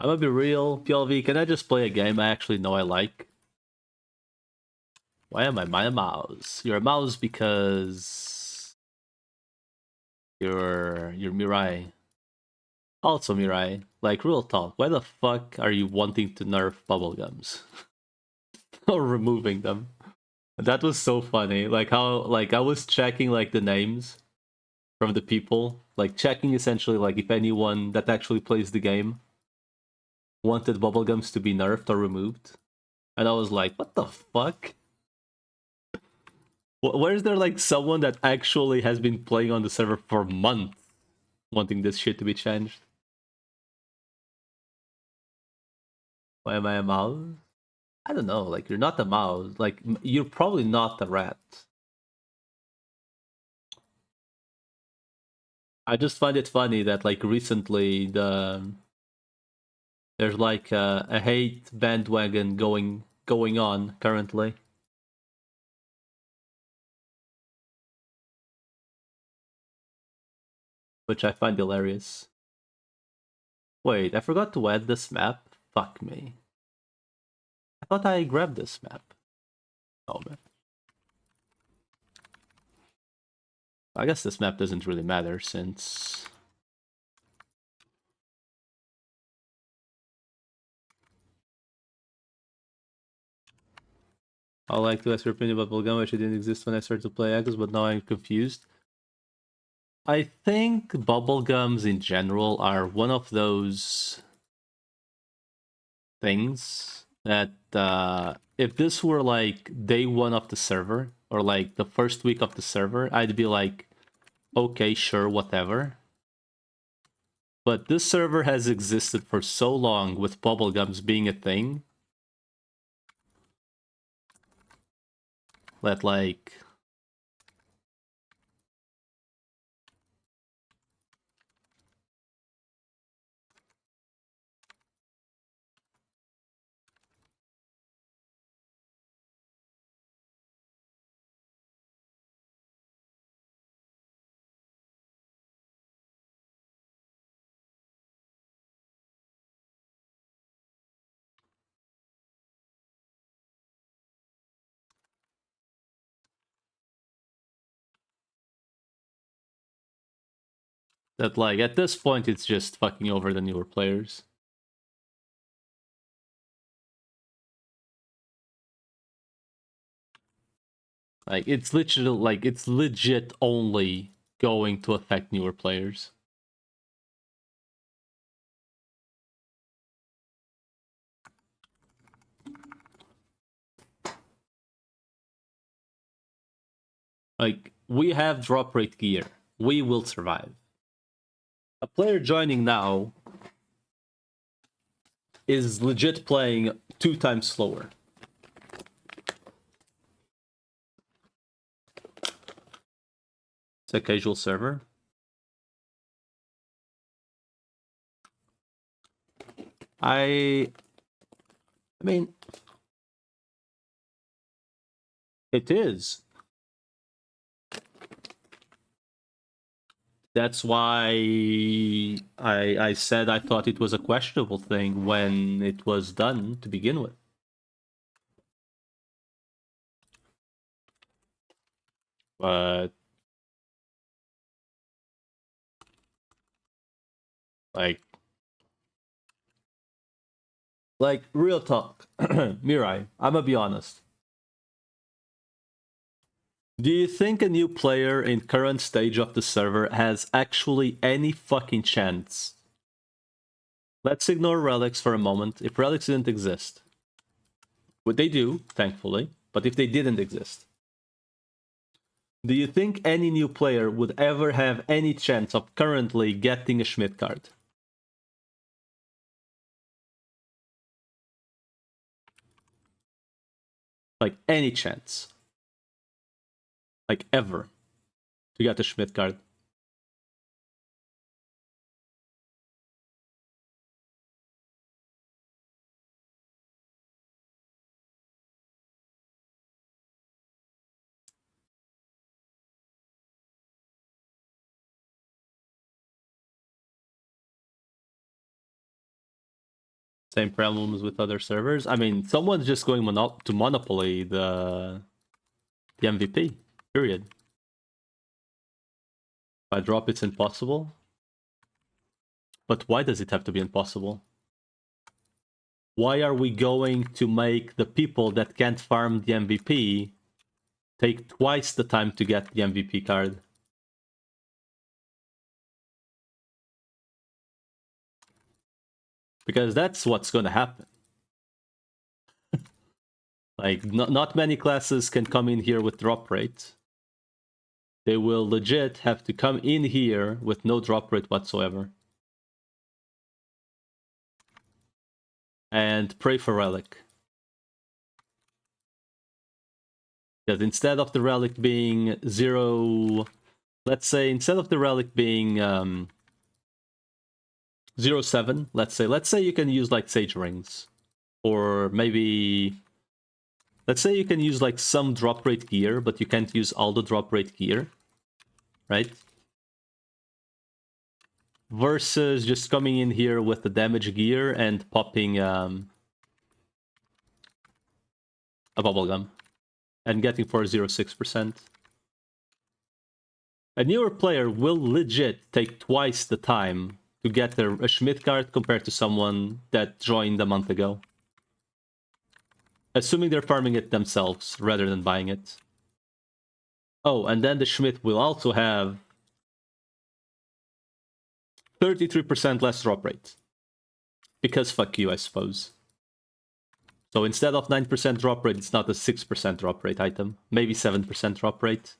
I'm gonna be real, PLV, can I just play a game I actually know I like? Why am I my mouse? You're a mouse because you're Mirai. Also Mirai. Like real talk, why the fuck are you wanting to nerf bubblegums? Or removing them? That was so funny. Like how like I was checking like the names from the people. Like checking essentially like if anyone that actually plays the game wanted bubblegums to be nerfed or removed. And I was like, what the fuck? Where is there like someone that actually has been playing on the server for months wanting this shit to be changed? Why am I a mouse? I don't know, like you're not a mouse. Like you're probably not a rat. I just find it funny that like recently there's like a hate bandwagon going on currently. Which I find hilarious. Wait, I forgot to add this map? Fuck me. I thought I grabbed this map. Oh man. I guess this map doesn't really matter since... I like to ask your opinion about Bubblegum, which didn't exist when I started to play Echoes, but now I'm confused. I think bubblegums in general are one of those things that if this were like day one of the server or like the first week of the server, I'd be like, okay, sure, whatever. But this server has existed for so long with bubblegums being a thing that like... that like at this point it's just fucking over the newer players. Like it's literally like it's legit only going to affect newer players. Like we have drop rate gear. We will survive. A player joining now is legit playing 2 times slower. It's a casual server. I mean, it is. That's why I said I thought it was a questionable thing when it was done to begin with. But like real talk, Mirai, I'm gonna be honest. Do you think a new player in current stage of the server has actually any fucking chance? Let's ignore relics for a moment. If relics didn't exist, what they do, thankfully, but if they didn't exist, do you think any new player would ever have any chance of currently getting a Schmidt card? Like any chance. Like ever. To get a Schmidt card. Same problems with other servers. I mean, someone's just going to monopoly the MVP. Period. If I drop, it's impossible. But why does it have to be impossible? Why are we going to make the people that can't farm the MVP take twice the time to get the MVP card? Because that's what's going to happen. Like, not many classes can come in here with drop rate. They will legit have to come in here with no drop rate whatsoever. And pray for relic. Because instead of the relic being 0... Let's say, instead of the relic being 0.7, let's say you can use like Sage Rings. Or maybe... Let's say you can use like some drop rate gear, but you can't use all the drop rate gear. Right? Versus just coming in here with the damage gear and popping a bubblegum. and getting 406%. A newer player will legit take twice the time to get a Schmidt card compared to someone that joined a month ago. Assuming they're farming it themselves rather than buying it. Oh, and then the Schmidt will also have 33% less drop rate. Because fuck you, I suppose. So instead of 9% drop rate, it's not a 6% drop rate item. Maybe 7% drop rate.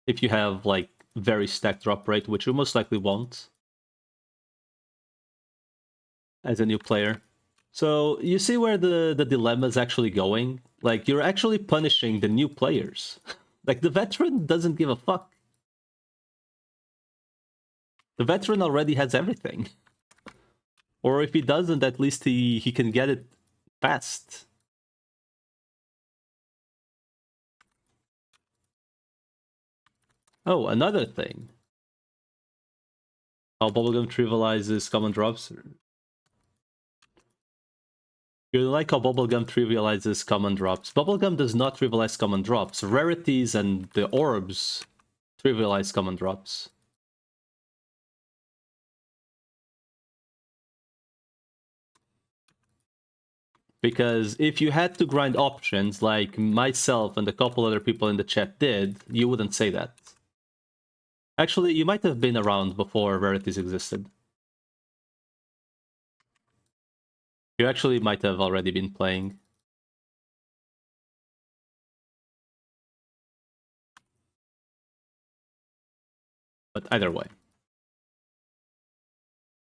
If you have, like, very stacked drop rate, which you most likely won't. As a new player. So you see where the dilemma is actually going? Like, you're actually punishing the new players. Like, the veteran doesn't give a fuck. The veteran already has everything. Or if he doesn't, at least he can get it fast. Oh, another thing. How Bubblegum trivializes common drops. You like how Bubblegum trivializes common drops. Bubblegum does not trivialize common drops. Rarities and the orbs trivialize common drops. Because if you had to grind options like myself and a couple other people in the chat did, you wouldn't say that. Actually, you might have been around before rarities existed. You actually might have already been playing. But either way.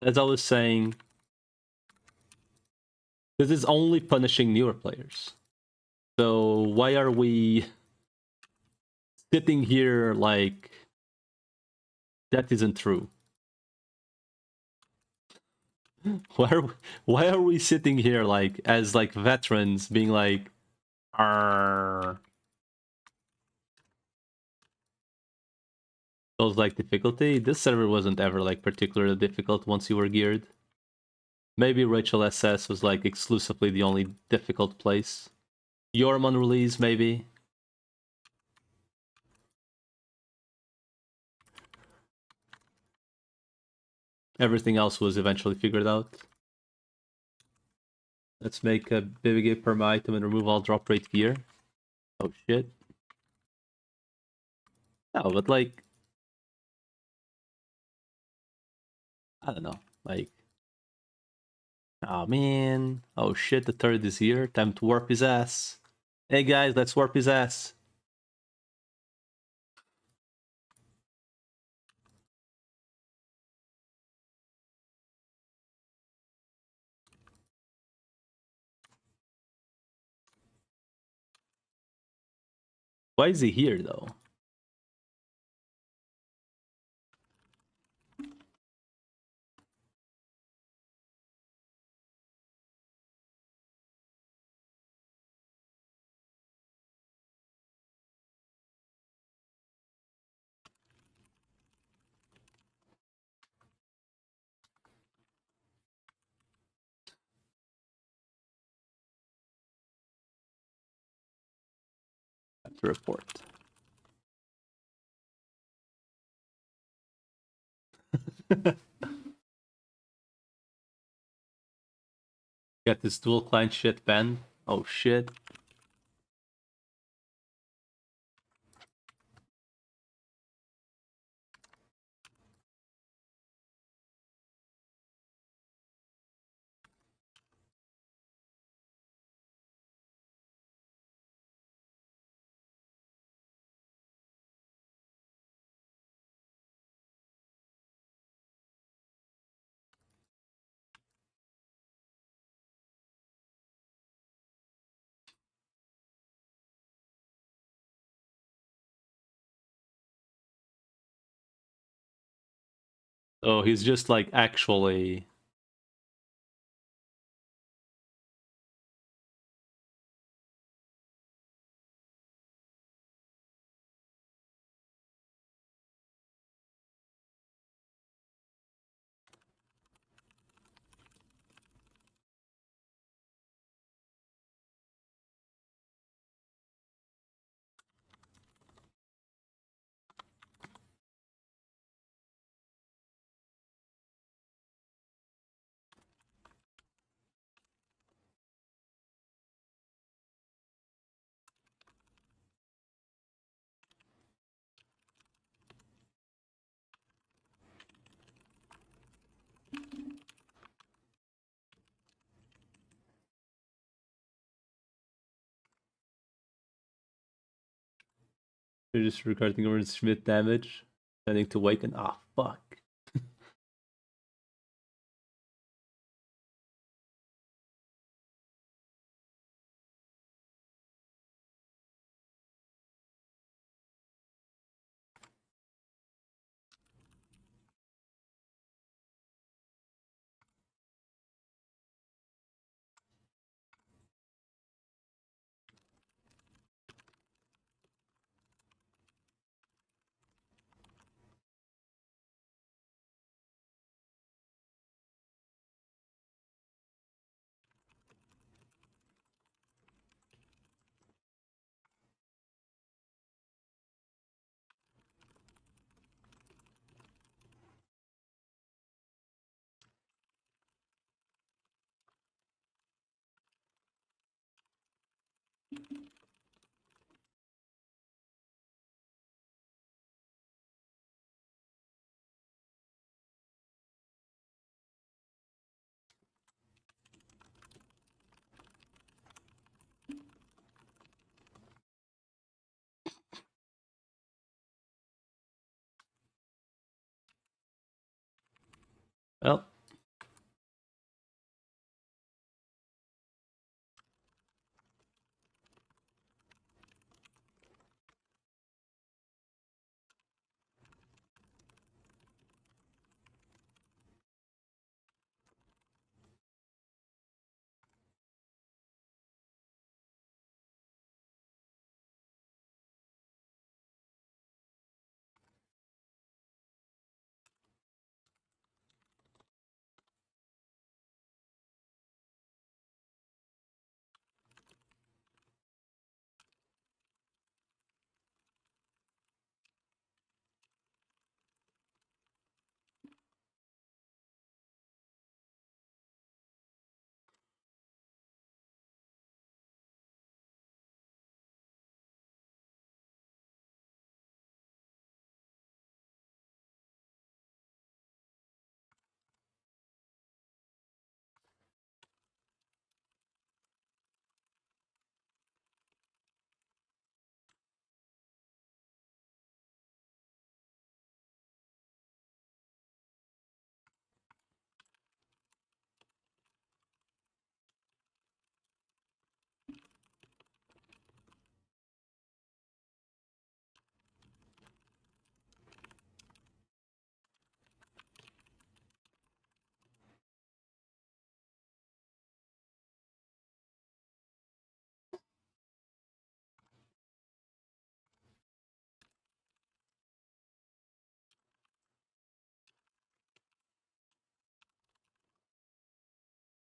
As I was saying, this is only punishing newer players. So why are we sitting here like that isn't true? Why are we sitting here like as like veterans being like Arr. Those like difficulty? This server wasn't ever like particularly difficult once you were geared. Maybe Rachel SS was like exclusively the only difficult place. Yormon release, maybe. Everything else was eventually figured out. Let's make a baby perma item and remove all drop rate gear. Oh shit. No, but like... I don't know. Like... Oh man. Oh shit, the third is here. Time to warp his ass. Hey guys, let's warp his ass. Why is he here though? I have to report. Got this dual client shit banned. Oh shit. Oh, he's just like actually... Just regarding Orange Schmidt damage. Sending to Waken. Ah, fuck. Well.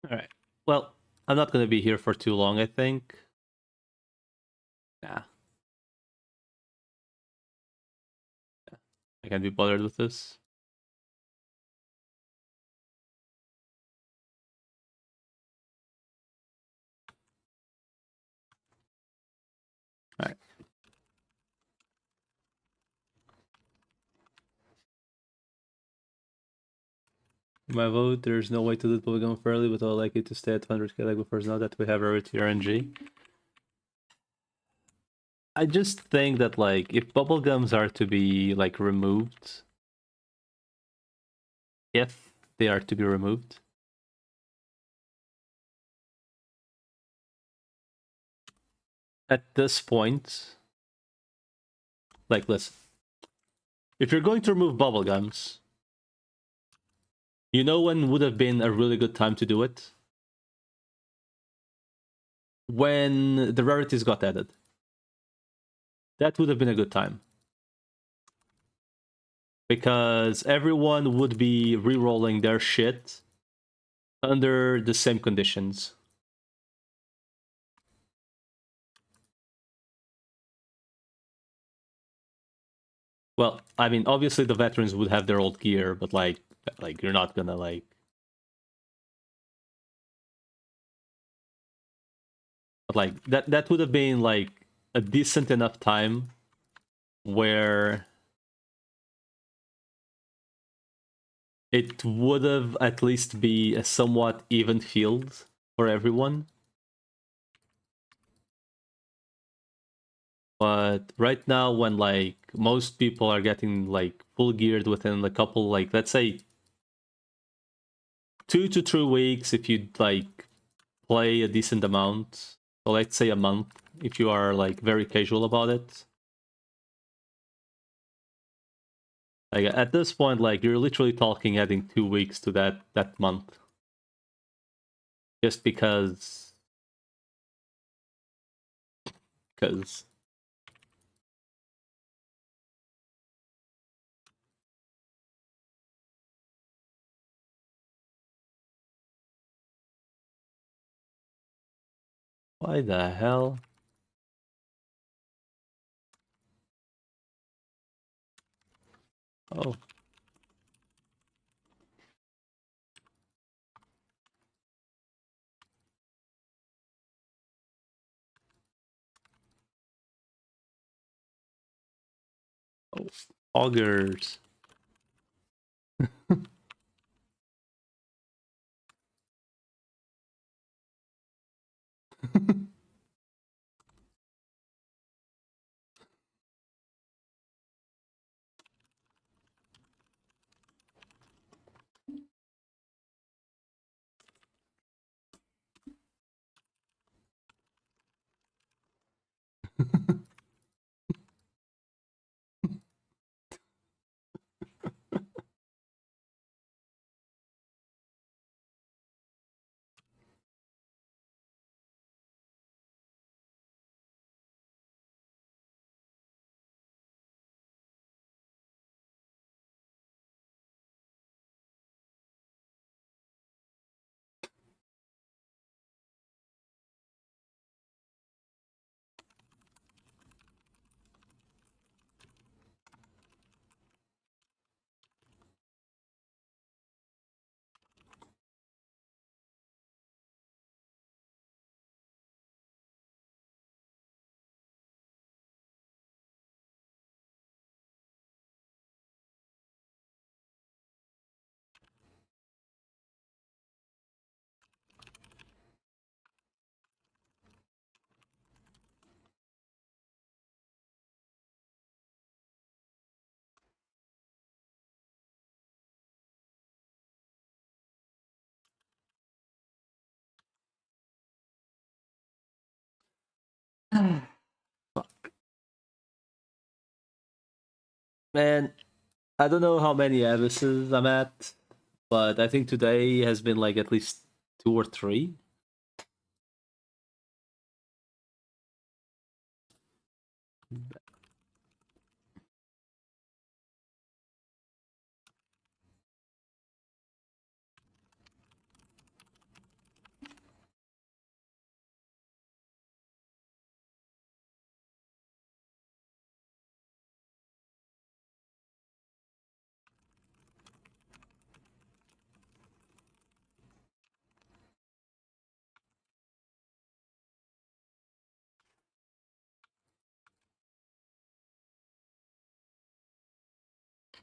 Alright. Well, I'm not gonna be here for too long, I think. Nah. I can't be bothered with this. Alright. My vote, there's no way to do it bubblegum fairly, but I would like it to stay at 100k like before now that we have rarity RNG. I just think that, like, if bubblegums are to be, like, removed, if they are to be removed, at this point, like, listen, if you're going to remove bubblegums, you know when would have been a really good time to do it? When the rarities got added. That would have been a good time. Because everyone would be re-rolling their shit under the same conditions. Well, I mean, obviously the veterans would have their old gear, but like you're not gonna like. But like that would have been like a decent enough time where it would have at least be a somewhat even field for everyone. But right now, when like most people are getting like full geared within a couple, like let's say 2 to 3 weeks, if you like play a decent amount, so let's say a month, if you are like very casual about it. Like at this point, like you're literally talking adding 2 weeks to that month, just because why the hell? Oh, oh, augers. Man, I don't know how many abysses I'm at, but I think today has been like at least 2 or 3.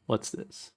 What's this?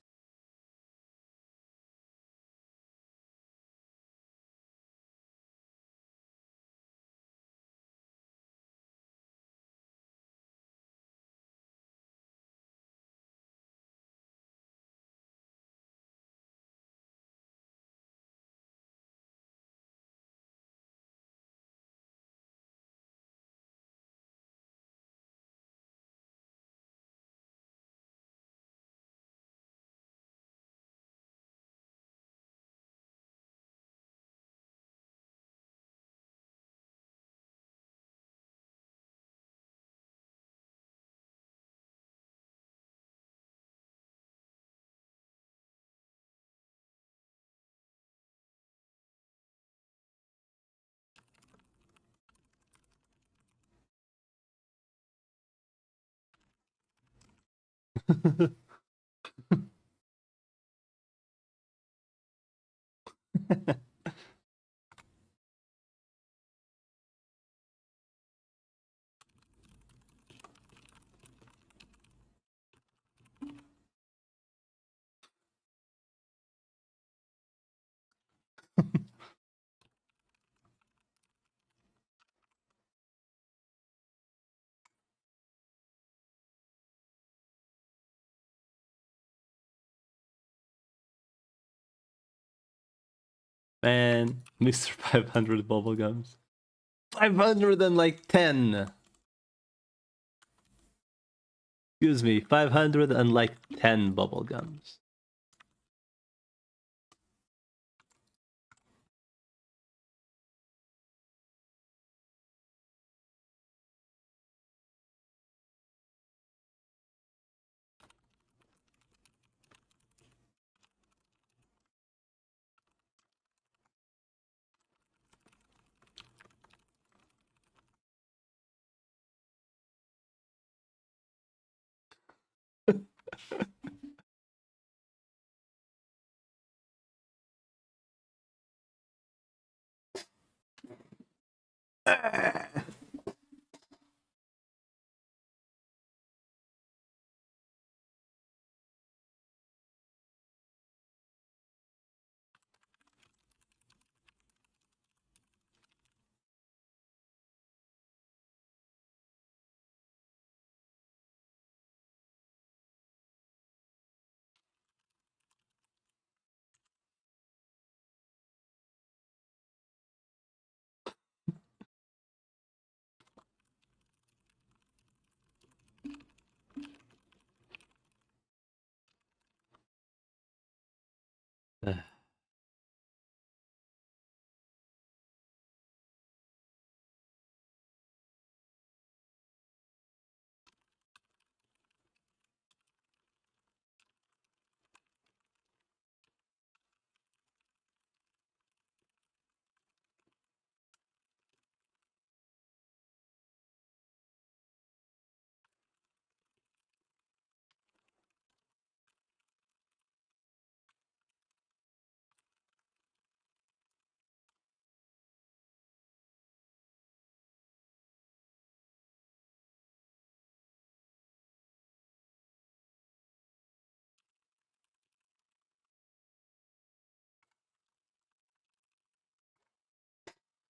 Man, Mr. 500 bubblegums. 510! Excuse me, 510 bubblegums.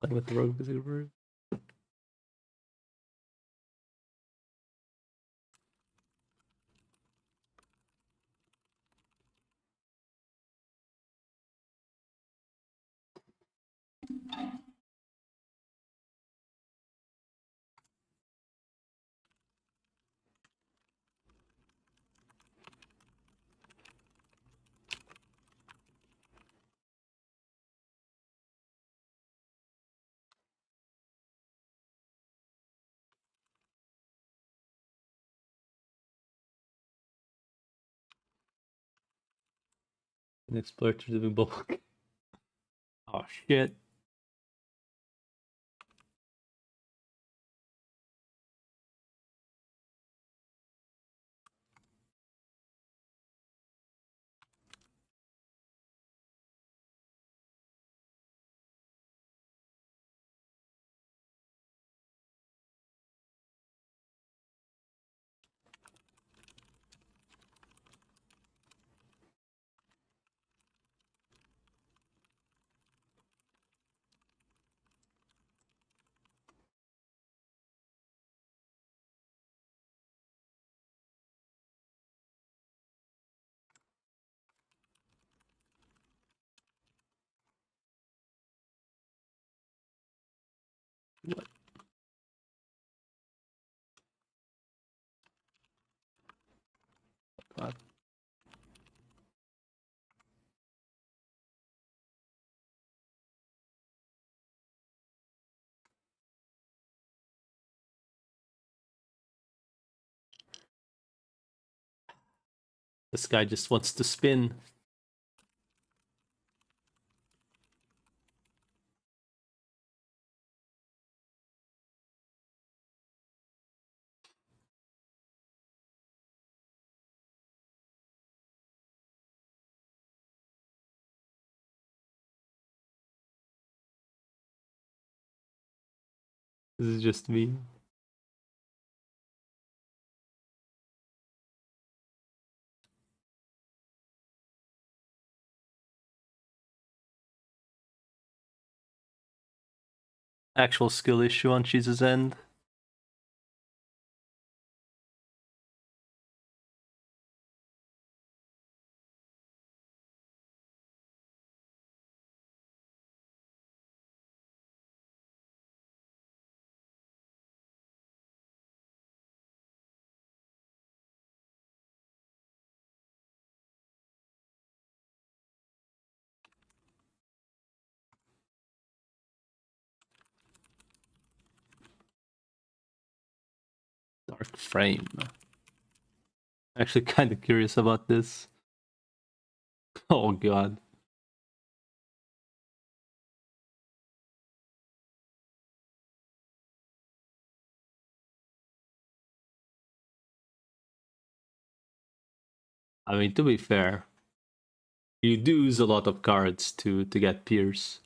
Playing with the rogue visitor. An exploitative bulk. Oh shit. What? God. This guy just wants to spin. This is just me. Actual skill issue on Cheese's end. Arc frame. Actually, kind of curious about this. Oh god. I mean, to be fair, you do use a lot of cards to get Pierce.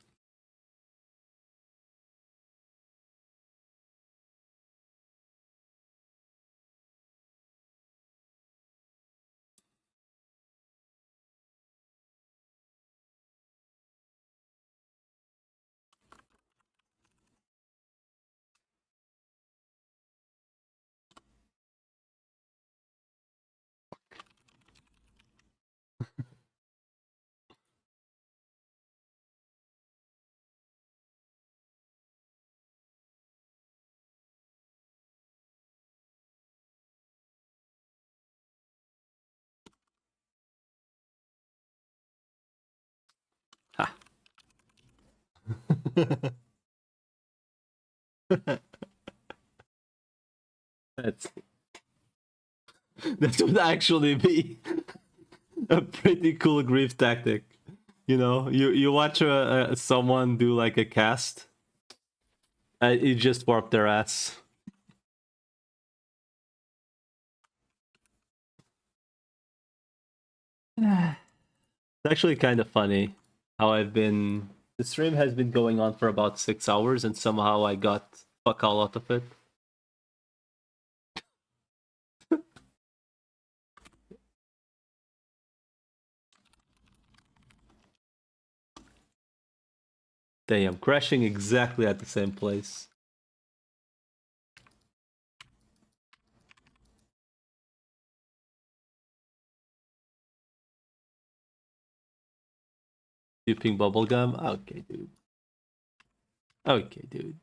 Ha. That's that would actually be a pretty cool grief tactic. You know, you watch someone do like a cast, you just warp their ass. It's actually kind of funny how the stream has been going on for about 6 hours and somehow I got fuck all out of it. Damn, crashing exactly at the same place. Dipping bubblegum? Okay, dude. Okay, dude.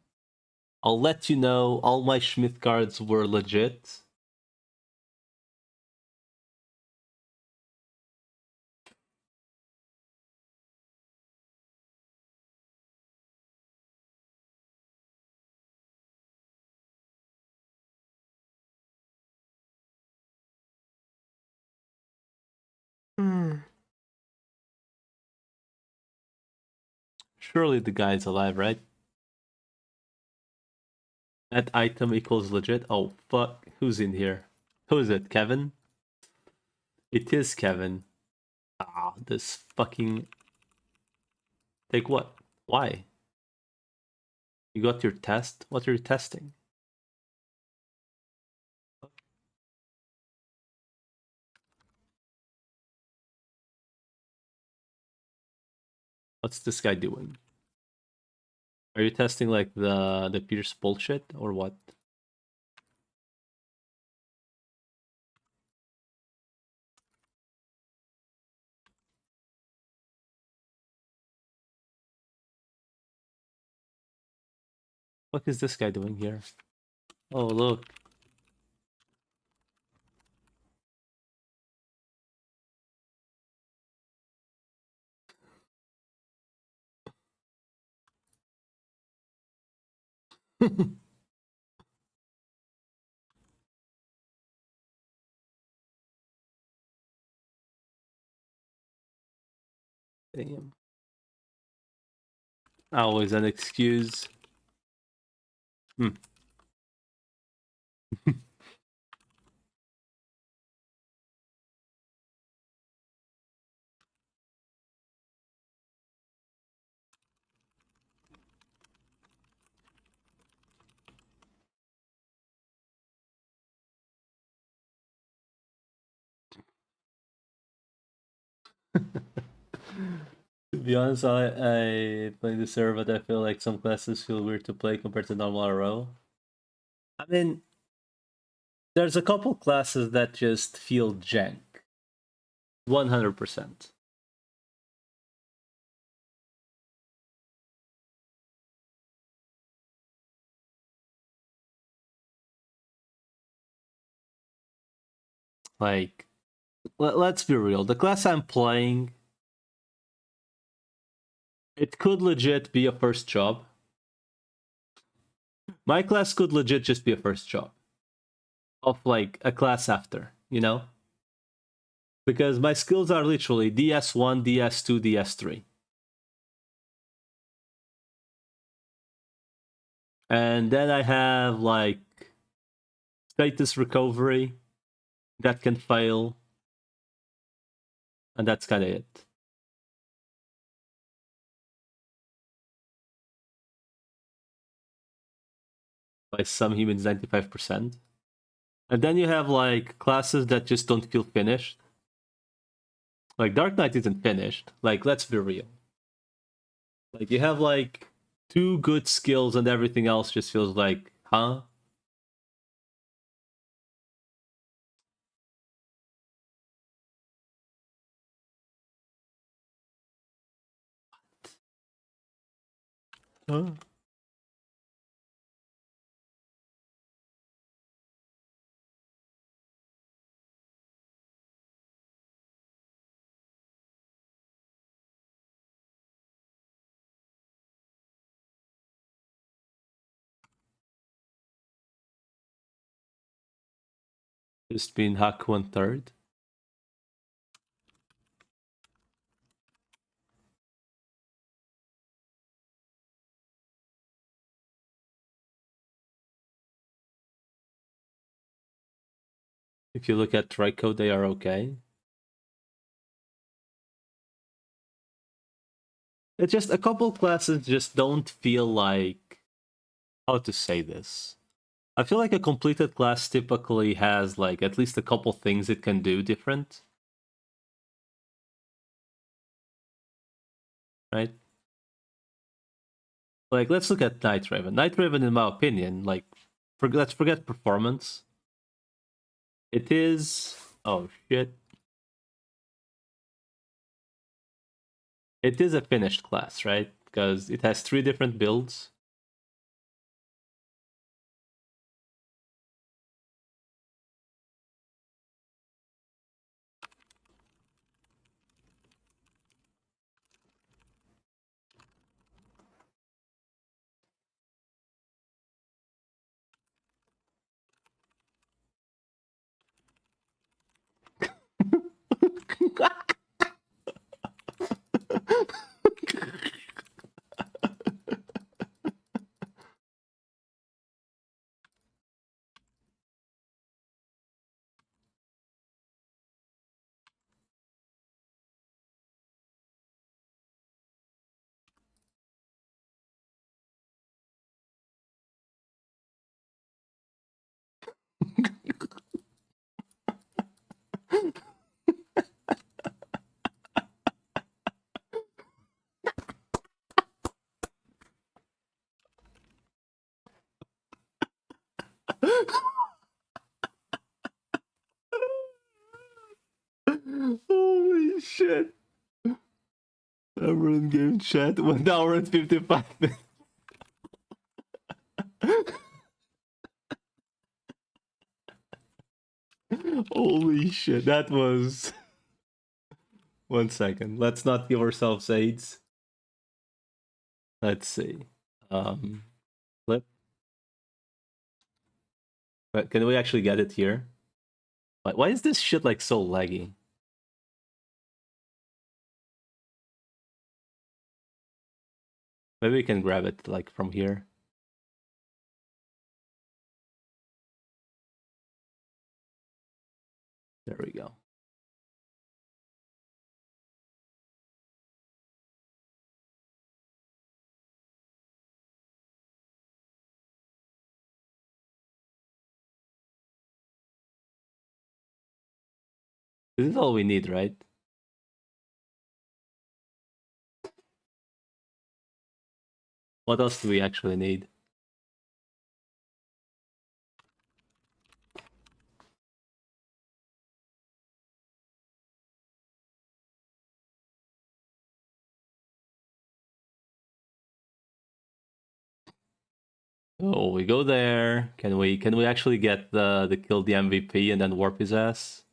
I'll let you know all my Schmidt cards were legit. Surely the guy's alive, right? That item equals legit. Oh, fuck. Who's in here? Who is it? Kevin? It is Kevin. Ah, this fucking... Take what? Why? You got your test? What are you testing? What's this guy doing? Are you testing like the Pierce bullshit or what? What is this guy doing here? Oh, look. Damn. Always an excuse. Hmm. To be honest, I play the server, but I feel like some classes feel weird to play compared to normal RO. I mean, there's a couple classes that just feel jank. 100%. Like, let's be real. The class I'm playing, it could legit be a first job. My class could legit just be a first job. of like a class after, you know? Because my skills are literally DS1, DS2, DS3. And then I have like status recovery that can fail. And that's kind of it. By some humans, 95%. And then you have like classes that just don't feel finished. Like Dark Knight isn't finished. Like, let's be real. Like you have like two good skills and everything else just feels like, huh? Huh? Just been hack 1/3. If you look at Trico, they are okay. It's just a couple classes just don't feel like, how to say this. I feel like a completed class typically has like at least a couple things it can do different. Right? Like let's look at Night Raven. Night Raven, in my opinion, like let's forget performance. It is, oh shit. It is a finished class, right? Because it has 3 different builds. Holy shit. Everyone game chat 1 hour and 55 minutes. Holy shit, that was 1 second. Let's not give ourselves AIDS. Let's see. Flip. But can we actually get it here? Why is this shit like so laggy? Maybe we can grab it like from here. There we go. This is all we need, right? What else do we actually need? Oh, we go there. Can we actually get the kill the MVP and then warp his ass?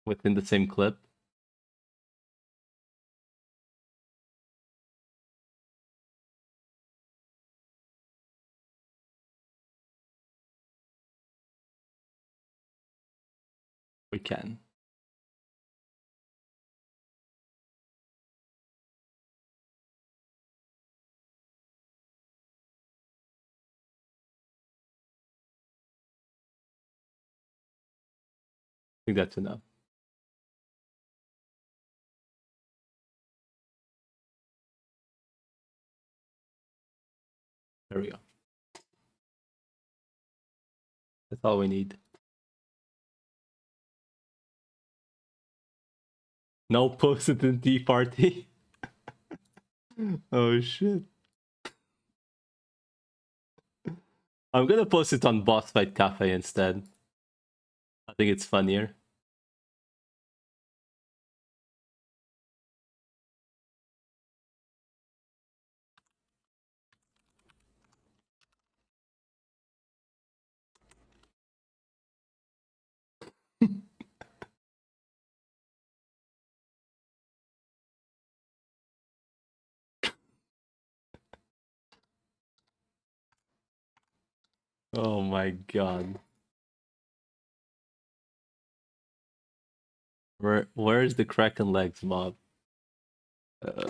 Within the same clip? can. I think that's enough. There we go. That's all we need. No posted in tea party. Oh shit. I'm gonna post it on Boss Fight Cafe instead. I think it's funnier. Oh my god. Where's the Kraken Legs mob? Uh,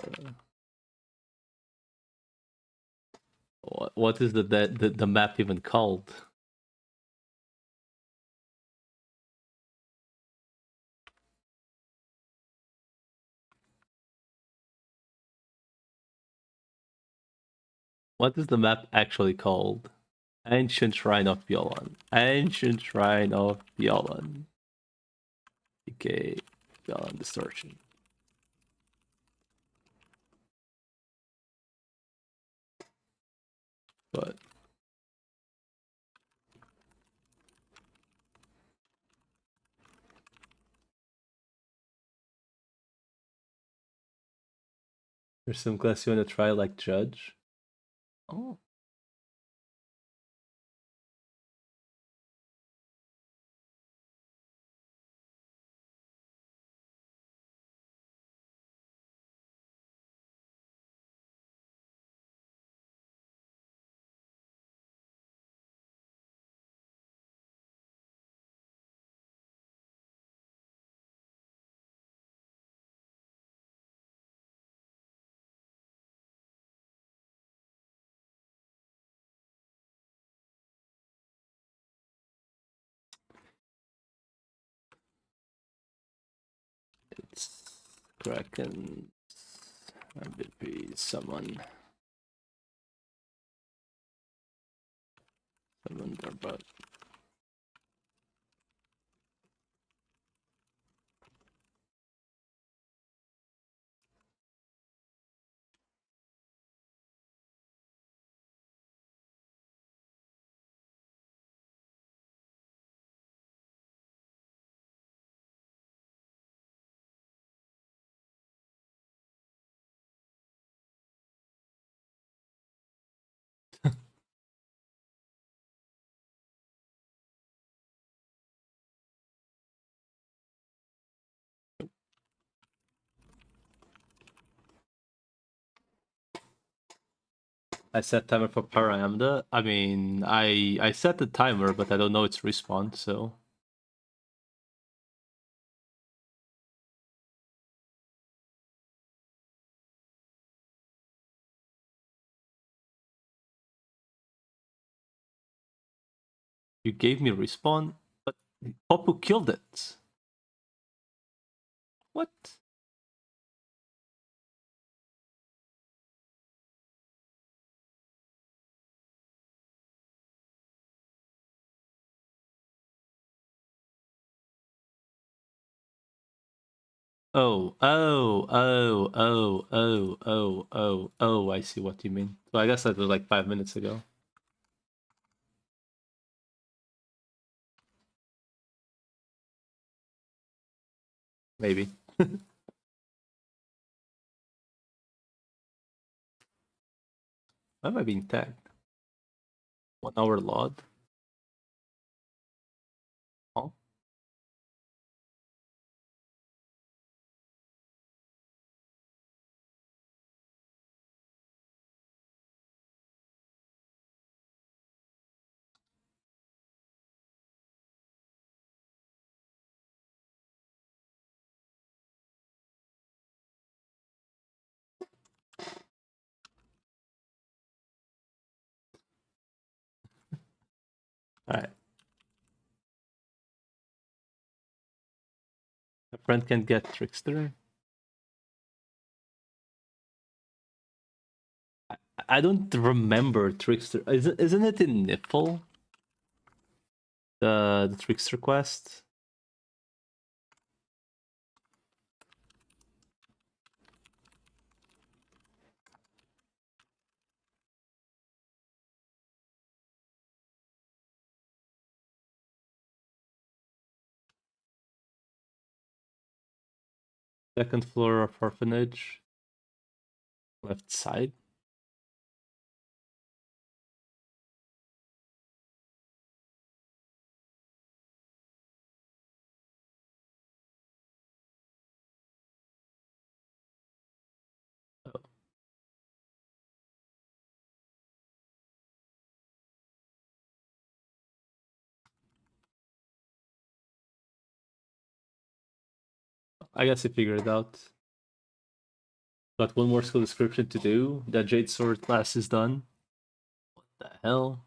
what is the map even called? What is the map actually called? Ancient Shrine of Biolan. Ancient Shrine of Biolan. Okay, Biolan Distortion. But there's some class you wanna try like Judge. Oh. It's Kraken MVP summon their butt. I set timer for Paraamda. I mean, I set the timer, but I don't know its response, so you gave me respawn, but Popu killed it. What? Oh, I see what you mean. So I guess that was like 5 minutes ago. Maybe. Why am I being tagged? 1 hour log? Huh? Alright. A friend can get Trickster. I don't remember Trickster. Isn't it in Nipple? The Trickster quest? Second floor of orphanage. Left side. Oh. I guess I figured it out. Got one more skill description to do. That Jade Sword class is done. What the hell?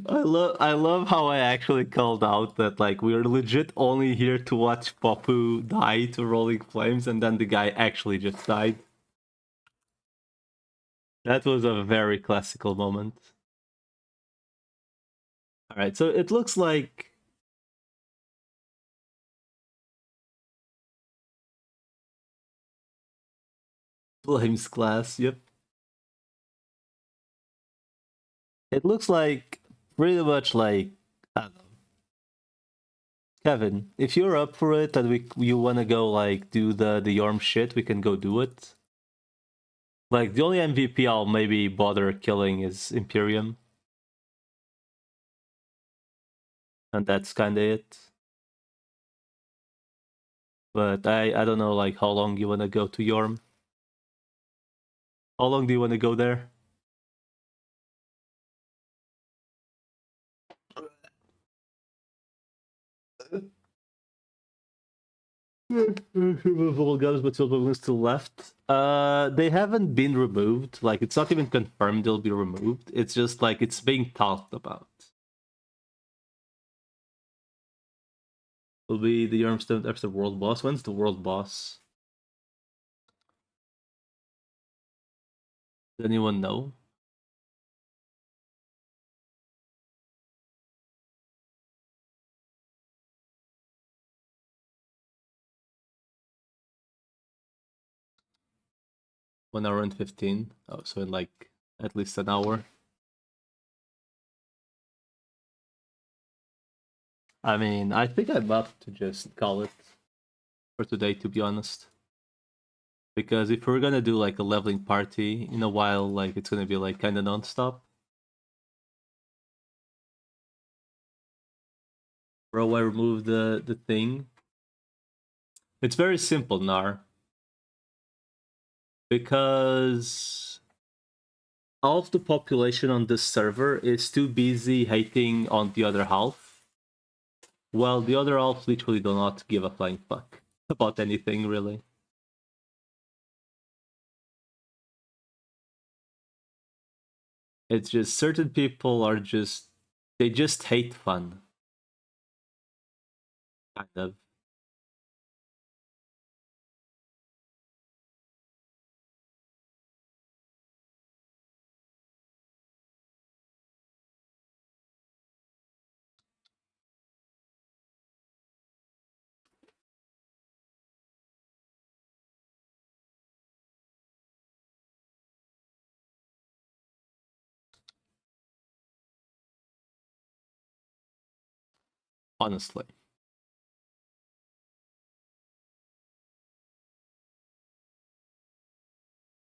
I love how I actually called out that like we're legit only here to watch Popu die to Rolling Flames, and then the guy actually just died. That was a very classical moment. Alright, so it looks like Flames class, yep. It looks like pretty much like I don't know. Kevin, if you're up for it and you wanna go like do the Yorm shit, we can go do it. Like the only MVP I'll maybe bother killing is Imperium. And that's kinda it. But I don't know like how long you wanna go to Yorm. How long do you wanna go there? Removable guns, but silver ones still left. They haven't been removed. Like it's not even confirmed they'll be removed. It's just like it's being talked about. Will be the Yormstone after world boss. When's the world boss? Does anyone know? $1 hour and 15. Oh, so in like at least an hour. I mean, I think I'm up to just call it for today, to be honest. Because if we're gonna do like a leveling party in a while, like it's gonna be like kind of non-stop. Bro, I removed the thing. It's very simple, Nar. Because half the population on this server is too busy hating on the other half. Well, the other half literally do not give a flying fuck about anything, really. It's just certain people are just... they just hate fun. Kind of. Honestly.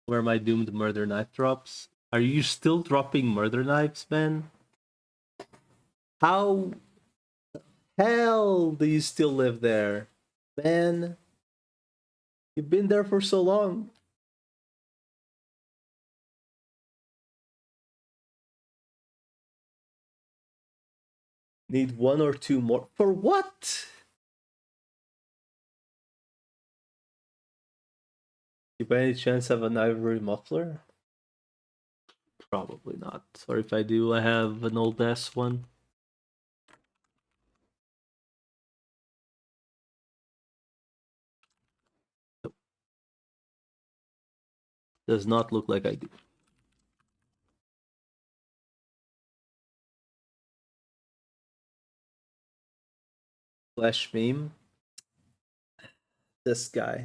Where my doomed murder knife drops? Are you still dropping murder knives, man? How hell do you still live there? Man, you've been there for so long. Need one or two more. For what? You by any chance have an ivory muffler? Probably not. Or if I do, I have an old ass one. Does not look like I do. Flash meme. This guy.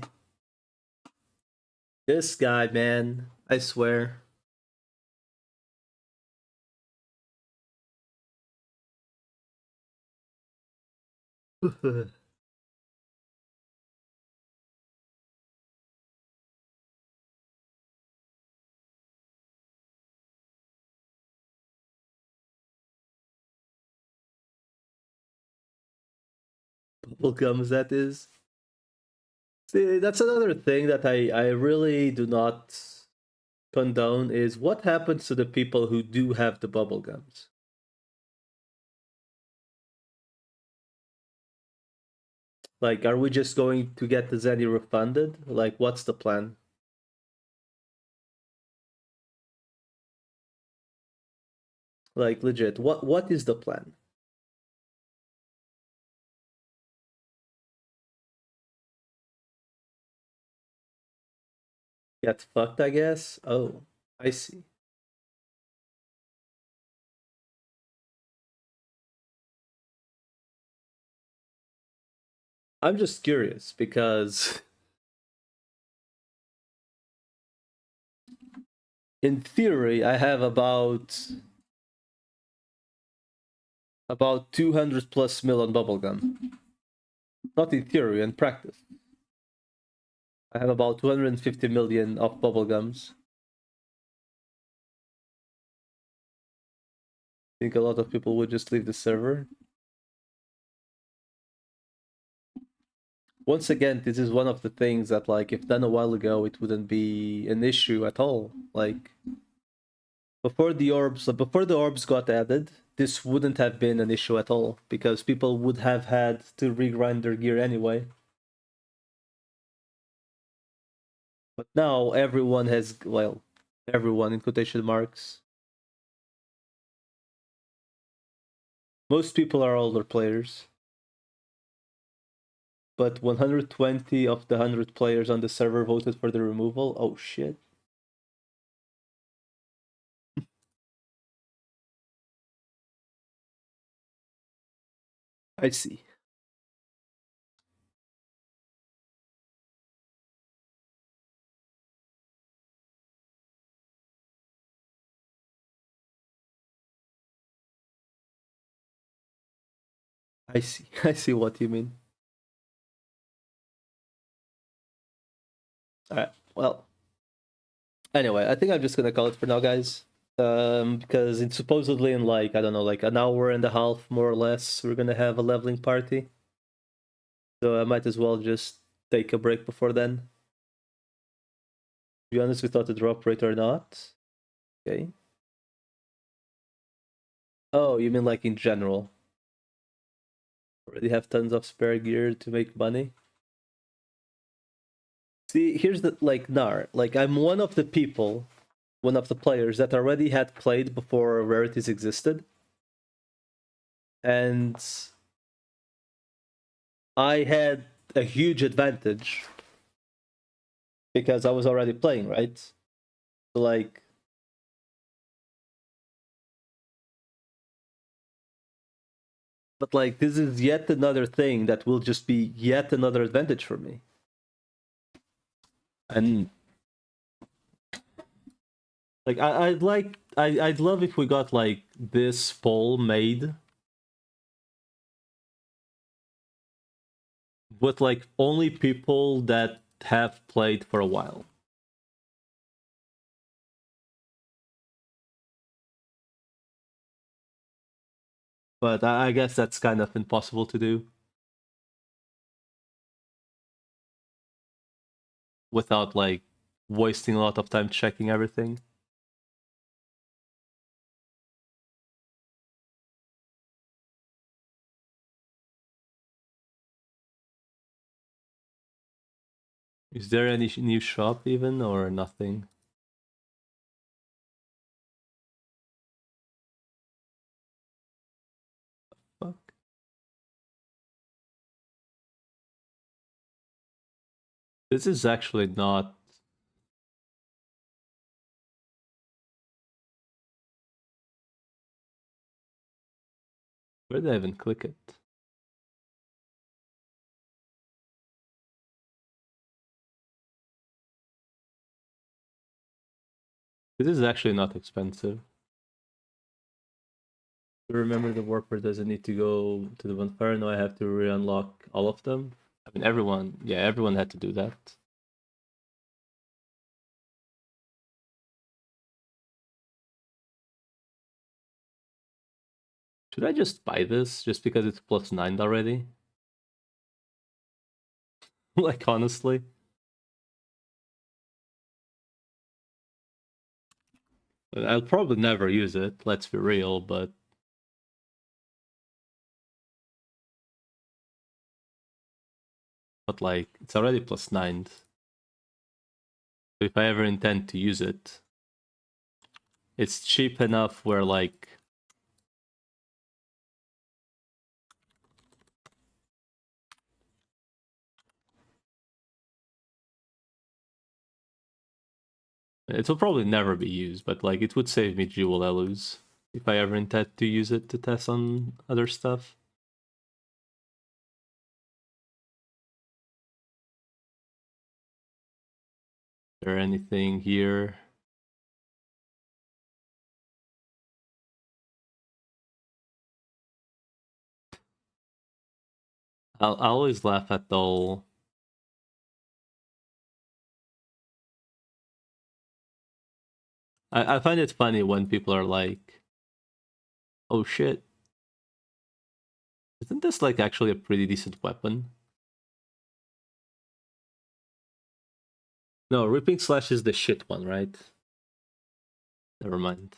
This guy, man. I swear. Bubblegums, that is. See, that's another thing that I really do not condone is what happens to the people who do have the bubblegums. Like, are we just going to get the Zenny refunded? Like, what's the plan? Like, legit, what is the plan? Get fucked, I guess? Oh, I see. I'm just curious because in theory I have about 200 plus mil on bubblegum. Not in theory, in practice. I have about 250 million of bubblegums. I think a lot of people would just leave the server. Once again, this is one of the things that, like, if done a while ago, it wouldn't be an issue at all. Like, before the orbs got added, this wouldn't have been an issue at all because people would have had to regrind their gear anyway. But now everyone has, well, everyone in quotation marks. Most people are older players. But 120 of the 100 players on the server voted for the removal. Oh shit. I see. I see. I see what you mean. Alright, well. Anyway, I think I'm just gonna call it for now, guys. Because it's supposedly in, like, I don't know, like an hour and a half, more or less, we're gonna have a leveling party. So I might as well just take a break before then. To be honest, we thought the drop rate or not. Okay. Oh, you mean like in general? Already have tons of spare gear to make money. See, here's the, like, Nar, like, I'm one of the people, one of the players that already had played before rarities existed. And I had a huge advantage because I was already playing, right? So, like, but like, this is yet another thing that will just be yet another advantage for me. And like, I'd love if we got like this poll made with like only people that have played for a while. But I guess that's kind of impossible to do without like wasting a lot of time checking everything. Is there any new shop even or nothing? Fuck. This is actually not. Where did I even click it? This is actually not expensive. Remember the warper doesn't need to go to the bonfire. No, I have to re-unlock all of them. I mean, everyone had to do that. Should I just buy this just because it's +9 already? Like, honestly. I'll probably never use it, let's be real, but like, it's already +9. So if I ever intend to use it, it's cheap enough where like it will probably never be used, but like it would save me jewel I lose if I ever intend to use it to test on other stuff. Is there anything here? I always laugh at the whole. I find it funny when people are like, "Oh shit, isn't this like actually a pretty decent weapon?" No, Ripping Slash is the shit one, right? Never mind.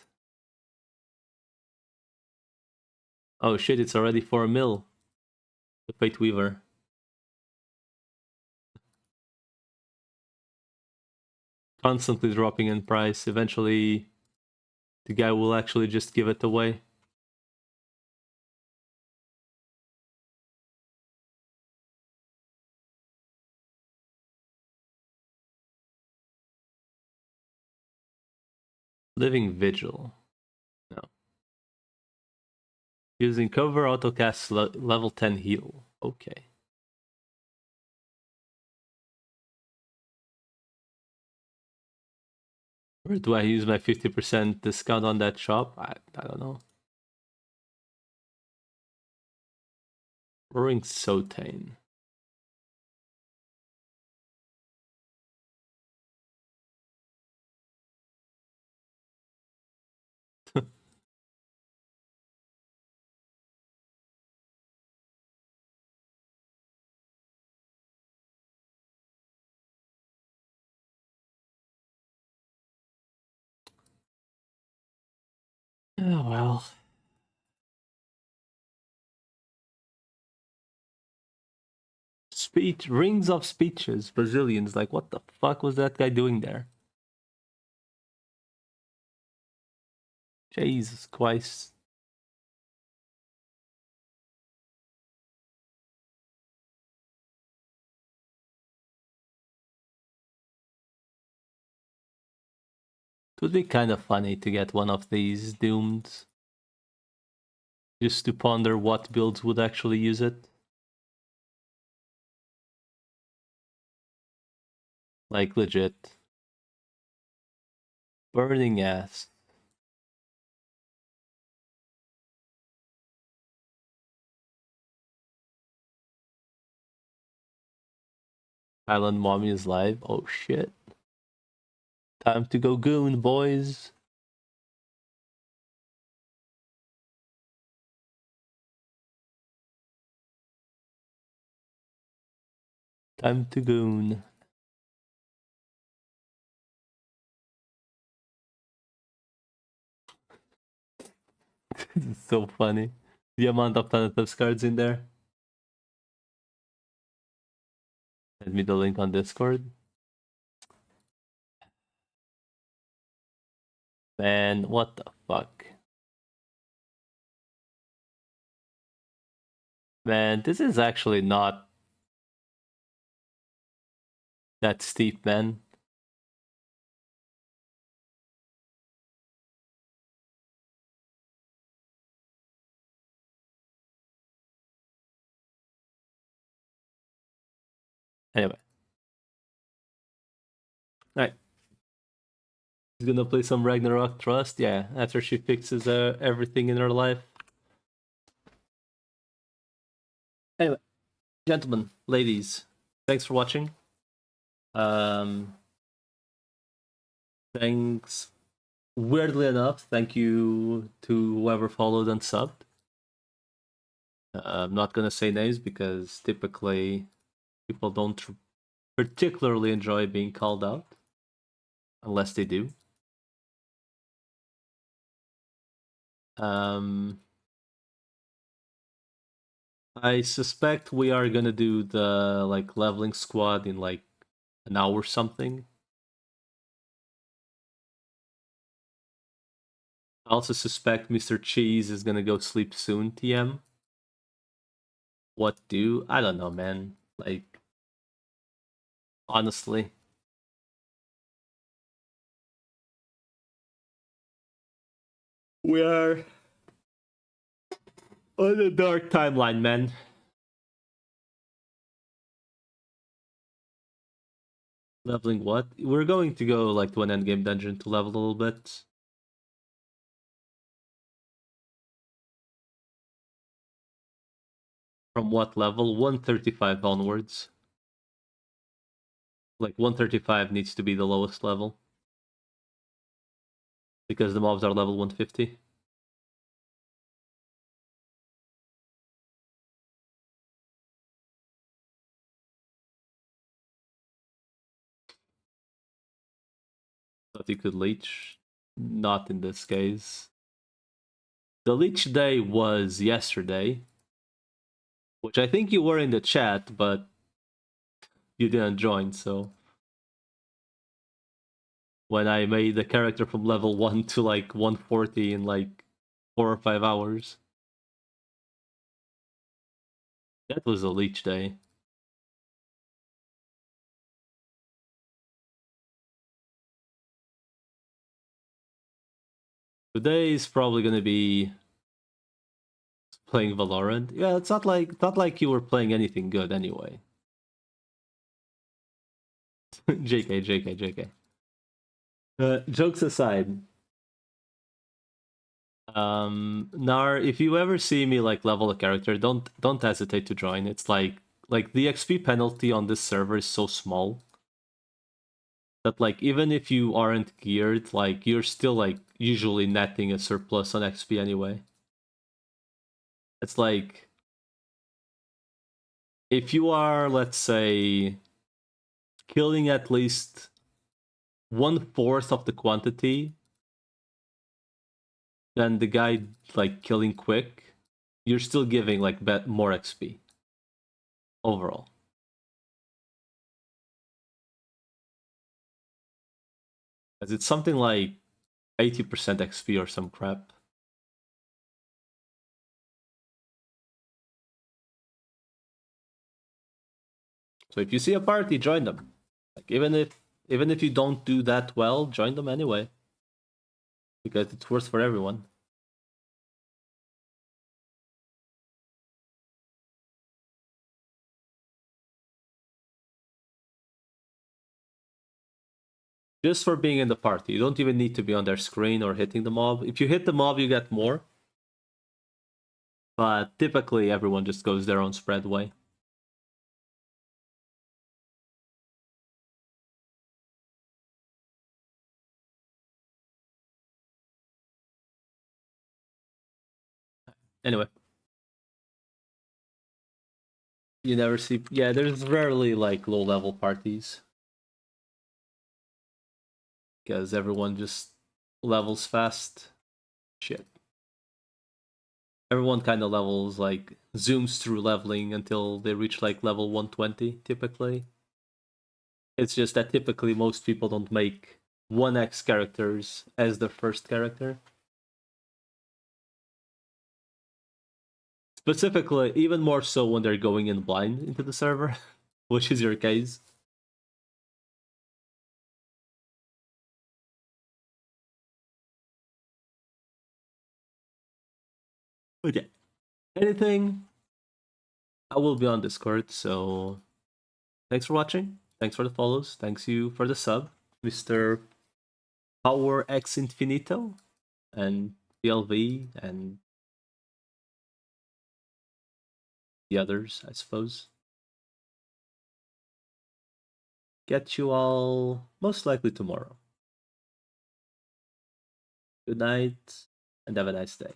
Oh shit, it's already 4 mil. The Fate Weaver. Constantly dropping in price. Eventually, the guy will actually just give it away. Living Vigil. No. Using cover autocast level 10 heal. Okay. Or do I use my 50% discount on that shop? I don't know. Roaring Sotane. Oh well. Speech rings of speeches. Brazilians, like what the fuck was that guy doing there? Jesus Christ. It would be kind of funny to get one of these doomed. Just to ponder what builds would actually use it. Like legit. Burning ass. Island Mommy is live. Oh shit. Time to go goon, boys. Time to goon. It's so funny. The amount of Thanatos cards in there. Send me the link on Discord. Man, what the fuck? Man, this is actually not that steep, man. Anyway. Alright. She's gonna play some Ragnarok Trust, yeah, after she fixes everything in her life. Anyway, gentlemen, ladies, thanks for watching. Thanks. Weirdly enough, thank you to whoever followed and subbed. I'm not gonna say names because typically people don't particularly enjoy being called out, unless they do. I suspect we are gonna do the like leveling squad in like an hour or something. I also suspect Mr. Cheese is gonna go sleep soon, TM. What do? I don't know, man. Like, honestly. We are on a dark timeline, man. Leveling what? We're going to go like to an endgame dungeon to level a little bit. From what level? 135 onwards. Like 135 needs to be the lowest level. Because the mobs are level 150. Thought you could leech. Not in this case. The leech day was yesterday. Which I think you were in the chat, but you didn't join, so when I made the character from level 1 to like 140 in like 4 or 5 hours. That was a leech day. Today is probably gonna be playing Valorant. Yeah, it's not like you were playing anything good anyway. JK, JK, JK. Jokes aside, Nar, if you ever see me like level a character, don't hesitate to join. It's like the XP penalty on this server is so small that like even if you aren't geared, like you're still like usually netting a surplus on XP anyway. It's like if you are, let's say, killing at least 1/4 of the quantity than the guy like killing quick, you're still giving like more XP overall. Because it's something like 80% XP or some crap. So if you see a party, join them. Like even if you don't do that well, join them anyway. Because it's worth for everyone. Just for being in the party. You don't even need to be on their screen or hitting the mob. If you hit the mob, you get more. But typically everyone just goes their own spread way. Anyway. You never see. Yeah, there's rarely like low level parties because everyone just levels fast. Shit. Everyone kind of levels like zooms through leveling until they reach like level 120 typically. It's just that typically most people don't make 1x characters as their first character. Specifically, even more so when they're going in blind into the server, which is your case. Okay. Anything, I will be on Discord, so thanks for watching. Thanks for the follows. Thanks you for the sub, Mr. Power X Infinito and PLV and the others, I suppose. Get you all most likely tomorrow. Good night and have a nice day.